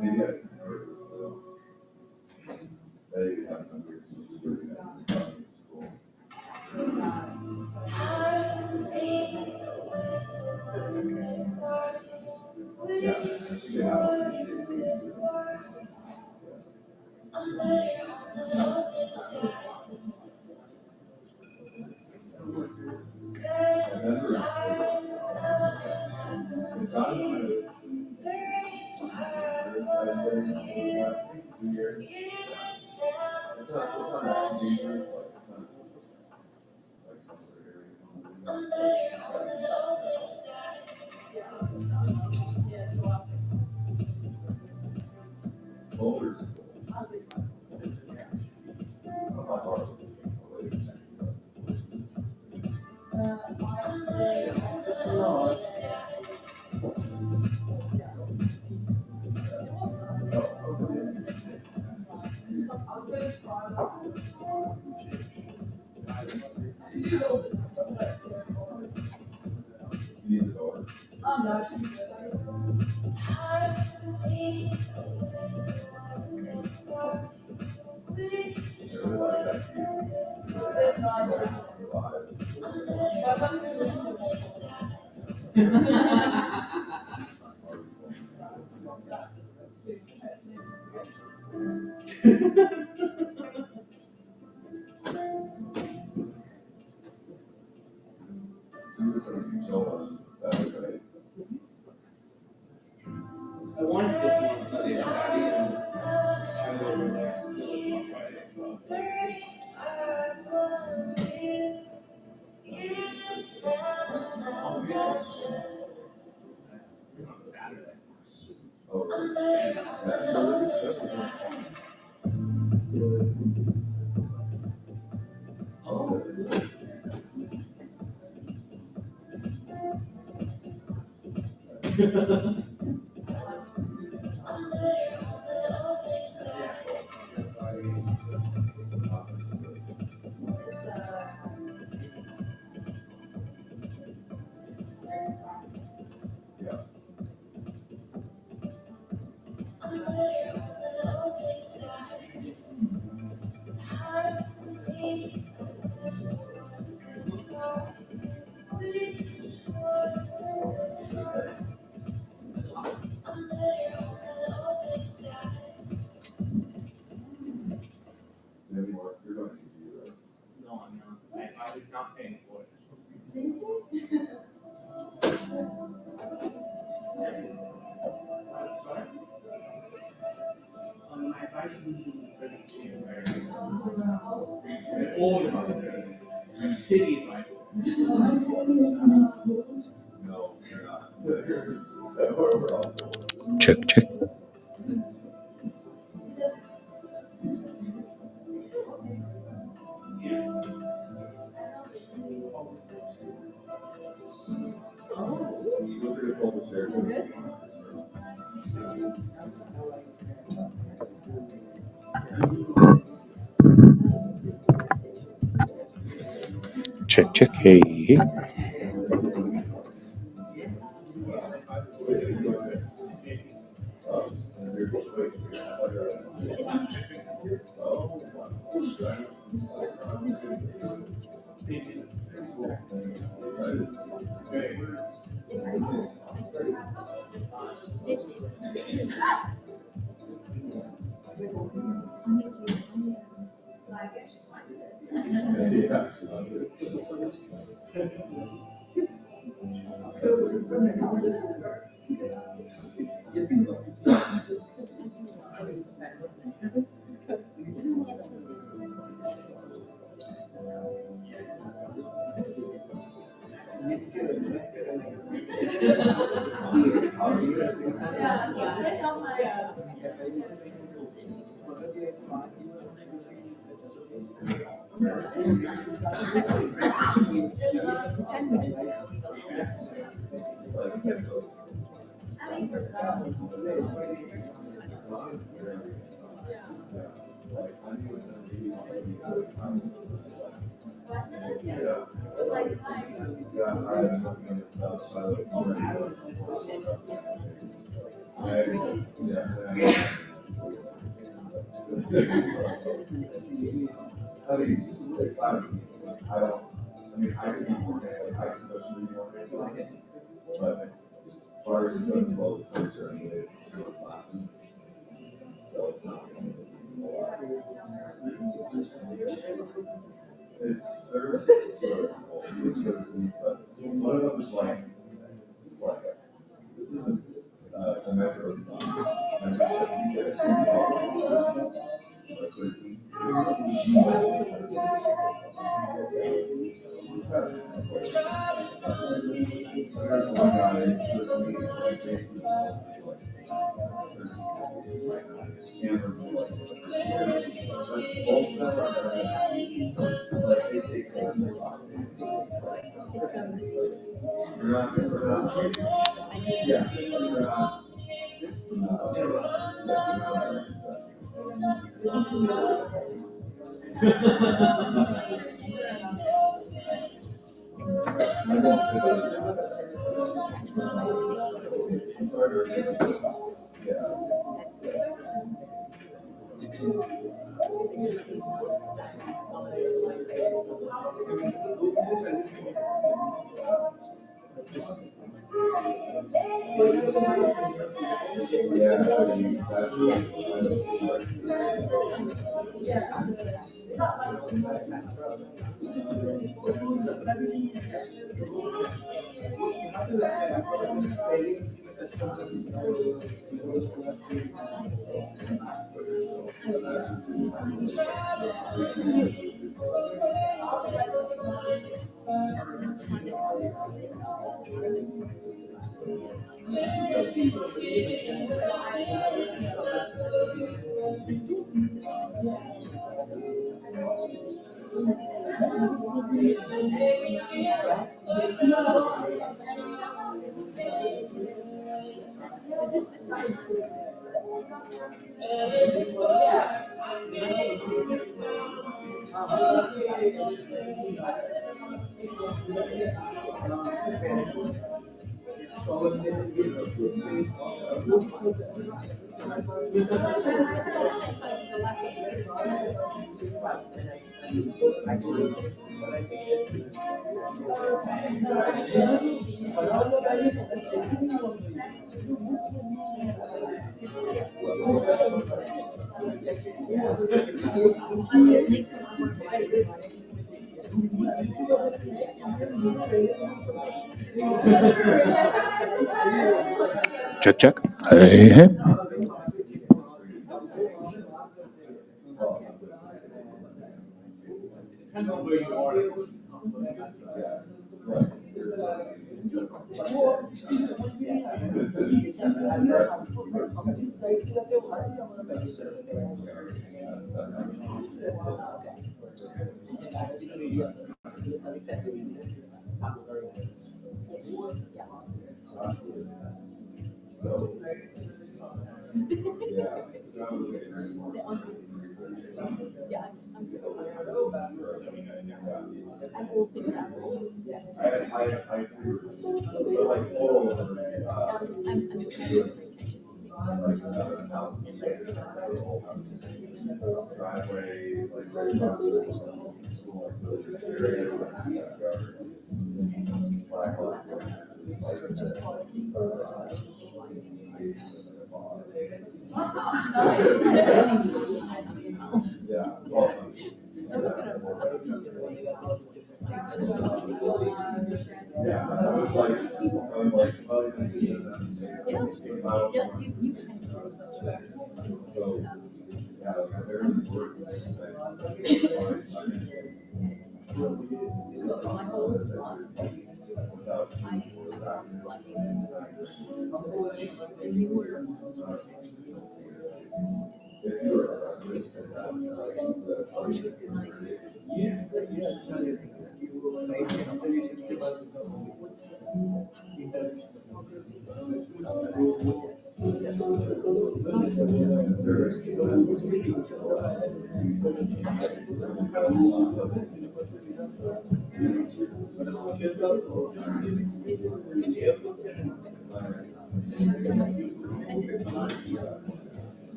Maybe I can hear it, so. Maybe I can hear it. Boulder's I wanted to say Abby and I'm over there. No, I'm not. I was not paying for it. Sorry? My advice would be all about the city advice. No, you're not. We're all. Check, check. Check, check, hey. Check, check. Hey, hey.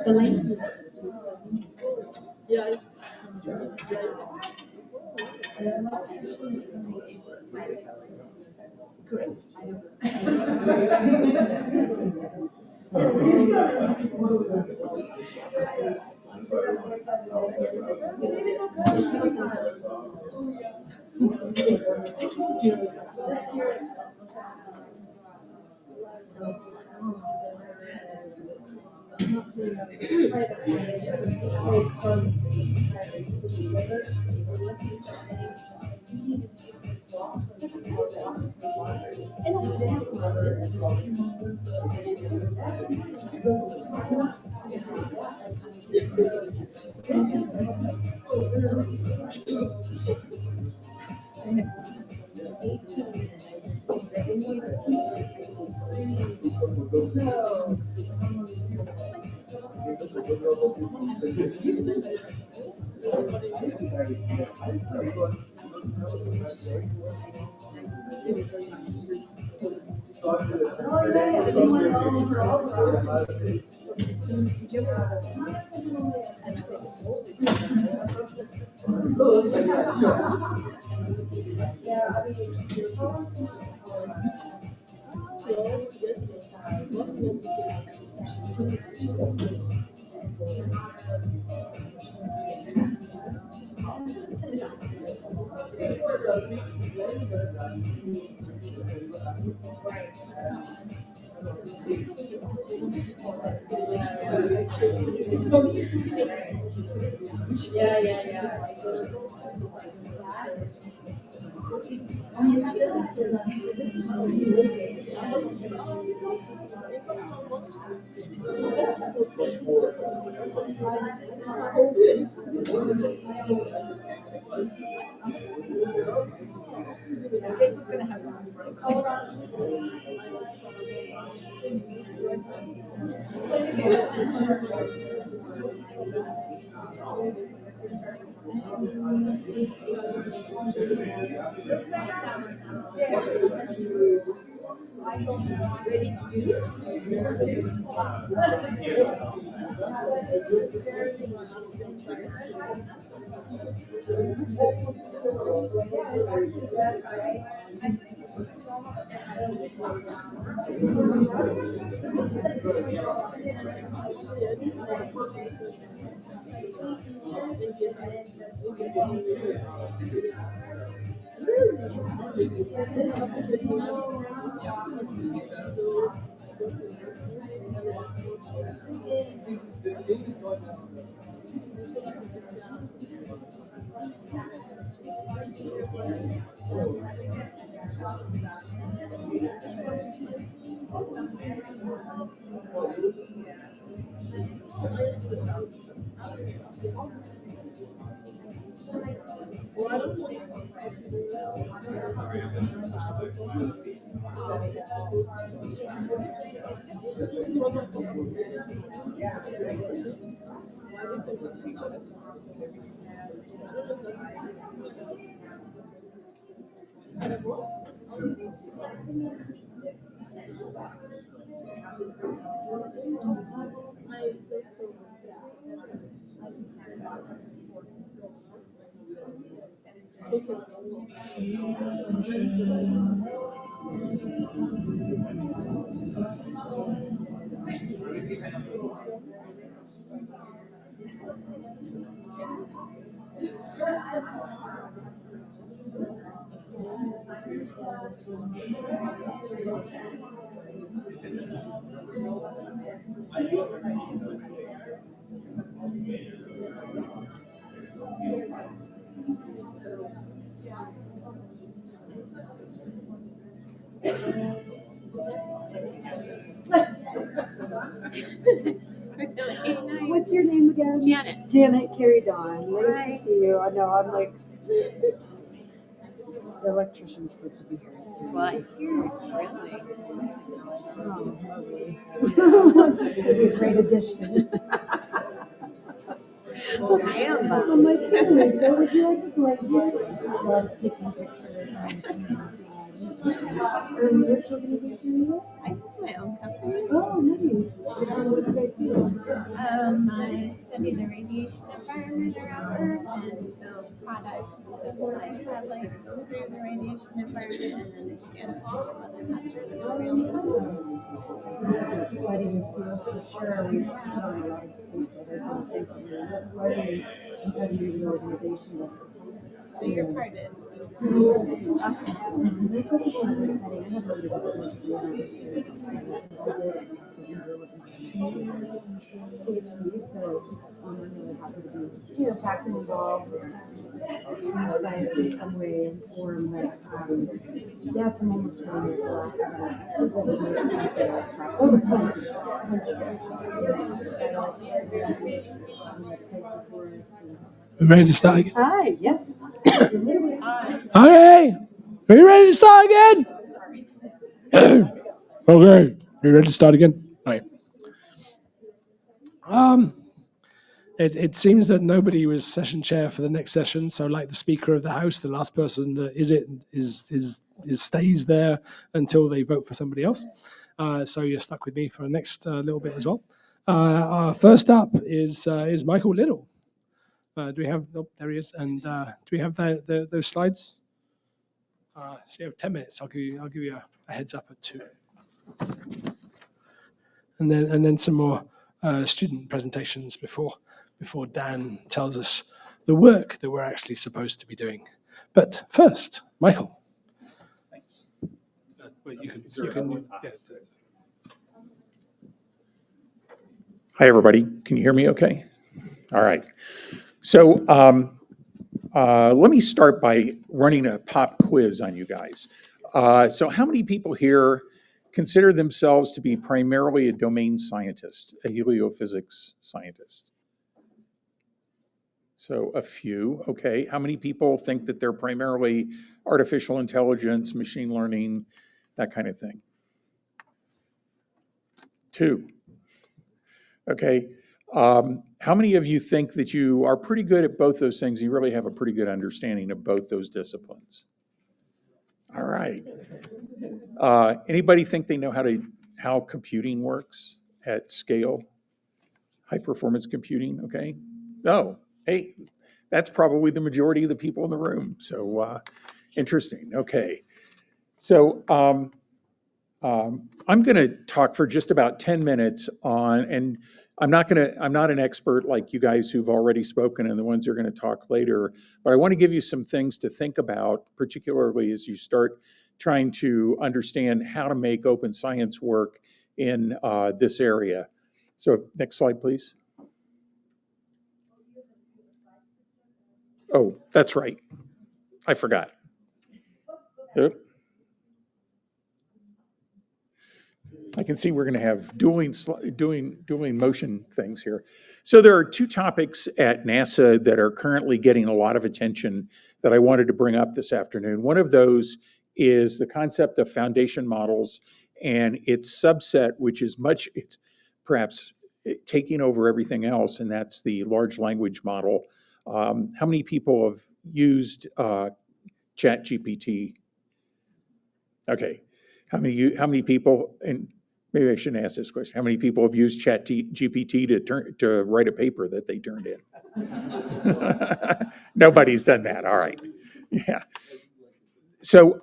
The link is. What's your name again? Janet. Janet Carey Dawn. Nice to see you. I know, I'm like, the electrician's supposed to be here. Well, I hear really. Oh, lovely. It's gonna be a great addition. I'm like, hey, so would you like to play here? I was taking pictures. Which organization are you with? I have my own company. Oh, nice. What do you guys do? I study the radiation environment around Earth and build products to fly satellites through the radiation environment and understand space weather hazards in real time. I didn't feel for sure. We've had a lot of space weather conversations. That's why we had an organization. So your part is. PhD, so I'm really happy to be, active involved in science in some way and form that, yes, I'm almost done with We're ready to start again? Hi, yes. Okay. Are you ready to start again? Okay. Are you ready to start again? Okay. It seems that nobody was session chair for the next session. So, like the Speaker of the House, the last person that is stays there until they vote for somebody else. So you're stuck with me for the next little bit as well. Our first up is Michael Little. Do we have? Oh, there he is. And do we have those slides? So you have 10 minutes. I'll give you a heads up at 2. And then some more student presentations before Dan tells us the work that we're actually supposed to be doing. But first, Michael. Thanks. You can yeah. Hi, everybody. Can you hear me okay? All right. So let me start by running a pop quiz on you guys. So how many people here consider themselves to be primarily a domain scientist, a heliophysics scientist? So a few, okay. How many people think that they're primarily artificial intelligence, machine learning, that kind of thing? 2. Okay. How many of you think that you are pretty good at both those things? You really have a pretty good understanding of both those disciplines. All right. Anybody think they know how computing works at scale? High performance computing, okay? Oh, hey, that's probably the majority of the people in the room. So interesting, okay. So I'm gonna talk for just about 10 minutes on, and I'm not an expert like you guys who've already spoken and the ones who are gonna talk later, but I wanna give you some things to think about, particularly as you start trying to understand how to make open science work in this area. So next slide, please. Oh, that's right. I forgot. Yep. I can see we're going to have dueling motion things here. So there are 2 topics at NASA that are currently getting a lot of attention that I wanted to bring up this afternoon. One of those is the concept of foundation models and its subset, which is it's perhaps taking over everything else, and that's the large language model. How many people have used ChatGPT? Okay. How many people, and maybe I shouldn't ask this question, how many people have used ChatGPT to write a paper that they turned in? Nobody's done that. All right. Yeah. So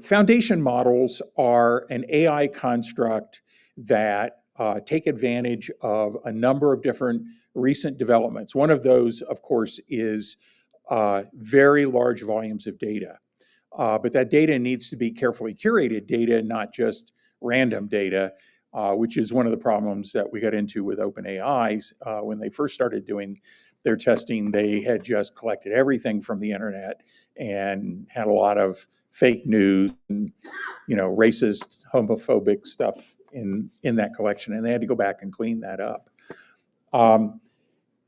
foundation models are an AI construct that take advantage of a number of different recent developments. One of those, of course, is very large volumes of data. But that data needs to be carefully curated data, not just random data, which is one of the problems that we got into with OpenAI. When they first started doing their testing, they had just collected everything from the internet and had a lot of fake news and, racist, homophobic stuff in that collection, and they had to go back and clean that up.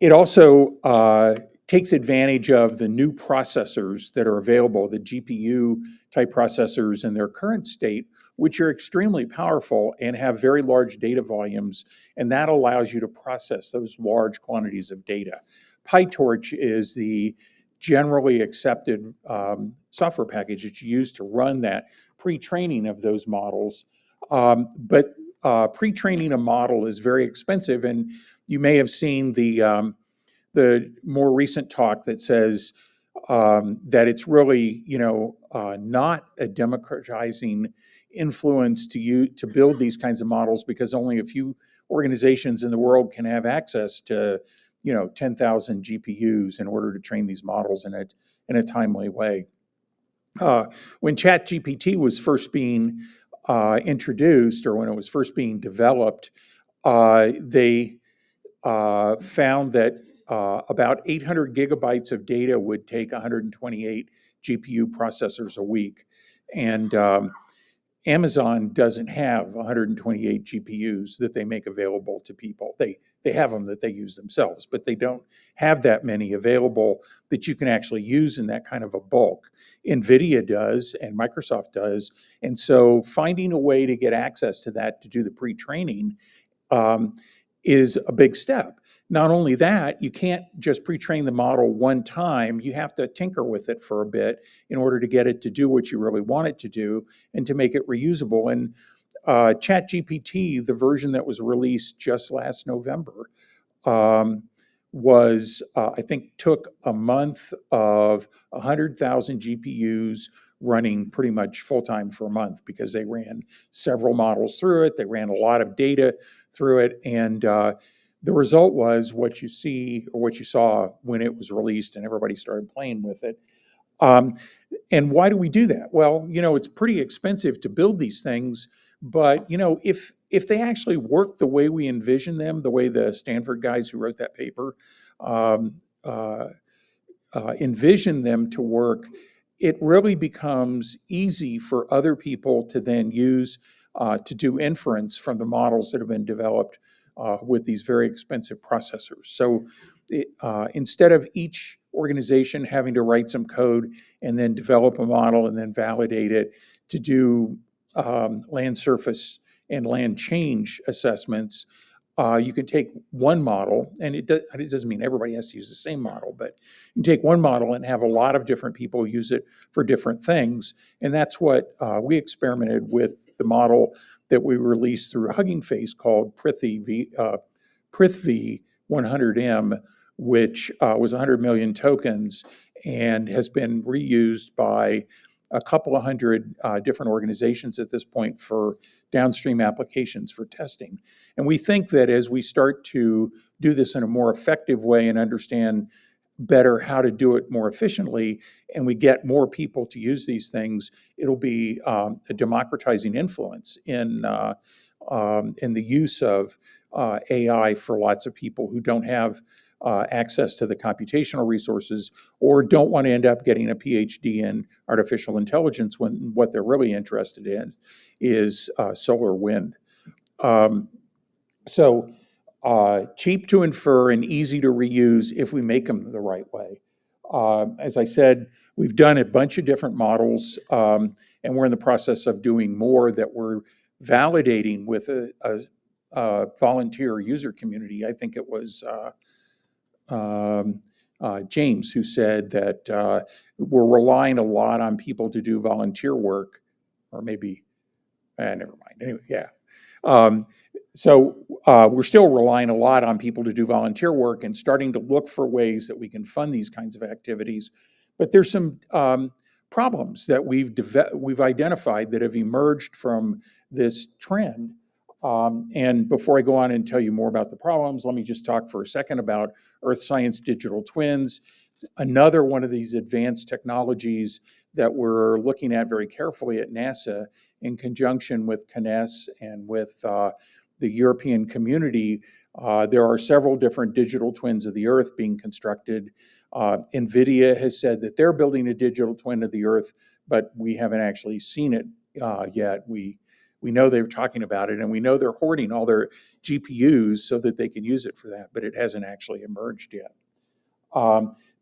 It also takes advantage of the new processors that are available, the GPU type processors in their current state, which are extremely powerful and have very large data volumes, and that allows you to process those large quantities of data. PyTorch is the generally accepted software package that's used to run that pre-training of those models. But pre-training a model is very expensive, and you may have seen the more recent talk that says that it's really, not a democratizing influence to build these kinds of models, because only a few organizations in the world can have access to 10,000 GPUs in order to train these models in a timely way. When ChatGPT was first being introduced, or when it was first being developed, they found that about 800 gigabytes of data would take 128 GPU processors a week. And Amazon doesn't have 128 GPUs that they make available to people. They have them that they use themselves, but they don't have that many available that you can actually use in that kind of a bulk. NVIDIA does, and Microsoft does. And so finding a way to get access to that to do the pre-training is a big step. Not only that, you can't just pre-train the model one time. You have to tinker with it for a bit in order to get it to do what you really want it to do and to make it reusable. And ChatGPT, the version that was released just last November, I think, took a month of 100,000 GPUs running pretty much full-time for a month, because they ran several models through it. They ran a lot of data through it. And the result was what you see, or what you saw when it was released and everybody started playing with it. And why do we do that? Well, it's pretty expensive to build these things, but if they actually work the way we envision them, the way the Stanford guys who wrote that paper envision them to work, it really becomes easy for other people to then use to do inference from the models that have been developed with these very expensive processors. So instead of each organization having to write some code and then develop a model and then validate it to do land surface and land change assessments, you can take one model, and it doesn't mean everybody has to use the same model, but you can take one model and have a lot of different people use it for different things. And that's what we experimented with, the model that we released through Hugging Face called Prithvi 100M, which was 100 million tokens and has been reused by a couple of hundred different organizations at this point for downstream applications for testing. And we think that as we start to do this in a more effective way and understand better how to do it more efficiently, and we get more people to use these things, it'll be a democratizing influence in the use of AI for lots of people who don't have access to the computational resources, or don't want to end up getting a PhD in artificial intelligence when what they're really interested in is solar wind. So cheap to infer and easy to reuse if we make them the right way. As I said, we've done a bunch of different models, and we're in the process of doing more that we're validating with a volunteer user community. I think it was James who said that we're relying a lot on people to do volunteer work, or maybe, never mind. Anyway, yeah. So we're still relying a lot on people to do volunteer work and starting to look for ways that we can fund these kinds of activities. But there's some problems that we've identified that have emerged from this trend. And before I go on and tell you more about the problems, let me just talk for a second about Earth Science digital twins. Another one of these advanced technologies that we're looking at very carefully at NASA in conjunction with CNES and with the European community. There are several different digital twins of the Earth being constructed. NVIDIA has said that they're building a digital twin of the Earth, but we haven't actually seen it yet. We know they're talking about it, and we know they're hoarding all their GPUs so that they can use it for that, but it hasn't actually emerged yet.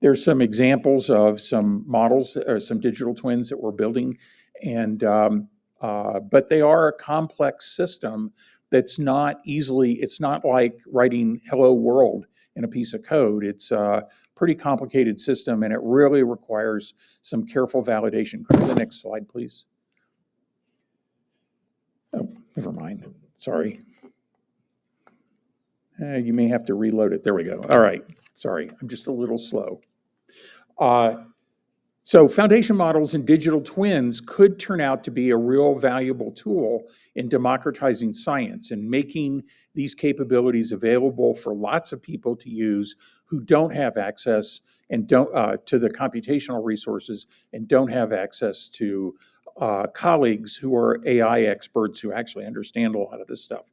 There's some examples of some models or some digital twins that we're building, and but they are a complex system that's not easily, it's not like writing hello world in a piece of code. It's a pretty complicated system, and it really requires some careful validation. Go to the next slide, please. Oh, never mind. Sorry. You may have to reload it. There we go. All right. Sorry, I'm just a little slow. So foundation models and digital twins could turn out to be a real valuable tool in democratizing science and making these capabilities available for lots of people to use who don't have access and don't to the computational resources and don't have access to colleagues who are AI experts who actually understand a lot of this stuff.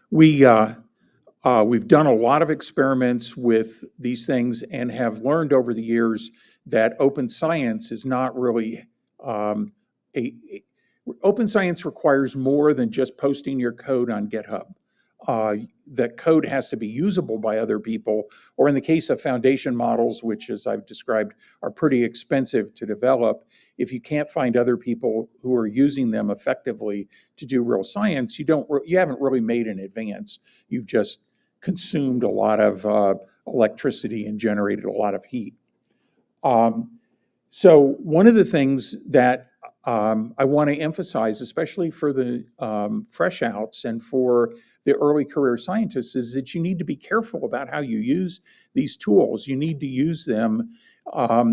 We've done a lot of experiments with these things and have learned over the years that open science is not really open science requires more than just posting your code on GitHub. That code has to be usable by other people, or in the case of foundation models, which as I've described are pretty expensive to develop, if you can't find other people who are using them effectively to do real science, you haven't really made an advance. You've just consumed a lot of electricity and generated a lot of heat. So one of the things that I want to emphasize, especially for the fresh outs and for the early career scientists, is that you need to be careful about how you use these tools. You need to use them,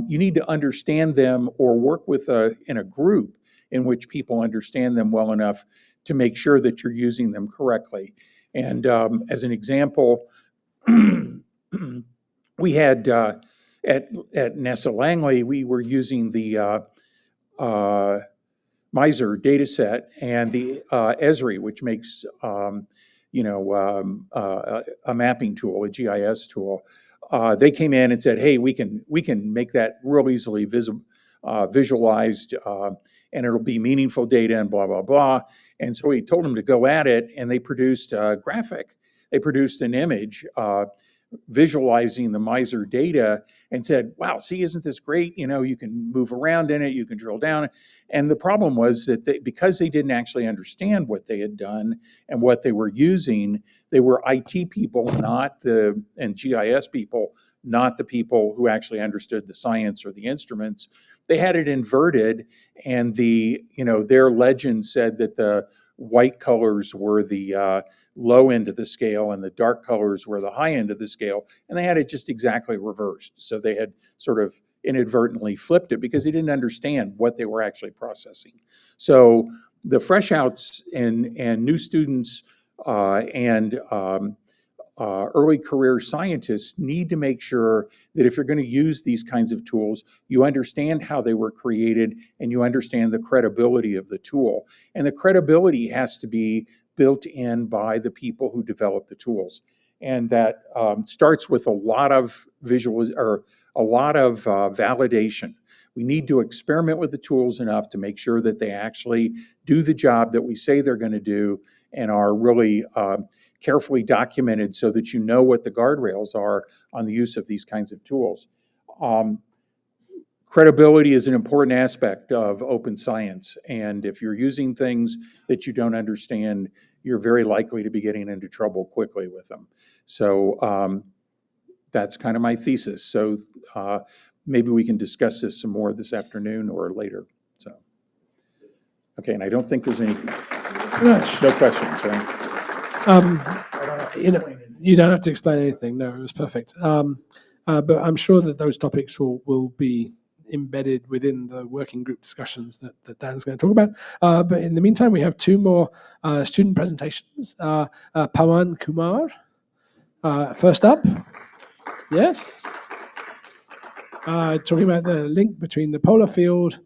you need to understand them or work with in a group in which people understand them well enough to make sure that you're using them correctly. And as an example, we had at NASA Langley, we were using the MISR data set and the Esri, which makes a mapping tool, a GIS tool. They came in and said, "Hey, we can make that real easily visualized, and it'll be meaningful data and blah blah blah." And so we told them to go at it, and they produced a graphic. They produced an image visualizing the MISR data and said, "Wow, see, isn't this great? You know, you can move around in it, you can drill down." And the problem was that because they didn't actually understand what they had done and what they were using, they were IT people, and GIS people, not the people who actually understood the science or the instruments. They had it inverted, and their legend said that the white colors were the low end of the scale and the dark colors were the high end of the scale, and they had it just exactly reversed. So they had sort of inadvertently flipped it because they didn't understand what they were actually processing. So the fresh outs and new students and early career scientists need to make sure that if you're going to use these kinds of tools, you understand how they were created and you understand the credibility of the tool. And the credibility has to be built in by the people who develop the tools. And that starts with a lot of validation. We need to experiment with the tools enough to make sure that they actually do the job that we say they're going to do and are really carefully documented so that you know what the guardrails are on the use of these kinds of tools. Credibility is an important aspect of open science, and if you're using things that you don't understand, you're very likely to be getting into trouble quickly with them. So that's kind of my thesis. So maybe we can discuss this some more this afternoon or later. So, okay, and I don't think there's any no questions, right? You don't have to explain anything. No, it was perfect. But I'm sure that those topics will be embedded within the working group discussions that Dan's going to talk about. But in the meantime, we have two more student presentations. Pawan Kumar, first up. Yes. talking about the link between the polar field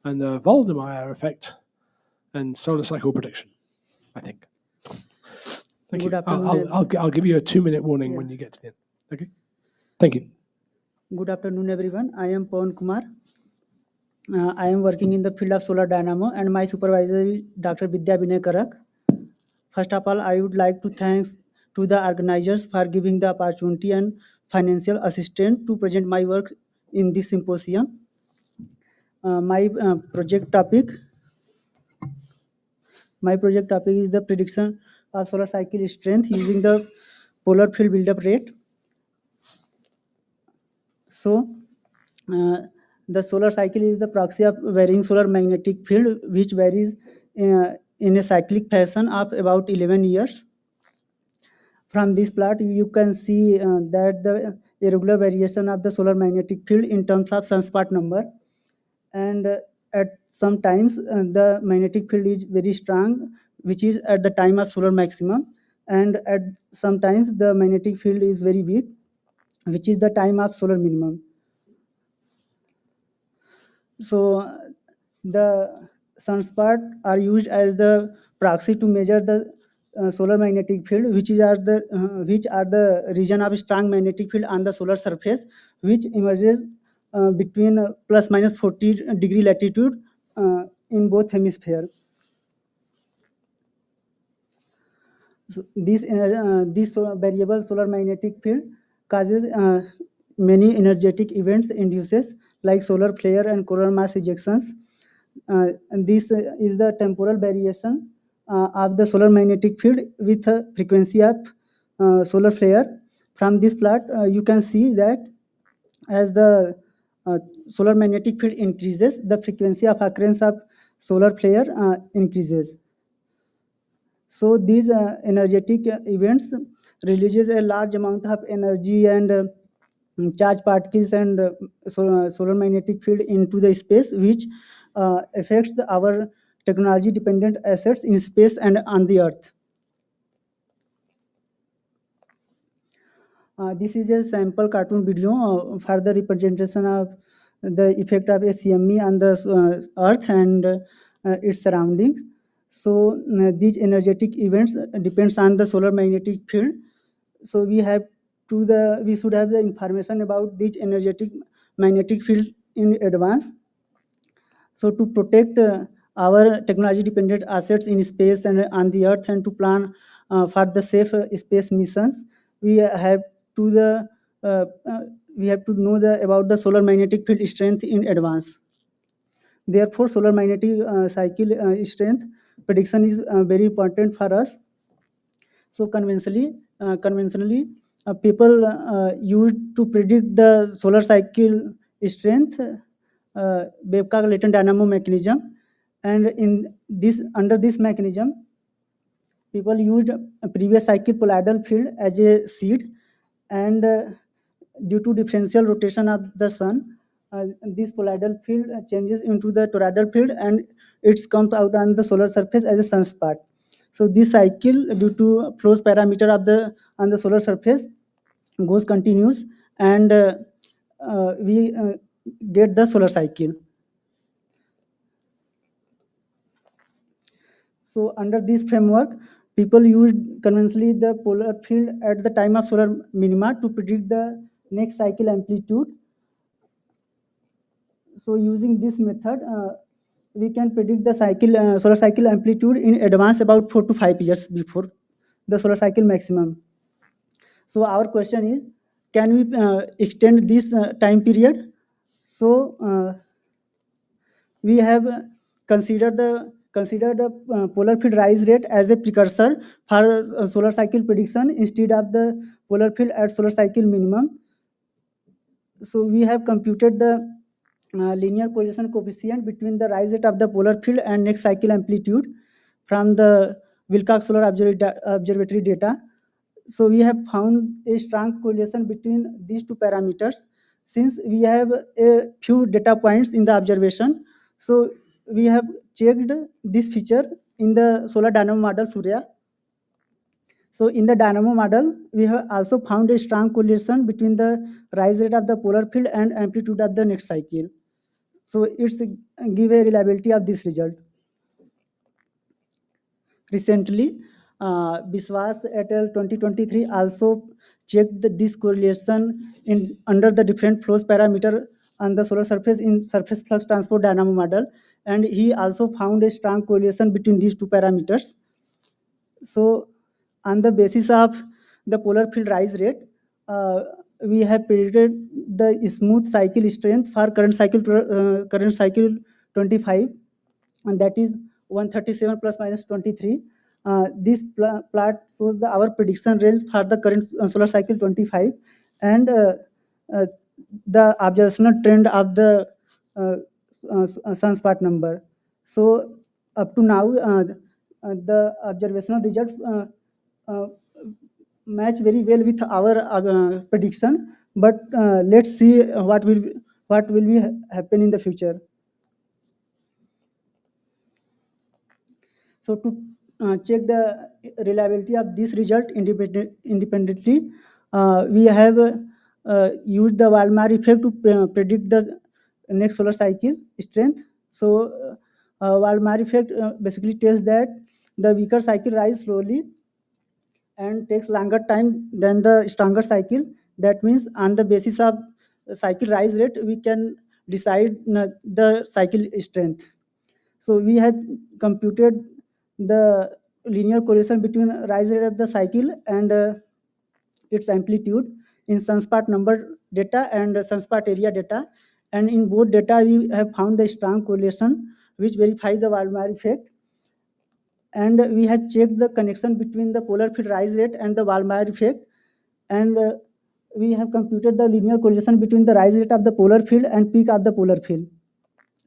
and the Waldemar effect and solar cycle prediction, I think. Thank Good you. afternoon, I'll give you a 2-minute warning when you get to the end. Okay. Thank you. Good afternoon, everyone. I am Pawan Kumar. I am working in the field of solar dynamo, and my supervisor is Dr. Vidya Vinay Karak. First of all, I would like to thank to the organizers for giving the opportunity and financial assistance to present my work in this symposium. My project topic is the prediction of solar cycle strength using the polar field buildup rate. So, the solar cycle is the proxy of varying solar magnetic field, which varies in a cyclic fashion of about 11 years. From this plot, you can see that the irregular variation of the solar magnetic field in terms of sunspot number, and at some times the magnetic field is very strong, which is at the time of solar maximum, and at some times the magnetic field is very weak, which is the time of solar minimum. So the sunspots are used as the proxy to measure the solar magnetic field, which are the region of strong magnetic field on the solar surface, which emerges between plus minus 40 degree latitude in both hemispheres. So this variable solar magnetic field causes many energetic events induces like solar flare and coronal mass ejections. And this is the temporal variation of the solar magnetic field with a frequency of solar flare. From this plot, you can see that as the solar magnetic field increases, the frequency of occurrence of solar flare increases. So these energetic events releases a large amount of energy and charged particles and solar magnetic field into the space, which affects our technology-dependent assets in space and on the Earth. This is a sample cartoon video for the representation of the effect of a CME on the Earth and its surroundings. So these energetic events depends on the solar magnetic field. So we should have the information about this energetic magnetic field in advance. So to protect our technology-dependent assets in space and on the Earth, and to plan for the safe space missions, we have to know about the solar magnetic field strength in advance. Therefore, solar magnetic cycle strength prediction is very important for us. So conventionally, people used to predict the solar cycle strength Babcock latent dynamo mechanism, and under this mechanism, people used a previous cycle poloidal field as a seed, and due to differential rotation of the sun, this poloidal field changes into the toroidal field, and it comes out on the solar surface as a sunspot. So this cycle, due to flows parameter on the solar surface, goes continuous, and we get the solar cycle. So under this framework, people used conventionally the polar field at the time of solar minima to predict the next cycle amplitude. So using this method, we can predict the solar cycle amplitude in advance about 4 to 5 years before the solar cycle maximum. So our question is, can we extend this time period? So we have considered the polar field rise rate as a precursor for solar cycle prediction instead of the polar field at solar cycle minimum. So we have computed the linear correlation coefficient between the rise rate of the polar field and next cycle amplitude from the Wilcox Solar Observatory data. So we have found a strong correlation between these two parameters since we have a few data points in the observation. So we have checked this feature in the solar dynamo model Surya. So in the dynamo model, we have also found a strong correlation between the rise rate of the polar field and amplitude of the next cycle. So it's give a reliability of this result. Recently, Biswas et al. 2023 also checked this correlation under the different flows parameter on the solar surface in surface flux transport dynamo model, and he also found a strong correlation between these two parameters. So on the basis of the polar field rise rate, we have predicted the smooth cycle strength for current cycle 25, and that is 137 plus minus 23. This plot shows our prediction range for the current solar cycle 25 and the observational trend of the sunspot number. So up to now, the observational results match very well with our prediction. But let's see what will be happen in the future. So to check the reliability of this result independently, we have used the Waldmar effect to predict the next solar cycle strength. So Waldmar effect basically tells that the weaker cycle rise slowly and takes longer time than the stronger cycle. That means on the basis of cycle rise rate, we can decide the cycle strength. So we have computed the linear correlation between rise rate of the cycle and its amplitude in sunspot number data and sunspot area data. And in both data, we have found the strong correlation which verifies the Waldmar effect. And we have checked the connection between the polar field rise rate and the Waldmar effect. And we have computed the linear correlation between the rise rate of the polar field and peak of the polar field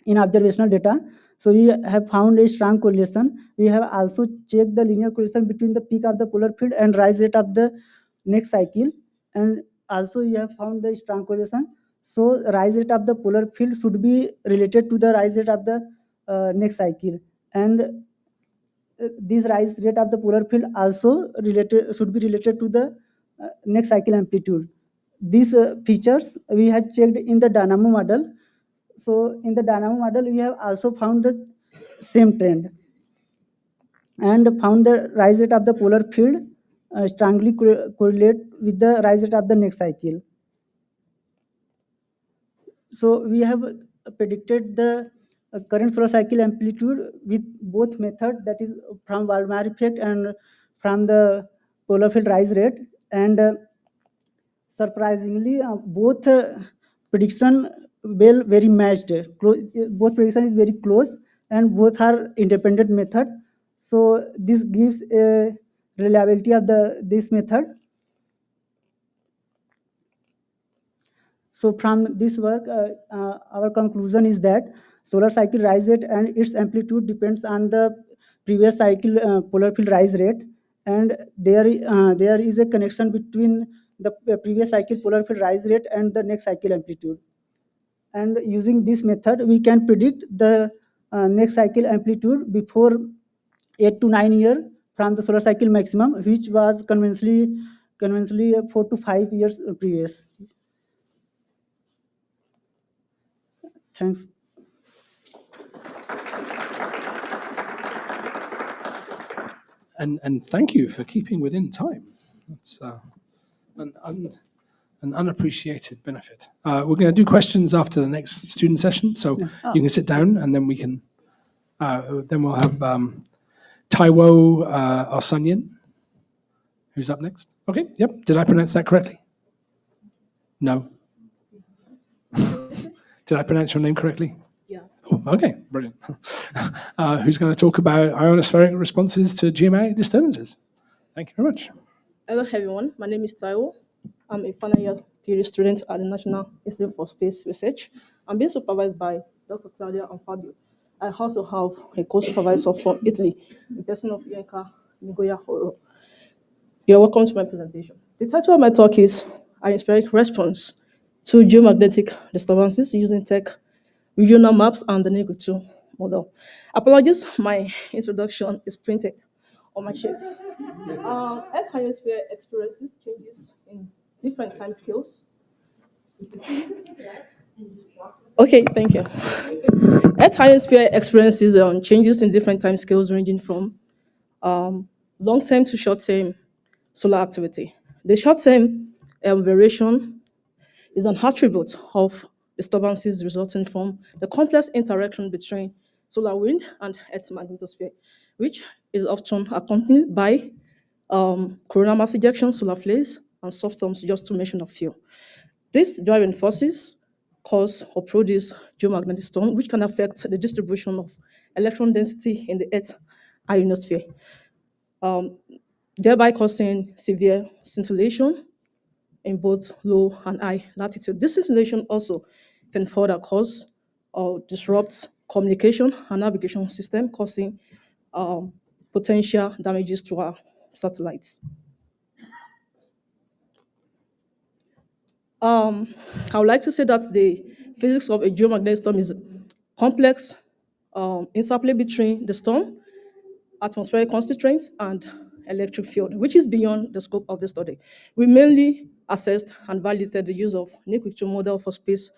in observational data. So we have found a strong correlation. We have also checked the linear correlation between the peak of the polar field and rise rate of the next cycle. And also we have found the strong correlation. So rise rate of the polar field should be related to the rise rate of the next cycle. And this rise rate of the polar field also should be related to the next cycle amplitude. These features we have checked in the dynamo model. So in the dynamo model, we have also found the same trend and found the rise rate of the polar field strongly correlate with the rise rate of the next cycle. So we have predicted the current solar cycle amplitude with both methods, that is from Waldmar effect and from the polar field rise rate. And surprisingly, both prediction very matched. Both prediction is very close and both are independent method. So this gives a reliability of this method. So from this work, our conclusion is that solar cycle rise rate and its amplitude depends on the previous cycle polar field rise rate, and there is a connection between the previous cycle polar field rise rate and the next cycle amplitude. And using this method, we can predict the next cycle amplitude before 8 to 9 years from the solar cycle maximum, which was conventionally 4 to 5 years previous. Thanks. And thank you for keeping within time. That's an unappreciated benefit. We're going to do questions after the next student session, so you can sit down, and then we can. Then we'll have Taiwo Osanyin, who's up next. Okay, yep. Did I pronounce that correctly? No. Did I pronounce your name correctly? Yeah. Oh, okay, brilliant. Who's going to talk about ionospheric responses to geomagnetic disturbances? Thank you very much. Hello, everyone. My name is Taiwo. I'm a final year PhD student at the National Institute for Space Research. I'm being supervised by Dr. Claudia and Fabio. I also have a co-supervisor from Italy, the person of UCAR Community. You're welcome to my presentation. The title of my talk is Ionospheric Response to Geomagnetic Disturbances using Tech Regional Maps and the NEGRI 2 model. Apologies, my introduction is printed on my sheets. Earth hemisphere experiences changes in different time scales. Okay, thank you. Earth hemisphere experiences changes in different time scales ranging from long-term to short-term solar activity. The short-term variation is an attribute of disturbances resulting from the complex interaction between solar wind and Earth's magnetosphere, which is often accompanied by coronal mass ejection, solar flares, and soft storms, just to mention a few. These driving forces cause or produce geomagnetic storm, which can affect the distribution of electron density in the Earth's ionosphere, thereby causing severe scintillation in both low and high latitude. This scintillation also can further cause or disrupt communication and navigation system, causing potential damages to our satellites. I would like to say that the physics of a geomagnetic storm is complex interplay between the storm, atmospheric constituents, and electric field, which is beyond the scope of the study. We mainly assessed and validated the use of NIC2 model for space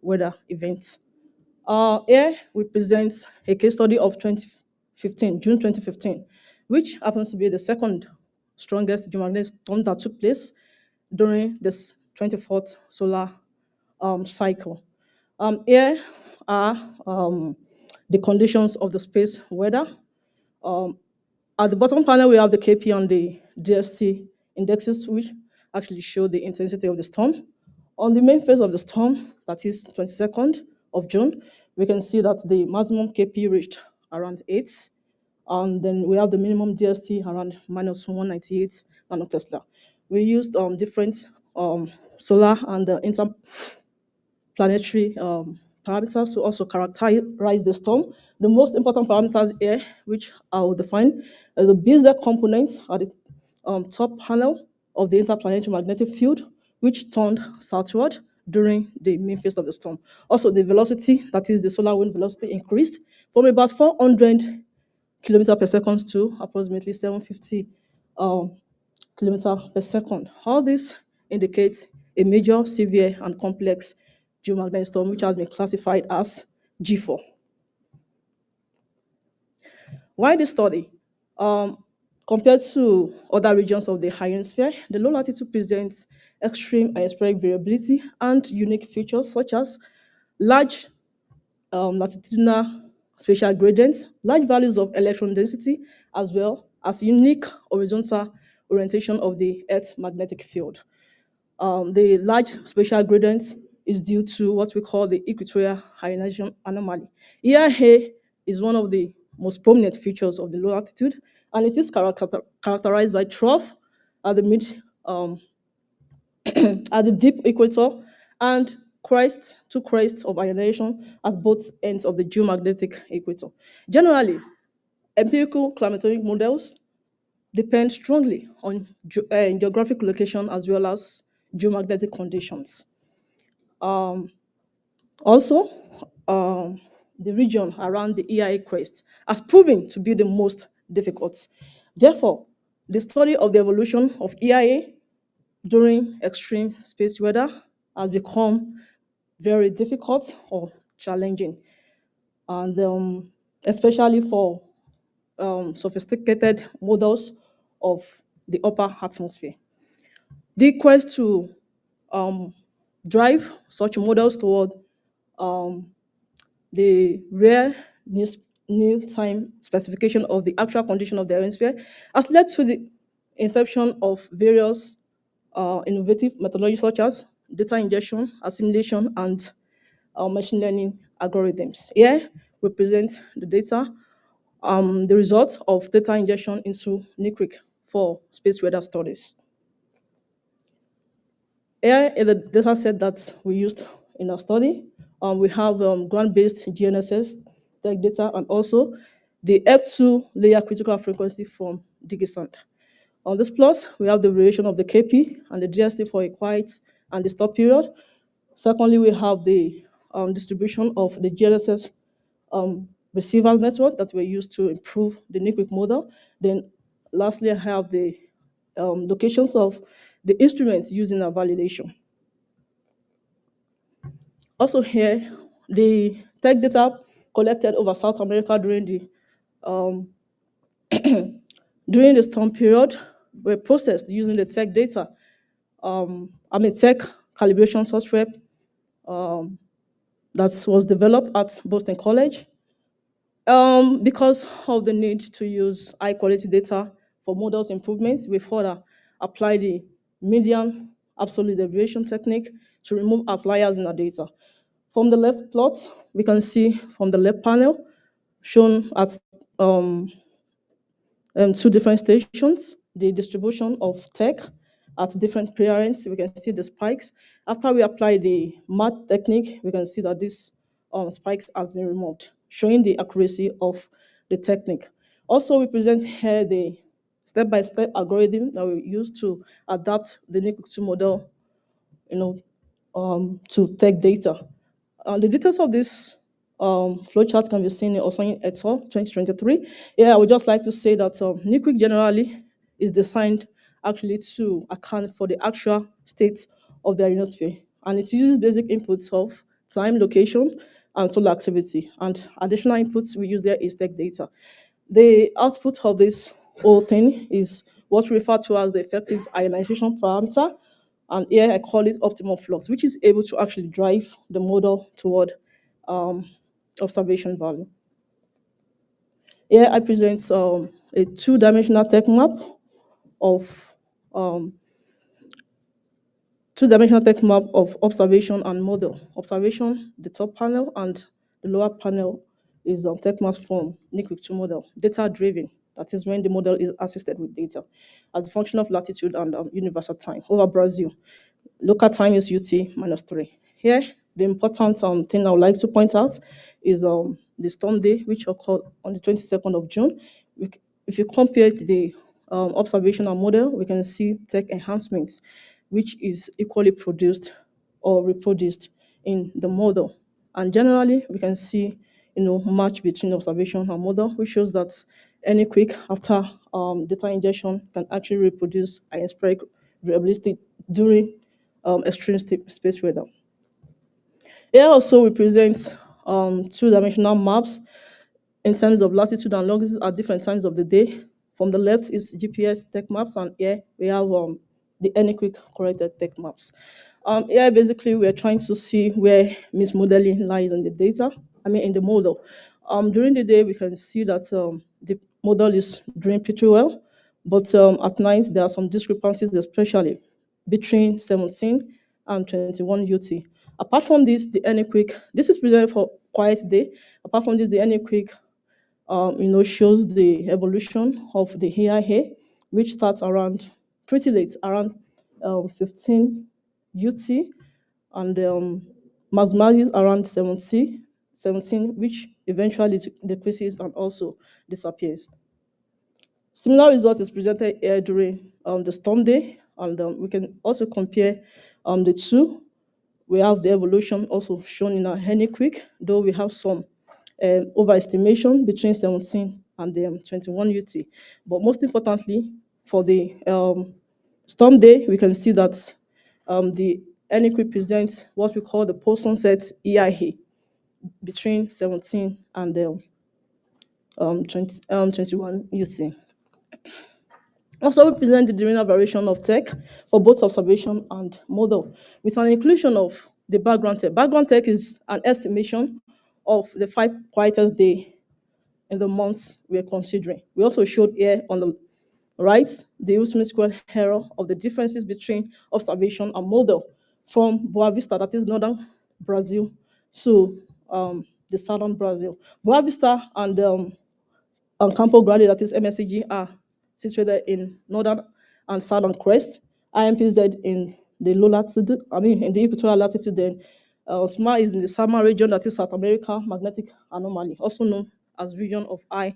weather events. Here we present a case study of June 2015, which happens to be the second strongest geomagnetic storm that took place during this 24th solar cycle. Here are the conditions of the space weather. At the bottom panel, we have the KP and the DST indexes, which actually show the intensity of the storm. On the main phase of the storm, that is 22nd of June, we can see that the maximum KP reached around 8, and then we have the minimum DST around minus 198 nanotesla. We used different solar and interplanetary parameters to also characterize the storm. The most important parameters here, which I will define, are the BZ components at the top panel of the interplanetary magnetic field, which turned southward during the main phase of the storm. Also, the velocity, that is the solar wind velocity, increased from about 400 kilometers per second to approximately 750 kilometers per second. All this indicates a major, severe, and complex geomagnetic storm, which has been classified as G4. Why this study? Compared to other regions of the ionosphere, the low latitude presents extreme atmospheric variability and unique features such as large latitudinal spatial gradients, large values of electron density, as well as unique horizontal orientation of the Earth's magnetic field. The large spatial gradients is due to what we call the equatorial ionization anomaly. EIA is one of the most prominent features of the low latitude, and it is characterized by trough at the at the deep equator and crest to crest of ionization at both ends of the geomagnetic equator. Generally, empirical climatic models depend strongly on geographic location as well as geomagnetic conditions. Also, the region around the EIA crest has proven to be the most difficult. Therefore, the study of the evolution of EIA during extreme space weather has become very difficult or challenging, and especially for sophisticated models of the upper atmosphere. The quest to drive such models toward the rare new time specification of the actual condition of the ionosphere has led to the inception of various innovative methodologies such as data ingestion, assimilation, and machine learning algorithms. Here we present the data, the results of data ingestion into NICRIC for space weather studies. Here is the data set that we used in our study. We have ground-based GNSS tech data and also the F2 layer critical frequency from DigiSand. On this plot, we have the variation of the KP and the DST for a quiet and the stop period. Secondly, we have the distribution of the GNSS receiver network that we used to improve the NICRIC model. Then lastly, I have the locations of the instruments used in our validation. Also here, the tech data collected over South America during the during the storm period were processed using the tech data. Tech calibration software that was developed at Boston College. Because of the need to use high quality data for models improvements, we further apply the median absolute deviation technique to remove outliers in our data. From the left plot, we can see from the left panel shown at two different stations, the distribution of tech at different parents. We can see the spikes. After we apply the math technique, we can see that this spikes has been removed, showing the accuracy of the technique. Also, we present here the step-by-step algorithm that we use to adapt the NICU2 model, to tech data. The details of this flowchart can be seen in Osanyin et al. 2023. I would just like to say that NICWIC generally is designed actually to account for the actual state of the ionosphere, and it uses basic inputs of time, location, and solar activity. And additional inputs we use there is tech data. The output of this whole thing is what's referred to as the effective ionization parameter, and here I call it optimal flux, which is able to actually drive the model toward observation value. Here I present a two-dimensional tech map of observation and model. Observation, the top panel, and the lower panel is tech maps from NICWIC2 model, data-driven. That is when the model is assisted with data as a function of latitude and universal time over Brazil. Local time is UT -3. Here, the important thing I would like to point out is the storm day, which occurred on the 22nd of June. If you compare the observational model, we can see tech enhancements, which is equally produced or reproduced in the model. And generally, we can see match between observation and model, which shows that any quick after data ingestion can actually reproduce atmospheric variability during extreme space weather. Here also we present two-dimensional maps in terms of latitude and longitude at different times of the day. From the left is GPS tech maps, and here we have the NICWIC corrected tech maps. Here basically we are trying to see where mismodeling lies in the data, in the model. During the day we can see that the model is doing pretty well, but at night there are some discrepancies, especially between 17 and 21 UT. Apart from this, the NICWIC, this is presented for quiet day. Apart from this, the NICWIC shows the evolution of the AIA, which starts around pretty late, around 15 UT, and maximizes around 17, which eventually decreases and also disappears. Similar result is presented here during the storm day, and we can also compare the two. We have the evolution also shown in our NICWIC, though we have some overestimation between 17 and 21 UT. But most importantly, for the storm day, we can see that the NICWIC presents what we call the post-sunset EIA between 17 and 21 UT. Also, we present the diurnal variation of tech for both observation and model, with an inclusion of the background tech. Background tech is an estimation of the 5 quietest days in the months we are considering. We also showed here on the right the ultimate squared error of the differences between observation and model from Boa Vista, that is northern Brazil, to the southern Brazil. Boa Vista and Campo Grande, that is MSCG, are situated in northern and southern crest. IMPZ in the low latitude, in the equatorial latitude. Then SMA is in the Sama region, that is South America magnetic anomaly, also known as region of high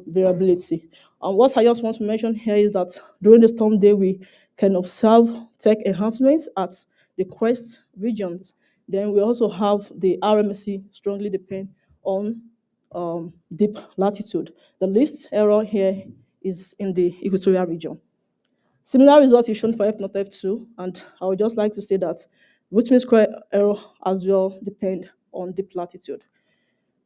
variability. And what I just want to mention here is that during the storm day, we can observe tech enhancements at the crest regions. Then we also have the RMSE strongly depend on deep latitude. The least error here is in the equatorial region. Similar result is shown for F0, F2, and I would just like to say that root mean square error as well depend on deep latitude.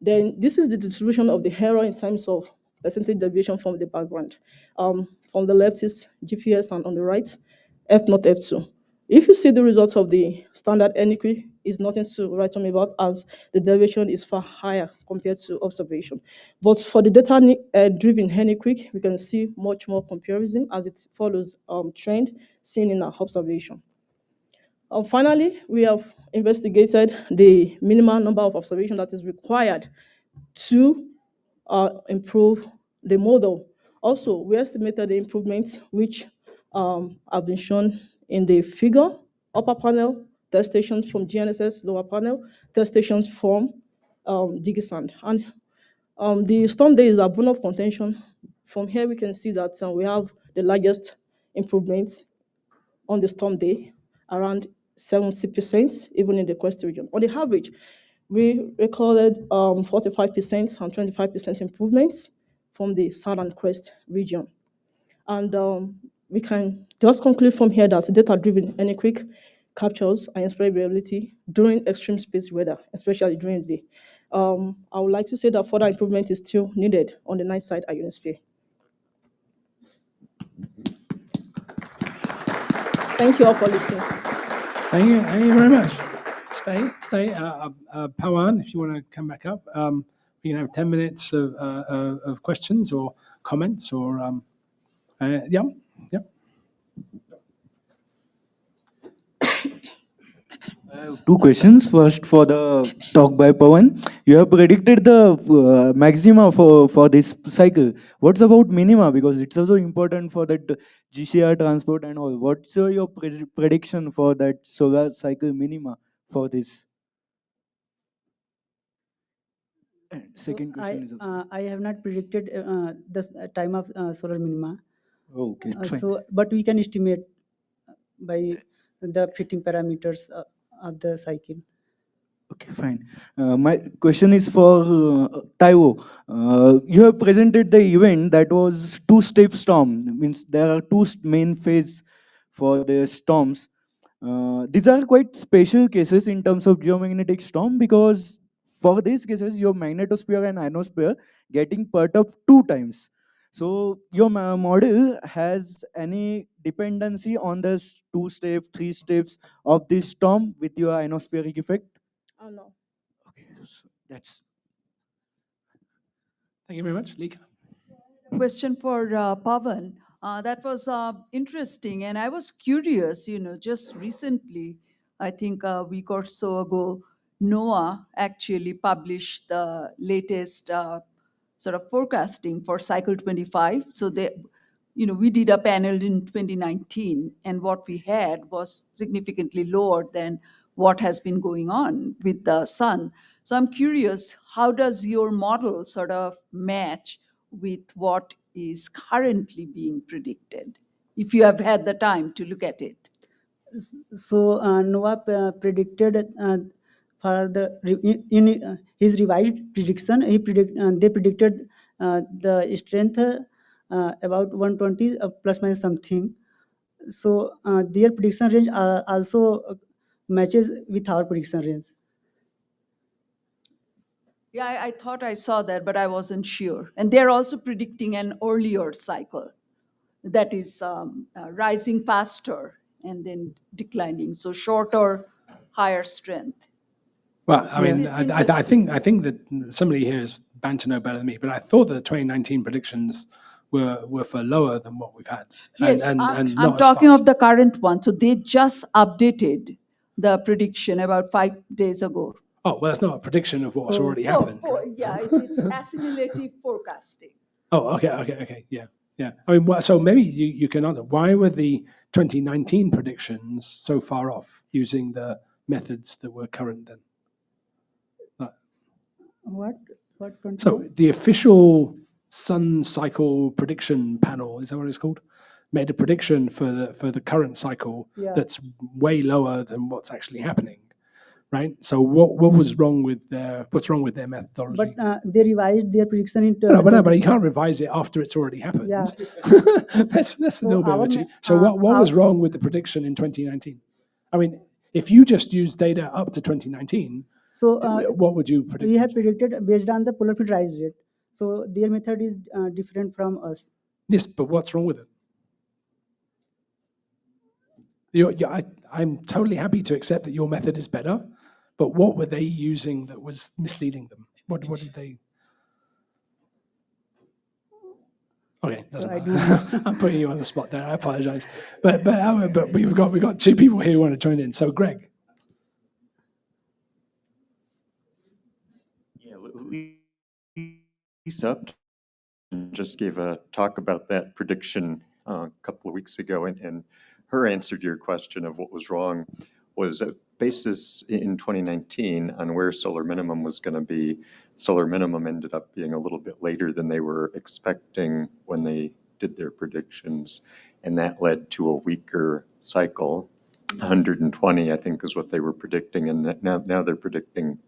Then this is the distribution of the error in terms of percentage deviation from the background. From the left is GPS, and on the right, F0, F2. If you see the results of the standard NEQ, is nothing to write home about, as the deviation is far higher compared to observation. But for the data-driven NEQ, we can see much more comparison as it follows trend seen in our observation. Finally, we have investigated the minimal number of observations that is required to improve the model. Also, we estimated the improvements which have been shown in the figure, upper panel, test stations from GNSS, lower panel, test stations from DigiSand. And the storm days are bone of contention. From here, we can see that we have the largest improvements on the storm day, around 70%, even in the Quest region. On the average, we recorded 45% and 25% improvements from the Southern Quest region. And we can just conclude from here that data-driven NEQ captures ionospheric variability during extreme space weather, especially during the day. I would like to say that further improvement is still needed on the night side ionosphere. Thank you all for listening. Thank you very much. Stay. Pawan, if you want to come back up, we can have 10 minutes of questions or comments or, yeah. Two questions. First, for the talk by Pawan, you have predicted the maxima for this cycle. What's about minima? Because it's also important for that GCR transport and all. What's your prediction for that solar cycle minima for this? Second question is also. I have not predicted the time of solar minima. Okay, but we can estimate by the fitting parameters of the cycle. Okay, fine. My question is for Taiwo. You have presented the event that was two-step storm. Means there are two main phases for the storms. These are quite special cases in terms of geomagnetic storm, because for these cases, your magnetosphere and ionosphere getting perturbed 2 times. So your model has any dependency on this 2 steps, 3 steps of this storm with your ionospheric effect? Oh, no. Okay, so that's. Thank you very much. Lika. Question for Pawan. That was interesting, and I was curious, just recently, I think a week or so ago, NOAA actually published the latest sort of forecasting for cycle 25. So we did a panel in 2019, and what we had was significantly lower than what has been going on with the sun. So I'm curious, how does your model sort of match with what is currently being predicted, if you have had the time to look at it? So NOAA predicted for in his revised prediction, they predicted the strength about 120 plus minus something. So their prediction range also matches with our prediction range. Yeah, I thought I saw that, but I wasn't sure. And they're also predicting an earlier cycle that is rising faster and then declining. So shorter, higher strength. Well, I mean, I think that somebody here is bound to know better than me, but I thought that the 2019 predictions were for lower than what we've had. Yes, and I'm talking of the current one. So they just updated the prediction about 5 days ago. Oh, well, that's not a prediction of what's already happened. Yeah, it's assimilative forecasting. Oh, okay, yeah. I mean, so maybe you can answer, why were the 2019 predictions so far off using the methods that were current then? What? So the official sun cycle prediction panel, is that what it's called? Made a prediction for the current cycle that's way lower than what's actually happening, right? So what was wrong with what's wrong with their methodology? But they revised their prediction in. But you can't revise it after it's already happened. Yeah. that's a So little bit of our a cheat. me- So what was our- wrong with the prediction in 2019? I mean, if you just use data up to 2019, So what would you predict? we have predicted based on the polar field rise rate. So their method is different from us. Yes, but what's wrong with it? I'm totally happy to accept that your method is better, but what were they using that was misleading them? What did they? Okay, doesn't matter. I'm putting you on the spot there. I apologize, but we've got two people here who want to join in. So Greg. Yeah, Lisa just gave a talk about that prediction a couple of weeks ago, and her answer to your question of what was wrong was a basis in 2019 on where solar minimum was going to be. Solar minimum ended up being a little bit later than they were expecting when they did their predictions, and that led to a weaker cycle. 120, I think, is what they were predicting, and now they're predicting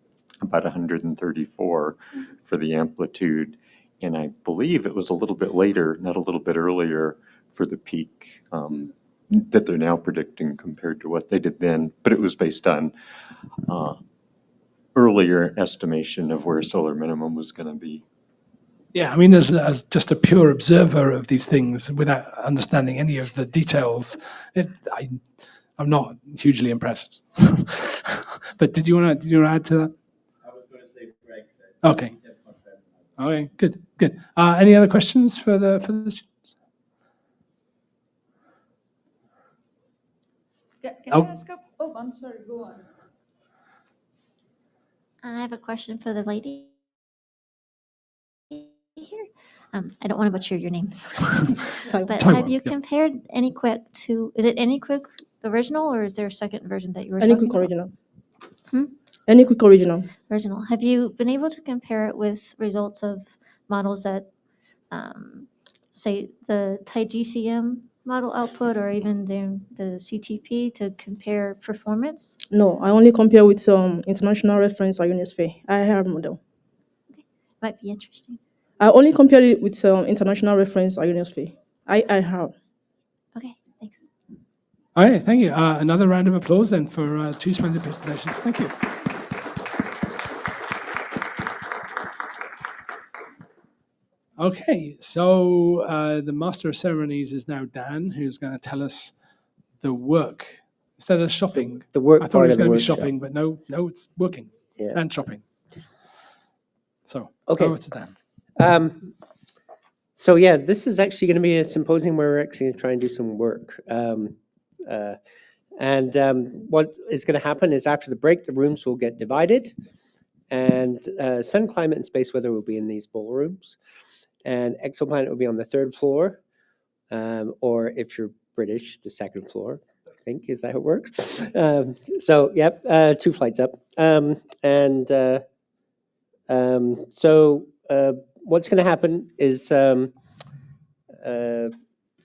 about 134 for the amplitude. And I believe it was a little bit later, not a little bit earlier, for the peak that they're now predicting compared to what they did then. But it was based on earlier estimation of where solar minimum was going to be. Yeah, I mean, as just a pure observer of these things, without understanding any of the details, I'm not hugely impressed. But did you want to add to that? I was going to say Greg said. Okay. Okay, good. Any other questions for the students? Can I ask a? Oh, I'm sorry. Go on. I have a question for the lady here. I don't want to butcher your names, but Taiwo, have you yeah. compared AnyQuick to? Is it AnyQuick original, or is there a second version that you were AnyQuick talking about? original. Hmm? AnyQuick original. Original. Have you been able to compare it with results of models that, say, the TaiGCM model output, or even the CTP to compare performance? No, I only compare with international reference or UNISFE. I have model. Might be interesting. I only compare it with international reference or UNISFE. I have. Okay, thanks. All right, thank you. Another round of applause then for two splendid presentations. Thank you. Okay, so the Master of Ceremonies is now Dan, who's going to tell us the work instead of shopping. The work I thought part it was of the going to be workshop. shopping, but no, it's working and shopping. So, over to Dan. So yeah, this is actually going to be a symposium where we're actually going to try and do some work. What is going to happen is after the break, the rooms will get divided, and sun, climate, and space weather will be in these ballrooms, and exoplanet will be on the third floor, or if you're British, the second floor. I think is that how it works. So yep, 2 flights up, what's going to happen is,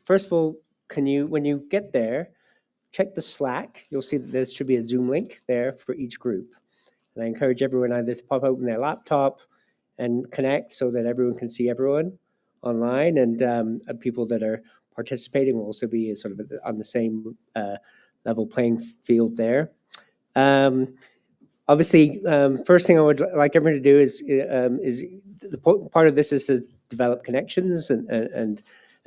first of all, when you get there, check the Slack. You'll see that there should be a Zoom link there for each group. And I encourage everyone either to pop open their laptop and connect so that everyone can see everyone online, and people that are participating will also be sort of on the same level playing field there. Obviously, first thing I would like everyone to do is part of this is to develop connections, and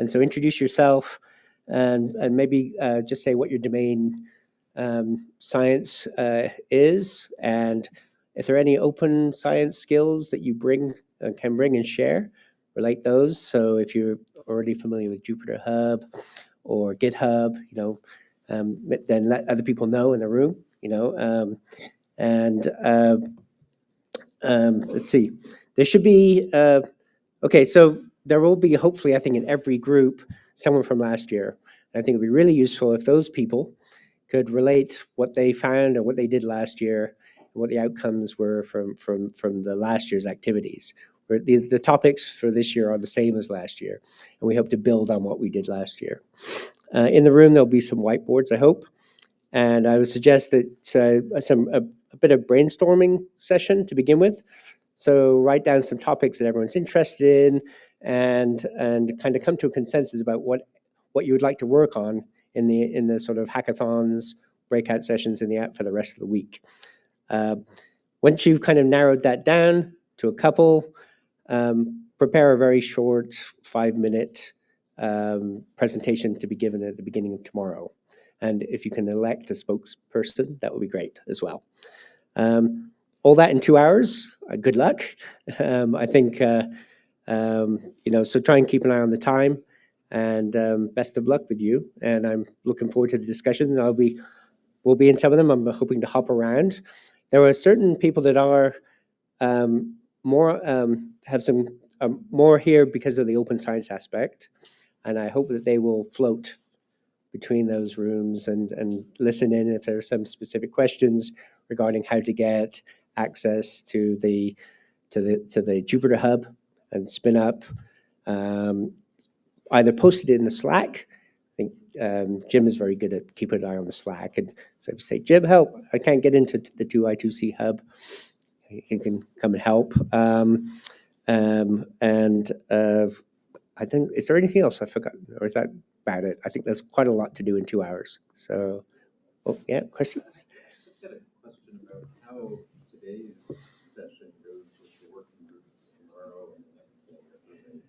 so introduce yourself, and maybe just say what your domain science is, and if there are any open science skills that you can bring and share, relate those. So if you're already familiar with Jupyter Hub or GitHub, then let other people know in the room, let's see, there should be, okay, so there will be, hopefully, I think in every group, someone from last year. And I think it'd be really useful if those people could relate what they found and what they did last year, and what the outcomes were from the last year's activities. Where the topics for this year are the same as last year, and we hope to build on what we did last year. In the room, there'll be some whiteboards, I hope. And I would suggest that a bit of brainstorming session to begin with. So write down some topics that everyone's interested in, and kind of come to a consensus about what you would like to work on in the sort of hackathons, breakout sessions in the app for the rest of the week. Once you've kind of narrowed that down to a couple, prepare a very short 5-minute presentation to be given at the beginning of tomorrow. And if you can elect a spokesperson, that would be great as well. All that in 2 hours. Good luck. I think, so try and keep an eye on the time, and best of luck with you. And I'm looking forward to the discussion. We'll be in some of them. I'm hoping to hop around. There are certain people that are have some more here because of the open science aspect, and I hope that they will float between those rooms and listen in if there are some specific questions regarding how to get access to the Jupyter Hub and spin up. Either posted in the Slack. I think Jim is very good at keeping an eye on the Slack, and so if you say, Jim, help, I can't get into the 2I2C Hub, he can come and help. I think, is there anything else I forgot, or is that about it? I think there's quite a lot to do in 2 hours. So, yeah, questions? I've got a question about how today's session goes with the working groups tomorrow and the next day. Are they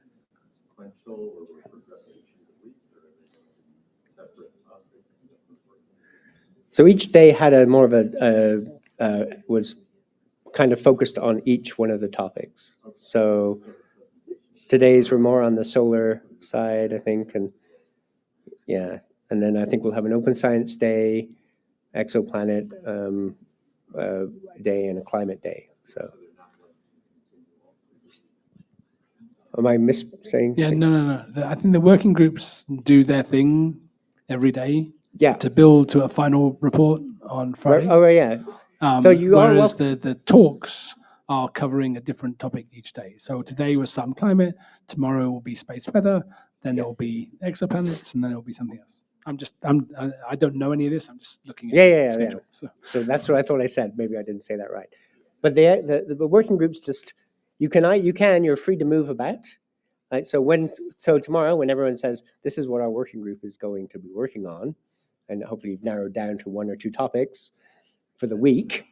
sequential, or we're progressing through the week, or are they going to be separate topics, separate working groups? So each day had a more of was kind of focused on each one of the topics. So today's were more on the solar side, I think, and yeah. And then I think we'll have an open science day, exoplanet day, and a climate day. So am I saying? Yeah, no. I think the working groups do their thing every day. Yeah. To build to a final report on Friday. Oh, yeah. So you are whereas the talks are covering a different topic each day. So today was sun climate, tomorrow will be space weather, then it will be exoplanets, and then it will be something else. I don't know any of this. I'm just looking at the schedule. Yeah. So that's what I thought I said. Maybe I didn't say that right. But the working groups just you're free to move about. Right? So tomorrow, when everyone says this is what our working group is going to be working on, and hopefully you've narrowed down to 1 or 2 topics for the week,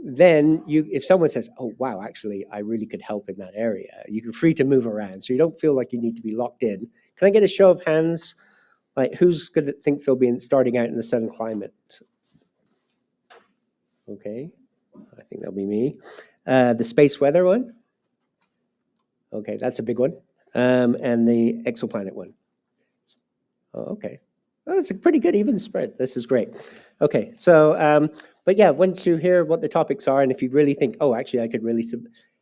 then if someone says, oh, wow, actually, I really could help in that area, you're free to move around. So you don't feel like you need to be locked in. Can I get a show of hands? Like, who's going to think they'll be starting out in the sun climate? Okay, I think that'll be me. The space weather one? Okay, that's a big one. And the exoplanet one. Oh, okay. Oh, it's a pretty good even spread. This is great. Okay, so, but yeah, once you hear what the topics are, and if you really think, oh, actually, I could really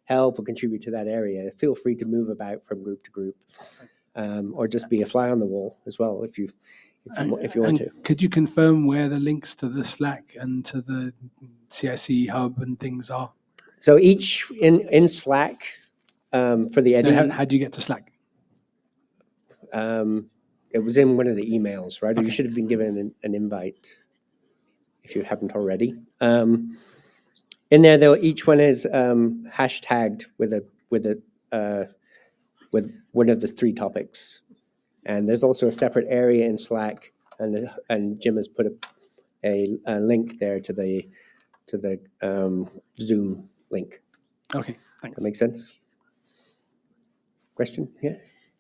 help or contribute to that area, feel free to move about from group to group, or just be a fly on the wall as well if you want to. Could you confirm where the links to the Slack and to the CIC hub and things are? So each in Slack for the Eddy. How do you get to Slack? It was in one of the emails, right? Okay. Or you should have been given an invite if you haven't already. In there, though, each one is hashtagged with one of the 3 topics, and there's also a separate area in Slack, and Jim has put a link there to the Zoom link. Okay, thanks. That makes sense. Question? Yeah.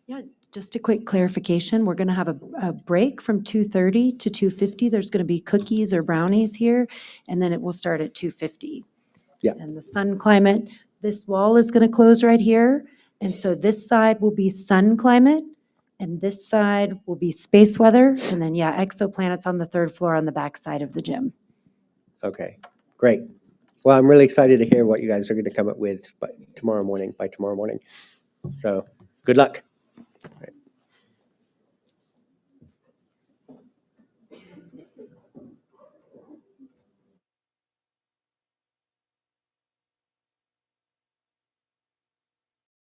Yeah. Just a quick clarification. We're going to have a break from 2:30 to 2:50. There's going to be cookies or brownies here, and then it will start at 2:50. Yeah. And the sun climate, this wall is going to close right here. And so this side will be sun climate, and this side will be space weather. And then, yeah, exoplanets on the 3rd floor on the back side of the gym. Okay, great. Well, I'm really excited to hear what you guys are going to come up with by tomorrow morning. So good luck. All right.